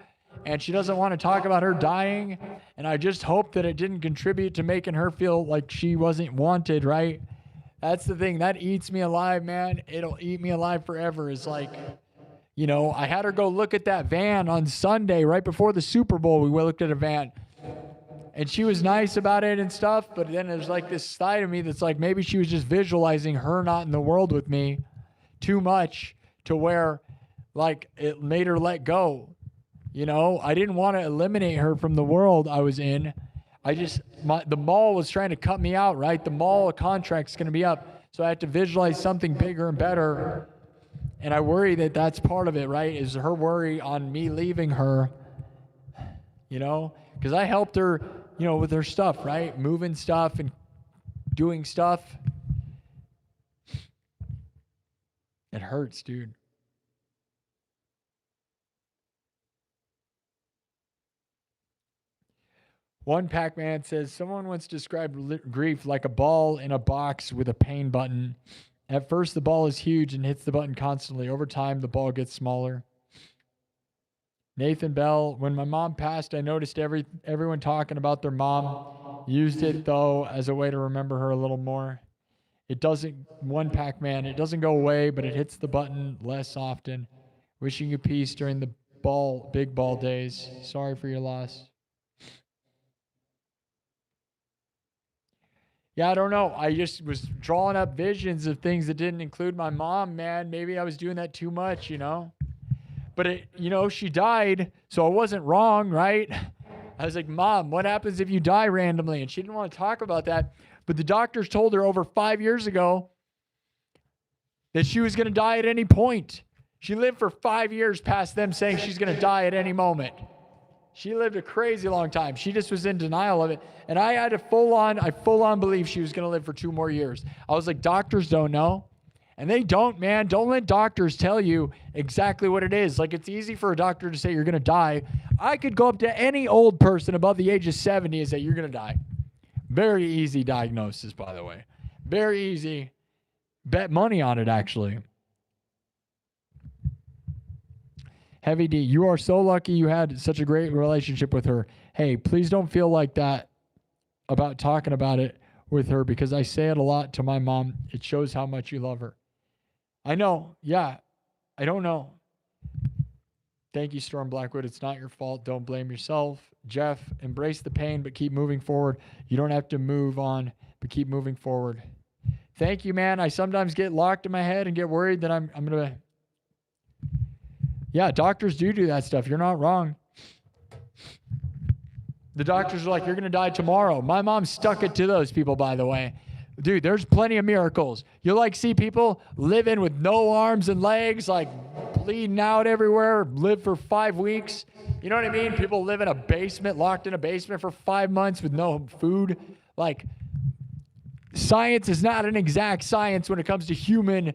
and she doesn't want to talk about her dying. And I just hope that it didn't contribute to making her feel like she wasn't wanted, right? That's the thing. That eats me alive, man. It'll eat me alive forever. It's like, I had her go look at that van on Sunday right before the Super Bowl. We looked at a van. And she was nice about it and stuff, but then there's like this side of me that's like maybe she was just visualizing her not in the world with me too much to where like it made her let go. I didn't want to eliminate her from the world I was in. The mall was trying to cut me out, right? The mall contract's going to be up. So I had to visualize something bigger and better. And I worry that that's part of it, right? Is her worry on me leaving her, because I helped her, with her stuff, right? Moving stuff and doing stuff. It hurts, dude. One Pac-Man says, someone once described grief like a ball in a box with a pain button. At first, the ball is huge and hits the button constantly. Over time, the ball gets smaller. Nathan Bell, when my mom passed, I noticed everyone talking about their mom. Used it, though, as a way to remember her a little more. It doesn't, one Pac-Man, it doesn't go away, but it hits the button less often. Wishing you peace during the big ball days. Sorry for your loss. Yeah, I don't know. I just was drawing up visions of things that didn't include my mom, man. Maybe I was doing that too much, But, she died, so I wasn't wrong, right? I was like, Mom, what happens if you die randomly? And she didn't want to talk about that. But the doctors told her over 5 years ago that she was going to die at any point. She lived for 5 years past them saying she's going to die at any moment. She lived a crazy long time. She just was in denial of it. And I had full on believe she was going to live for 2 more years. I was like, doctors don't know. And they don't, man. Don't let doctors tell you exactly what it is. Like, it's easy for a doctor to say you're going to die. I could go up to any old person above the age of 70 and say you're going to die. Very easy diagnosis, by the way. Very easy. Bet money on it, actually. Heavy D, you are so lucky you had such a great relationship with her. Hey, please don't feel like that about talking about it with her because I say it a lot to my mom. It shows how much you love her. I know. Yeah. I don't know. Thank you, Storm Blackwood. It's not your fault. Don't blame yourself. Jeff, embrace the pain, but keep moving forward. You don't have to move on, but keep moving forward. Thank you, man. I sometimes get locked in my head and get worried that I'm going to. Yeah, doctors do that stuff. You're not wrong. The doctors are like, you're going to die tomorrow. My mom stuck it to those people, by the way. Dude, there's plenty of miracles. You like see people living with no arms and legs, like bleeding out everywhere, live for 5 weeks. You know what I mean? People live in a basement, locked in a basement for 5 months with no food. Like, science is not an exact science when it comes to human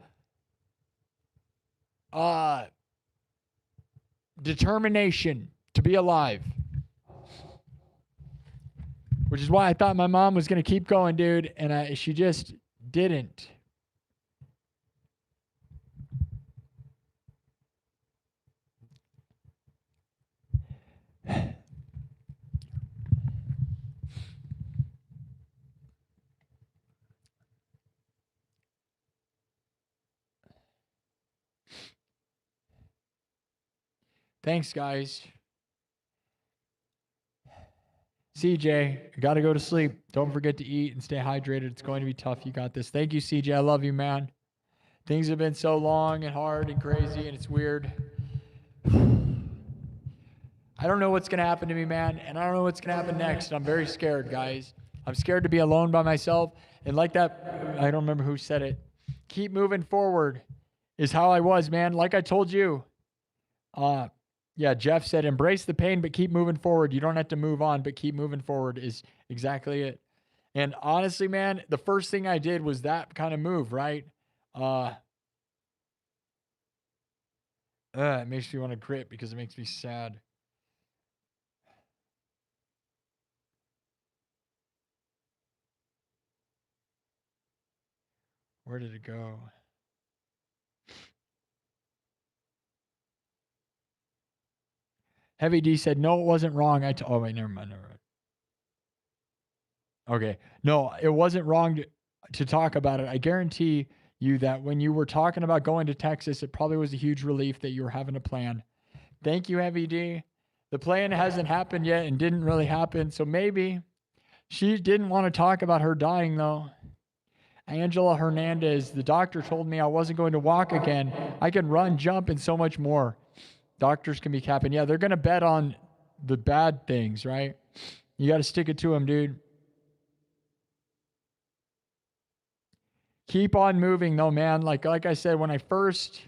determination to be alive. Which is why I thought my mom was going to keep going, dude, and she just didn't. Thanks, guys. CJ, got to go to sleep. Don't forget to eat and stay hydrated. It's going to be tough. You got this. Thank you, CJ. I love you, man. Things have been so long and hard and crazy, and it's weird. I don't know what's going to happen to me, man, and I don't know what's going to happen next. I'm very scared, guys. I'm scared to be alone by myself. And like that, I don't remember who said it. Keep moving forward is how I was, man. Like I told you. Yeah, Jeff said, embrace the pain, but keep moving forward. You don't have to move on, but keep moving forward is exactly it. And honestly, man, the first thing I did was that kind of move, right? It makes me want to grit because it makes me sad. Where did it go? Heavy D said, no, it wasn't wrong. Oh, wait, never mind. Okay. No, it wasn't wrong to talk about it. I guarantee you that when you were talking about going to Texas, it probably was a huge relief that you were having a plan. Thank you, Heavy D. The plan hasn't happened yet and didn't really happen. So maybe she didn't want to talk about her dying, though. Angela Hernandez, the doctor told me I wasn't going to walk again. I can run, jump, and so much more. Doctors can be capping. Yeah, they're going to bet on the bad things, right? You got to stick it to them, dude. Keep on moving, though, man. Like I said, when I first,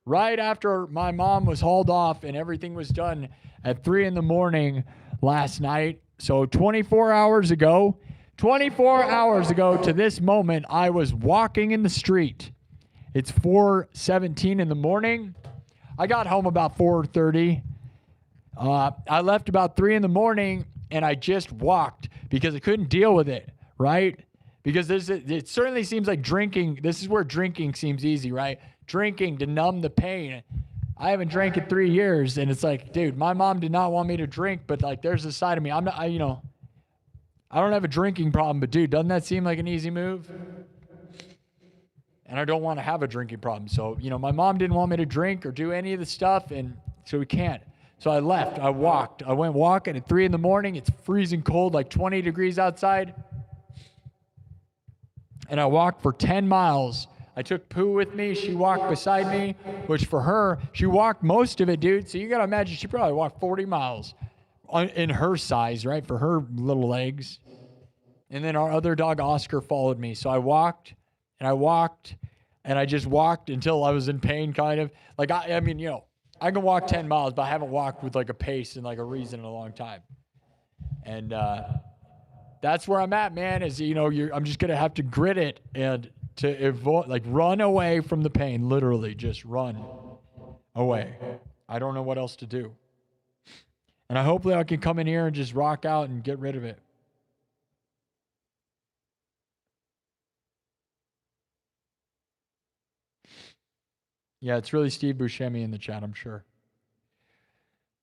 right after my mom was hauled off and everything was done at 3 a.m. last night, so 24 hours ago to this moment, I was walking in the street. It's 4:17 in the morning. I got home about 4:30. I left about 3 a.m. and I just walked because I couldn't deal with it, right? Because it certainly seems like drinking. This is where drinking seems easy, right? Drinking to numb the pain. I haven't drank in 3 years, and it's like, dude, my mom did not want me to drink, but like, there's a side of me. I don't have a drinking problem, but dude, doesn't that seem like an easy move? And I don't want to have a drinking problem. So, my mom didn't want me to drink or do any of the stuff, and so we can't. So I left. I walked. I went walking at 3 a.m. It's freezing cold, like 20 degrees outside. And I walked for 10 miles. I took Pooh with me. She walked beside me, which for her, she walked most of it, dude. So you got to imagine she probably walked 40 miles in her size, right, for her little legs. And then our other dog, Oscar, followed me. So I walked, and I just walked until I was in pain, kind of. Like, I can walk 10 miles, but I haven't walked with, like, a pace and, like, a reason in a long time. And that's where I'm at, man, is, I'm just going to have to grit it and to avoid, like, run away from the pain, literally, just run away. I don't know what else to do. And hopefully I can come in here and just rock out and get rid of it. Yeah, it's really Steve Buscemi in the chat, I'm sure.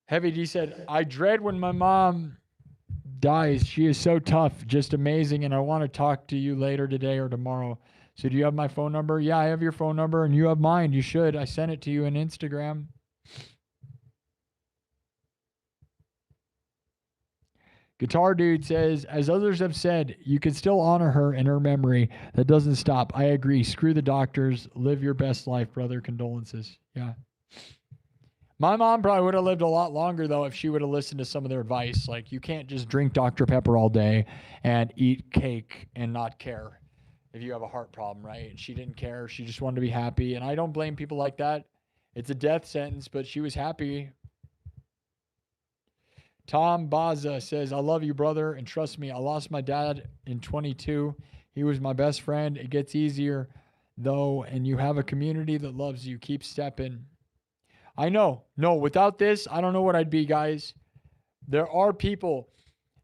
Heavy D said, I dread when my mom Guys, she is so tough, just amazing, and I want to talk to you later today or tomorrow. So do you have my phone number? Yeah, I have your phone number, and you have mine. You should. I sent it to you on Instagram. Guitar Dude says, as others have said, you can still honor her in her memory. That doesn't stop. I agree. Screw the doctors. Live your best life, brother. Condolences. Yeah. My mom probably would have lived a lot longer, though, if she would have listened to some of their advice. Like, you can't just drink Dr. Pepper all day and eat cake and not care if you have a heart problem, right? And she didn't care. She just wanted to be happy. And I don't blame people like that. It's a death sentence, but she was happy. Tom Baza says, I love you, brother. And trust me, I lost my dad in 22. He was my best friend. It gets easier, though, and you have a community that loves you. Keep stepping. I know. No, without this, I don't know what I'd be, guys. There are people.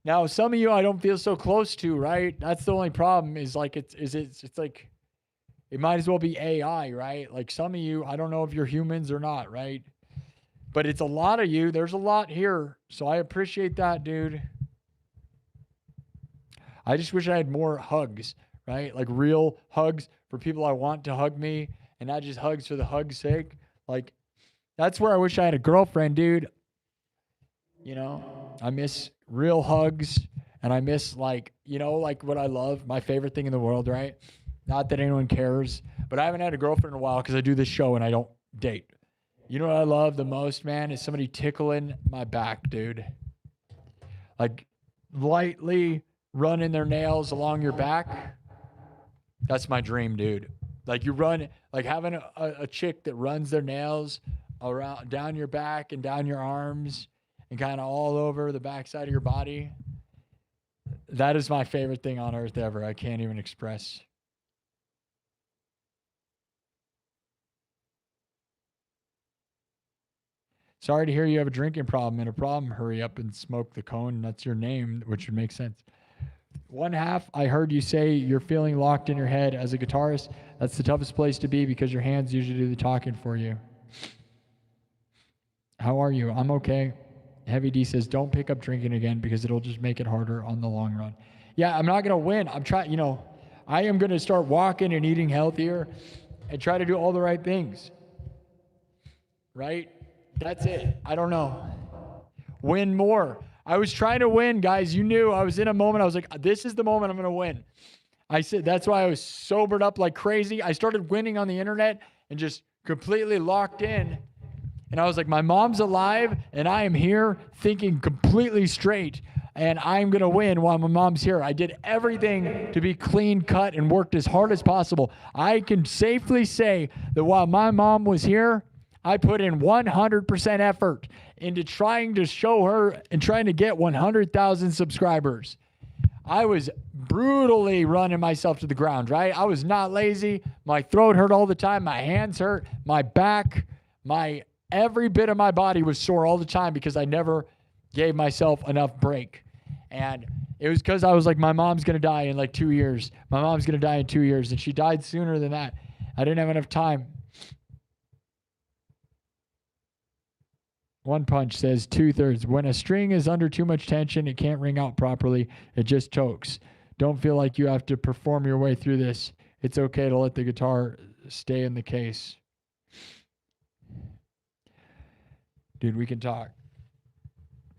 Now, some of you I don't feel so close to, right? That's the only problem is like it's like it might as well be AI, right? Like some of you, I don't know if you're humans or not, right? But it's a lot of you. There's a lot here. So I appreciate that, dude. I just wish I had more hugs, right? Like real hugs for people I want to hug me and not just hugs for the hug's sake. Like, that's where I wish I had a girlfriend, dude. You know, I miss real hugs and I miss like what I love, my favorite thing in the world, right? Not that anyone cares, but I haven't had a girlfriend in a while because I do this show and I don't date. You know what I love the most, man, is somebody tickling my back, dude. Like lightly running their nails along your back. That's my dream, dude. Like you run, like having a chick that runs their nails around down your back and down your arms and kind of all over the backside of your body. That is my favorite thing on earth ever. I can't even express. Sorry to hear you have a drinking problem and a problem. Hurry up and smoke the cone. That's your name, which would make sense. One half, I heard you say you're feeling locked in your head as a guitarist. That's the toughest place to be because your hands usually do the talking for you. How are you? I'm okay. Heavy D says, don't pick up drinking again because it'll just make it harder on the long run. Yeah, I'm not going to win. I'm trying, I am going to start walking and eating healthier and try to do all the right things. Right? That's it. I don't know. Win more. I was trying to win, guys. You knew I was in a moment. I was like, this is the moment I'm going to win. I said, that's why I was sobered up like crazy. I started winning on the internet and just completely locked in. And I was like, my mom's alive and I am here thinking completely straight and I'm going to win while my mom's here. I did everything to be clean cut and worked as hard as possible. I can safely say that while my mom was here, I put in 100% effort into trying to show her and trying to get 100,000 subscribers. I was brutally running myself to the ground, right? I was not lazy. My throat hurt all the time. My hands hurt. My back, every bit of my body was sore all the time because I never gave myself enough break. And it was because I was like, my mom's going to die in like 2 years. My mom's going to die in 2 years. And she died sooner than that. I didn't have enough time. One Punch says 2/3. When a string is under too much tension, it can't ring out properly. It just chokes. Don't feel like you have to perform your way through this. It's okay to let the guitar stay in the case. Dude, we can talk.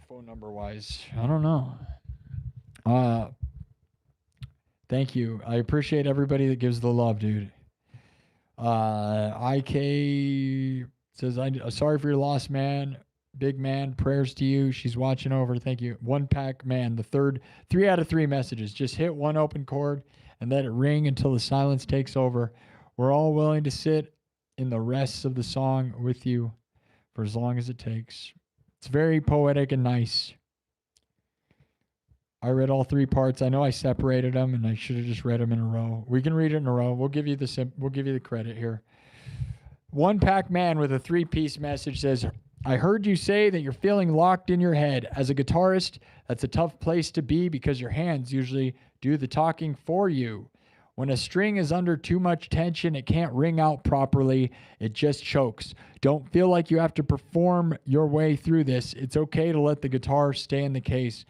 Phone number wise, I don't know. Thank you. I appreciate everybody that gives the love, dude. IK says, sorry for your loss, man. Big man, prayers to you. She's watching over. Thank you. One Pack Man, the third, 3 out of 3 messages. Just hit one open chord and let it ring until the silence takes over. We're all willing to sit in the rest of the song with you for as long as it takes. It's very poetic and nice. I read all 3 parts. I know I separated them and I should have just read them in a row. We can read it in a row. We'll give you the credit here. One Pack Man with a 3-piece message says, I heard you say that you're feeling locked in your head. As a guitarist, that's a tough place to be because your hands usually do the talking for you. When a string is under too much tension, it can't ring out properly. It just chokes. Don't feel like you have to perform your way through this. It's okay to let the guitar stay in the case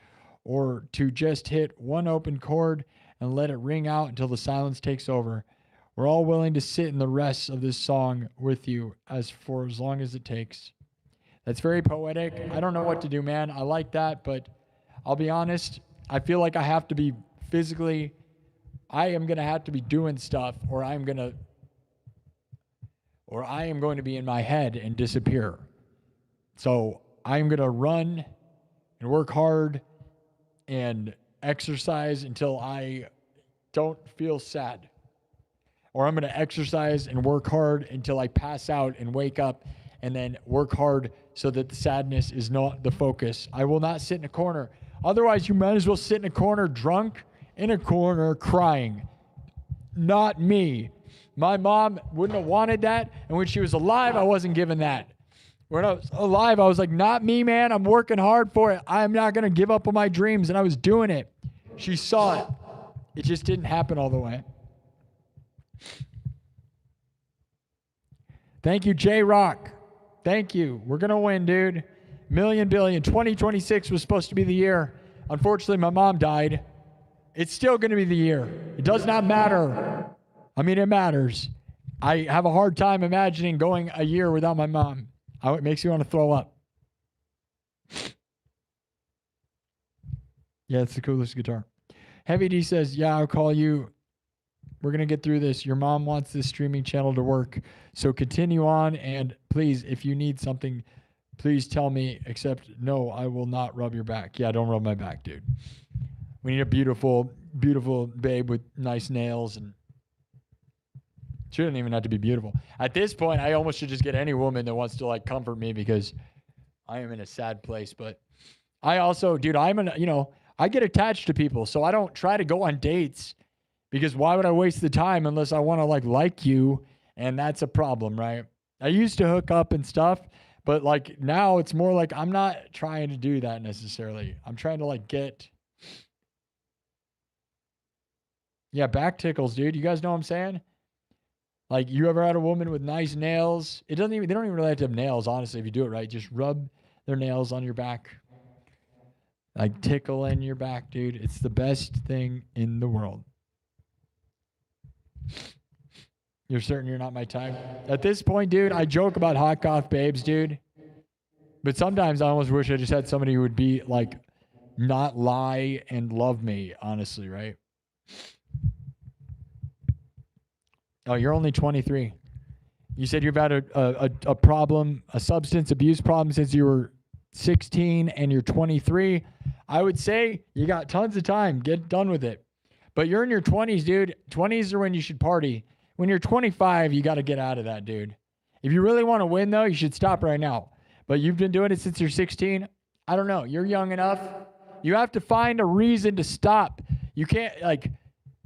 or to just hit one open chord and let it ring out until the silence takes over. We're all willing to sit in the rest of this song with you as long as it takes. That's very poetic. I don't know what to do, man. I like that, but I'll be honest. I feel like I have to be physically, I am going to have to be doing stuff, or I am going to be in my head and disappear. So I'm going to run and work hard and exercise until I don't feel sad. Or I'm going to exercise and work hard until I pass out and wake up, and then work hard so that the sadness is not the focus. I will not sit in a corner. Otherwise, you might as well sit in a corner drunk, in a corner crying. Not me. My mom wouldn't have wanted that, and when she was alive, I wasn't given that. When I was alive, I was like, not me, man. I'm working hard for it. I'm not going to give up on my dreams, and I was doing it. She saw it. It just didn't happen all the way. Thank you, J-Rock. Thank you. We're going to win, dude. Million billion. 2026 was supposed to be the year. Unfortunately, my mom died. It's still going to be the year. It does not matter. I mean, it matters. I have a hard time imagining going a year without my mom. It makes me want to throw up. Yeah, it's the coolest guitar. Heavy D says, yeah, I'll call you. We're going to get through this. Your mom wants this streaming channel to work. So continue on. And please, if you need something, please tell me. Except, no, I will not rub your back. Yeah, don't rub my back, dude. We need a beautiful, beautiful babe with nice nails. And she doesn't even have to be beautiful. At this point, I almost should just get any woman that wants to like comfort me because I am in a sad place. But I also, dude, I get attached to people. So I don't try to go on dates. Because why would I waste the time unless I want to like you? And that's a problem, right? I used to hook up and stuff, but like now it's more like I'm not trying to do that necessarily. I'm trying to like get. Yeah, back tickles, dude. You guys know what I'm saying? Like, you ever had a woman with nice nails? They don't even really have to have nails, honestly, if you do it right. Just rub their nails on your back. Like tickle in your back, dude. It's the best thing in the world. You're certain you're not my type? At this point, dude, I joke about hot goth babes, dude. But sometimes I almost wish I just had somebody who would be like, not lie and love me, honestly, right? Oh, you're only 23. You said you've had a problem, a substance abuse problem since you were 16 and you're 23. I would say you got tons of time. Get done with it. But you're in your 20s, dude. 20s are when you should party. When you're 25, you got to get out of that, dude. If you really want to win, though, you should stop right now. But you've been doing it since you're 16. I don't know. You're young enough. You have to find a reason to stop. You can't, like,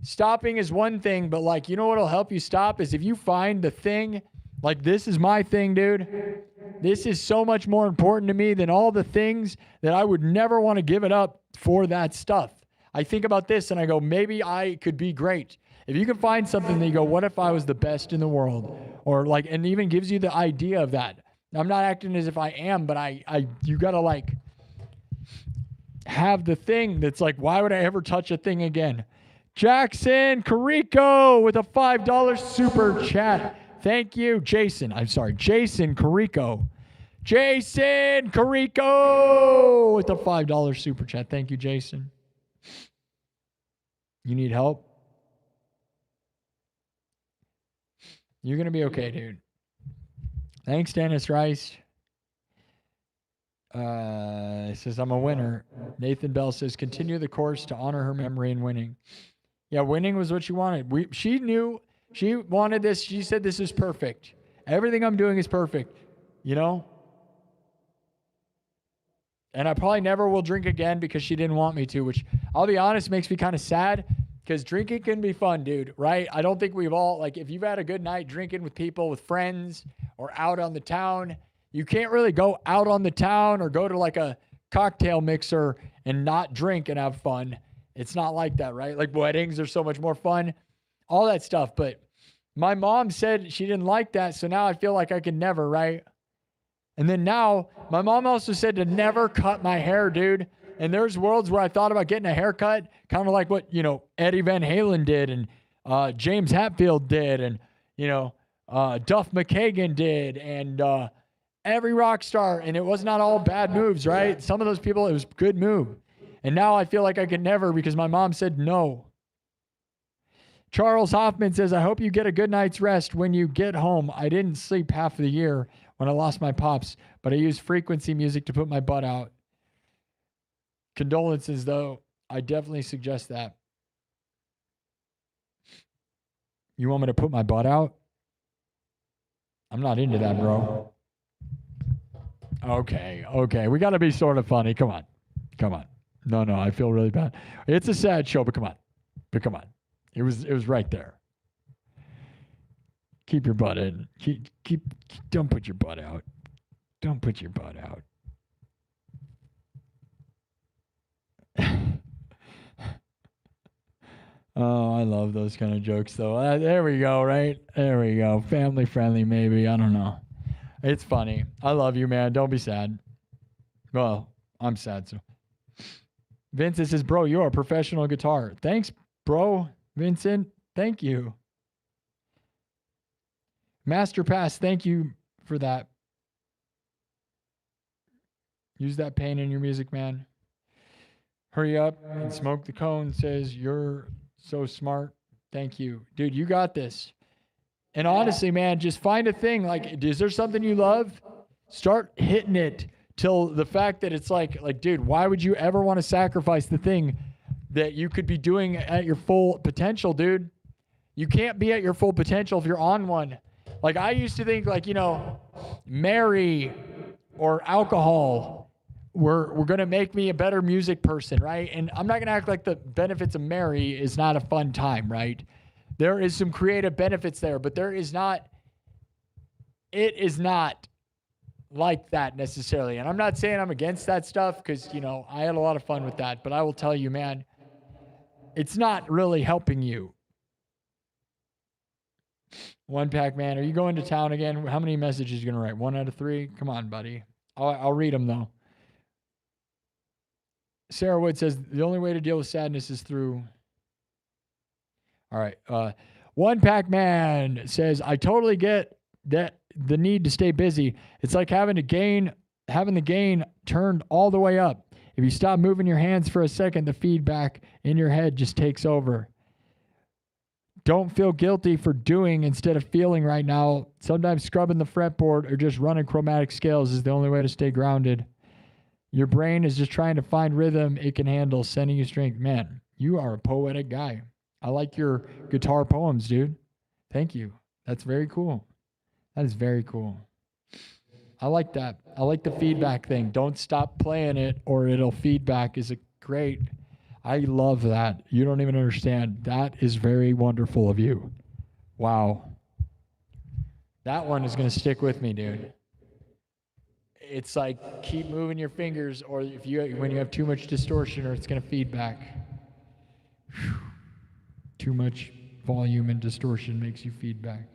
stopping is one thing, but, like, you know what'll help you stop is if you find the thing, like, this is my thing, dude. This is so much more important to me than all the things that I would never want to give it up for that stuff. I think about this and I go, maybe I could be great. If you can find something that you go, what if I was the best in the world? Or like, and even gives you the idea of that. I'm not acting as if I am, but you got to like have the thing that's like, why would I ever touch a thing again? Jackson Carrico with a $5 super chat. Thank you, Jason. Jason Carrico. Jason Carrico with a $5 super chat. Thank you, Jason. You need help? You're going to be okay, dude. Thanks, Dennis Rice. He says, I'm a winner. Nathan Bell says, continue the course to honor her memory and winning. Yeah, winning was what she wanted. She knew she wanted this. She said, this is perfect. Everything I'm doing is perfect, you know? And I probably never will drink again because she didn't want me to, which I'll be honest, makes me kind of sad because drinking can be fun, dude, right? I don't think we've all, like, if you've had a good night drinking with people, with friends, or out on the town, you can't really go out on the town or go to like a cocktail mixer and not drink and have fun. It's not like that, right? Like weddings are so much more fun, all that stuff. But my mom said she didn't like that. So now I feel like I can never, right? And then now my mom also said to never cut my hair, dude. And there's worlds where I thought about getting a haircut, kind of like what, Eddie Van Halen did and James Hetfield did and, Duff McKagan did and every rock star. And it was not all bad moves, right? Some of those people, it was good move. And now I feel like I could never because my mom said no. Charles Hoffman says, I hope you get a good night's rest when you get home. I didn't sleep half of the year when I lost my pops, but I used frequency music to put my butt out. Condolences, though. I definitely suggest that. You want me to put my butt out? I'm not into that, bro. Okay. We got to be sort of funny. Come on. No, I feel really bad. It's a sad show, but come on. It was right there. Keep your butt in. Don't put your butt out. Don't put your butt out. Oh, I love those kind of jokes, though. There we go, right? There we go. Family friendly, maybe. I don't know. It's funny. I love you, man. Don't be sad. Well, I'm sad, so. Vincent says, bro, you're a professional guitar. Thanks, bro. Vincent, thank you. Master Pass, thank you for that. Use that pain in your music, man. Hurry up and smoke the cone says, you're so smart. Thank you. Dude, you got this. And honestly, man, just find a thing. Like, is there something you love? Start hitting it till the fact that it's like, dude, why would you ever want to sacrifice the thing that you could be doing at your full potential, dude? You can't be at your full potential if you're on one. Like, I used to think, Mary or alcohol were going to make me a better music person, right? And I'm not going to act like the benefits of Mary is not a fun time, right? There is some creative benefits there, but it is not like that necessarily. And I'm not saying I'm against that stuff because, I had a lot of fun with that. But I will tell you, man, it's not really helping you. One Pack Man, are you going to town again? How many messages are you going to write? 1 out of 3? Come on, buddy. I'll read them, though. Sarah Wood says, the only way to deal with sadness is through... All right. One Pack Man says, I totally get that the need to stay busy. It's like having the gain turned all the way up. If you stop moving your hands for a second, the feedback in your head just takes over. Don't feel guilty for doing instead of feeling right now. Sometimes scrubbing the fretboard or just running chromatic scales is the only way to stay grounded. Your brain is just trying to find rhythm it can handle, sending you strength. Man, you are a poetic guy. I like your guitar poems, dude. Thank you. That's very cool. That is very cool. I like that. I like the feedback thing. Don't stop playing it or it'll feedback is a great. I love that. You don't even understand. That is very wonderful of you. Wow. That one is going to stick with me, dude. It's like keep moving your fingers or when you have too much distortion or it's going to feedback. Whew. Too much volume and distortion makes you feedback.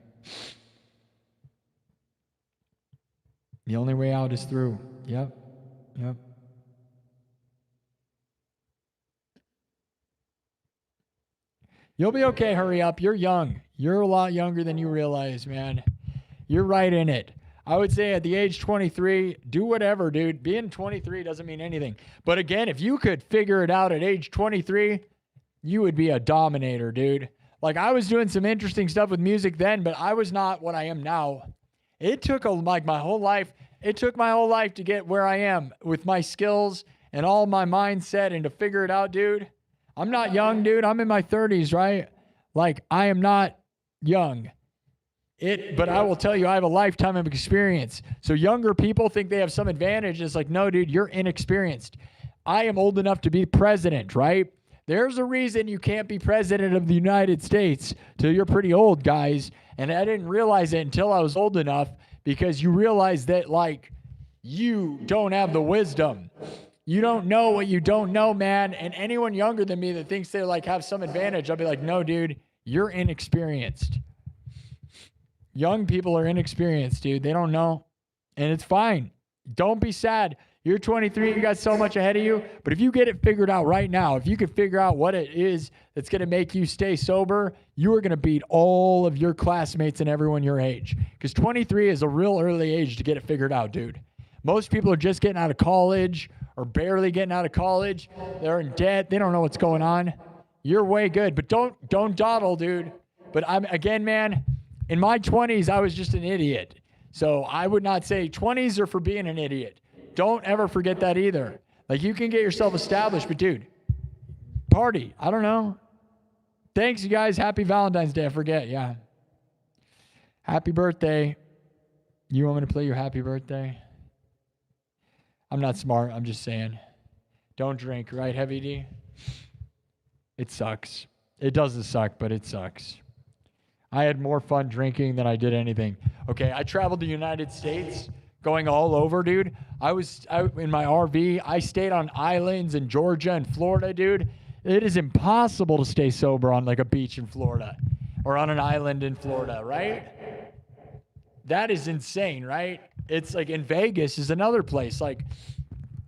The only way out is through. Yep. You'll be okay. Hurry up. You're young. You're a lot younger than you realize, man. You're right in it. I would say at the age 23, do whatever, dude. Being 23 doesn't mean anything. But again, if you could figure it out at age 23, you would be a dominator, dude. Like, I was doing some interesting stuff with music then, but I was not what I am now. It took my whole life. It took my whole life to get where I am with my skills and all my mindset and to figure it out, dude. I'm not young, dude. I'm in my 30s, right? Like, I am not young. But I will tell you, I have a lifetime of experience. So younger people think they have some advantage. It's like, no, dude, you're inexperienced. I am old enough to be president, right? There's a reason you can't be president of the United States till you're pretty old, guys. And I didn't realize it until I was old enough because you realize that, like, you don't have the wisdom. You don't know what you don't know, man. And anyone younger than me that thinks they, like, have some advantage, I'll be like, no, dude, you're inexperienced. Young people are inexperienced, dude. They don't know. And it's fine. Don't be sad. You're 23, you got so much ahead of you. But if you get it figured out right now, if you can figure out what it is that's going to make you stay sober, you are going to beat all of your classmates and everyone your age. Because 23 is a real early age to get it figured out, dude. Most people are just getting out of college or barely getting out of college. They're in debt. They don't know what's going on. You're way good, but don't dawdle, dude. But again, man, in my 20s, I was just an idiot. So I would not say 20s are for being an idiot. Don't ever forget that either. Like, you can get yourself established, but dude, party. I don't know. Thanks, you guys. Happy Valentine's Day. I forget. Yeah. Happy birthday. You want me to play your happy birthday? I'm not smart. I'm just saying. Don't drink, right, Heavy D? It sucks. It doesn't suck, but it sucks. I had more fun drinking than I did anything. Okay, I traveled the United States, going all over, dude. I was in my RV. I stayed on islands in Georgia and Florida, dude. It is impossible to stay sober on like a beach in Florida or on an island in Florida, right? That is insane, right? It's like in Vegas is another place. Like,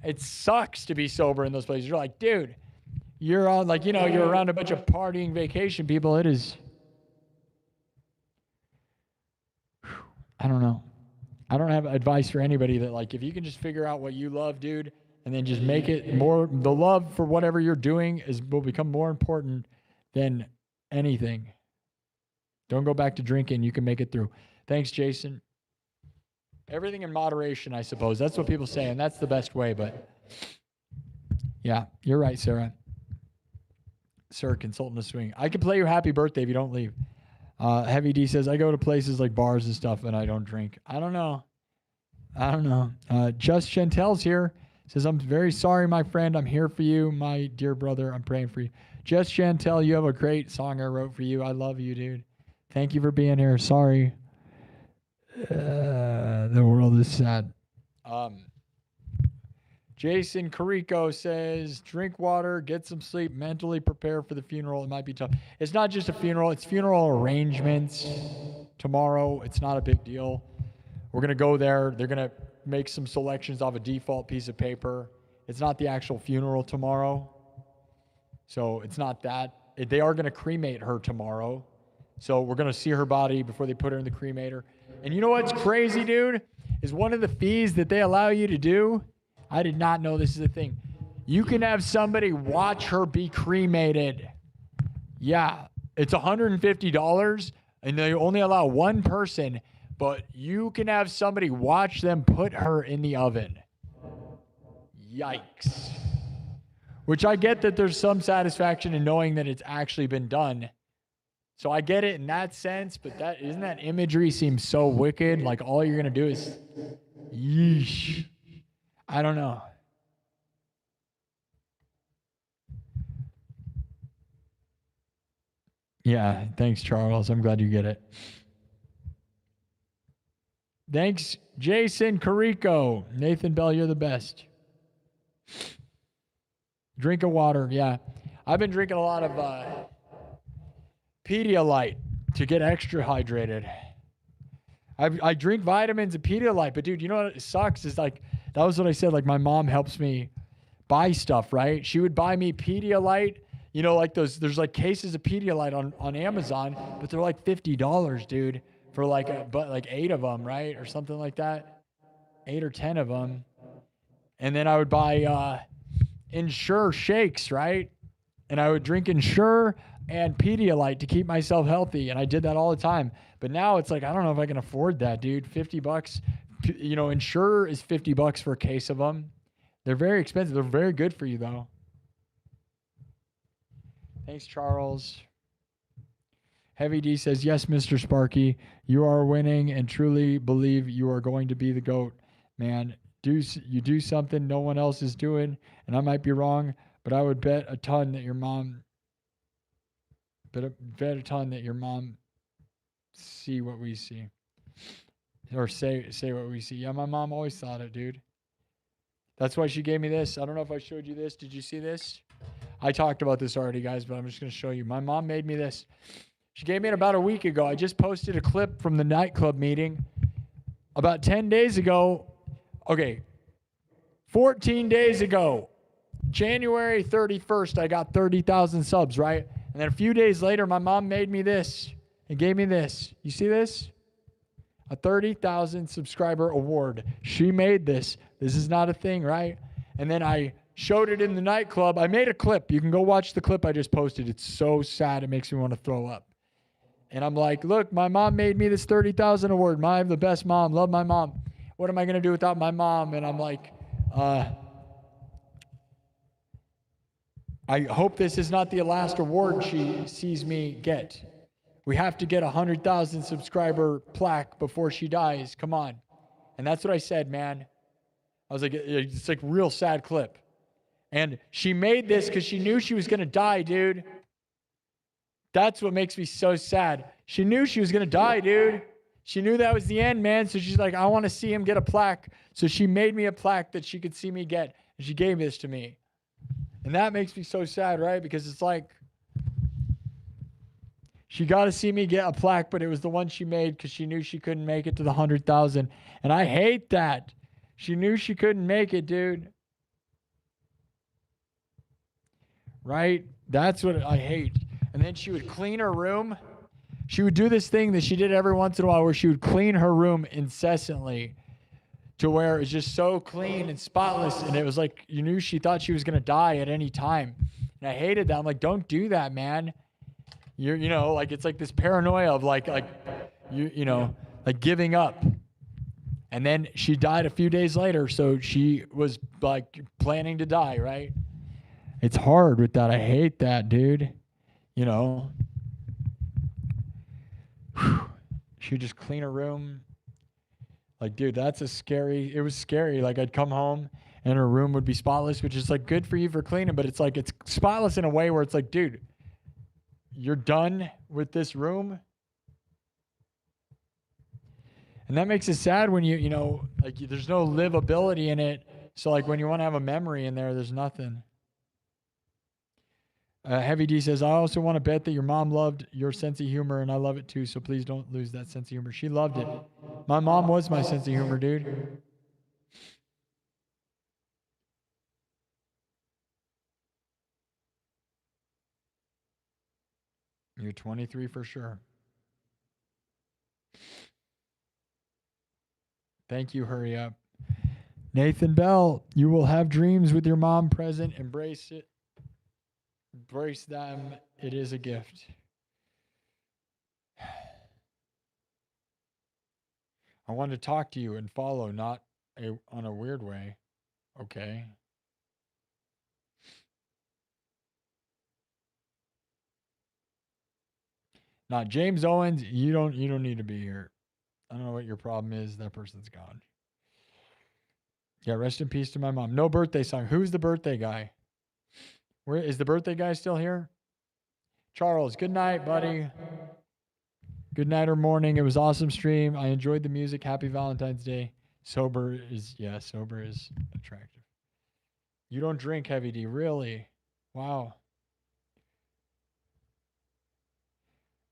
it sucks to be sober in those places. You're like, dude, you're on like, you know, you're around a bunch of partying vacation people. It is, I don't know. I don't have advice for anybody that, like, if you can just figure out what you love, dude, and then just make it more, the love for whatever you're doing will become more important than anything. Don't go back to drinking. You can make it through. Thanks, Jason. Everything in moderation, I suppose. That's what people say, and that's the best way, but yeah, you're right, Sarah. Sir, consultant to swing. I can play you happy birthday if you don't leave. Heavy D says, I go to places like bars and stuff and I don't drink. I don't know. Just Chantel's here. Says, I'm very sorry, my friend. I'm here for you, my dear brother. I'm praying for you. Just Chantel, you have a great song I wrote for you. I love you, dude. Thank you for being here. Sorry. The world is sad. Jason Carrico says, drink water, get some sleep, mentally prepare for the funeral. It might be tough. It's not just a funeral. It's funeral arrangements tomorrow. It's not a big deal. We're going to go there. They're going to make some selections off a default piece of paper. It's not the actual funeral tomorrow. So it's not that. They are going to cremate her tomorrow. So we're going to see her body before they put her in the cremator. And you know what's crazy, dude? Is one of the fees that they allow you to do, I did not know this is a thing. You can have somebody watch her be cremated. Yeah, it's $150, and they only allow one person, but you can have somebody watch them put her in the oven. Yikes. Which I get that there's some satisfaction in knowing that it's actually been done. So I get it in that sense, but isn't that imagery seems so wicked? Like all you're going to do is, yeesh. I don't know. Yeah, thanks, Charles. I'm glad you get it. Thanks, Jason Carrico. Nathan Bell, you're the best. Drink of water, yeah. I've been drinking a lot of Pedialyte to get extra hydrated. I drink vitamins and Pedialyte, but dude, you know what sucks is like, that was what I said, like my mom helps me buy stuff, right? She would buy me Pedialyte, you know, like there's like cases of Pedialyte on Amazon, but they're like $50, dude, for like 8 of them, right? Or something like that. 8 or 10 of them. And then I would buy Ensure shakes, right? And I would drink Ensure and Pedialyte to keep myself healthy. And I did that all the time. But now it's like, I don't know if I can afford that, dude. $50, you know, Ensure is $50 for a case of them. They're very expensive. They're very good for you, though. Thanks, Charles. Heavy D says, yes, Mr. Sparky, you are winning and truly believe you are going to be the GOAT, man. You do something no one else is doing, and I might be wrong, but I would bet a ton that your mom see what we see. Or say what we see. Yeah, my mom always thought it, dude. That's why she gave me this. I don't know if I showed you this. Did you see this? I talked about this already, guys, but I'm just going to show you. My mom made me this. She gave me it about a week ago. I just posted a clip from the nightclub meeting about 10 days ago. Okay, 14 days ago, January 31st, I got 30,000 subs, right? And then a few days later, my mom made me this and gave me this. You see this? A 30,000 subscriber award. She made this. This is not a thing, right? And then I showed it in the nightclub. I made a clip. You can go watch the clip I just posted. It's so sad. It makes me want to throw up. And I'm like, look, my mom made me this 30,000 award. I'm the best mom. Love my mom. What am I going to do without my mom? And I'm like, I hope this is not the last award she sees me get. We have to get a 100,000 subscriber plaque before she dies. Come on. And that's what I said, man. I was like, it's like a real sad clip. And she made this because she knew she was going to die, dude. That's what makes me so sad. She knew she was going to die, dude. She knew that was the end, man. So she's like, I want to see him get a plaque. So she made me a plaque that she could see me get. And she gave this to me. And that makes me so sad, right? Because it's like, she got to see me get a plaque, but it was the one she made because she knew she couldn't make it to the 100,000. And I hate that. She knew she couldn't make it, dude. Right? That's what I hate. And then she would clean her room. She would do this thing that she did every once in a while where she would clean her room incessantly to where it was just so clean and spotless. And it was like, you knew she thought she was going to die at any time. And I hated that. I'm like, don't do that, man. You know, like it's like this paranoia of like giving up. And then she died a few days later. So she was like planning to die, right? It's hard with that. I hate that, dude. You know, she would just clean her room. Like, dude, it was scary. Like, I'd come home and her room would be spotless, which is like good for you for cleaning, but it's like, it's spotless in a way where it's like, dude, you're done with this room. And that makes it sad when you know, like there's no livability in it. So like when you want to have a memory in there, there's nothing. Heavy D says, I also want to bet that your mom loved your sense of humor, and I love it too, so please don't lose that sense of humor. She loved it. My mom was my sense of humor, dude. You're 23 for sure. Thank you, hurry up. Nathan Bell, you will have dreams with your mom present. Embrace it. Embrace them. It is a gift. I want to talk to you and follow, not on a weird way. Okay. Now, James Owens, you don't need to be here. I don't know what your problem is. That person's gone. Yeah, rest in peace to my mom. No birthday song. Who's the birthday guy? Where is the birthday guy still here? Charles, good night, buddy. Good night or morning. It was awesome stream. I enjoyed the music. Happy Valentine's Day. Sober is attractive. You don't drink, Heavy D. Really? Wow.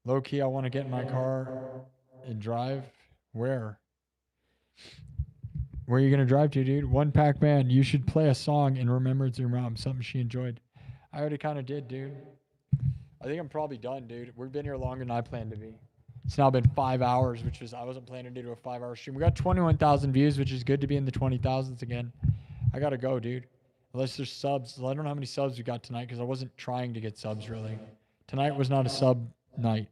Low key, I want to get in my car and drive. Where? Where are you going to drive to, dude? One Pac Man, you should play a song in remembrance of your mom, something she enjoyed. I already kind of did, dude. I think I'm probably done, dude. We've been here longer than I planned to be. It's now been 5 hours, which is, I wasn't planning to do a 5-hour stream. We got 21,000 views, which is good to be in the 20,000s again. I got to go, dude. Unless there's subs. I don't know how many subs we got tonight because I wasn't trying to get subs, really. Tonight was not a sub night.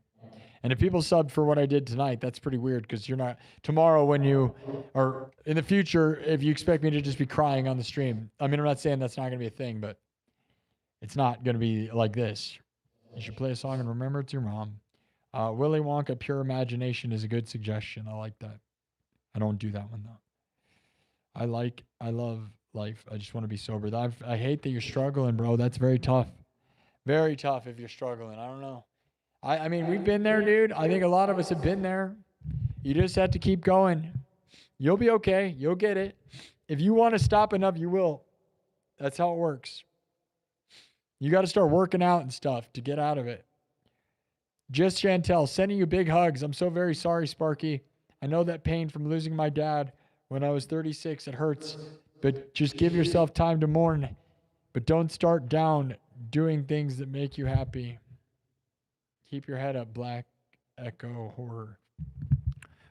And if people subbed for what I did tonight, that's pretty weird because you're not, tomorrow when you, or in the future, if you expect me to just be crying on the stream, I mean, I'm not saying that's not going to be a thing, but it's not going to be like this. You should play a song and remember it's your mom. Willy Wonka, Pure Imagination is a good suggestion. I like that. I don't do that one though. I love life. I just want to be sober. I hate that you're struggling, bro. That's very tough. Very tough if you're struggling. I don't know. I mean, we've been there, dude. I think a lot of us have been there. You just have to keep going. You'll be okay. You'll get it. If you want to stop enough, you will. That's how it works. You got to start working out and stuff to get out of it. Just Chantel, sending you big hugs. I'm so very sorry, Sparky. I know that pain from losing my dad when I was 36. It hurts. But just give yourself time to mourn. But don't start down doing things that make you happy. Keep your head up, Black Echo Horror.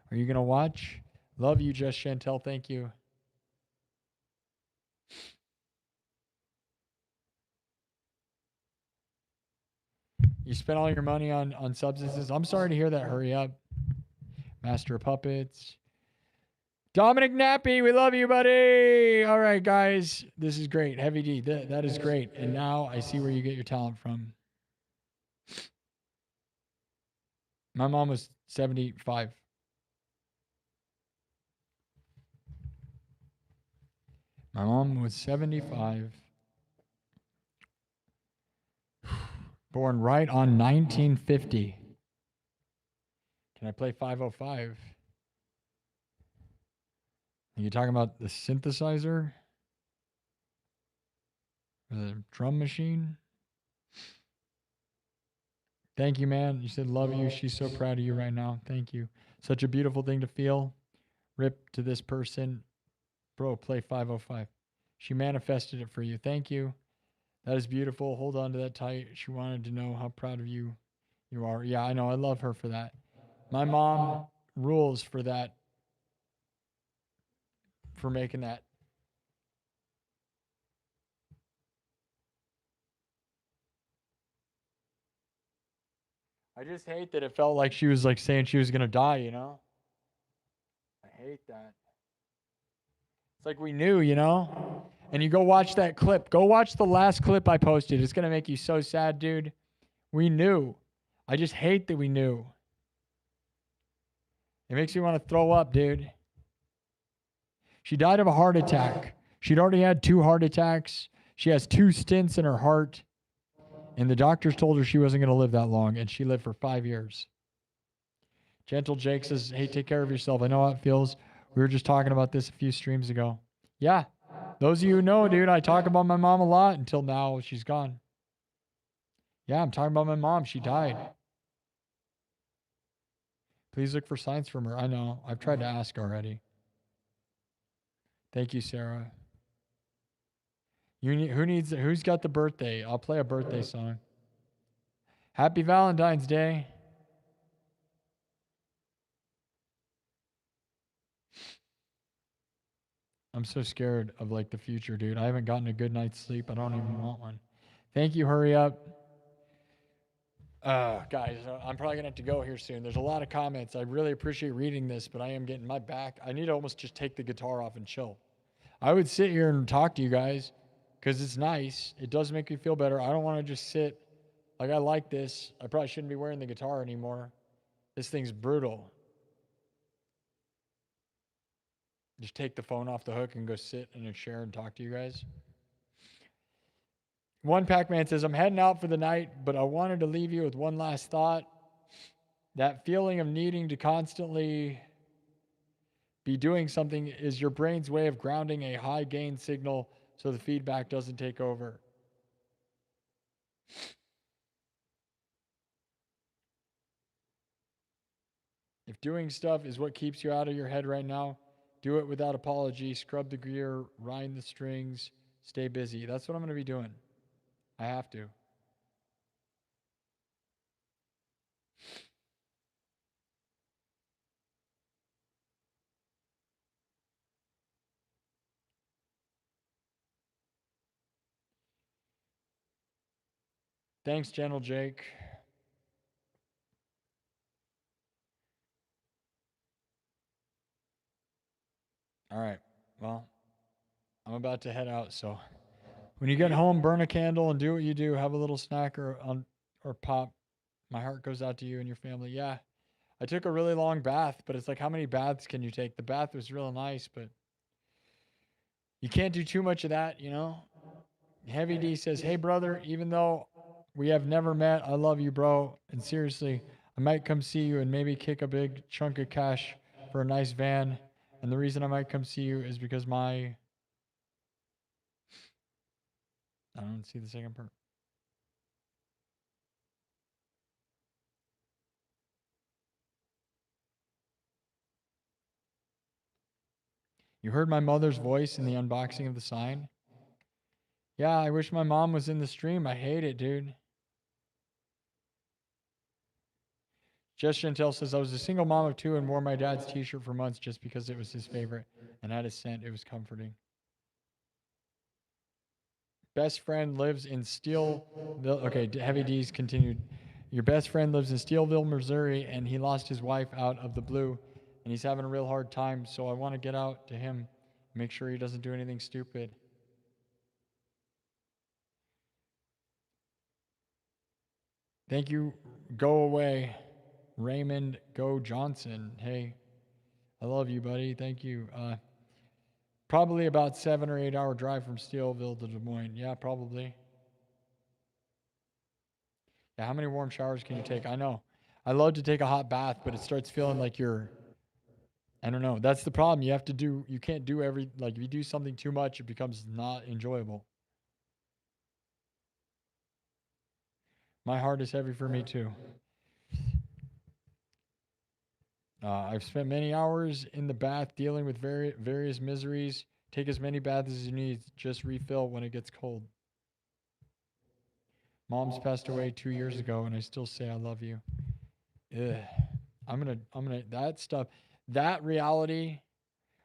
Are you going to watch? Love you, Just Chantel. Thank you. You spent all your money on substances. I'm sorry to hear that. Hurry up. Master of Puppets. Dominic Nappy, we love you, buddy. All right, guys. This is great. Heavy D, that is great. And now I see where you get your talent from. My mom was 75. My mom was 75. Born right on 1950. Can I play 505? Are you talking about the synthesizer? Or the drum machine? Thank you, man. You said love you. She's so proud of you right now. Thank you. Such a beautiful thing to feel. Rip to this person. Bro, play 505. She manifested it for you. Thank you. That is beautiful. Hold on to that tight. She wanted to know how proud of you you are. Yeah, I know. I love her for that. My mom rules for that. For making that. I just hate that it felt like she was like saying she was going to die, you know? I hate that. It's like we knew, you know? And you go watch that clip. Go watch the last clip I posted. It's going to make you so sad, dude. We knew. I just hate that we knew. It makes me want to throw up, dude. She died of a heart attack. She'd already had 2 heart attacks. She has 2 stents in her heart. And the doctors told her she wasn't going to live that long. And she lived for 5 years. Gentle Jake says, hey, take care of yourself. I know how it feels. We were just talking about this a few streams ago. Yeah. Those of you who know, dude, I talk about my mom a lot until now she's gone. Yeah, I'm talking about my mom. She died. Please look for signs from her. I know. I've tried to ask already. Thank you, Sarah. Who's got the birthday? I'll play a birthday song. Happy Valentine's Day. I'm so scared of like the future, dude. I haven't gotten a good night's sleep. I don't even want one. Thank you. Hurry up. Guys, I'm probably gonna have to go here soon. There's a lot of comments. I really appreciate reading this, but I am getting my back. I need to almost just take the guitar off and chill. I would sit here and talk to you guys because it's nice. It does make me feel better. I don't want to just sit. Like, I like this. I probably shouldn't be wearing the guitar anymore. This thing's brutal. Just take the phone off the hook and go sit in a chair and talk to you guys. One Pac-Man says, I'm heading out for the night, but I wanted to leave you with one last thought. That feeling of needing to constantly be doing something is your brain's way of grounding a high gain signal so the feedback doesn't take over. If doing stuff is what keeps you out of your head right now, do it without apology. Scrub the gear, rind the strings, stay busy. That's what I'm going to be doing. I have to. Thanks, Gentle Jake. All right. Well, I'm about to head out, so when you get home, burn a candle and do what you do. Have a little snack or pop. My heart goes out to you and your family. Yeah. I took a really long bath, but it's like, how many baths can you take? The bath was real nice, but you can't do too much of that, you know? Heavy D says, hey, brother, even though we have never met, I love you, bro. And seriously, I might come see you and maybe kick a big chunk of cash for a nice van. And the reason I might come see you is because I don't see the second part. You heard my mother's voice in the unboxing of the sign? Yeah, I wish my mom was in the stream. I hate it, dude. Jess Chantel says, I was a single mom of 2 and wore my dad's t-shirt for months just because it was his favorite and had a scent. It was comforting. Best friend lives in Steelville. Okay, Heavy D's continued. Your best friend lives in Steelville, Missouri, and he lost his wife out of the blue, and he's having a real hard time, so I want to get out to him, make sure he doesn't do anything stupid. Thank you. Go away. Raymond Go Johnson. Hey, I love you, buddy. Thank you. Probably about 7 or 8 hour drive from Steelville to Des Moines. Yeah, probably. Yeah, how many warm showers can you take? I know. I love to take a hot bath, but it starts feeling like I don't know. That's the problem. You can't do if you do something too much, it becomes not enjoyable. My heart is heavy for me too. I've spent many hours in the bath dealing with various miseries. Take as many baths as you need. Just refill when it gets cold. Mom's passed away 2 years ago, and I still say I love you. Ugh. I'm gonna that stuff, that reality.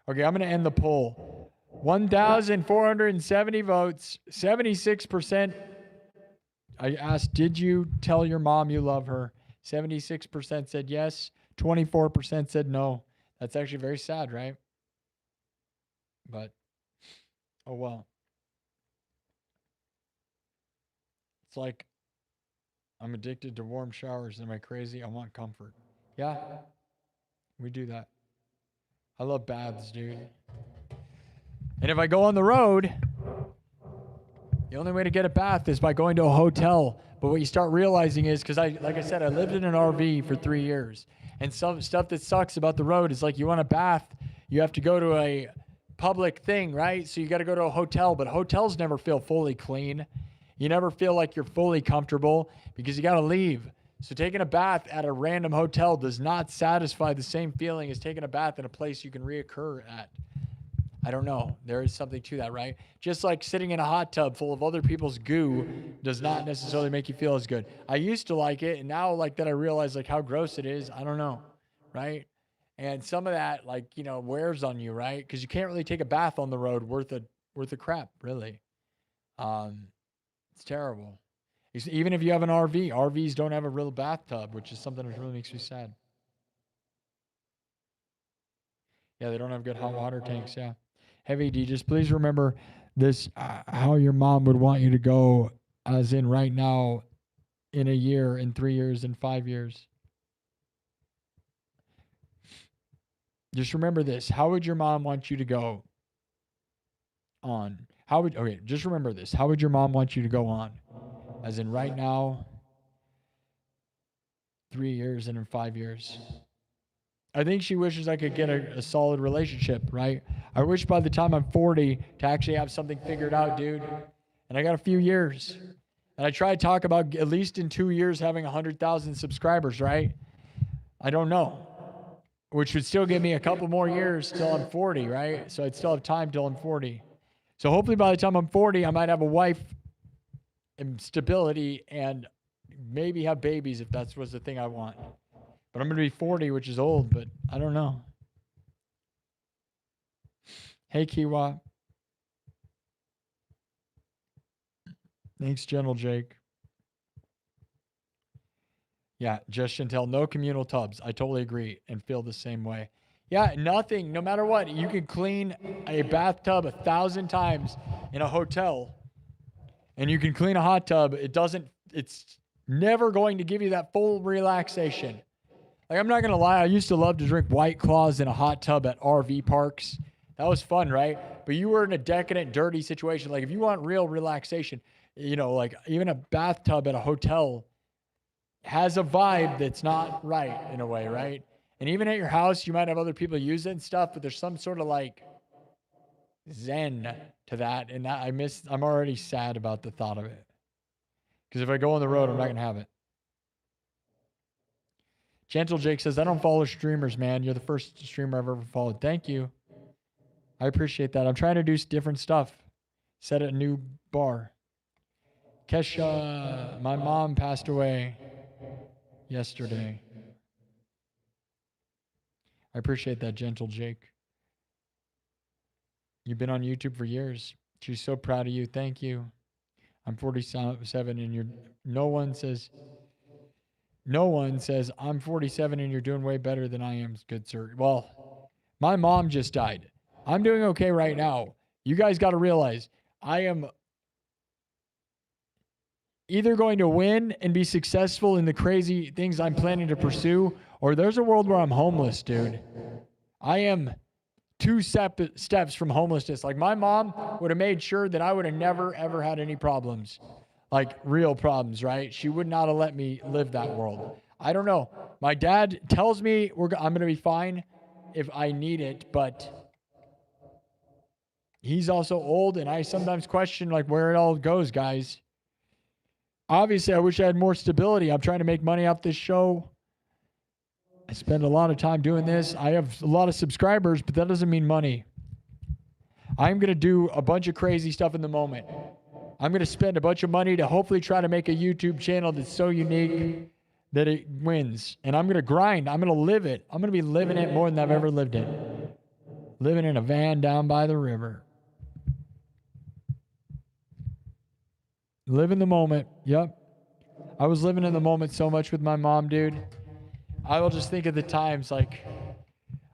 Okay, I'm gonna end the poll. 1,470 votes, 76%. I asked, did you tell your mom you love her? 76% said yes. 24% said no. That's actually very sad, right? But, oh well. It's like, I'm addicted to warm showers. Am I crazy? I want comfort. Yeah, we do that. I love baths, dude. And if I go on the road, the only way to get a bath is by going to a hotel. But what you start realizing is, because like I said, I lived in an RV for 3 years. And some stuff that sucks about the road is like you want a bath, you have to go to a public thing, right? So you got to go to a hotel, but hotels never feel fully clean. You never feel like you're fully comfortable because you got to leave. So taking a bath at a random hotel does not satisfy the same feeling as taking a bath in a place you can reoccur at. I don't know. There is something to that, right? Just like sitting in a hot tub full of other people's goo does not necessarily make you feel as good. I used to like it, and now like that I realize like how gross it is. I don't know, right? And some of that wears on you, right? Because you can't really take a bath on the road worth a crap, really. It's terrible. Even if you have an RV, RVs don't have a real bathtub, which is something that really makes me sad. Yeah, they don't have good hot water tanks. Yeah. Heavy D, just please remember this, how your mom would want you to go, as in right now, in a year, in 3 years, in 5 years. Just remember this. How would your mom want you to go on? Just remember this. How would your mom want you to go on? As in right now, 3 years, and in 5 years. I think she wishes I could get a solid relationship, right? I wish by the time I'm 40 to actually have something figured out, dude. And I got a few years. And I try to talk about at least in 2 years having 100,000 subscribers, right? I don't know. Which would still give me a couple more years till I'm 40, right? So I'd still have time till I'm 40. So hopefully by the time I'm 40, I might have a wife and stability and maybe have babies if that was the thing I want. But I'm going to be 40, which is old, but I don't know. Hey, Kiwa. Thanks, General Jake. Yeah, just Chantel, no communal tubs. I totally agree and feel the same way. Yeah, nothing, no matter what. You can clean a bathtub 1,000 times in a hotel, and you can clean a hot tub. It's never going to give you that full relaxation. Like, I'm not going to lie, I used to love to drink White Claws in a hot tub at RV parks. That was fun, right? But you were in a decadent, dirty situation. Like, if you want real relaxation, like even a bathtub at a hotel has a vibe that's not right in a way, right? And even at your house, you might have other people use it and stuff, but there's some sort of like zen to that. And that I'm already sad about the thought of it. Because if I go on the road, I'm not going to have it. Gentle Jake says, I don't follow streamers, man. You're the first streamer I've ever followed. Thank you. I appreciate that. I'm trying to do different stuff. Set a new bar. Kesha, my mom passed away yesterday. I appreciate that, gentle Jake. You've been on YouTube for years. She's so proud of you. Thank you. I'm 47 and you're no one says I'm 47 and you're doing way better than I am, good sir. Well, my mom just died. I'm doing okay right now. You guys got to realize I am either going to win and be successful in the crazy things I'm planning to pursue, or there's a world where I'm homeless, dude. I am two steps from homelessness. Like, my mom would have made sure that I would have never, ever had any problems, like real problems, right? She would not have let me live that world. I don't know. My dad tells me I'm going to be fine if I need it, but he's also old, and I sometimes question, like, where it all goes, guys. Obviously, I wish I had more stability. I'm trying to make money off this show. I spend a lot of time doing this. I have a lot of subscribers, but that doesn't mean money. I'm going to do a bunch of crazy stuff in the moment. I'm going to spend a bunch of money to hopefully try to make a YouTube channel that's so unique that it wins. And I'm going to grind. I'm going to live it. I'm going to be living it more than I've ever lived it. Living in a van down by the river. Live in the moment. Yep. I was living in the moment so much with my mom, dude. I will just think of the times, like,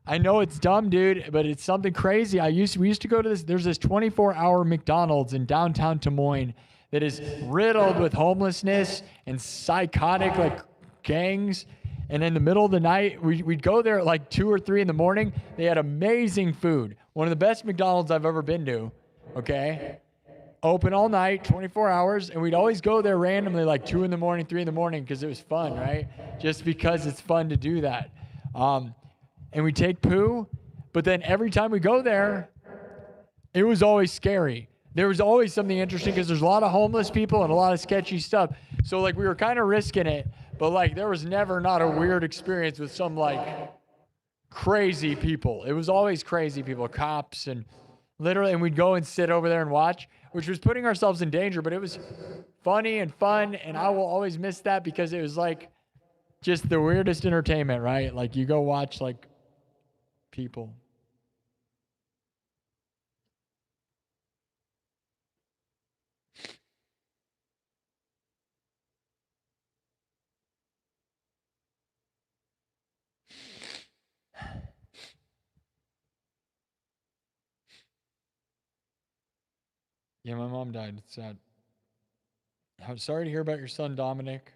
I know it's dumb, dude, but it's something crazy. We used to go to there's this 24-hour McDonald's in downtown Des Moines that is riddled with homelessness and psychotic, like, gangs. And in the middle of the night, we'd go there at like 2 or 3 in the morning. They had amazing food. One of the best McDonald's I've ever been to. Okay? Open all night, 24 hours, and we'd always go there randomly like 2 in the morning, 3 in the morning, because it was fun, right? Just because it's fun to do that. And we take poo, but then every time we go there, it was always scary. There was always something interesting because there's a lot of homeless people and a lot of sketchy stuff. So, like, we were kind of risking it, but, like, there was never not a weird experience with some, like, crazy people. It was always crazy people, cops, and literally, and we'd go and sit over there and watch, which was putting ourselves in danger, but it was funny and fun, and I will always miss that because it was, like, just the weirdest entertainment, right? Like, you go watch, like, people. Yeah, my mom died. It's sad. I'm sorry to hear about your son, Dominic.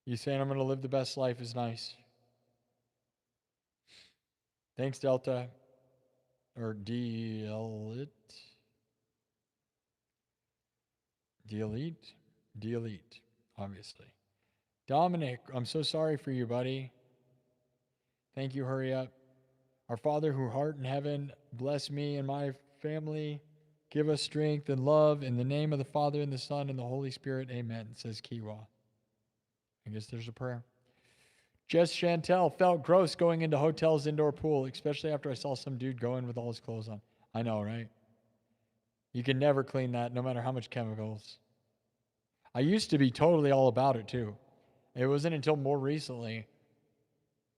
You saying I'm going to live the best life is nice. Thanks, Delta. Or Delete. Delete, obviously. Dominic, I'm so sorry for you, buddy. Thank you, hurry up. Our Father who art in heaven, bless me and my family. Give us strength and love in the name of the Father and the Son and the Holy Spirit. Amen, says Kiwa. I guess there's a prayer. Jess Chantel felt gross going into hotel's indoor pool, especially after I saw some dude go in with all his clothes on. I know, right? You can never clean that, no matter how much chemicals. I used to be totally all about it, too. It wasn't until more recently.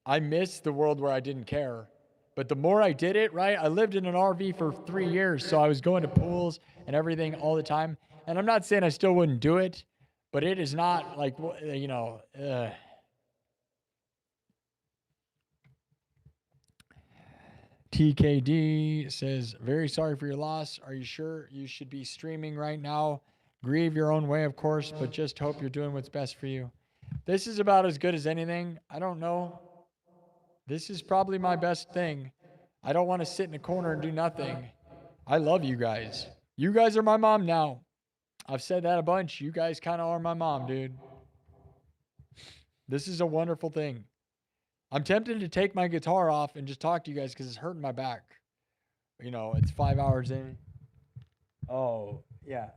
I missed the world where I didn't care. But the more I did it, right? I lived in an RV for 3 years, so I was going to pools and everything all the time. And I'm not saying I still wouldn't do it, but it is not like, you know... TKD says, very sorry for your loss. Are you sure you should be streaming right now? Grieve your own way, of course, but just hope you're doing what's best for you. This is about as good as anything. I don't know. This is probably my best thing. I don't want to sit in a corner and do nothing. I love you guys. You guys are my mom now. I've said that a bunch. You guys kind of are my mom, dude. This is a wonderful thing. I'm tempted to take my guitar off and just talk to you guys because it's hurting my back. You know, it's 5 hours in. Oh, yeah.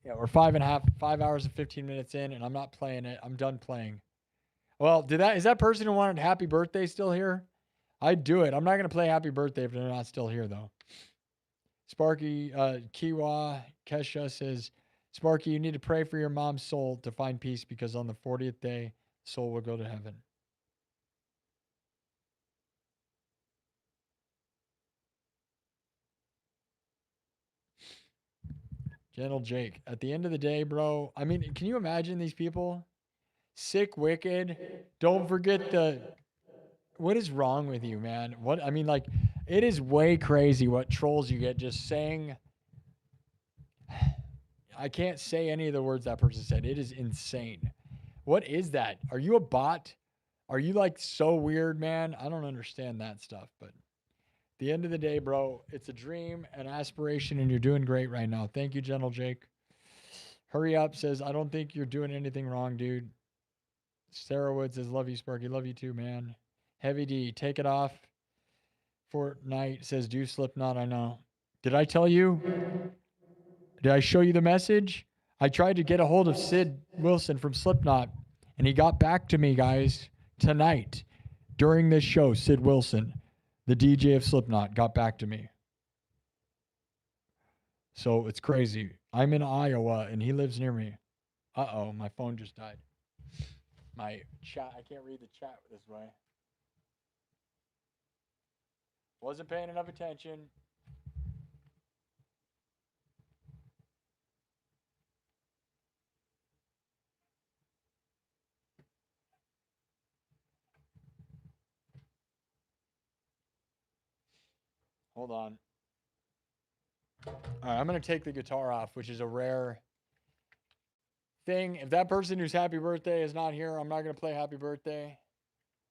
Yeah, we're 5 hours and 15 minutes in, and I'm not playing it. I'm done playing. Well, is that person who wanted happy birthday still here? I'd do it. I'm not going to play happy birthday if they're not still here, though. Sparky, Kiwa, Kesha says, Sparky, you need to pray for your mom's soul to find peace because on the 40th day, soul will go to heaven. Gentle Jake. At the end of the day, bro, I mean, can you imagine these people? Sick, wicked. Don't forget what is wrong with you, man? What I mean, like, it is way crazy what trolls you get just saying. I can't say any of the words that person said. It is insane. What is that? Are you a bot? Are you like so weird, man? I don't understand that stuff, but at the end of the day, bro, it's a dream, an aspiration, and you're doing great right now. Thank you, Gentle Jake. Hurry Up says, I don't think you're doing anything wrong, dude. Sarah Wood says, love you, Sparky. Love you too, man. Heavy D, take it off. Fortnite says, do Slipknot, I know. Did I tell you? Did I show you the message? I tried to get a hold of Sid Wilson from Slipknot, and he got back to me, guys, tonight during this show. Sid Wilson, the DJ of Slipknot, got back to me. So it's crazy. I'm in Iowa, and he lives near me. Uh-oh, my phone just died. My chat, I can't read the chat this way. Wasn't paying enough attention. Hold on. All right, I'm going to take the guitar off, which is a rare thing. If that person whose happy birthday is not here, I'm not going to play happy birthday.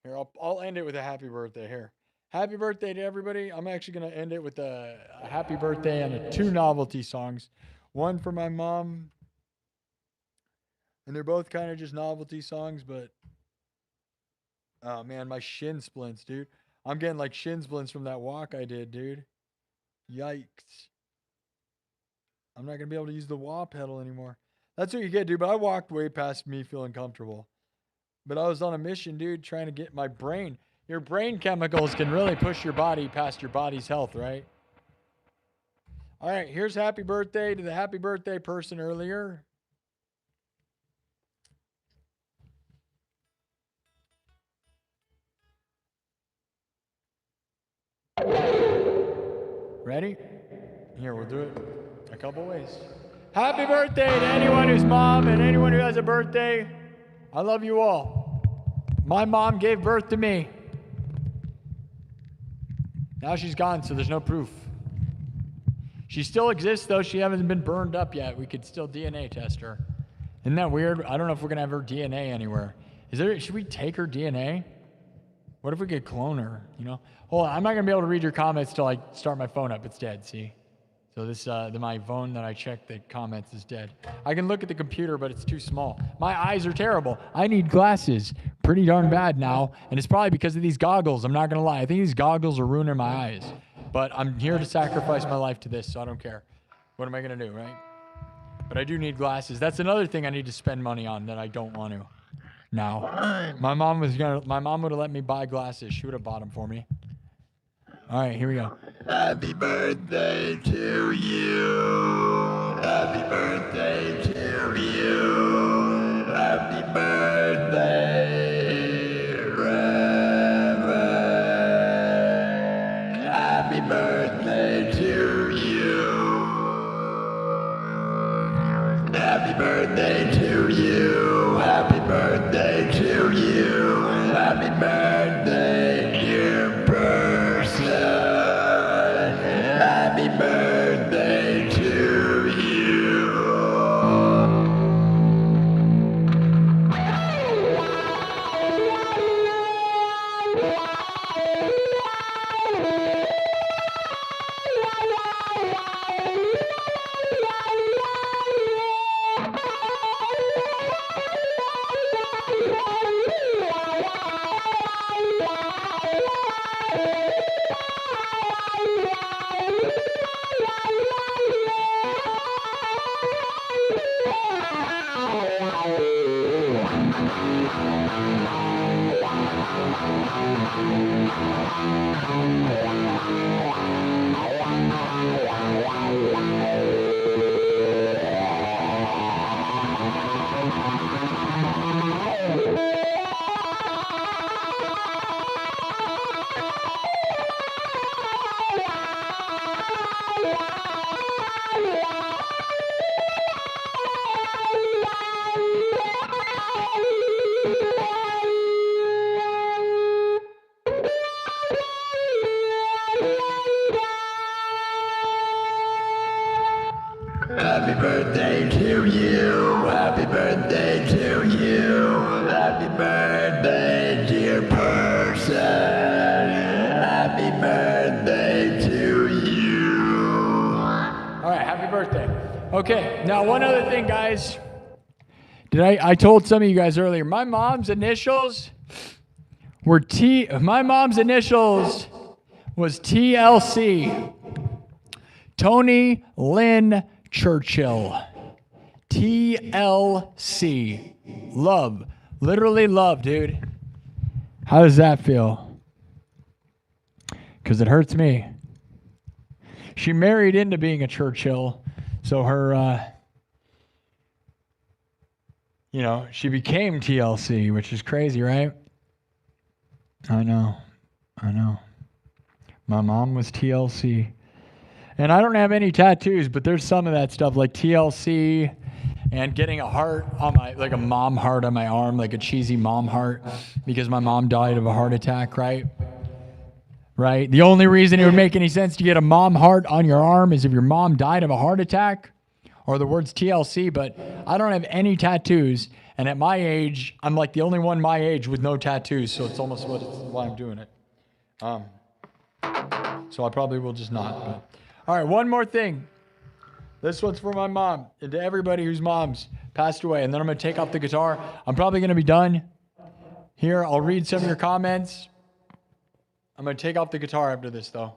Here, I'll end it with a happy birthday here. Happy birthday to everybody. I'm actually going to end it with a happy birthday and two novelty songs. One for my mom. And they're both kind of just novelty songs, but oh man, my shin splints, dude. I'm getting like shin splints from that walk I did, dude. Yikes. I'm not going to be able to use the wah pedal anymore. That's what you get, dude. But I walked way past me feeling comfortable. But I was on a mission, dude, trying to get my brain. Your brain chemicals can really push your body past your body's health, right? All right, here's happy birthday to the happy birthday person earlier. Ready? Here, we'll do it a couple ways. Happy birthday to anyone whose mom and anyone who has a birthday. I love you all. My mom gave birth to me. Now she's gone, so there's no proof. She still exists, though. She hasn't been burned up yet. We could still DNA test her. Isn't that weird? I don't know if we're going to have her DNA anywhere. Should we take her DNA? What if we could clone her, you know? Hold on, I'm not going to be able to read your comments till I start my phone up. It's dead, see? So this, my phone that I checked the comments is dead. I can look at the computer, but it's too small. My eyes are terrible. I need glasses. Pretty darn bad now. And it's probably because of these goggles. I'm not going to lie. I think these goggles are ruining my eyes. But I'm here to sacrifice my life to this, so I don't care. What am I going to do, right? But I do need glasses. That's another thing I need to spend money on that I don't want to now. My mom would have let me buy glasses. She would have bought them for me. All right, here we go. Happy birthday to you. Happy birthday to you. Happy birthday, Reverend. Happy birthday to you. Happy birthday to you. Happy birthday to you. Happy birthday, dear person. Happy birthday to you. Happy birthday to you, happy birthday to you, happy birthday dear person, happy birthday to you. All right, happy birthday. Okay, now one other thing, guys. I told some of you guys earlier, my mom's initials were my mom's initials was TLC. Tony Lynn Churchill. TLC. Love. Literally love, dude. How does that feel? Because it hurts me. She married into being a Churchill, so her, she became TLC, which is crazy, right? I know. My mom was TLC. And I don't have any tattoos, but there's some of that stuff like TLC and getting a heart on like a mom heart on my arm, like a cheesy mom heart, because my mom died of a heart attack, right? Right? The only reason it would make any sense to get a mom heart on your arm is if your mom died of a heart attack, or the words TLC, but I don't have any tattoos. And at my age, I'm like the only one my age with no tattoos, so it's almost why I'm doing it. So I probably will just not. But. All right, one more thing. This one's for my mom and to everybody whose moms passed away. And then I'm going to take off the guitar. I'm probably going to be done here. I'll read some of your comments. I'm going to take off the guitar after this, though.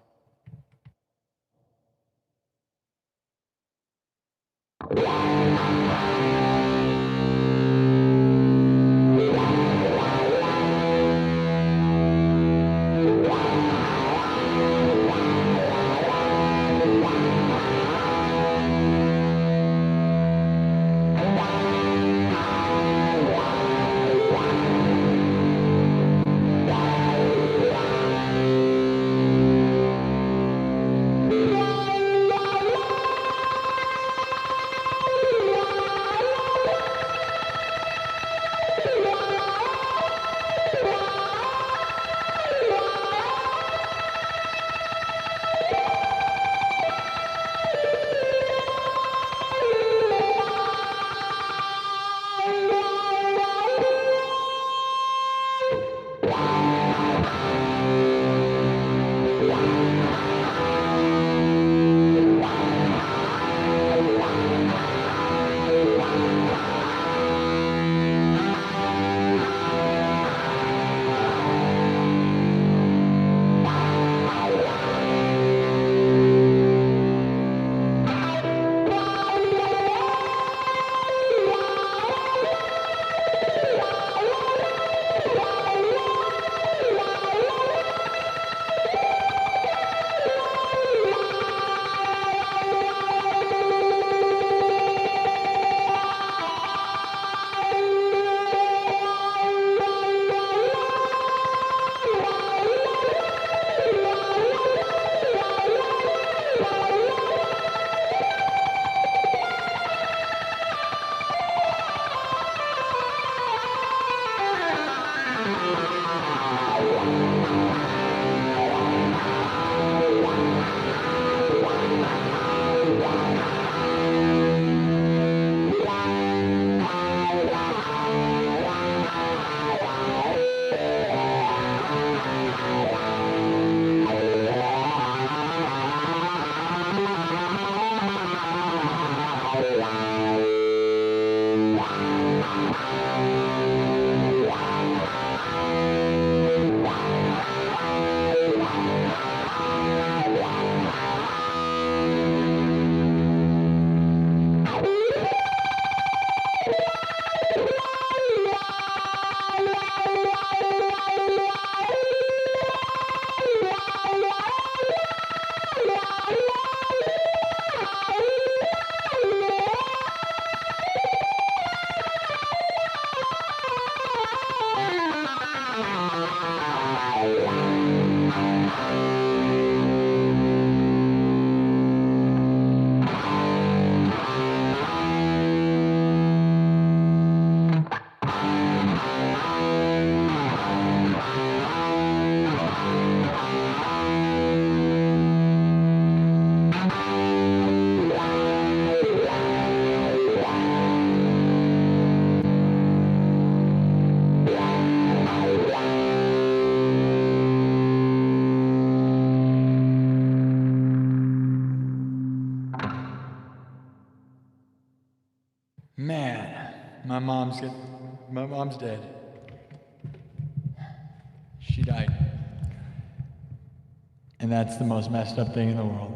My mom's dead. She died. And that's the most messed up thing in the world.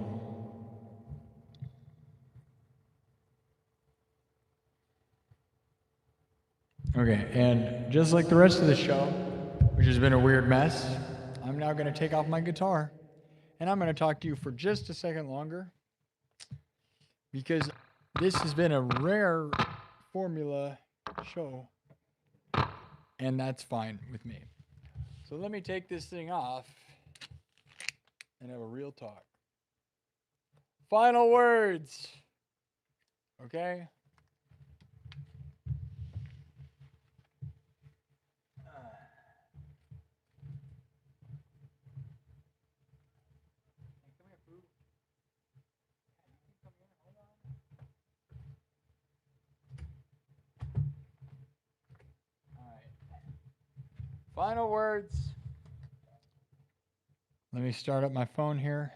Okay, and just like the rest of the show, which has been a weird mess, I'm now going to take off my guitar and I'm going to talk to you for just a second longer because this has been a rare formula show and that's fine with me. So let me take this thing off and have a real talk. Final words. Okay? Final words. Let me start up my phone here.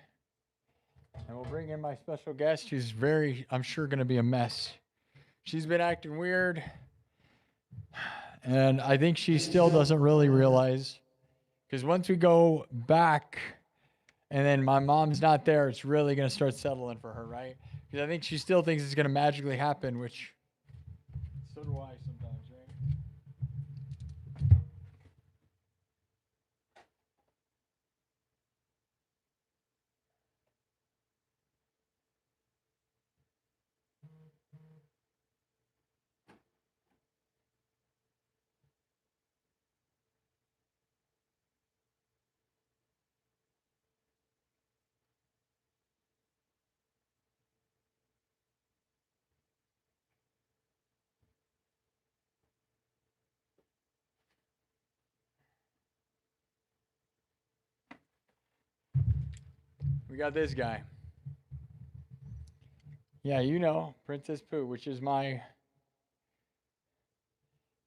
And we'll bring in my special guest who's I'm sure, going to be a mess. She's been acting weird. And I think she still doesn't really realize. Because once we go back and then my mom's not there, it's really going to start settling for her, right? Because I think she still thinks it's going to magically happen, which so do I sometimes, right? We got this guy. Yeah, you know, Princess Pooh, which is that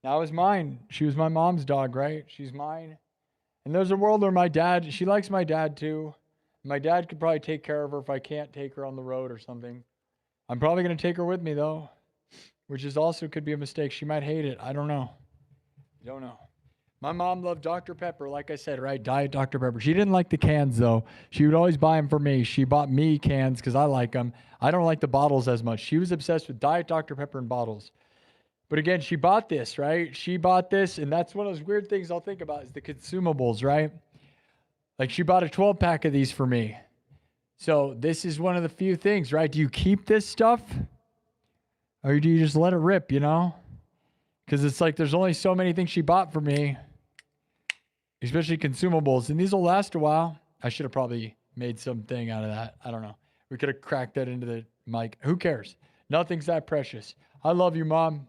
was mine. She was my mom's dog, right? She's mine. And there's a world where she likes my dad too. My dad could probably take care of her if I can't take her on the road or something. I'm probably going to take her with me though, which is also could be a mistake. She might hate it. I don't know. Don't know. My mom loved Dr. Pepper, like I said, right? Diet Dr. Pepper. She didn't like the cans though. She would always buy them for me. She bought me cans because I like them. I don't like the bottles as much. She was obsessed with Diet Dr. Pepper and bottles. But again, she bought this, right? She bought this, and that's one of those weird things I'll think about is the consumables, right? Like she bought a 12-pack of these for me. So this is one of the few things, right? Do you keep this stuff? Or do you just let it rip, you know? Because it's like there's only so many things she bought for me, especially consumables. And these will last a while. I should have probably made something out of that. I don't know. We could have cracked that into the mic. Who cares? Nothing's that precious. I love you, Mom.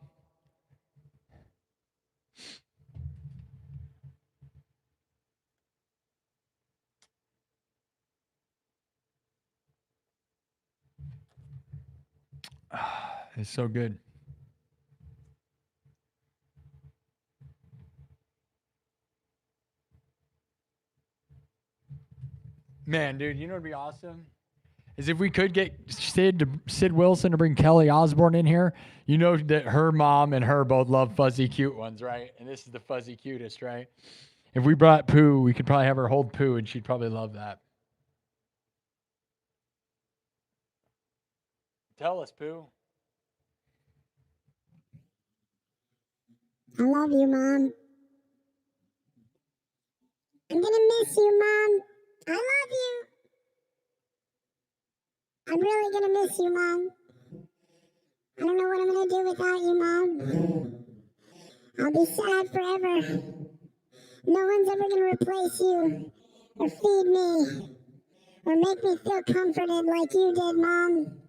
It's so good. Man, dude, you know what'd be awesome? Is if we could get Sid Wilson to bring Kelly Osbourne in here. You know that her mom and her both love fuzzy cute ones, right? And this is the fuzzy cutest, right? If we brought Pooh, we could probably have her hold Pooh and she'd probably love that. Tell us, Pooh. I love you, Mom. I'm gonna miss you, Mom. I love you. I'm really gonna miss you, Mom. I don't know what I'm gonna do without you, Mom. I'll be sad forever. No one's ever gonna replace you, or feed me, or make me feel comforted like you did, Mom.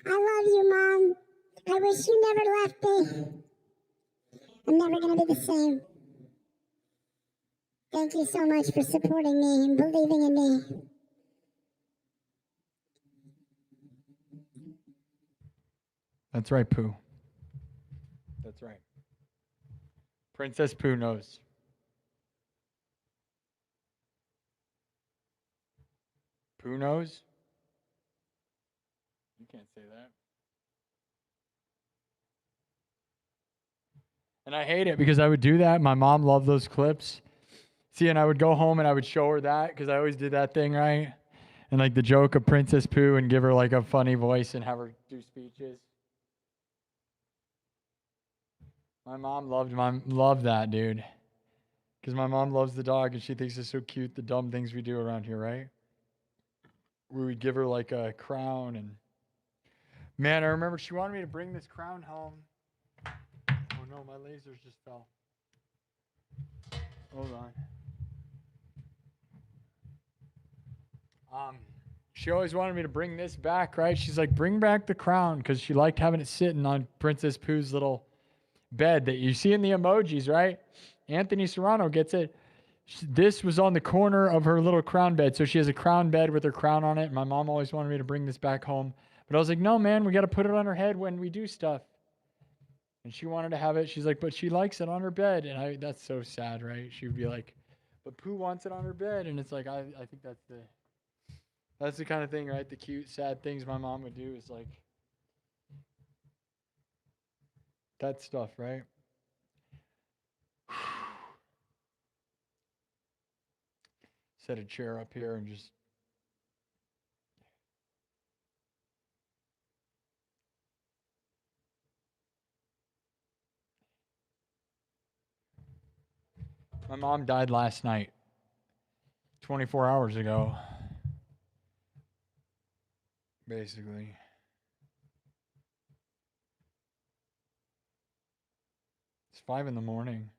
I love you, Mom. I wish you never left me. I'm never gonna be the same. Thank you so much for supporting me and believing in me. That's right, Pooh. That's right. Princess Pooh knows. Pooh knows? You can't say that. And I hate it because I would do that. My mom loved those clips. See, and I would go home and I would show her that because I always did that thing, right? And like the joke of Princess Pooh and give her like a funny voice and have her do speeches. My mom loved that, dude. Because my mom loves the dog and she thinks it's so cute, the dumb things we do around here, right? We would give her like a crown and... Man, I remember she wanted me to bring this crown home. Oh no, my lasers just fell. Hold on. She always wanted me to bring this back, right? She's like, bring back the crown, because she liked having it sitting on Princess Pooh's little bed that you see in the emojis, right? Anthony Serrano gets it. This was on the corner of her little crown bed. So she has a crown bed with her crown on it. And my mom always wanted me to bring this back home. But I was like, no, man, we got to put it on her head when we do stuff. And she wanted to have it. She's like, but she likes it on her bed. And that's so sad, right? She would be like, but Pooh wants it on her bed. And it's like, I think that's the kind of thing, right? The cute, sad things my mom would do is like that stuff, right? Set a chair up here and just... My mom died last night, 24 hours ago, basically. It's 5 a.m.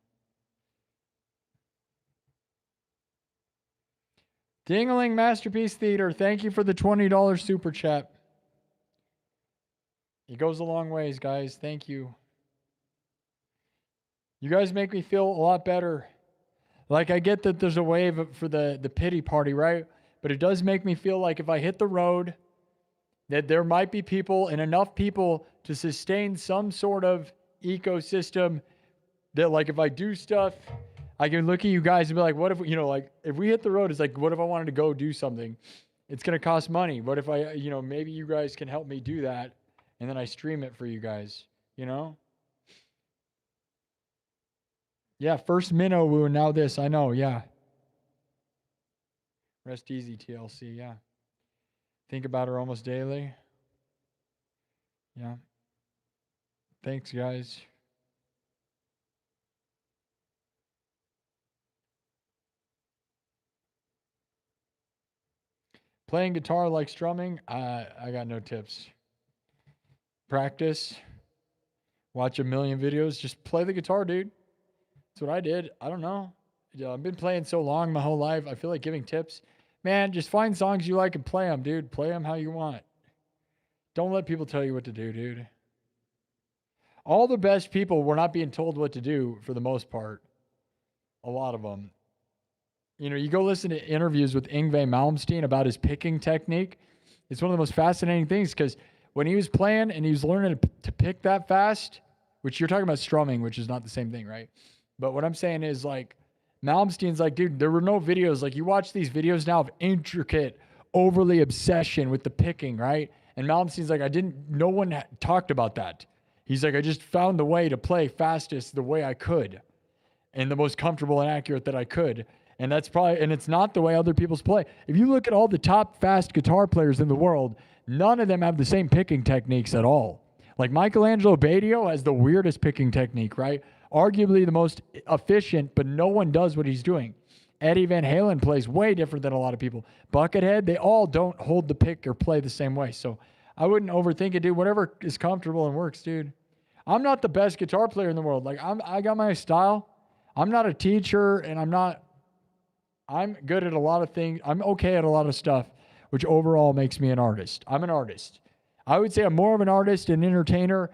Dingling Masterpiece Theater, thank you for the $20 super chat. It goes a long ways, guys. Thank you. You guys make me feel a lot better. Like, I get that there's a wave for the pity party, right? But it does make me feel like if I hit the road, that there might be people and enough people to sustain some sort of ecosystem that, like, if I do stuff, I can look at you guys and be like, what if, like, if we hit the road, it's like, what if I wanted to go do something? It's going to cost money. What if I, maybe you guys can help me do that, and then I stream it for you guys, Yeah, first minnow woo, and now this. I know, yeah. Rest easy, TLC, yeah. Think about her almost daily. Yeah. Thanks, guys. Playing guitar like strumming? I got no tips. Practice. Watch a million videos. Just play the guitar, dude. That's what I did. I don't know. I've been playing so long my whole life. I feel like giving tips. Man, just find songs you like and play them, dude. Play them how you want. Don't let people tell you what to do, dude. All the best people were not being told what to do for the most part. A lot of them. You go listen to interviews with Yngwie Malmsteen about his picking technique. It's one of the most fascinating things because when he was playing and he was learning to pick that fast, which you're talking about strumming, which is not the same thing, right? But what I'm saying is, like, Malmsteen's like, dude, there were no videos. Like, you watch these videos now of intricate, overly obsession with the picking, right? And Malmsteen's like, no one talked about that. He's like, I just found the way to play fastest the way I could and the most comfortable and accurate that I could. And it's not the way other people's play. If you look at all the top fast guitar players in the world, none of them have the same picking techniques at all. Like Michelangelo Badio has the weirdest picking technique, right? Arguably the most efficient, but no one does what he's doing. Eddie Van Halen plays way different than a lot of people. Buckethead, they all don't hold the pick or play the same way. So I wouldn't overthink it, dude. Whatever is comfortable and works, dude. I'm not the best guitar player in the world. Like, I got my style. I'm not a teacher, and I'm good at a lot of things. I'm okay at a lot of stuff, which overall makes me an artist. I'm an artist. I would say I'm more of an artist and entertainer.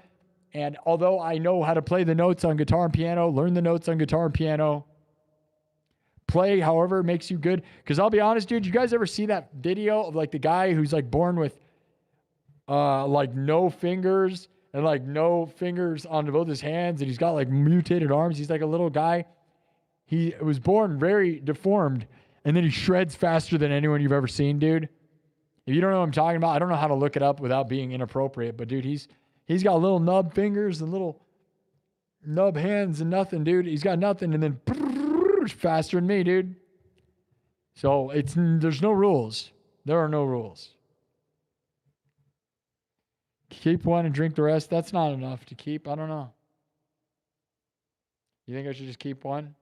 And although I know how to play the notes on guitar and piano, learn the notes on guitar and piano, play however it makes you good. Because I'll be honest, dude, you guys ever see that video of like the guy who's like born with like no fingers and like no fingers on both his hands, and he's got like mutated arms. He's like a little guy. He was born very deformed, and then he shreds faster than anyone you've ever seen, dude. If you don't know what I'm talking about, I don't know how to look it up without being inappropriate, but dude, he's got little nub fingers and little nub hands and nothing, dude. He's got nothing, and then faster than me, dude. So there's no rules. There are no rules. Keep one and drink the rest. That's not enough to keep. I don't know. You think I should just keep one?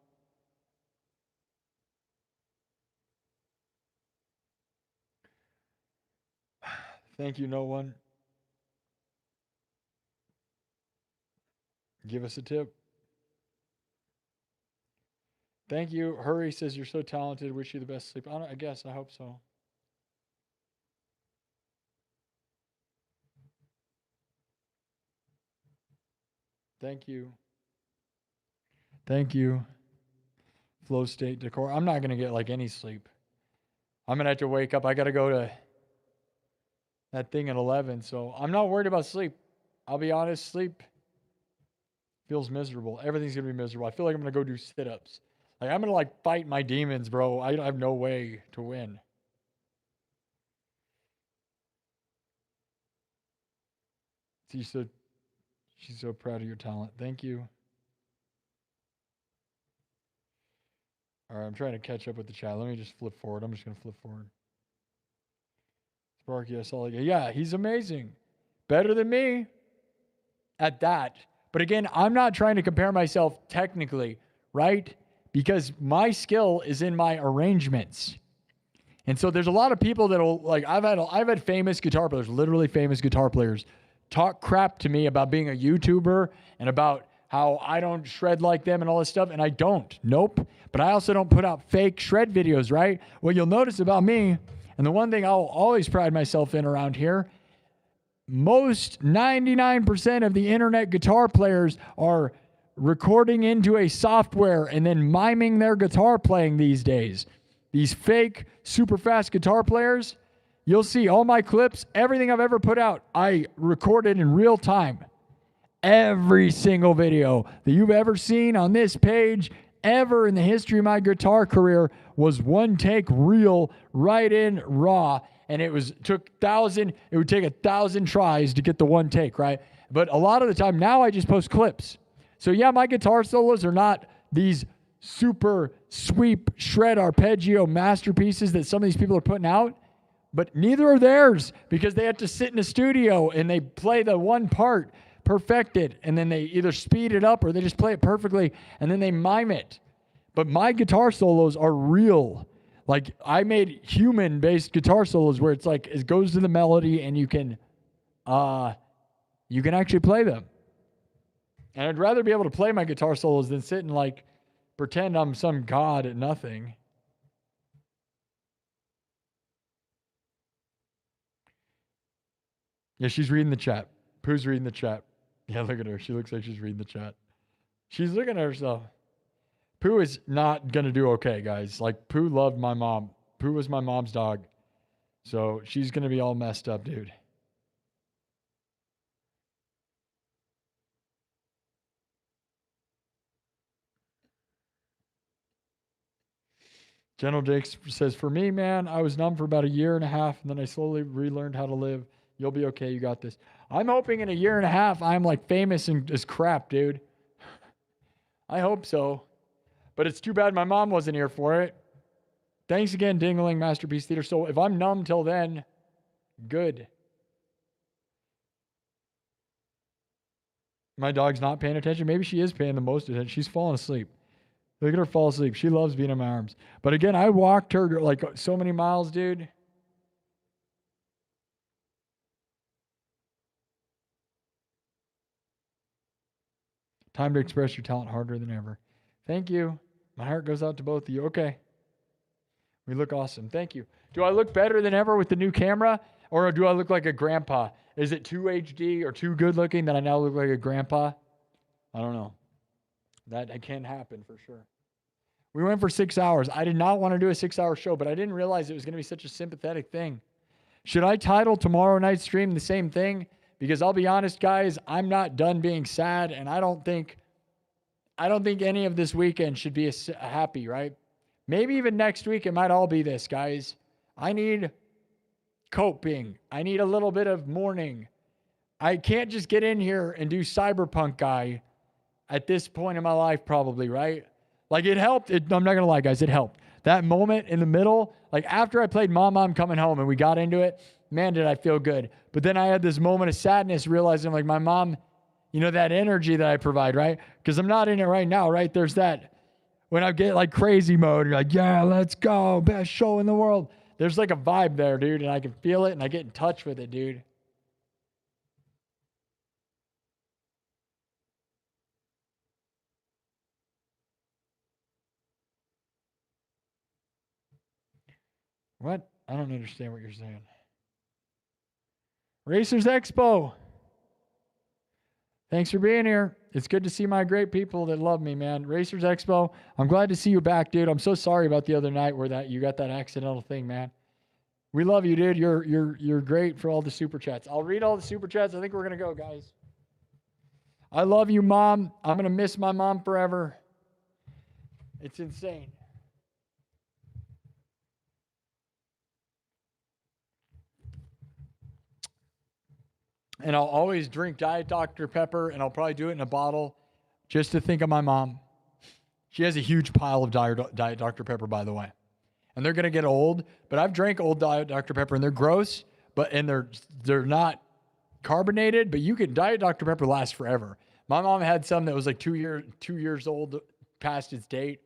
Thank you, no one. Give us a tip. Thank you. Hurry says you're so talented. Wish you the best sleep. I guess. I hope so. Thank you. Thank you. Flow state decor. I'm not going to get like any sleep. I'm going to have to wake up. I got to go to that thing at 11. So I'm not worried about sleep. I'll be honest. Sleep feels miserable. Everything's going to be miserable. I feel like I'm going to go do sit-ups. Like I'm going to like fight my demons, bro. I have no way to win. She's so proud of your talent. Thank you. All right, I'm trying to catch up with the chat. Let me just flip forward. I'm just going to flip forward. Sparky SINN. Yeah, he's amazing. Better than me at that. But again, I'm not trying to compare myself technically, right? Because my skill is in my arrangements. And so there's a lot of people that'll like I've had famous guitar players, literally famous guitar players, talk crap to me about being a YouTuber and about how I don't shred like them and all this stuff, and I don't. Nope. But I also don't put out fake shred videos, right? What you'll notice about me, and the one thing I'll always pride myself in around here, most 99% of the internet guitar players are recording into a software and then miming their guitar playing these days. These fake, super fast guitar players, you'll see all my clips, everything I've ever put out, I recorded in real time. Every single video that you've ever seen on this page, ever in the history of my guitar career, was one take real, right in, raw. And it would take 1,000 tries to get the one take, right? But a lot of the time now I just post clips. So yeah, my guitar solos are not these super sweep, shred, arpeggio masterpieces that some of these people are putting out, but neither are theirs because they have to sit in a studio and they play the one part perfected, and then they either speed it up or they just play it perfectly and then they mime it. But my guitar solos are real. Like I made human-based guitar solos where it's like it goes to the melody and you can actually play them. And I'd rather be able to play my guitar solos than sit and like pretend I'm some god at nothing. Yeah, she's reading the chat. Pooh's reading the chat. Yeah, look at her. She looks like she's reading the chat. She's looking at herself. Pooh is not going to do okay, guys. Like, Pooh loved my mom. Pooh was my mom's dog. So she's going to be all messed up, dude. General Jakes says, for me, man, I was numb for about 1.5 years, and then I slowly relearned how to live. You'll be okay. You got this. I'm hoping in 1.5 years, I'm like famous and as crap, dude. I hope so. But it's too bad my mom wasn't here for it. Thanks again, Dingling Masterpiece Theater. So if I'm numb till then, good. My dog's not paying attention. Maybe she is paying the most attention. She's falling asleep. Look at her fall asleep. She loves being in my arms. But again, I walked her like so many miles, dude. Time to express your talent harder than ever. Thank you. My heart goes out to both of you. Okay. We look awesome. Thank you. Do I look better than ever with the new camera? Or do I look like a grandpa? Is it too HD or too good looking that I now look like a grandpa? I don't know. That can happen for sure. We went for 6 hours. I did not want to do a 6-hour show, but I didn't realize it was going to be such a sympathetic thing. Should I title tomorrow night's stream the same thing? Because I'll be honest, guys, I'm not done being sad, and I don't think any of this weekend should be happy, right? Maybe even next week it might all be this, guys. I need coping. I need a little bit of mourning. I can't just get in here and do cyberpunk guy at this point in my life, probably, right? Like it helped. I'm not going to lie, guys. It helped. That moment in the middle, like after I played Mom, I'm Coming Home and we got into it, man, did I feel good. But then I had this moment of sadness realizing like my mom, you know, that energy that I provide, right? Because I'm not in it right now, right? There's that, when I get like crazy mode, you're like, yeah, let's go. Best show in the world. There's like a vibe there, dude. And I can feel it and I get in touch with it, dude. What? I don't understand what you're saying. Racers Expo. Thanks for being here. It's good to see my great people that love me, man. Racers Expo. I'm glad to see you back, dude. I'm so sorry about the other night where that you got that accidental thing, man. We love you, dude. You're great for all the super chats. I'll read all the super chats. I think we're gonna go, guys. I love you, Mom. I'm gonna miss my mom forever. It's insane. And I'll always drink Diet Dr. Pepper, and I'll probably do it in a bottle just to think of my mom. She has a huge pile of Diet Dr. Pepper, by the way. And they're going to get old, but I've drank old Diet Dr. Pepper, and they're gross, and they're not carbonated, but Diet Dr. Pepper lasts forever. My mom had some that was like 2 years old past its date.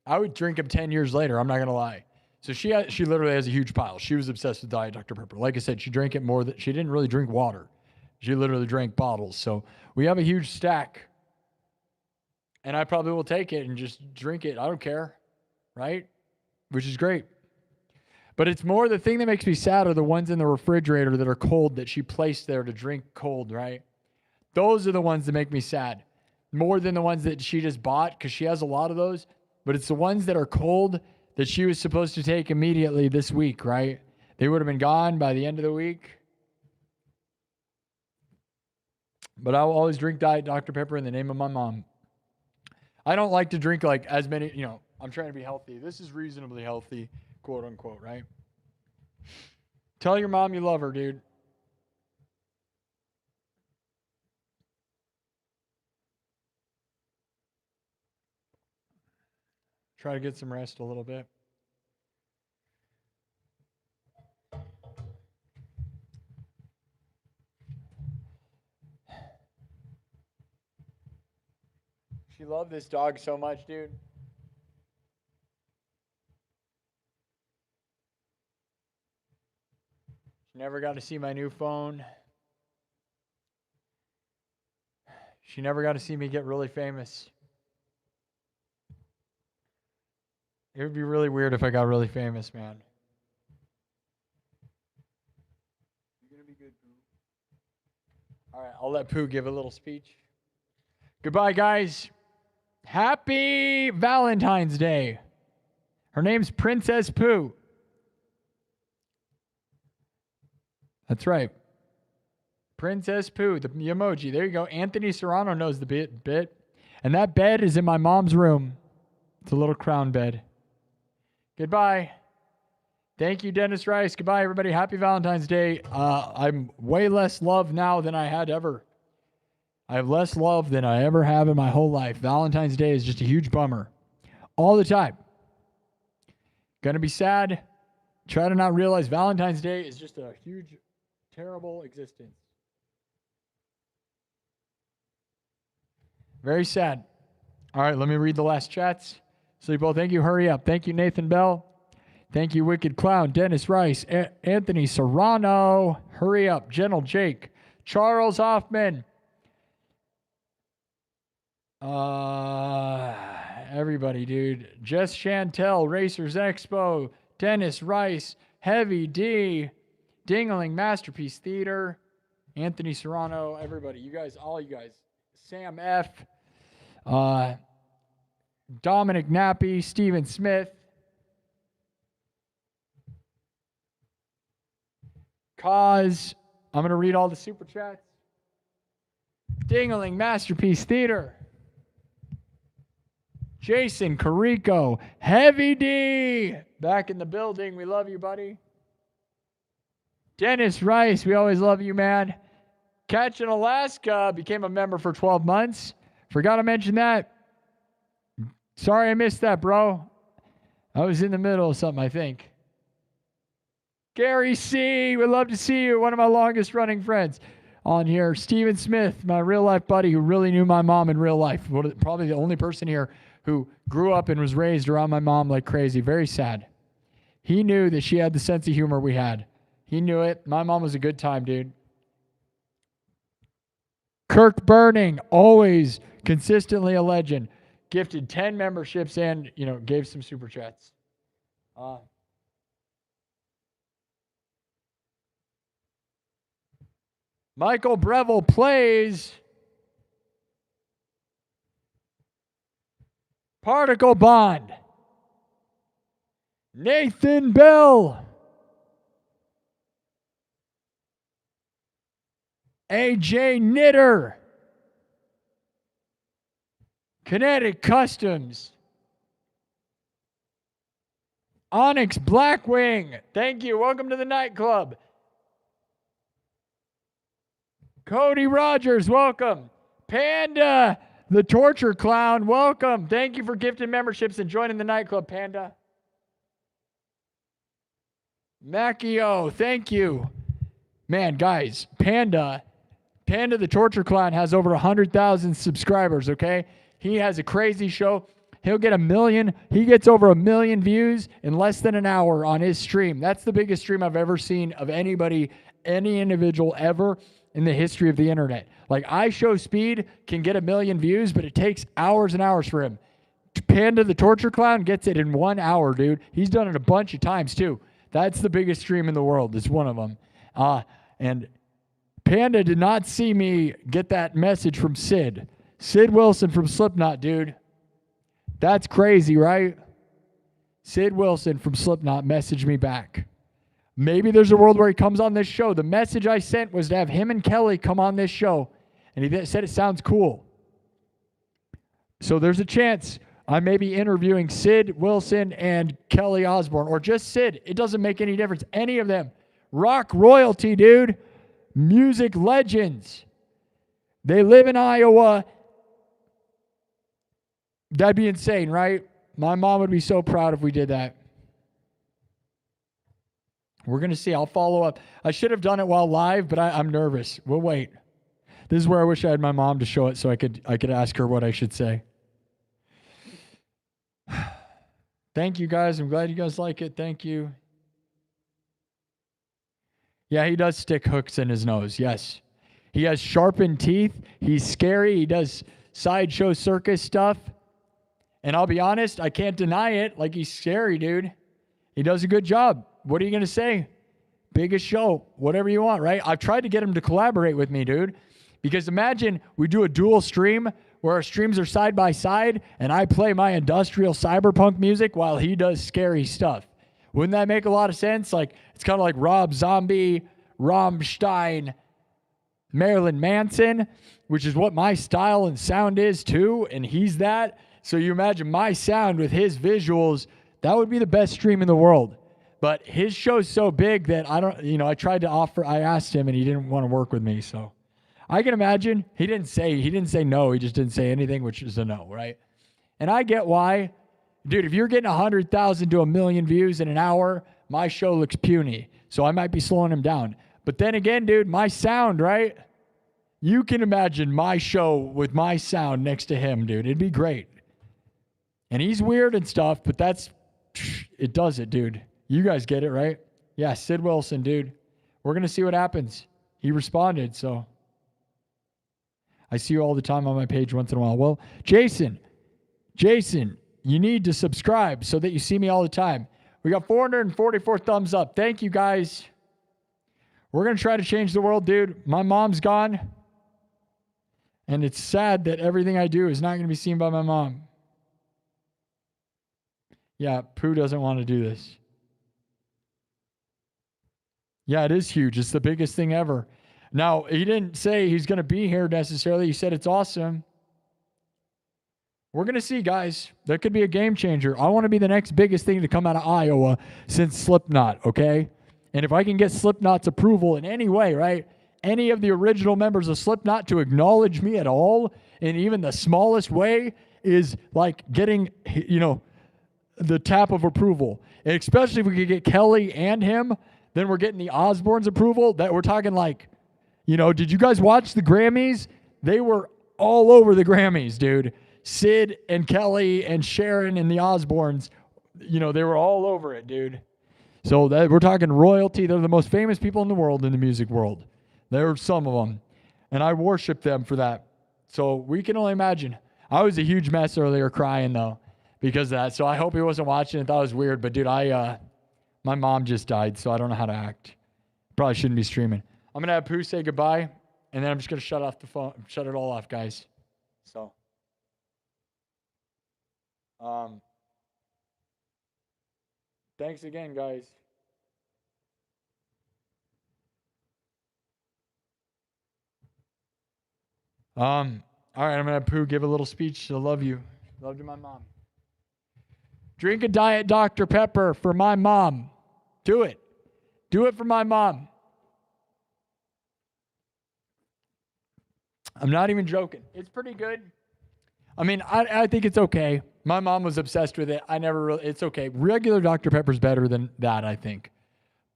I would drink them 10 years later, I'm not going to lie. So she literally has a huge pile. She was obsessed with Diet Dr. Pepper. Like I said, she drank it more than, she didn't really drink water. She literally drank bottles. So we have a huge stack. And I probably will take it and just drink it. I don't care. Right? Which is great. But it's more the thing that makes me sad are the ones in the refrigerator that are cold that she placed there to drink cold, right? Those are the ones that make me sad. More than the ones that she just bought because she has a lot of those. But it's the ones that are cold that she was supposed to take immediately this week, right? They would have been gone by the end of the week. But I will always drink Diet Dr. Pepper in the name of my mom. I don't like to drink like as many, I'm trying to be healthy. This is reasonably healthy, quote unquote, right? Tell your mom you love her, dude. Try to get some rest a little bit. She loved this dog so much, dude. She never got to see my new phone. She never got to see me get really famous. It would be really weird if I got really famous, man. You're going to be good, Pooh. All right, I'll let Pooh give a little speech. Goodbye, guys. Happy Valentine's Day. Her name's Princess Pooh. That's right. Princess Pooh, the emoji. There you go. Anthony Serrano knows the bit. And that bed is in my mom's room. It's a little crown bed. Goodbye. Thank you, Dennis Rice. Goodbye, everybody. Happy Valentine's Day. I'm way less loved now than I had ever. I have less love than I ever have in my whole life. Valentine's Day is just a huge bummer. All the time. Gonna be sad. Try to not realize Valentine's Day is just a huge, terrible existence. Very sad. All right, let me read the last chats. Sleepo, thank you. Hurry up. Thank you, Nathan Bell. Thank you, Wicked Clown. Dennis Rice. Anthony Serrano. Hurry up. Gentle Jake. Charles Hoffman. Everybody, dude. Jess Chantel. Racers Expo. Dennis Rice. Heavy D. Dingling Masterpiece Theater. Anthony Serrano. Everybody. You guys. All you guys. Sam F. Dominic Nappy, Stephen Smith, Cause. I'm going to read all the super chats. Dingling Masterpiece Theater. Jason Carico, Heavy D, back in the building. We love you, buddy. Dennis Rice, we always love you, man. Catch in Alaska, became a member for 12 months. Forgot to mention that. Sorry I missed that, bro. I was in the middle of something, I think. Gary C., would love to see you. One of my longest running friends on here. Steven Smith, my real life buddy who really knew my mom in real life. Probably the only person here who grew up and was raised around my mom like crazy. Very sad. He knew that she had the sense of humor we had. He knew it. My mom was a good time, dude. Kirk Burning, always consistently a legend. Gifted 10 memberships and, gave some super chats. Michael Breville plays Particle Bond. Nathan Bell. AJ Knitter. Kinetic Customs. Onyx Blackwing. Thank you. Welcome to the nightclub. Cody Rogers, welcome. Panda, the torture clown, welcome. Thank you for gifting memberships and joining the nightclub, Panda. Macchio, thank you. Man, guys, Panda the torture clown has over 100,000 subscribers, okay? He has a crazy show. He'll get 1 million. He gets over 1 million views in less than an hour on his stream. That's the biggest stream I've ever seen of anybody, any individual ever in the history of the internet. Like, iShowSpeed can get 1 million views, but it takes hours and hours for him. Panda the torture clown gets it in 1 hour, dude. He's done it a bunch of times, too. That's the biggest stream in the world. It's one of them. And Panda did not see me get that message from Sid. Sid Wilson from Slipknot, dude. That's crazy, right? Sid Wilson from Slipknot messaged me back. Maybe there's a world where he comes on this show. The message I sent was to have him and Kelly come on this show. And he said it sounds cool. So there's a chance I may be interviewing Sid Wilson and Kelly Osbourne. Or just Sid. It doesn't make any difference. Any of them. Rock royalty, dude. Music legends. They live in Iowa. That'd be insane, right? My mom would be so proud if we did that. We're going to see. I'll follow up. I should have done it while live, but I'm nervous. We'll wait. This is where I wish I had my mom to show it so I could ask her what I should say. Thank you, guys. I'm glad you guys like it. Thank you. Yeah, he does stick hooks in his nose. Yes. He has sharpened teeth. He's scary. He does sideshow circus stuff. And I'll be honest, I can't deny it. Like, he's scary, dude. He does a good job. What are you going to say? Biggest show, whatever you want, right? I've tried to get him to collaborate with me, dude. Because imagine we do a dual stream where our streams are side by side and I play my industrial cyberpunk music while he does scary stuff. Wouldn't that make a lot of sense? Like, it's kind of like Rob Zombie, Rammstein, Marilyn Manson, which is what my style and sound is too, and he's that. So you imagine my sound with his visuals, that would be the best stream in the world. But his show's so big that I asked him and he didn't want to work with me. So I can imagine he didn't say no. He just didn't say anything, which is a no, right? And I get why. Dude, if you're getting 100,000 to 1 million views in an hour, my show looks puny. So I might be slowing him down. But then again, dude, my sound, right? You can imagine my show with my sound next to him, dude. It'd be great. And he's weird and stuff, but it does it, dude. You guys get it, right? Yeah, Sid Wilson, dude. We're going to see what happens. He responded, so. I see you all the time on my page once in a while. Well, Jason, you need to subscribe so that you see me all the time. We got 444 thumbs up. Thank you, guys. We're going to try to change the world, dude. My mom's gone. And it's sad that everything I do is not going to be seen by my mom. Yeah, Pooh doesn't want to do this. Yeah, it is huge. It's the biggest thing ever. Now, he didn't say he's going to be here necessarily. He said it's awesome. We're going to see, guys. That could be a game changer. I want to be the next biggest thing to come out of Iowa since Slipknot, okay? And if I can get Slipknot's approval in any way, right? Any of the original members of Slipknot to acknowledge me at all in even the smallest way is like getting, the tap of approval. And especially if we could get Kelly and him, then we're getting the Osbournes approval. That we're talking like, did you guys watch the Grammys? They were all over the Grammys, dude. Sid and Kelly and Sharon and the Osbournes, they were all over it, dude. So that we're talking royalty. They're the most famous people in the world, in the music world. There are some of them. And I worship them for that. So we can only imagine. I was a huge mess earlier crying, though, because of that. So I hope he wasn't watching and thought it was weird. But, dude, my mom just died, so I don't know how to act. Probably shouldn't be streaming. I'm going to have Pooh say goodbye, and then I'm just going to shut off the phone, shut it all off, guys. So, thanks again, guys. All right, I'm going to have Pooh give a little speech. I love you. Love to my mom. Drink a Diet Dr. Pepper for my mom. Do it. Do it for my mom. I'm not even joking. It's pretty good. I mean, I think it's okay. My mom was obsessed with it. It's okay. Regular Dr. Pepper's better than that, I think.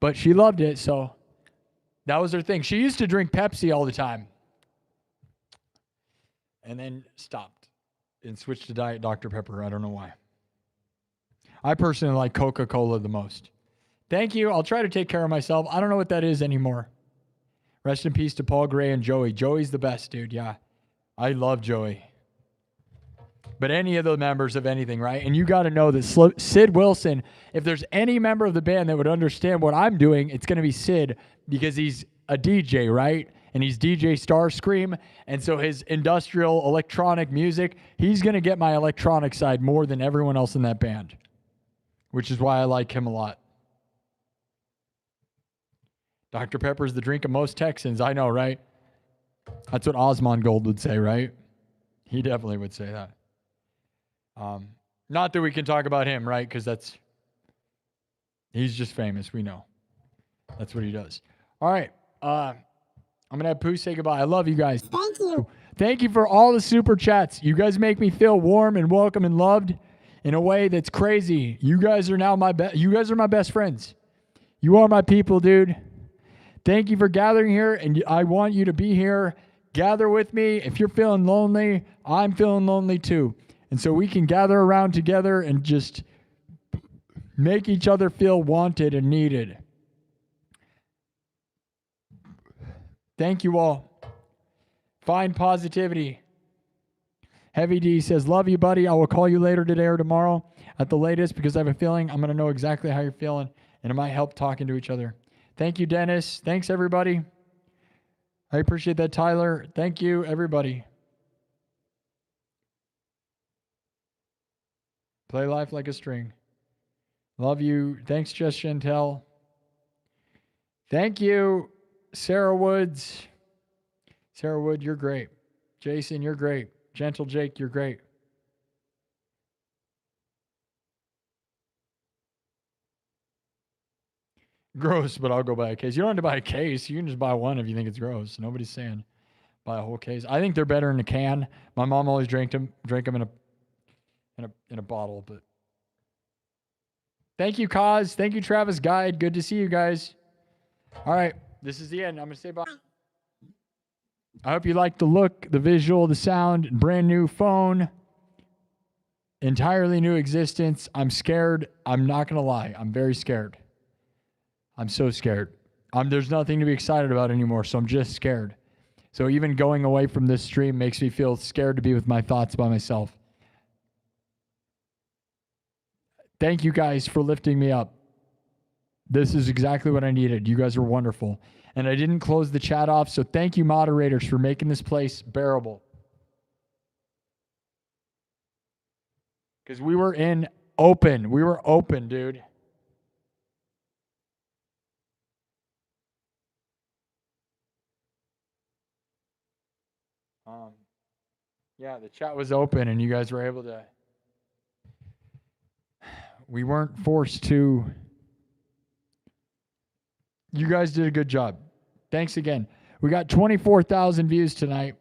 But she loved it, so that was her thing. She used to drink Pepsi all the time. And then stopped and switched to Diet Dr. Pepper. I don't know why. I personally like Coca-Cola the most. Thank you. I'll try to take care of myself. I don't know what that is anymore. Rest in peace to Paul Gray and Joey. Joey's the best, dude. Yeah. I love Joey. But any of the members of anything, right? And you got to know that Sid Wilson, if there's any member of the band that would understand what I'm doing, it's going to be Sid, because he's a DJ, right? And he's DJ Starscream. And so his industrial electronic music, he's going to get my electronic side more than everyone else in that band, which is why I like him a lot. Dr. Pepper's the drink of most Texans. I know, right? That's what Osmond Gold would say, right? He definitely would say that. Not that we can talk about him, right? Because he's just famous. We know. That's what he does. All right. I'm going to have Pooh say goodbye. I love you guys. Thank you. Thank you for all the super chats. You guys make me feel warm and welcome and loved in a way that's crazy. You guys are now you guys are my best friends. You are my people, dude. Thank you for gathering here, and I want you to be here. Gather with me. If you're feeling lonely, I'm feeling lonely too. And so we can gather around together and just make each other feel wanted and needed. Thank you all. Find positivity. Heavy D says, love you, buddy. I will call you later today or tomorrow at the latest, because I have a feeling I'm going to know exactly how you're feeling, and it might help talking to each other. Thank you, Dennis. Thanks, everybody. I appreciate that, Tyler. Thank you, everybody. Play life like a string. Love you. Thanks, Jess Chantel. Thank you, Sarah Woods. Sarah Wood, you're great. Jason, you're great. Gentle Jake, you're great. Gross, but I'll go buy a case. You don't have to buy a case. You can just buy one if you think it's gross. Nobody's saying buy a whole case. I think they're better in a can. My mom always drank them in a bottle. But thank you, Kaz. Thank you, Travis Guide. Good to see you guys. All right, this is the end. I'm gonna say bye. I hope you like the look, the visual, the sound. Brand new phone. Entirely new existence. I'm scared. I'm not gonna lie. I'm very scared. I'm so scared. There's nothing to be excited about anymore, so I'm just scared. So even going away from this stream makes me feel scared to be with my thoughts by myself. Thank you guys for lifting me up. This is exactly what I needed. You guys are wonderful. And I didn't close the chat off, so thank you, moderators, for making this place bearable. Because we were open. We were open, dude. Yeah, the chat was open and you guys were able to. We weren't forced to. You guys did a good job. Thanks again. We got 24,000 views tonight.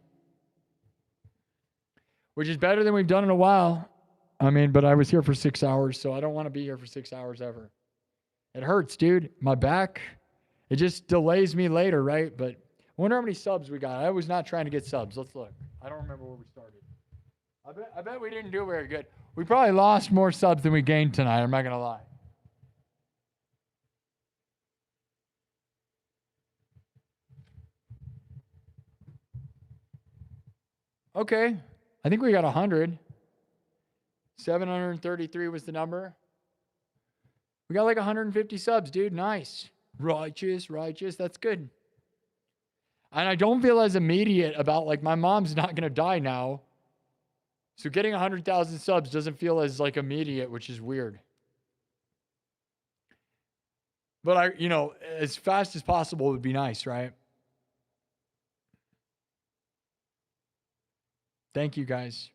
which is better than we've done in a while. I mean, but I was here for 6 hours, so I don't want to be here for 6 hours ever. It hurts, dude. My back, it just delays me later, right? But I wonder how many subs we got. I was not trying to get subs. Let's look. I don't remember where we started. I bet we didn't do very good. We probably lost more subs than we gained tonight. I'm not going to lie. Okay. I think we got 100. 733 was the number. We got like 150 subs, dude. Nice. Righteous. That's good. And I don't feel as immediate about, like, my mom's not going to die now. So getting 100,000 subs doesn't feel as, like, immediate, which is weird. But as fast as possible would be nice, right? Thank you, guys.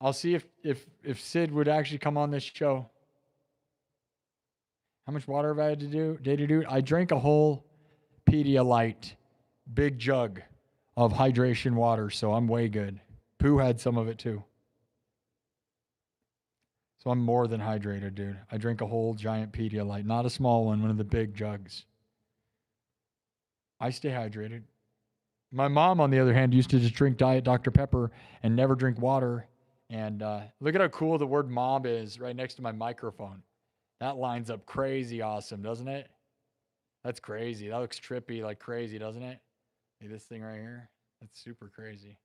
I'll see if Sid would actually come on this show. How much water have I had to do? I drank a whole Pedialyte big jug of hydration water, so I'm way good. Pooh had some of it too. So I'm more than hydrated, dude. I drink a whole giant Pedialyte, not a small one of the big jugs. I stay hydrated. My mom, on the other hand, used to just drink Diet Dr. Pepper and never drink water. And look at how cool the word mom is right next to my microphone. That lines up crazy awesome, doesn't it? That's crazy. That looks trippy like crazy, doesn't it? See this thing right here? That's super crazy.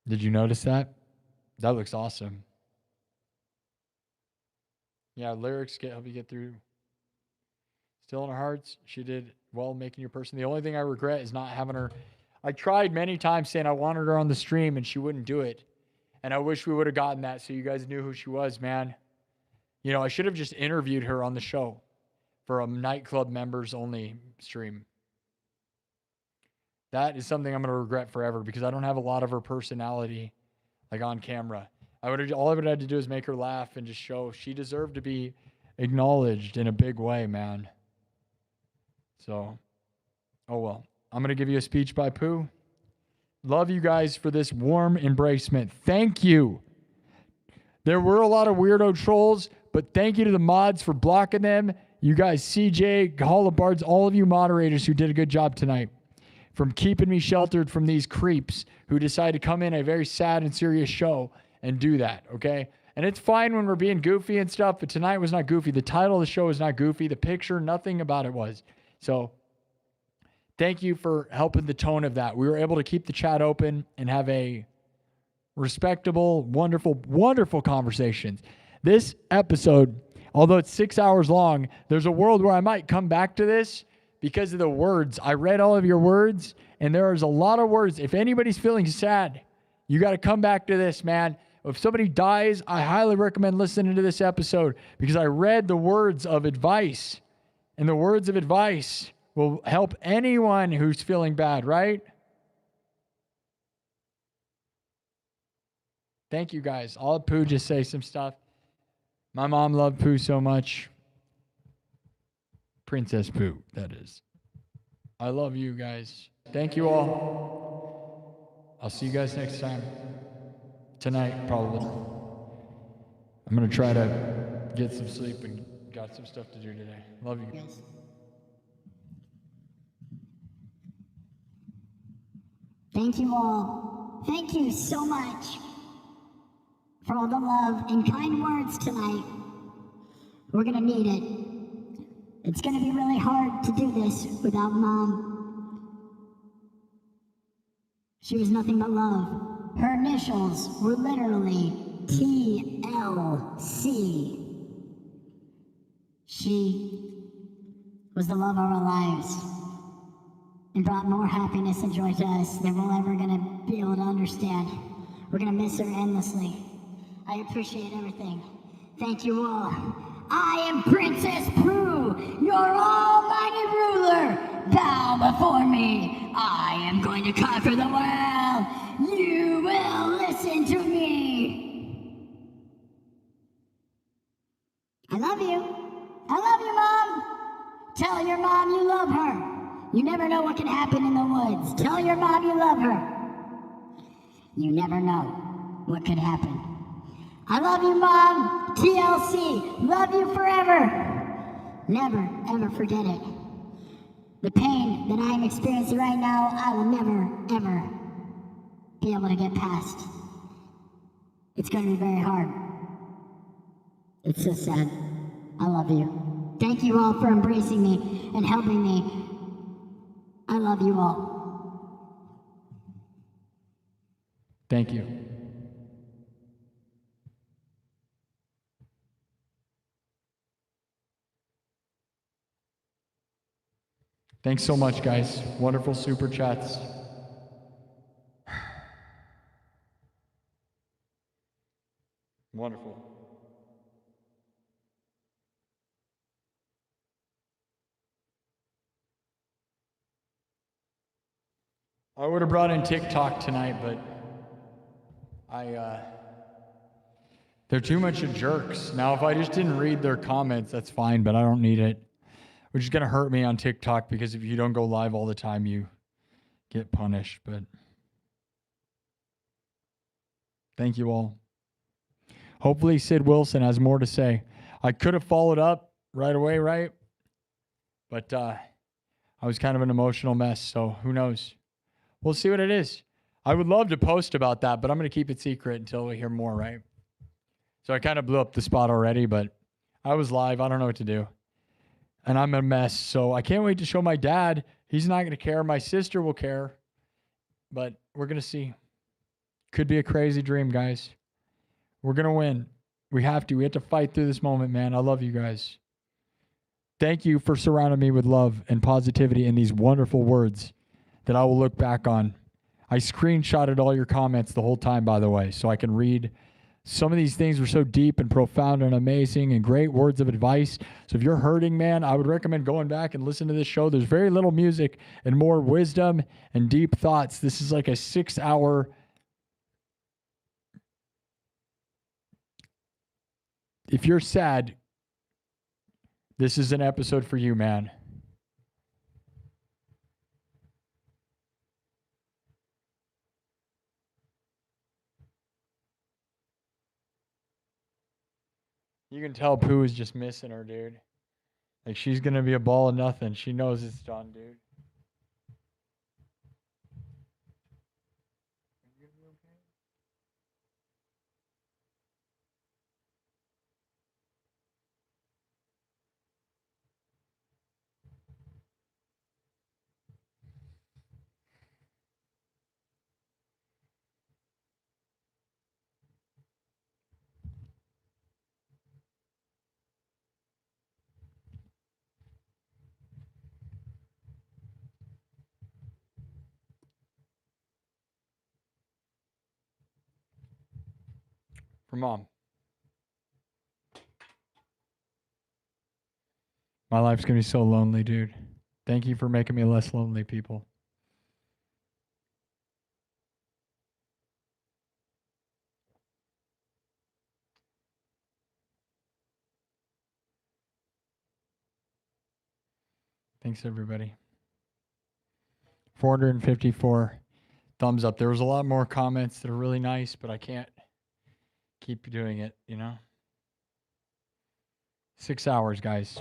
Did you notice that? That looks awesome. Yeah, lyrics help you get through. Still in our hearts, she did well making your person. The only thing I regret is not having her. I tried many times saying I wanted her on the stream and she wouldn't do it. And I wish we would have gotten that so you guys knew who she was, man. I should have just interviewed her on the show for a nightclub members only stream. That is something I'm going to regret forever because I don't have a lot of her personality like on camera. All I would have had to do is make her laugh and just show she deserved to be acknowledged in a big way, man. So, oh well. I'm going to give you a speech by Pooh. Love you guys for this warm embracement. Thank you. There were a lot of weirdo trolls, but thank you to the mods for blocking them. You guys, CJ, Holobards, all of you moderators who did a good job tonight from keeping me sheltered from these creeps who decide to come in a very sad and serious show and do that, okay? And it's fine when we're being goofy and stuff, but tonight was not goofy. The title of the show is not goofy. The picture, nothing about it was. So thank you for helping the tone of that. We were able to keep the chat open and have a respectable, wonderful, wonderful conversations. This episode, although it's 6 hours long, there's a world where I might come back to this because of the words. I read all of your words, and there's a lot of words. If anybody's feeling sad, you got to come back to this, man. If somebody dies, I highly recommend listening to this episode because I read the words of advice, and the words of advice will help anyone who's feeling bad, right? Thank you, guys. I'll let Pooh just say some stuff. My mom loved Pooh so much. Princess Pooh, that is. I love you guys. Thank you all. I'll see you guys next time. Tonight, probably. I'm going to try to get some sleep and got some stuff to do today. Love you guys. Thank you all. Thank you so much for all the love and kind words tonight. We're gonna need it. It's gonna be really hard to do this without Mom. She was nothing but love. Her initials were literally TLC. She was the love of our lives and brought more happiness and joy to us than we're ever gonna be able to understand. We're gonna miss her endlessly. I appreciate everything. Thank you all. I am Princess Prue, your almighty ruler. Bow before me. I am going to conquer the world. You will listen to me. I love you. I love you, Mom. Tell your mom you love her. You never know what can happen in the woods. Tell your mom you love her. You never know what could happen. I love you, Mom. TLC. Love you forever. Never, ever forget it. The pain that I am experiencing right now, I will never, ever be able to get past. It's going to be very hard. It's so sad. I love you. Thank you all for embracing me and helping me. I love you all. Thank you. Thanks so much, guys. Wonderful super chats. Wonderful. I would have brought in TikTok tonight, but they're too much of jerks. Now, if I just didn't read their comments, that's fine, but I don't need it. Which is going to hurt me on TikTok because if you don't go live all the time, you get punished. But thank you all. Hopefully Sid Wilson has more to say. I could have followed up right away, right? But I was kind of an emotional mess, so who knows? We'll see what it is. I would love to post about that, but I'm going to keep it secret until we hear more, right? So I kind of blew up the spot already, but I was live. I don't know what to do. And I'm a mess, so I can't wait to show my dad. He's not going to care. My sister will care, but we're going to see. Could be a crazy dream, guys. We're going to win. We have to. We have to fight through this moment, man. I love you guys. Thank you for surrounding me with love and positivity and these wonderful words that I will look back on. I screenshotted all your comments the whole time, by the way, so I can read. Some of these things were so deep and profound and amazing and great words of advice. So if you're hurting, man, I would recommend going back and listen to this show. There's very little music and more wisdom and deep thoughts. This is like a 6-hour. If you're sad, this is an episode for you, man. You can tell Pooh is just missing her, dude. Like, she's going to be a ball of nothing. She knows it's done, dude. For Mom. My life's going to be so lonely, dude. Thank you for making me less lonely, people. Thanks, everybody. 454 thumbs up. There was a lot more comments that are really nice, but I can't keep doing it, you know? 6 hours, guys.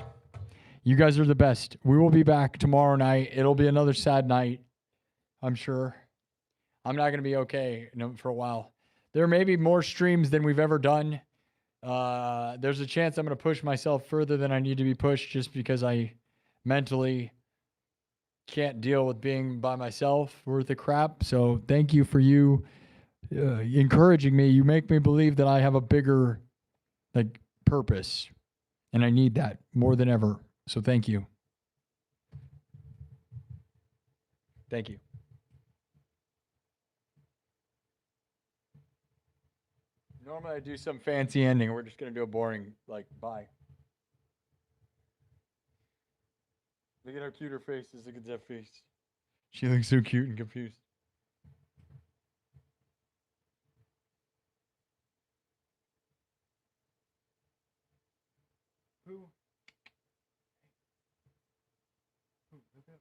You guys are the best. We will be back tomorrow night. It'll be another sad night, I'm sure. I'm not going to be okay for a while. There may be more streams than we've ever done. There's a chance I'm going to push myself further than I need to be pushed just because I mentally can't deal with being by myself worth of crap. So thank you for you encouraging me. You make me believe that I have a bigger purpose, and I need that more than ever. So thank you. Thank you. Normally I do some fancy ending. We're just going to do a boring, bye. Look at how cute her face is. Look at that face. She looks so cute and confused. Who? Look up.